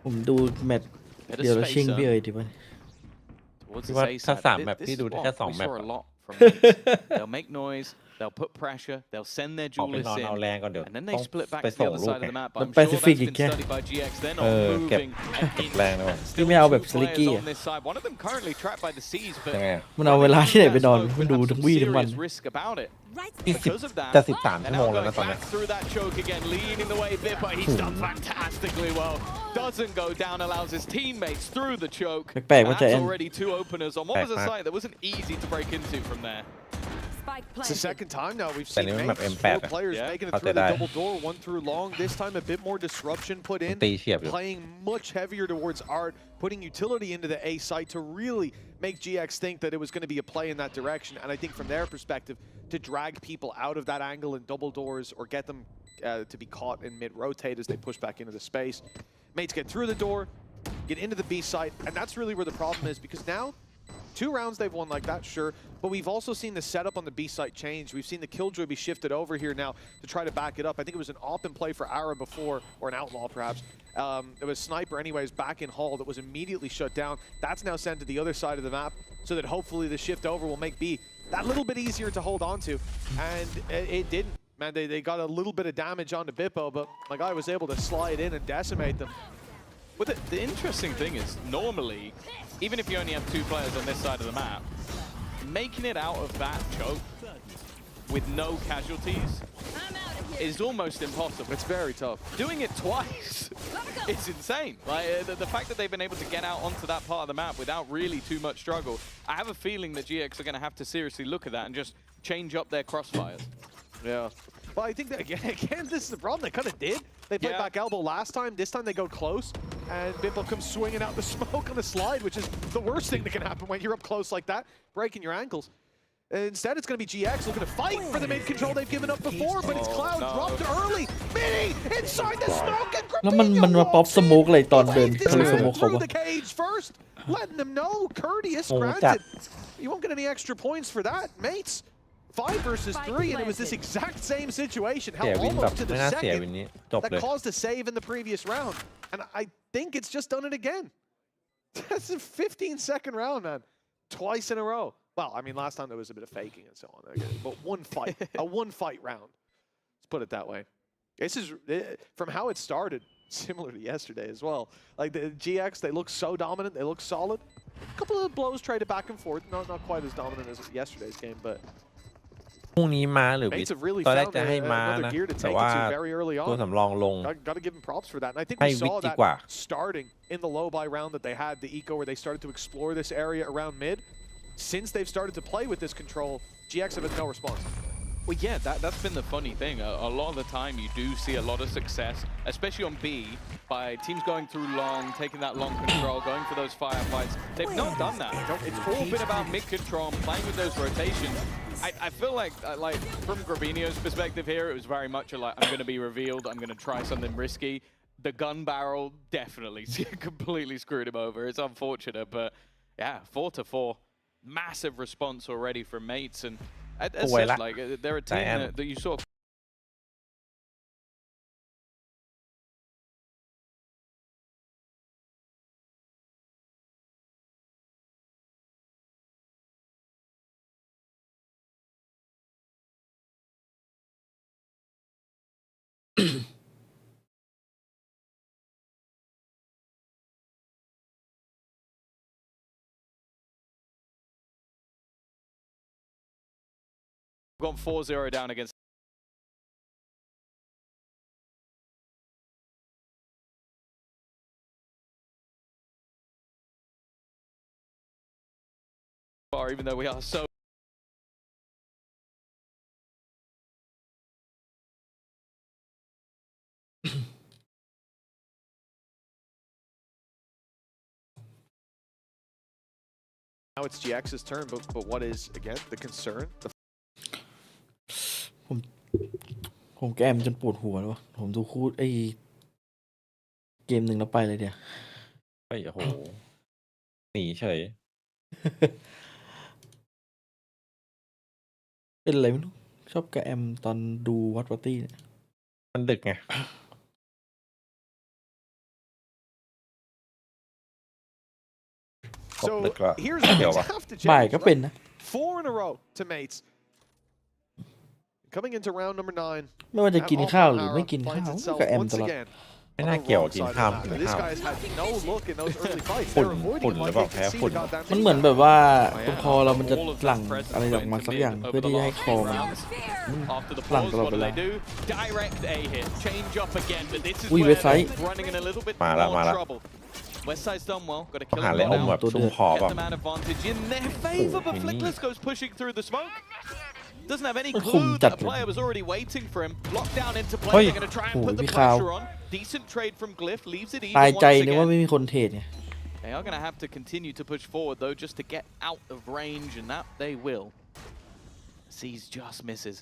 ผมดูแมตช์เดี๋ยวเราชิงพี่เอ๋ยดีป่ะ Towards ที่ the ว่า safe ถ้า side. 3 แมป This พี่ดูได้ spot, แค่ we 2 แมป saw a lot from Mates. They'll make noise, They'll put pressure. They'll send their ออกไป duelists นอนเอา in, แรงก่อนเดี๋ยว and then ต้ they อง split back ไป to the ส่ง other ลูก side of ไง the map. But แล้ว I'm แป sure ซิฟิก that's อีก been แค่ studied by GX. They're not เก็บ moving. แรงนะว่ะ Still ไม่เอาแบบ two สลิก players กี้ on this side. One of them currently trapped by the seas, but ยังไง มันเอาเวลาที่ไหนไปนอนมันดู have ทั้ง some วี่ทั้งวัน serious risk about it. ที่สิบ Because of that, จะ13 they're ชั่วโมง now แล้ว going นะตอนเนี้ย back through that choke again, leading the way a bit, but he's done fantastically well. Doesn't go down, allows his teammates through the choke. แปลกๆ And ว่าจะ that's already two openers on what was a แปลกมาก site that wasn't easy to break into from there. It's the second time now we've แต่ seen นี่มันแบบ Mates, M8 4 players Yeah. making it เข้าใจ through ได้ the double door, one through long. This time a bit more disruption put in, ตีเฉียบอยู่ playing much heavier towards Art, putting utility into the A site to really make GX think that it was going to be a play in that direction. And I think from their perspective, to drag people out of that angle in double doors or get them to be caught in mid-rotate as they push back into the space. Mates get through the door, get into the B site, and that's really where the problem is, because now 2 rounds they've won like that, sure, but we've also seen the setup on the B site change. We've seen the Killjoy be shifted over here now to try to back it up. I think it was an op in play for Ara before, or an outlaw perhaps. It was Sniper anyways back in Hall that was immediately shut down. That's now sent to the other side of the map so that hopefully the shift over will make B that little bit easier to hold on to. And it didn't. Man, they got a little bit of damage onto Bippo, but my guy was able to slide in and decimate them. But the interesting thing is, normally, even if you only have 2 players on this side of the map, making it out of that choke with no casualties is almost impossible. It's very tough. Doing it twice is insane. Like the fact that they've been able to get out onto that part of the map without really too much struggle, I have a feeling that GX are going to have to seriously look at that and just change up their crossfires. Yeah. Well, I think that again, this is the problem. They kind of did. They played back elbow last time. This time they go close, and Bimbo comes swinging out the smoke on the slide, which is the worst thing that can happen when you're up close like that, breaking your ankles. Instead, it's going to be GX looking to fight for the mid control they've given up before, but it's Cloud dropped early. Mini inside the smoke, and แล้วมันมาป๊อปสโมกอะไรตอนเดินทะลุสโมกเขา through วะ the cage first, letting them know. Courteous, granted. You won't get any extra points for that, mates. 5 versus 3, and it was this exact same situation. Hell, เสียวินแบบ almost to ไม่ the น่าเสียวิน second. นี้จบ That เลย caused a save in the previous round. And I think it's just done it again. That's a 15-second round, man. Twice in a row. Well, I mean, last time there was a bit of faking and so on. But one fight, a one-fight round. Let's put it that way. This is, from how it started, similar to yesterday as well. Like the GX, they look so dominant. They look solid. A couple of blows traded back and forth. Not quite as dominant as yesterday's game, but พรุ่งนี้มาหรือวิท Mates have really ตอนแรก found จะให้มา another นะ gear to แต่ take ว่า it to very early ตัว on. สำรองลง Got to give them props for that. And I think ให้ we วิท saw ดี that กว่า starting in the low buy round that they had, the eco, where they started to explore this area around mid. Since they've started to play with this control, GX have had no response. Well, yeah, that's been the funny thing. A lot of the time, you do see a lot of success, especially on B, by teams going through long, taking that long control, going for those firefights. They've not done that. It's all been about mid control and playing with those rotations. I feel like from Gravino's perspective here, it was very much like, I'm going to be revealed, I'm going to try something risky. The gun barrel definitely completely screwed him over. It's unfortunate, but yeah, 4-4. Massive response already from Mates, and as such, like they're a team that you saw. Gone 4-0 down against. Even though we are so. Now it's GX's turn, but what is, again, the concern? ผมแกมจนปวดหัวแล้วผมดูคูดไอ้เกมหนึ่งแล้วไปเลยเดี๋ยว โอ้โห หนีเฉย เป็นอะไรไม่รู้ชอบแกมตอนดูวัดปาร์ตี้เนี่ย มันดึกไง So here's what we have to บ่ายก็เป็นนะ 4 in a row to Mates. coming into round number 9. ไม่ว่าจะกินข้าวหรือไม่กินข้าวก็แอมตลอด ไม่น่าเกี่ยวกินข้าวกิน This ข้าว guy's had no look in those early fights. ฝุ่น They're avoiding ฝุ่น him หรือ like เปล่า they แพ้ can see ฝุ่น the goddamn มันเหมือนแบบว่าตรงคอเรามันจะหลั่งอะไรออกมาสักอย่างเพื่อที่จะให้คอมัน After the หลั่ง pause, ตลอด what เว do ลา they do? Direct A hit, change up again, but this is อุ้ย where เว็บไซ they're ต์ running in a little bit มาละ more มาละ trouble. West side's done well, got to kill หา him เลยอม now. แบบชุ่มคอ Get แบบ the man advantage in their favor, but Ooh, Flickless goes pushing through the smoke. Doesn't have any มันคุม clue จั that ด a player was already waiting for him. Locked down into เฮ้ย play, they're going to try and โอ้ย put the พี่ข่าว pressure on. Decent trade from Glyph, leaves it ตาย even ใจ once นึกว่า again. ไม่มีคนเทรดไง They are going to have to continue to push forward though, just to get out of range, and that they will. Sees just misses.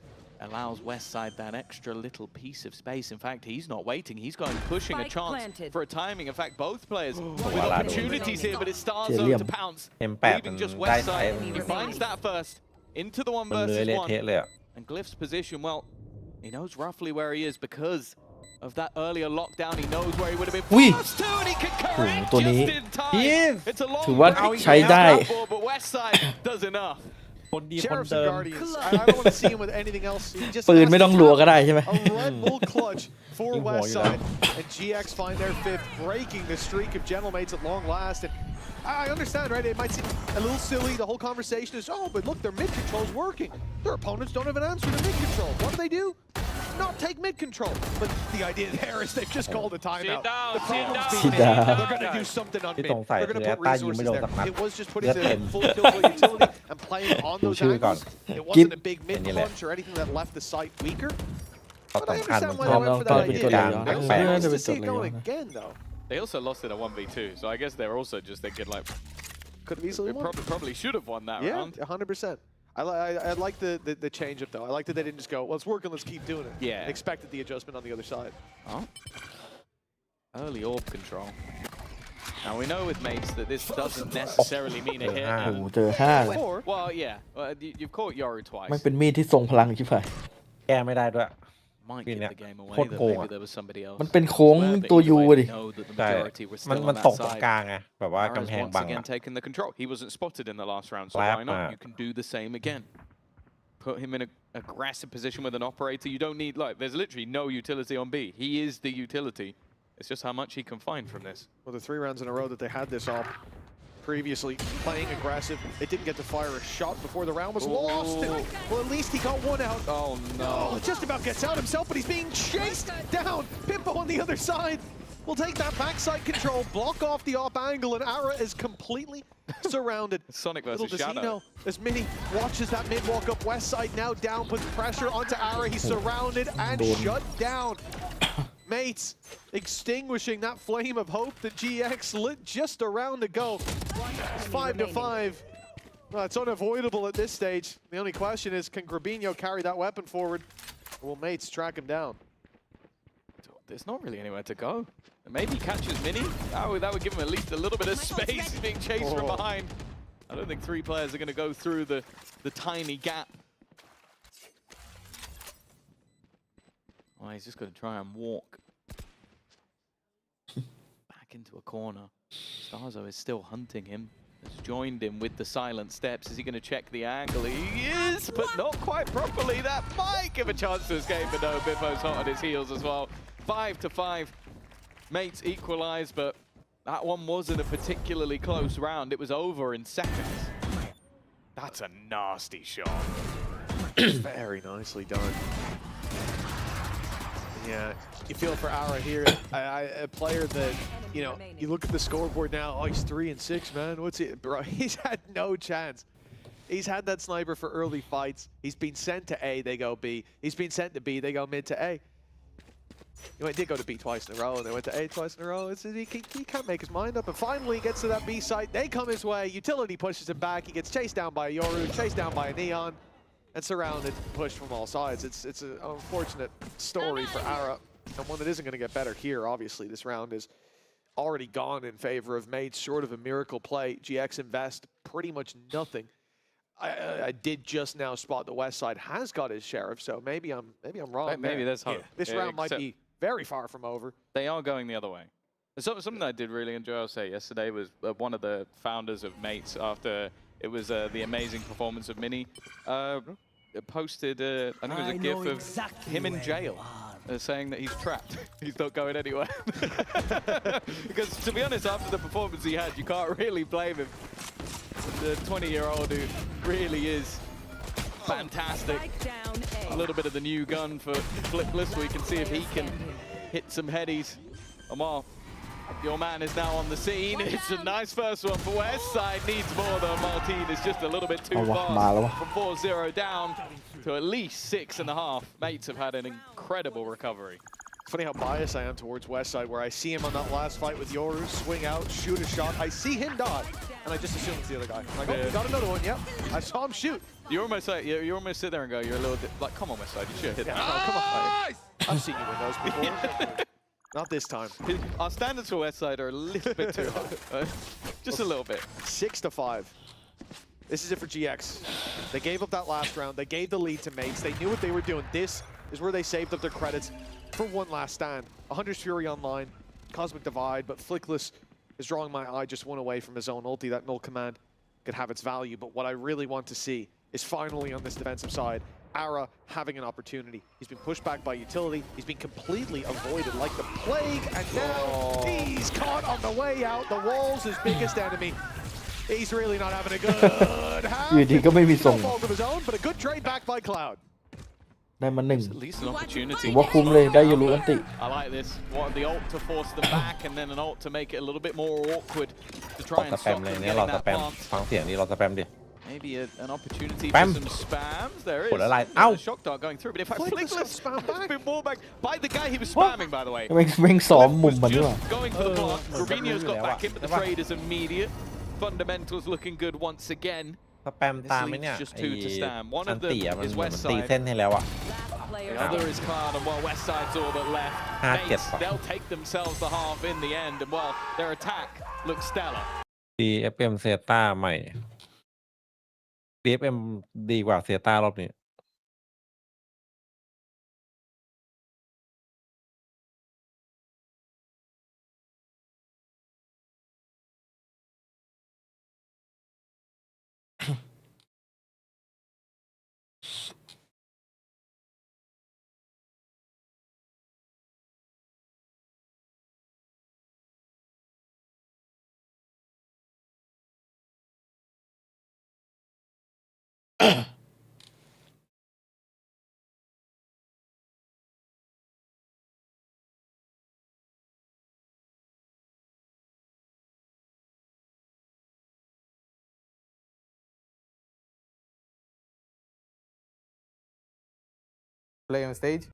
Allows Westside that extra little piece of space. In fact, he's not waiting. He's going pushing a chance for a timing. In fact, both players with opportunities here, but it's Starzo to pounce. M8 Leaving just มันได้ไซ Westside. ส์ He finds that first. Into the one มันเลื้อย versus เละ one. เทะเลยอะ And Glyph's position, well, he knows roughly where he is because of that earlier lockdown. He knows where he would have been อุ้ย forced to, and he can โอ้โห correct ตัวนี้ just in time. It's a long ถือว่า break ใช้ได้ but Westside does enough. คนดีคน Sheriffs เดิ and ม Guardians. I don't want to see him with anything else. He just ปืน has ไม่ to ต้องรัวก็ได้ใช่ไหม a Red Bull clutch for You warrior. Westside. And GX find their 5th, breaking the streak of Gentlemates at long last. And I understand, right? It might seem a little silly. The whole conversation is, oh, but look, their mid control's working. Their opponents don't have an answer to mid control. What do? Not take mid control. But the idea there is they've just called a timeout. The problem's being Sit down. they're going to do something on ที่ mid. สงสัย They're คือ going to แอ put ตตายิงไม่ resources โดนสัก there. นัด It was just เลื putting อดเต็ม the full kill for utility and playing onดู those ชื่อก่อน angles. It wasn't a big mid punch or anything that left the site weaker. เรา But ต้อ I งการมัน understand why ชอบ they went for ตอน that เป็น idea. ตัวย้อน แปลกๆ เพื่อ Nice จะเป็น to ตัว see it ย้อน going นะ again, though. They also lost it at 1v2, so I guess they're also just thinking like Could have easily won. probably should have won that Yeah, round. 100%. I like the change up though. I like that they didn't just go, well, it's working, let's keep doing it. Yeah. And expected the adjustment on the other side. Oh. Early orb control. Now we know with mates that this doesn't necessarily mean a hit. โอ้โห and- เจอ5เลย Or Well, yeah, you've caught Yoru twice. มันเป็นมีดที่ทรงพลังชิบหาย แก้ไม่ได้ด้วย Might Pin give it. the game away Hot that goal. maybe there was somebody else. มันเป็นโค้ง elsewhere, but ตัว either ยู way, ดิ they know that the ใช่ majority were มัน still มัน on ต that กตรง side. กลางไงแบบว่ากำ Ara's แพง once บัง again อะ taken the control. He wasn't spotted in the last round, so Slap, why not? man. You can do the same again. Put him in an aggressive position with an operator. You don't need, like, there's literally no utility on B. He is the utility. It's just how much he can find from this. well, the 3 rounds in a row that they had this all previously playing aggressive. They didn't get to fire a shot before the round was lost. And, well, at least he got one out. Oh, no. Oh, just about gets out himself, but he's being chased down. Pimpo on the other side will take that backside control, block off the op angle, and Ara is completely surrounded. Sonic Little versus does he Shadow. know, as Mini watches that mid walk up west side, now down, puts pressure onto Ara. He's surrounded and shut down. Mates extinguishing that flame of hope that GX lit just a round ago. It's 5-5. Well, it's unavoidable at this stage. The only question is, can Grabinho carry that weapon forward? Or will Mates track him down? There's not really anywhere to go. Maybe he catches Mini. That would give him at least a little bit of space. He's being chased from behind. I don't think 3 players are going to go through the tiny gap. Oh, he's just going to try and walk back into a corner. Starzo is still hunting him. Has joined him with the silent steps. Is he going to check the angle? He is, but not quite properly. That might give a chance to escape, but no, Biffo's hot on his heels as well. 5-5. Mates equalize, but that one wasn't a particularly close round. It was over in seconds. That's a nasty shot. Very nicely done. Yeah, you feel for Ara here, a player that, you know, you look at the scoreboard now, oh, he's 3-6, man. What's it, bro? He's had no chance. He's had that sniper for early fights. He's been sent to A, they go B. He's been sent to B, they go mid to A. You know, he did go to B twice in a row, and they went to A twice in a row. He can't make his mind up. And finally, he gets to that B site. They come his way. Utility pushes him back. He gets chased down by a Yoru, chased down by a Neon, and surrounded, pushed from all sides. It's an unfortunate story for Ara, and one that isn't going to get better here. Obviously, this round is already gone in favor of Mates, short of a miracle play. GX Invest, pretty much nothing. I did just now spot the west side has got his sheriff, so maybe I'm wrong. Maybe there's hope. Yeah. This round might be very far from over. They are going the other way. Something that I did really enjoy, I'll say, yesterday was one of the founders of Mates after it was the amazing performance of Mini. posted, I think it was a gif of him in jail, saying that he's trapped. He's not going anywhere. Because to be honest, after the performance he had, you can't really blame him. The 20-year-old who really is fantastic. A little bit of the new gun for Flickless. We can see if he can hit some headies. Amal, your man is now on the scene. It's a nice first one for West Side. Needs more though. Martin is just a little bit too fast. From 4-0 down to at least 6.5. Mates have had an incredible recovery. It's funny how biased I am towards Westside, where I see him on that last fight with Yoru, swing out, shoot a shot. I see him dodge, and I just assume it's the other guy. Like, oh, we got another one, yep. I saw him shoot. You almost like, you almost sit there and go, you're a little bit like, come on, Westside, you should hit that. Oh, come on. I've seen you win those before. Not this time. Our standards for Westside are a little bit too high. Just a little bit. 6-5. This is it for GX. They gave up that last round. They gave the lead to Mates. They knew what they were doing. This is where they saved up their credits for one last stand. 100's Fury online, Cosmic Divide, but Flickless is drawing my eye just one away from his own ulti. That null command could have its value, but what I really want to see is finally on this defensive side, Ara having an opportunity. He's been pushed back by utility. He's been completely avoided like the plague, and now he's caught on the way out. The wall's his biggest enemy. He's really not having a good half. อยู่ดีก็ไม่มีส่ง No fault of his own, but a good trade back by Cloud. ได้มาหนึ่ง At least an opportunity. ถือว่าคุ้มเลยได้ยูรุอันติ I like this. What the ult to force them back, and then an ult to make it a little bit more awkward to try and stop them getting that plant. ฟังเสียงนี่เราสแปมดิ Maybe an opportunity Spam. for some spams. There is. กดอะไร A shock dart going through, but if I flick this, it's been more back by the guy he was spamming, by the way. แม่งซ้อมมุมมันด้วย Just going for the block. Rubinho's got back in, but the trade is immediate. Fundamentals looking good once again. สแปมตามไหมเนี่ย Just two to stand. One อั of น them ตีอะมัน is เหมือน West มันตี Side. เส้นให้แล้วอะ The other is Cloud, and while West Side's all but left, Mates, they'll take themselves the half in the end, and while their attack looks stellar. DFM เซต้าใหม่ DFM ดีกว่าเซต้ารอบนี้Play on stage.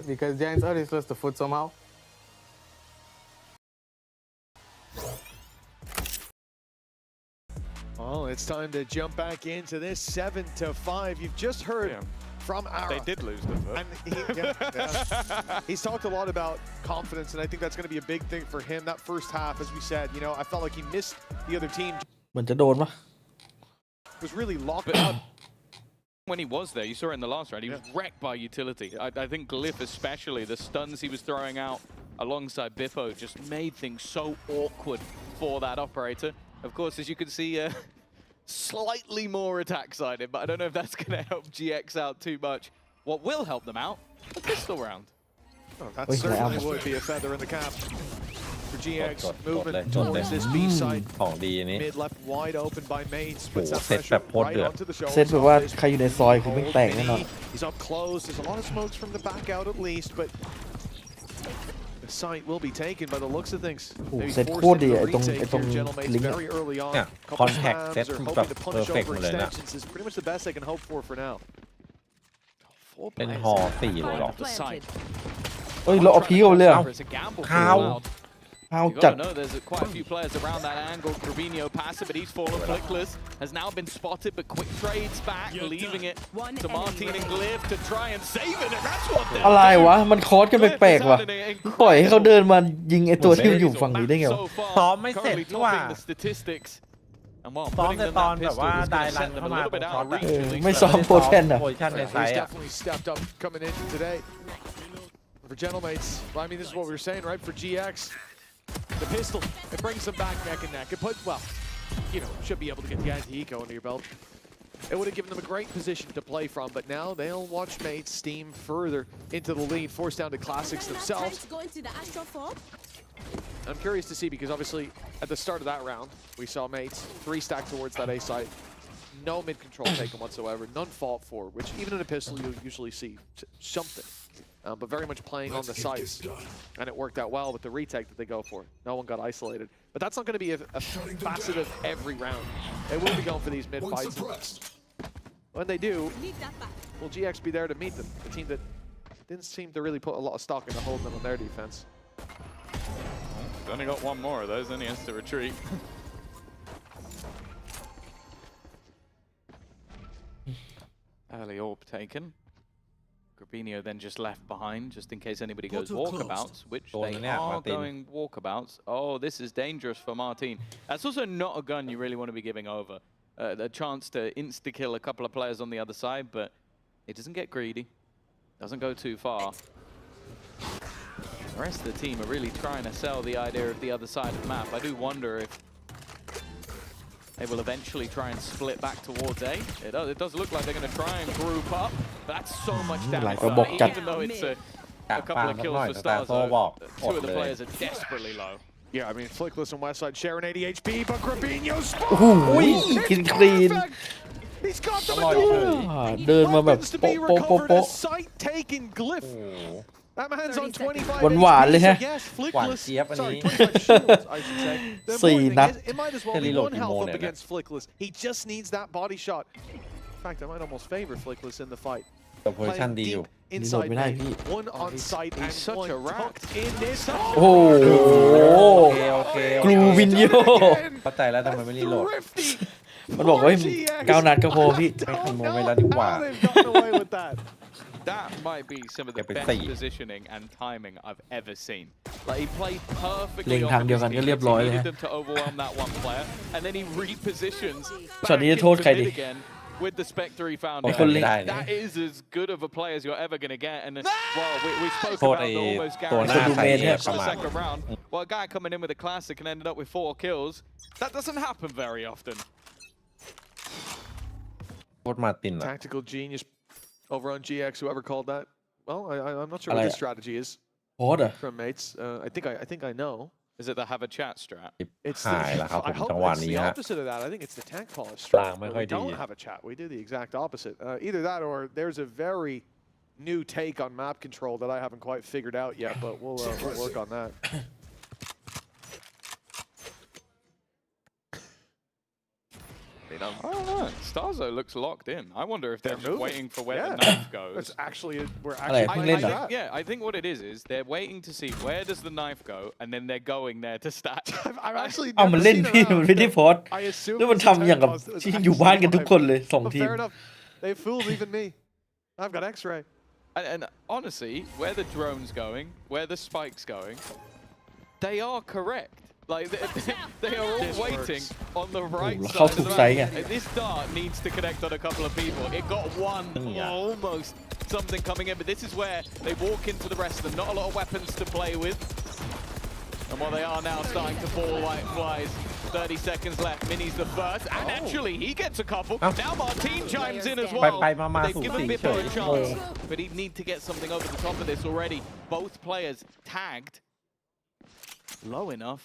Because Giants always lost the foot somehow. Well, it's time to jump back into this 7-5. You've just heard from Ara. They did lose the foot. And he's talked a lot about confidence, and I think that's going to be a big thing for him. That first half, as we said, you know, I felt like he missed the other team. เหมือนจะโดนปะ was really locked But up. when he was there, you saw it in the last round, he was wrecked by utility. I think Glyph especially, the stuns he was throwing out alongside Bippo just made things so awkward for that operator. Of course, as you can see, slightly more attack sided, but I don't know if that's going to help GX out too much. What will help them out? A pistol round. Oh, that certainly would be a feather in the cap. For GX, movement towards this B side. ของดีนี้ Mid left wide open by Mates. Puts that เซต pressure แบบโคตร right เดือด onto the เซต shoulders แบบ of ว่า this ใครอยู่ในซอยคือไม่แตกแน่นอน He's up close. There's a lot of smokes from the back out at least, but the site will be taken by the looks of things. โอ้ Maybe เซต forced โคตรดี into ไอ้ตรง retake ไอ้ตรง here, Gentlemates ลิงก์ very early on. เนี่ย Couple contact spams set are แบบ hoping to punish perfect over หมดเลยนะ extensions is pretty much the best they can hope for now. เป็นหอ4เลยเหรอ The site. เอ้ยเราเอาพีเอาเลยเหรอ It's a gamble for How? Cloud. เอา You จัด gotta know there's quite a few players around that angle. Gravino passive, but he's fallen. Flickless has now been spotted, but quick trades back, leaving it to Martin and Glyph to try and save it, and that's what they're อะไรวะ มันคอร์สกันแปลกๆว่ะปล่อยให้เขาเดินมายิงไอ้ตัวที่อยู่ฝั่งนี้ได้ไงวะ ซ้อมไม่เสร็จ currently นี่หว่า topping the statistics. And while ซ้อม putting แต่ them ตอน that แบบว่า pistol is ได้ gonna รัน send them เข้า a มา little bit ช็อ out ต of อะ reach. at least. ไม่ซ้อมโพชั่นอะ โพชั่นใน He's ไซต์อะ definitely stepped up coming in today. For Gentlemates, well, I mean, this is what we were saying, right? For GX, the pistol, it brings them back neck and neck. It puts, well, you know, should be able to get the anti-eco under your belt. It would have given them a great position to play from, but now they'll watch Mates steam further into the lead, forced down to Classics themselves. I'm curious to see, because obviously at the start of that round, we saw Mates 3 stack towards that A site. No mid-control taken whatsoever, none fought for, which even in a pistol you'll usually see something. But very much playing on the sides. And it worked out well with the retake that they go for. No one got isolated. But that's not going to be a facet of every round. They will be going for these mid-fights. When they do, will GX be there to meet them? The team that didn't seem to really put a lot of stock into holding them on their defense. He's only got one more of those, then he has to retreat. Early orb taken. Gravino then just left behind, just in case anybody goes walkabouts, which they are going walkabouts. Oh, this is dangerous for Martin. That's also not a gun you really want to be giving over. A chance to insta-kill a couple of players on the other side, but it doesn't get greedy. Doesn't go too far. The rest of the team are really trying to sell the idea of the other side of the map. I do wonder if they will eventually try and split back towards A. It does look like they're going to try and group up, but that's so much damage. Even though it's a couple of kills for stars, 2 of the players are desperately low. Yeah, I mean, Flickless on West Side sharing 80 HP, but Gravino's โอ้โหกินคลีน He's got them เดินมาแบบโป๊ะโป๊ะโป๊ะโป๊ะ Site taken Glyph. That man's on 25 หวานๆเลยฮะ Yes, Flickless. หวานเจี๊ยบอันนี้ Sorry, 25 shields, I should say. The สี่ important นัด thing is, it might as well be 1 health up against Flickless. He just needs that body shot. In fact, I might almost favor Flickless in the fight. แต่โพชั่นดีอยู่ Inside main, 1 on site and such a 1 rat. tucked in this. โอ้โห โอเค กลูวินโย เข้าใจแล้วทำไมไม่รีโหลด มันบอกว่า9 นัดก็พอพี่ ไปขโมยเวลาดีกว่า How they've gotten away with that. That might be some of the Yeah, but best see. positioning and timing I've ever seen. Like he played perfectly เล็ง on ทางเดียวกันก็เรียบร้อย he เลย needed ฮะ them to overwhelm that one player, and then he repositions ช็อต back นี้จะโทษ into ใครดี mid again with the Spectre he found. อ๋อคนเล็ง That is as good of a play as you're ever going to get. And well, we spoke โทษ about ไอ้ the almost ตัวหน้า guaranteed ใส่ in ประ the มาณ second round. Well, a guy coming in with a classic and ended up with 4 kills. That doesn't happen very often. โคตรมาตินอะ Tactical genius over on GX, whoever called that. Well, I'm not sure what his strategy is โพสอะ from Mates. I think I know. Is it the have a chat strat? It's หายแล้วครับผ I ม hope จังหวะ it's นี้ the ฮะ opposite of that. I think it's the tank polish กลาง strat. ไม่ค่อย We ดี don't have a chat. We do the exact opposite. Either that or there's a very new take on map control that I haven't quite figured out yet, but we'll work on that. I don't know. Starzo looks locked in. I wonder if they're just moving. waiting for where Yeah. the knife goes. It's actually we're Allez, actually พิ่งเล่น playing เหรอ that. Yeah, I think what it is they're waiting to see where does the knife go, and then they're going there to stack. I've actually เอามัน never เล่น seen พี่ around มันไม่ได้ that โพส I assume แล้วมัน it's a ทำอย่างกับ tank boss. It's ที่อยู่บ้านกันทุกคนเลย But 2 ทีม fair enough. They fooled even me. I've got X-ray. And honestly, where the drone's going, where the spike's going, they are correct. Like they are all waiting on the right เข้า side ถู of ก the ไซส์ไง map. This dart needs to connect on a couple of people. It got one, almost something coming in, but this is where they walk into the rest of them. Not a lot of weapons to play with. And while they are now starting to fall like flies, 30 seconds left. Mini's the first, and actually he gets a couple. Now Martin chimes in as well. They've given Bippo a chance, but he'd need to get something over the top of this already. Both players tagged low enough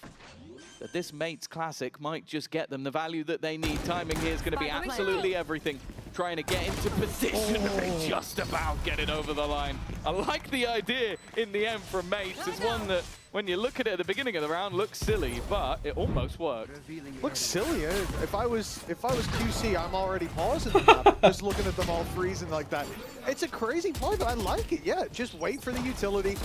that this Mates Classic might just get them the value that they need. Timing here is going to be absolutely everything. Trying to get into position and they just about get it over the line. I like the idea in the end from Mates. It's one that, when you look at it at the beginning of the round, looks silly, but it almost worked. Looks silly. If I was QC, I'm already pausing the map, just looking at them all freezing like that. It's a crazy play, but I like it. Yeah, just wait for the utility.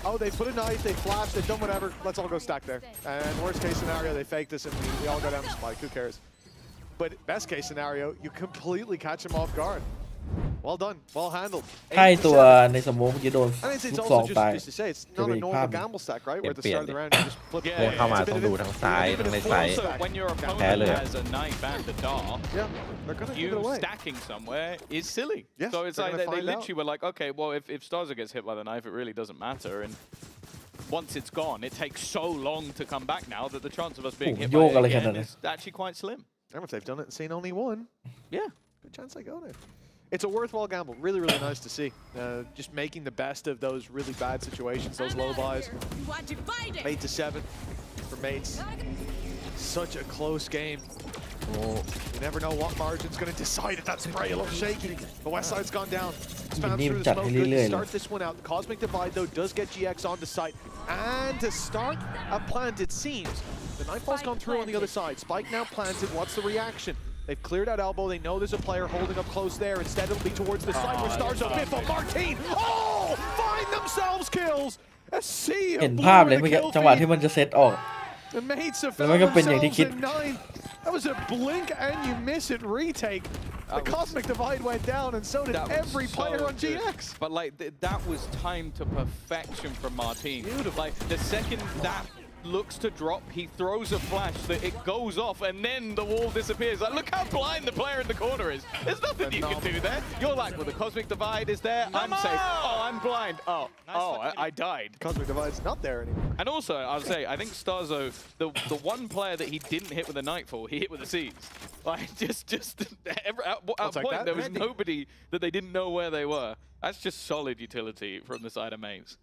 Oh, they put a knife, they flashed, they've done whatever. Let's all go stack there. And worst case scenario, they fake this and we all go down the spike. Who cares? But best case scenario, you completely catch them off guard. Well done, well handled. ให้ตัวในสโมกเมื่อกี้โดน And it's ลูกซอง also ตาย just to say, it's not a normal gamble stack, right? Where at the start of the round, you just flip. เข้ามาต้องดูทั้งซ้ายทั้งในซ้าย Also, when your opponent has a knife and a dart, they're gonna give you it away. stacking somewhere is silly. Yes, so it's they're like gonna they find literally were like, okay, well, if Starzer gets hit by the knife, it really doesn't matter. And once it's gone, it takes so long to come back now that the chance of us being hit by it again is actually quite slim. And if they've done it and seen only one, yeah, good chance they go there. It's a worthwhile gamble. Really, really nice to see. Just making the best of those really bad situations, those low buys. 8 to 7 for Mates. Such a close game. Oh, you never know what margin's going to decide if that spray a little shaky. The west side's gone down. Spam through the smoke. Good to start this one out. The Cosmic Divide, though, does get GX onto site. And to start a plant, it seems. The Nightfall's gone through on the other side. Spike now planted. What's the reaction? They've cleared out elbow. They know there's a player holding up close there. Instead, it'll be towards the side where Stars up. Bifo, Martin. Oh! Find themselves kills. A sea of เห็นภาพเลยเมื่อกี้จังหวะที่มันจะเซตออก The Mates have found themselves in 9. That was a blink and you miss it retake. The Cosmic Divide went down and so did every player on GX. But like that was timed to perfection from Martin. Beautiful. Like the second that looks to drop, he throws a flash that it goes off and then the wall disappears. Like, look how blind the player in the corner is. There's nothing you can do there. You're like, well, the Cosmic Divide is there. I'm safe. Oh, I'm blind. Oh, I died. Cosmic Divide's not there anymore. And also, I'll say, I think Starzo, the one player that he didn't hit with a Nightfall, he hit with the Seas. Like, at point, there was nobody that they didn't know where they were. That's just solid utility from the side of Mates.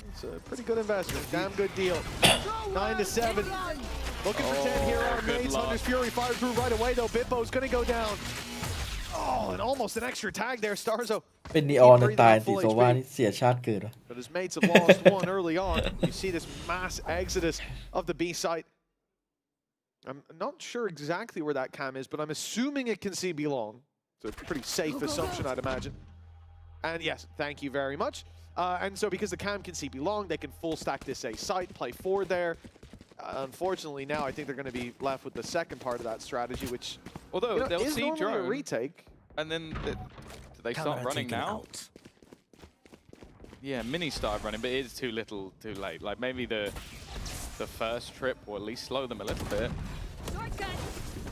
It's a pretty good investment. Damn good deal. 9 to 7. Looking for 10 here on Mates. Hunter's Fury fired through right away, though. Bippo's going to go down. Oh, and almost an extra tag there. Starzo. เป็นนีออนตายตีโซวานี่เสียชาติเกิดวะ But his mates have lost one early on. You see this mass exodus of the B site. I'm not sure exactly where that cam is, but I'm assuming it can see belong. It's a pretty safe assumption, I'd imagine. And yes, thank you very much. And so because the cam can see belong, they can full stack this A site, play forward there. Unfortunately, now I think they're going to be left with the second part of that strategy, which although they'll see drone a retake. And then do they start running now? Yeah, Mini started running, but it is too little, too late. Like maybe the first trip will at least slow them a little bit.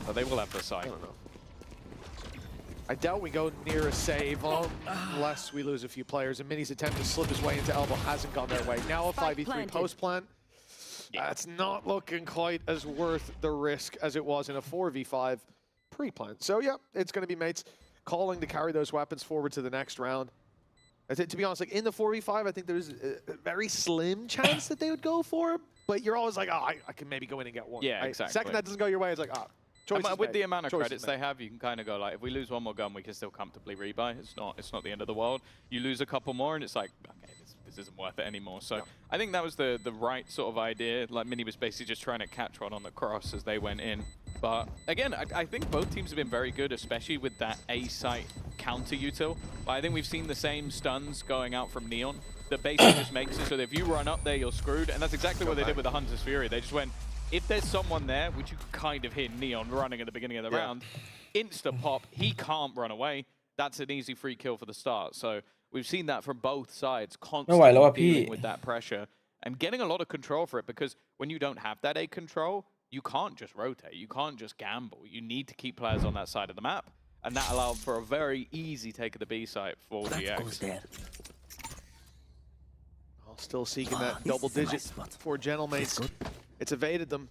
But they will have the site. I don't know. I doubt we go near a save unless we lose a few players. And Mini's attempt to slip his way into elbow hasn't gone their way. Now a 5v3 post plant. That's not looking quite as worth the risk as it was in a 4v5 pre-plant. So yeah, it's going to be Mates calling to carry those weapons forward to the next round. To be honest, like in the 4v5, I think there's a very slim chance that they would go for it. But you're always like, oh, I can maybe go in and get one. Yeah, exactly. Second that doesn't go your way, it's like, oh. With the amount of credits they have, you can kind of go like, if we lose one more gun, we can still comfortably rebuy. It's not the end of the world. You lose a couple more, and it's like, okay, this isn't worth it anymore. So I think that was the right sort of idea. Like Mini was basically just trying to catch one on the cross as they went in. But again, I think both teams have been very good, especially with that A site counter util. I think we've seen the same stuns going out from Neon that basically just makes it so that if you run up there, you're screwed. And that's exactly what they did with the Hunter's Fury. They just went, if there's someone there, which you kind of hear Neon running at the beginning of the round, insta-pop, he can't run away. That's an easy free kill for the start. So we've seen that from both sides, constantly dealing with that pressure. and getting a lot of control for it, because when you don't have that A control, you can't just rotate, you can't just gamble. You need to keep players on that side of the map, and that allowed for a very easy take of the B site for GX. Still seeking that double digit for Gentlemates. It's evaded them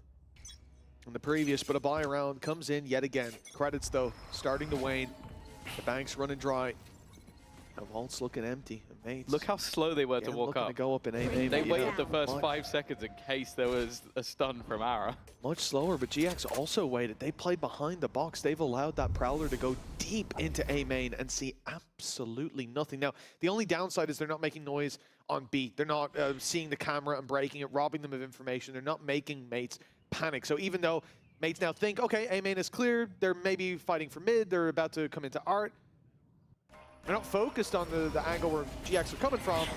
in the previous, but a buy round comes in yet again. Credits, though, starting to wane. The bank's running dry. The vault's looking empty. Mates, look how slow they were to walk up. To go up in A. They waited the first 5 seconds in case there was a stun from Ara. Much slower, but GX also waited. They played behind the box. They've allowed that Prowler to go deep into A main and see absolutely nothing. Now, the only downside is they're not making noise on B. They're not seeing the camera and breaking it, robbing them of information. They're not making mates panic. So even though mates now think, okay, A main is clear, they're maybe fighting for mid, they're about to come into art, they're not focused on the angle where GX are coming from,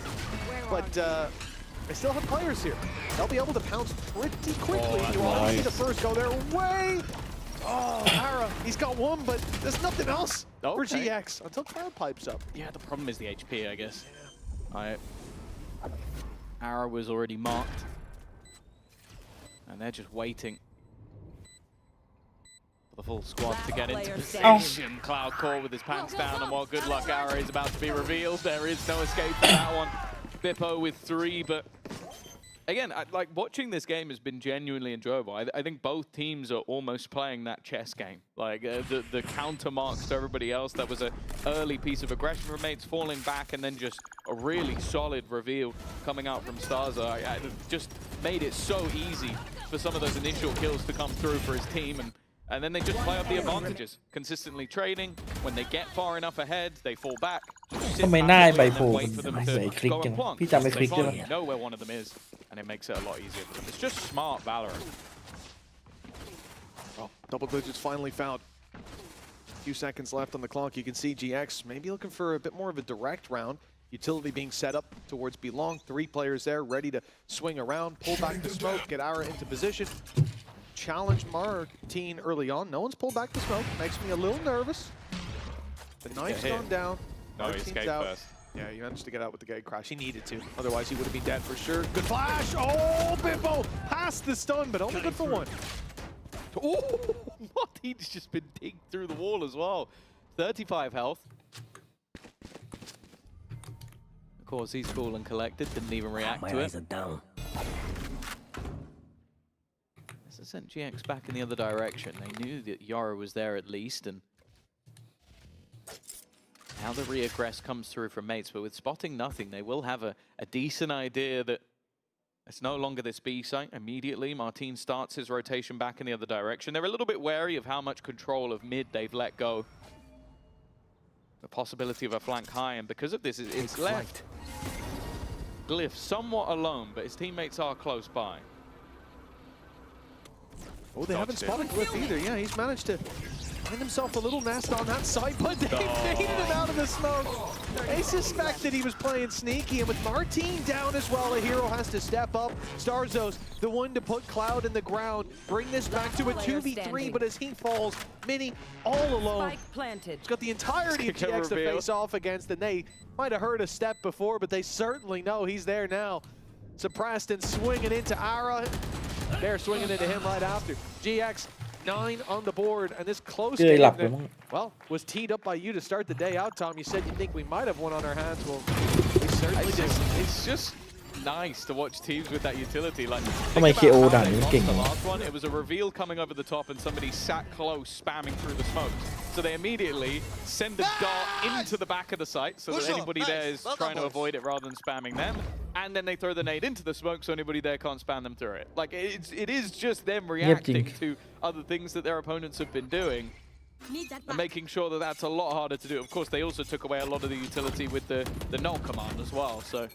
but they still have players here. They'll be able to pounce pretty quickly. You already see the first go their way. Oh, Ara, he's got one, but there's nothing else for GX until Cloud pipes up. Yeah, the problem is the HP, I guess. Ara was already marked, and they're just waiting the full squad to get into position. Cloud core with his pants down, and while good luck Ara is about to be revealed, there is no escape from that one. Bippo with 3, but again, like watching this game has been genuinely enjoyable. I think both teams are almost playing that chess game. Like the counter marks to everybody else. That was an early piece of aggression from mates falling back, and then just a really solid reveal coming out from Starza. It just made it so easy for some of those initial kills to come through for his team, and then they just play up the advantages, consistently trading. When they get far enough ahead, they fall back. ทำไมหน้าใบโพมันใส่คลิกจังพี่จำไม่คลิกได้ไหม Know where one of them is, and it makes it a lot easier for them. It's just smart Valorant. Well, double digits finally found. A few seconds left on the clock. You can see GX maybe looking for a bit more of a direct round. Utility being set up towards B-Long. 3 players there ready to swing around, pull back the smoke, get Ara into position. Challenge Martin early on. No one's pulled back the smoke. Makes me a little nervous. The knife's gone down. No, he escaped first. Yeah, he managed to get out with the gate crash. He needed to. Otherwise, he would have been dead for sure. Good flash. Oh, Bippo passed the stun, but only good for 1. Oh, what? He's just been digged through the wall as well. 35 health. Of course, he's cool and collected. Didn't even react to it. My eyes are down. This sent GX back in the other direction. They knew that Yara was there at least, and now the re-aggress comes through from mates, but with spotting nothing, they will have a decent idea that it's no longer this B site. Immediately, Martin starts his rotation back in the other direction. They're a little bit wary of how much control of mid they've let go. The possibility of a flank high, and because of this, it's left Glyph somewhat alone, but his teammates are close by. Oh, they haven't spotted Glyph either. Yeah, he's managed to find himself a little nest on that side, but they faded him out of the smoke. They suspected he was playing sneaky, and with Martin down as well, a hero has to step up. Starzos, the one to put Cloud in the ground, bring this back to a 2v3, but as he falls, Mini all alone. He's got the entirety of GX to face off against, and they might have heard a step before, but they certainly know he's there now. Suppressed and swinging into Ara. They're swinging into him right after. GX 9 on the board, and this close game that, well, was teed up by you to start the day out, Tom. You said you think we might have one on our hands. Well, we certainly do. It's just nice to watch teams with that utility. Like, the last one, it was a reveal coming over the top, and somebody sat close, spamming through the smoke. So they immediately send a dart into the back of the site, so that anybody there is trying to avoid it rather than spamming them. And then they throw the nade into the smoke, so anybody there can't spam them through it. Like, it is just them reacting to other things that their opponents have been doing, and making sure that that's a lot harder to do. Of course, they also took away a lot of the utility with the null command as well. So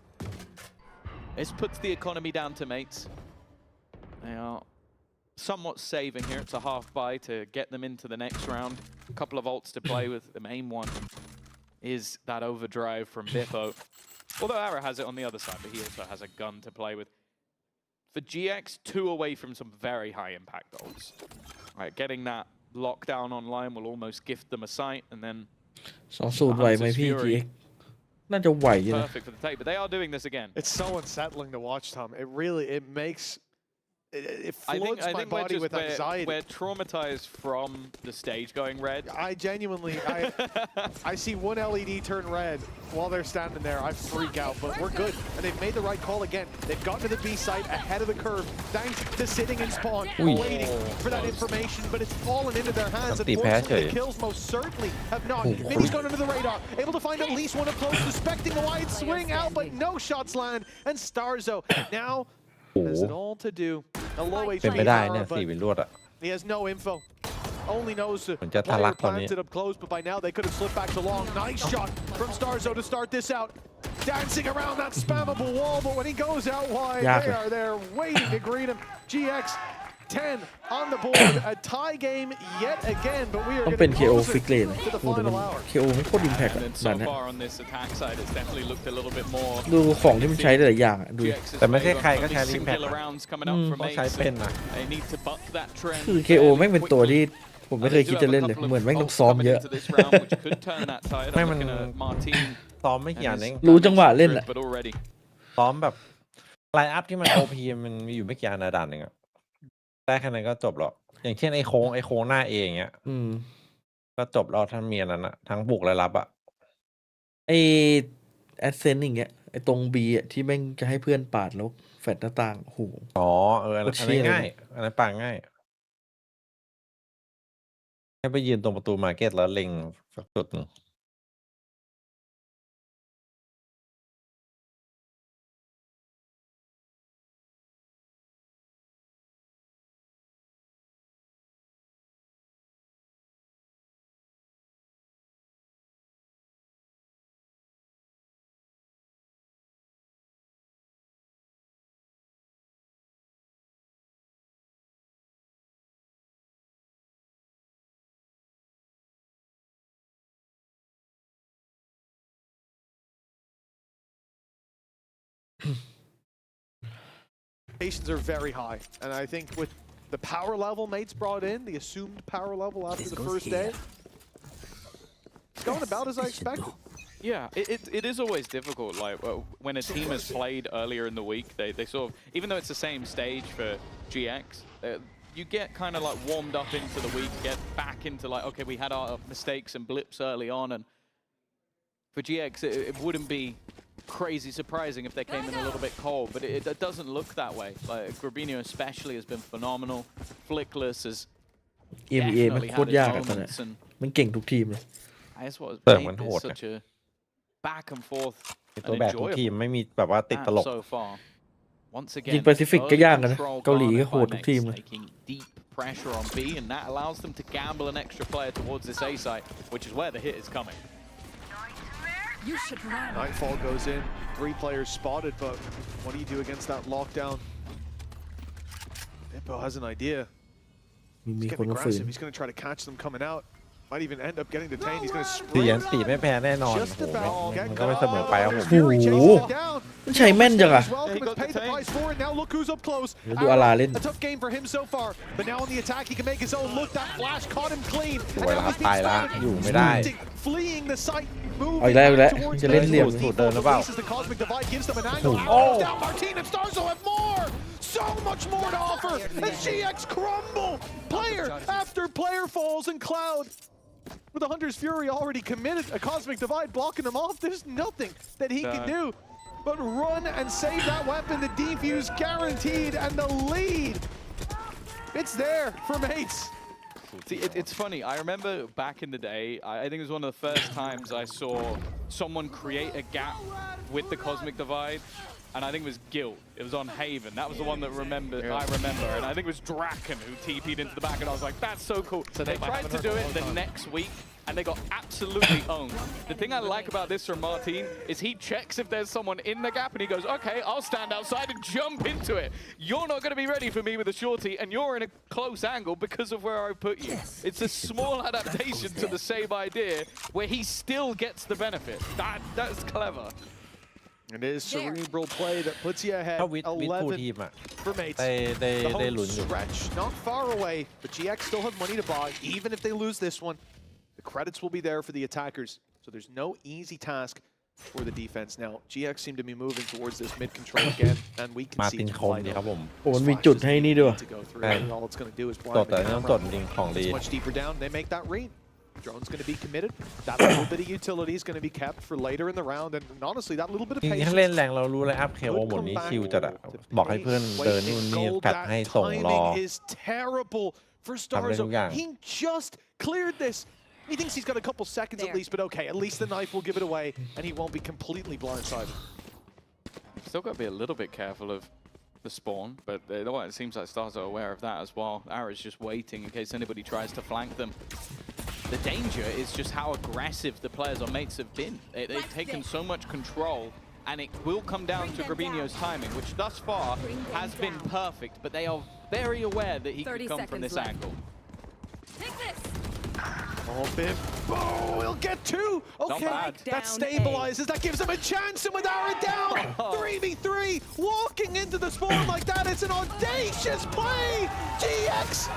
this puts the economy down to mates. They are somewhat saving here. It's a half buy to get them into the next round. A couple of ults to play with. The main one is that overdrive from Bippo. Although Ara has it on the other side, but he also has a gun to play with. For GX, 2 away from some very high impact ults. Right, getting that lockdown online will almost gift them a sight, and then 2-0 ไหวไหมพี่ GX น่าจะไหวนะ perfect for the take, but they are doing this again. It's so unsettling to watch, Tom. It makes it I floods my think body with anxiety. we're traumatized from the stage going red. I genuinely, I see one LED turn red while they're standing there. I freak out, but we're good. And they've made the right call again. They've gotten to the B site ahead of the curve, thanks to sitting in spawn, waiting for that information, but it's fallen into their hands. Unfortunately, the kills most certainly have not. Mini's gone under the radar, able to find at least one up close, suspecting a wide swing out, but no shots land. And Starzo now has it all to do. A low HP เป็นไม่ได้เนี่ย but 4 วินรวดอะ he has no info. Only knows the มันจะทะลักตอนนี้ planted up close, but by now they could have slipped back to long. Nice shot from Starzo to start this out. Dancing around that spammable wall, but when he goes out wide, they are there waiting to greet him. GX 10 on the board, a tie game yet again, but we are ต้องเป็น getting KO closer ฟิกเลน to the โอ้แต่มัน final hour. KO ไม่โคตรอิมแพค And then ดั so นนะ far on this attack side, it's definitely looked a little bit more. ดูของที่มันใช้ได้หลายอย่างอะดู แต่ไม่ใช่ใครก็ใช้ Only ลิมแพค singular rounds coming up from ต้องใช้ Mates. เป็นนะ They need to buck that trend. คือ KO แม่งเป็นตัวที่ผมไม่เคยคิดจะเล่นเลยเหมือนแม่งต้องซ้อมเยอะ ไม่มัน ซ้อมไม่กี่อันเอง รู้จังหวะเล่นอะ ซ้อมแบบไลน์อัพที่มัน OP มันมีอยู่ไม่กี่อันนะด่านหนึ่งอะได้แค่นั้นก็จบหรอกอย่างเช่นไอ้โค้งหน้าเองเงี้ยก็จบแล้วถ้ามีอันนั้นอะทั้งบุกและรับอะไอแอดเซนต์อย่างเงี้ยไอตรง B อ่ะที่แม่งจะให้เพื่อนปาดแล้วแฟดหน้าต่างโอ้โหอันนั้นง่ายอันนั้นปาง่ายให้ไปยืนตรงประตูมาร์เก็ตแล้วเล็งสักจุดหนึ่งExpectations are very high, and I think with the power level Mates brought in, the assumed power level after the first day, it's going about as I expected. Yeah, it is always difficult. Like when a team has played earlier in the week, they sort of, even though it's the same stage for GX, you get kind of like warmed up into the week, get back into like, okay, we had our mistakes and blips early on, and for GX, it wouldn't be crazy surprising if they came in a little bit cold, but it doesn't look that way. Like Grabinho especially has been phenomenal. Flickless has EMEA มัน definitely โคต had รยาก its อะตอนนี้ moments, and มันเก่งทุกทีมเลย that's what แต่ made มันโห this ดอะ such a back and forth ตัวแบกทุกทีม enjoyable ไม่มีแบบว่าติดตลก so far. Once จริ again, งแปซิฟิกก็ early ยากนะ control เกาหลีก็ garnered โห by ดทุกทีม Mates, เลย taking deep pressure on B, and that allows them to gamble an extra player towards this A site, which is where the hit is coming. You should run. Nightfall goes in, 3 players spotted, but what do you do against that lockdown? Bippo has an idea. มี He's คน getting มาฝืน aggressive. He's going to try to catch them coming out. Might even end up getting detained. He's going to ตี sprint. ยันตีไม่แพ้แน่นอน Just โอ้โห about มัน get ก็ไม่เสมอไปครับผม Fury chases him down. มันใช้แม่นจังอะ Welcome has paid the price for it. Now look who's up close. แล้วดูอาราเล่น A tough game for him so far, but now on the attack he can make his own. Look, that flash caught him clean. สวยแล้วครับตายแล้วอยู่ไม่ได้ Fleeing the site. เอาอีกแล้วอีกแล้วจะเล่นเหลี่ยม สูตรเดินหรือเปล่า The cosmic divide gives them an angle. Oh. Down Martin and Starzo have more. So much more to offer. And GX crumble. Player after player falls, and Cloud, with the Hunter's Fury already committed, a cosmic divide blocking them off. There's nothing that he can do but run and save that weapon. The defuse guaranteed, and the lead, it's there for Mates. See, it's funny. I remember back in the day, I think it was one of the first times I saw someone create a gap with the Cosmic Divide, and I think it was Guilt. It was on Haven. That was the one that I remember, and I think it was Draken who TP'd into the back, and I was like, that's so cool. So they tried to do it the next week, and they got absolutely owned. The thing I like about this from Martin is he checks if there's someone in the gap, and he goes, okay, I'll stand outside and jump into it. You're not going to be ready for me with a shorty, and you're in a close angle because of where I put you. It's a small adaptation to the same idea where he still gets the benefit. That's clever. It is cerebral play that puts you ahead. ถ้าวิททูทีม 11 อะ for Mates. ได้ลุ้นอยู่ Stretch not far away, but GX still have money to buy. Even if they lose this one, the credits will be there for the attackers. So there's no easy task for the defense. Now, GX seem to be moving towards this mid control again, and we can see มาตินคมดีครับผม โอ้มันมีจุดให้นี่ด้วย to go through. And all it's going to do is ต blind ดแต่ the ต้อง camera. ตดจริงของดี It's much deeper down. They make that read. Drone's going to be committed. That little bit of utility is going to be kept for later in the round, and honestly, that little bit of จริงๆ patience. ถ้าเล่นแรงเรารู้เลยอัพเคโอหมดนี้ชิลจัดอะบอกให้เพื่อนเดินนู่นนี่แพทให้ส่งรอ Timing is terrible for ทำได้ทุกอย่าง Starzo. He just cleared this. He thinks he's got a couple seconds at least, but okay, at least the knife will give it away, and he won't be completely blindsided. Still got to be a little bit careful of the spawn, but it seems like Stars are aware of that as well. Ara's just waiting in case anybody tries to flank them. The danger is just how aggressive the players on mates have been. They've taken so much control, and it will come down to Grabinho's timing, which thus far has been perfect, but they are very aware that he could come from this angle. Take this. Oh, Biv. Oh, he'll get two. Okay, that stabilizes. That gives him a chance, and with Ara down, 3v3, walking into the spawn like that, it's an audacious play. GX.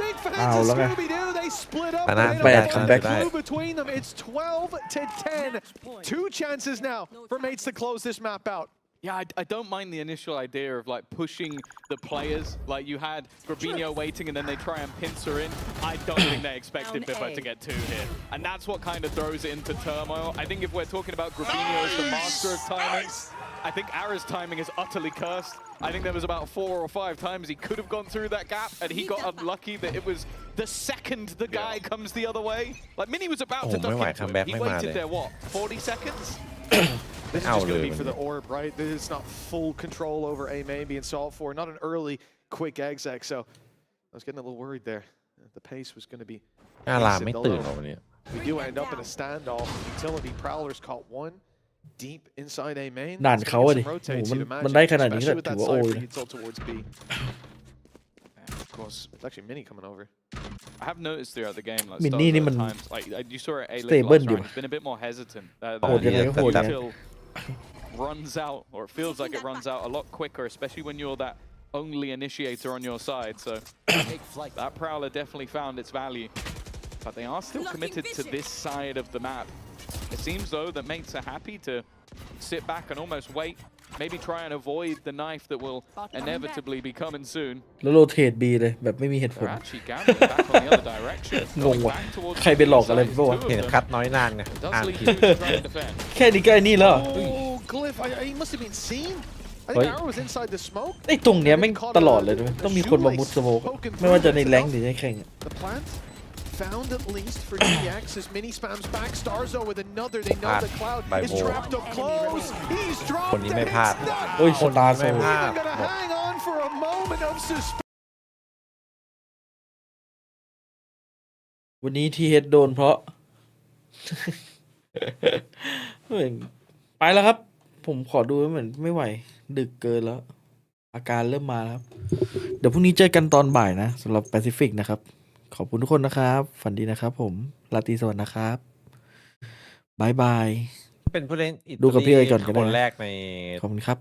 Big fans of Scooby-Doo. They split up. They don't have a clue between them. It's 12 to 10. 2 chances now for mates to close this map out. Yeah, I don't mind the initial idea of like pushing the players. Like you had Grabinho waiting and then they try and pincer in. I don't think they expected Biffa to get 2 here. And that's what kind of throws it into turmoil. I think if we're talking about Grabinho as the master of timing, I think Ara's timing is utterly cursed. I think there was about 4 or 5 times he could have gone through that gap, and he got unlucky that it was the second the guy comes the other way. Like Mini was about to duck into it. He waited there, what, 40 seconds? This is just going to be for the orb, right? It's not full control over EMEA being solved for. Not an early, quick exec. So I was getting a little worried there. The pace was going to be. ลาไม่ตื่นหรอวันนี้ We do end up in a standoff. Utility Prowlers caught one deep inside EMEA. ด่านเขาอะดิโหมันได้ขนาดนี้ก็ถือว่าโอ้ย towards B. Of course, it's actually Mini coming over. I have noticed throughout the game, like Mini Starsนี่มัน at times, like you saw it A-Link stable last อยู่ round, he's been a bit more hesitant. โหดยังไงก็โหดนะ Util runs out, or it feels like it runs out a lot quicker, especially when you're that only initiator on your side. So that Prowler definitely found its value, but they are still committed to this side of the map. It seems though that mates are happy to sit back and almost wait, maybe try and avoid the knife that will inevitably be coming soon. แล้วโรเทตบีเลยแบบไม่มีเหตุผล They're actually gambling back on the other direction. งงว่ะใครไปหลอกอะไรป่าวะ เห็นคัดน้อยนานไง It อ่า does น leave ผิด two to try and defend. แค่นี้ก็ไอ้นี่แล้ว Oh, Glyph. He must have been seen. I think Ara was inside the smoke. ไอ้ตรงเนี้ยแม่งตลอดเลยด้วยต้องมีคนมามุดสโมกไม่ว่าจะในแรงค์หรือในแข่ง The plant found at least for GX as Mini spams back. Starzo with another. They know the cloud is trapped up close. He's คน dropped นี้ it. ไม่ It's พลาด not โอ้ยสตาร์โซ ไม่พลาด even gonna hang on for a moment of suspense. วันนี้ทีเฮดโดนเพราะ ไปแล้วครับ ผมขอดูเหมือนไม่ไหว ดึกเกินแล้ว อาการเริ่มมาแล้วครับ เดี๋ยวพรุ่งนี้เจอกันตอนบ่ายนะสำหรับแปซิฟิกนะครับ ขอบคุณทุกคนนะครับ ฝันดีนะครับผมราตรีสวัสดิ์นะครับบายบาย เป็นผู้เล่นอิตาลี ดูกับพี่เอ๋ยก่อนก็ได้ คนแรกใน ขอบคุณครับ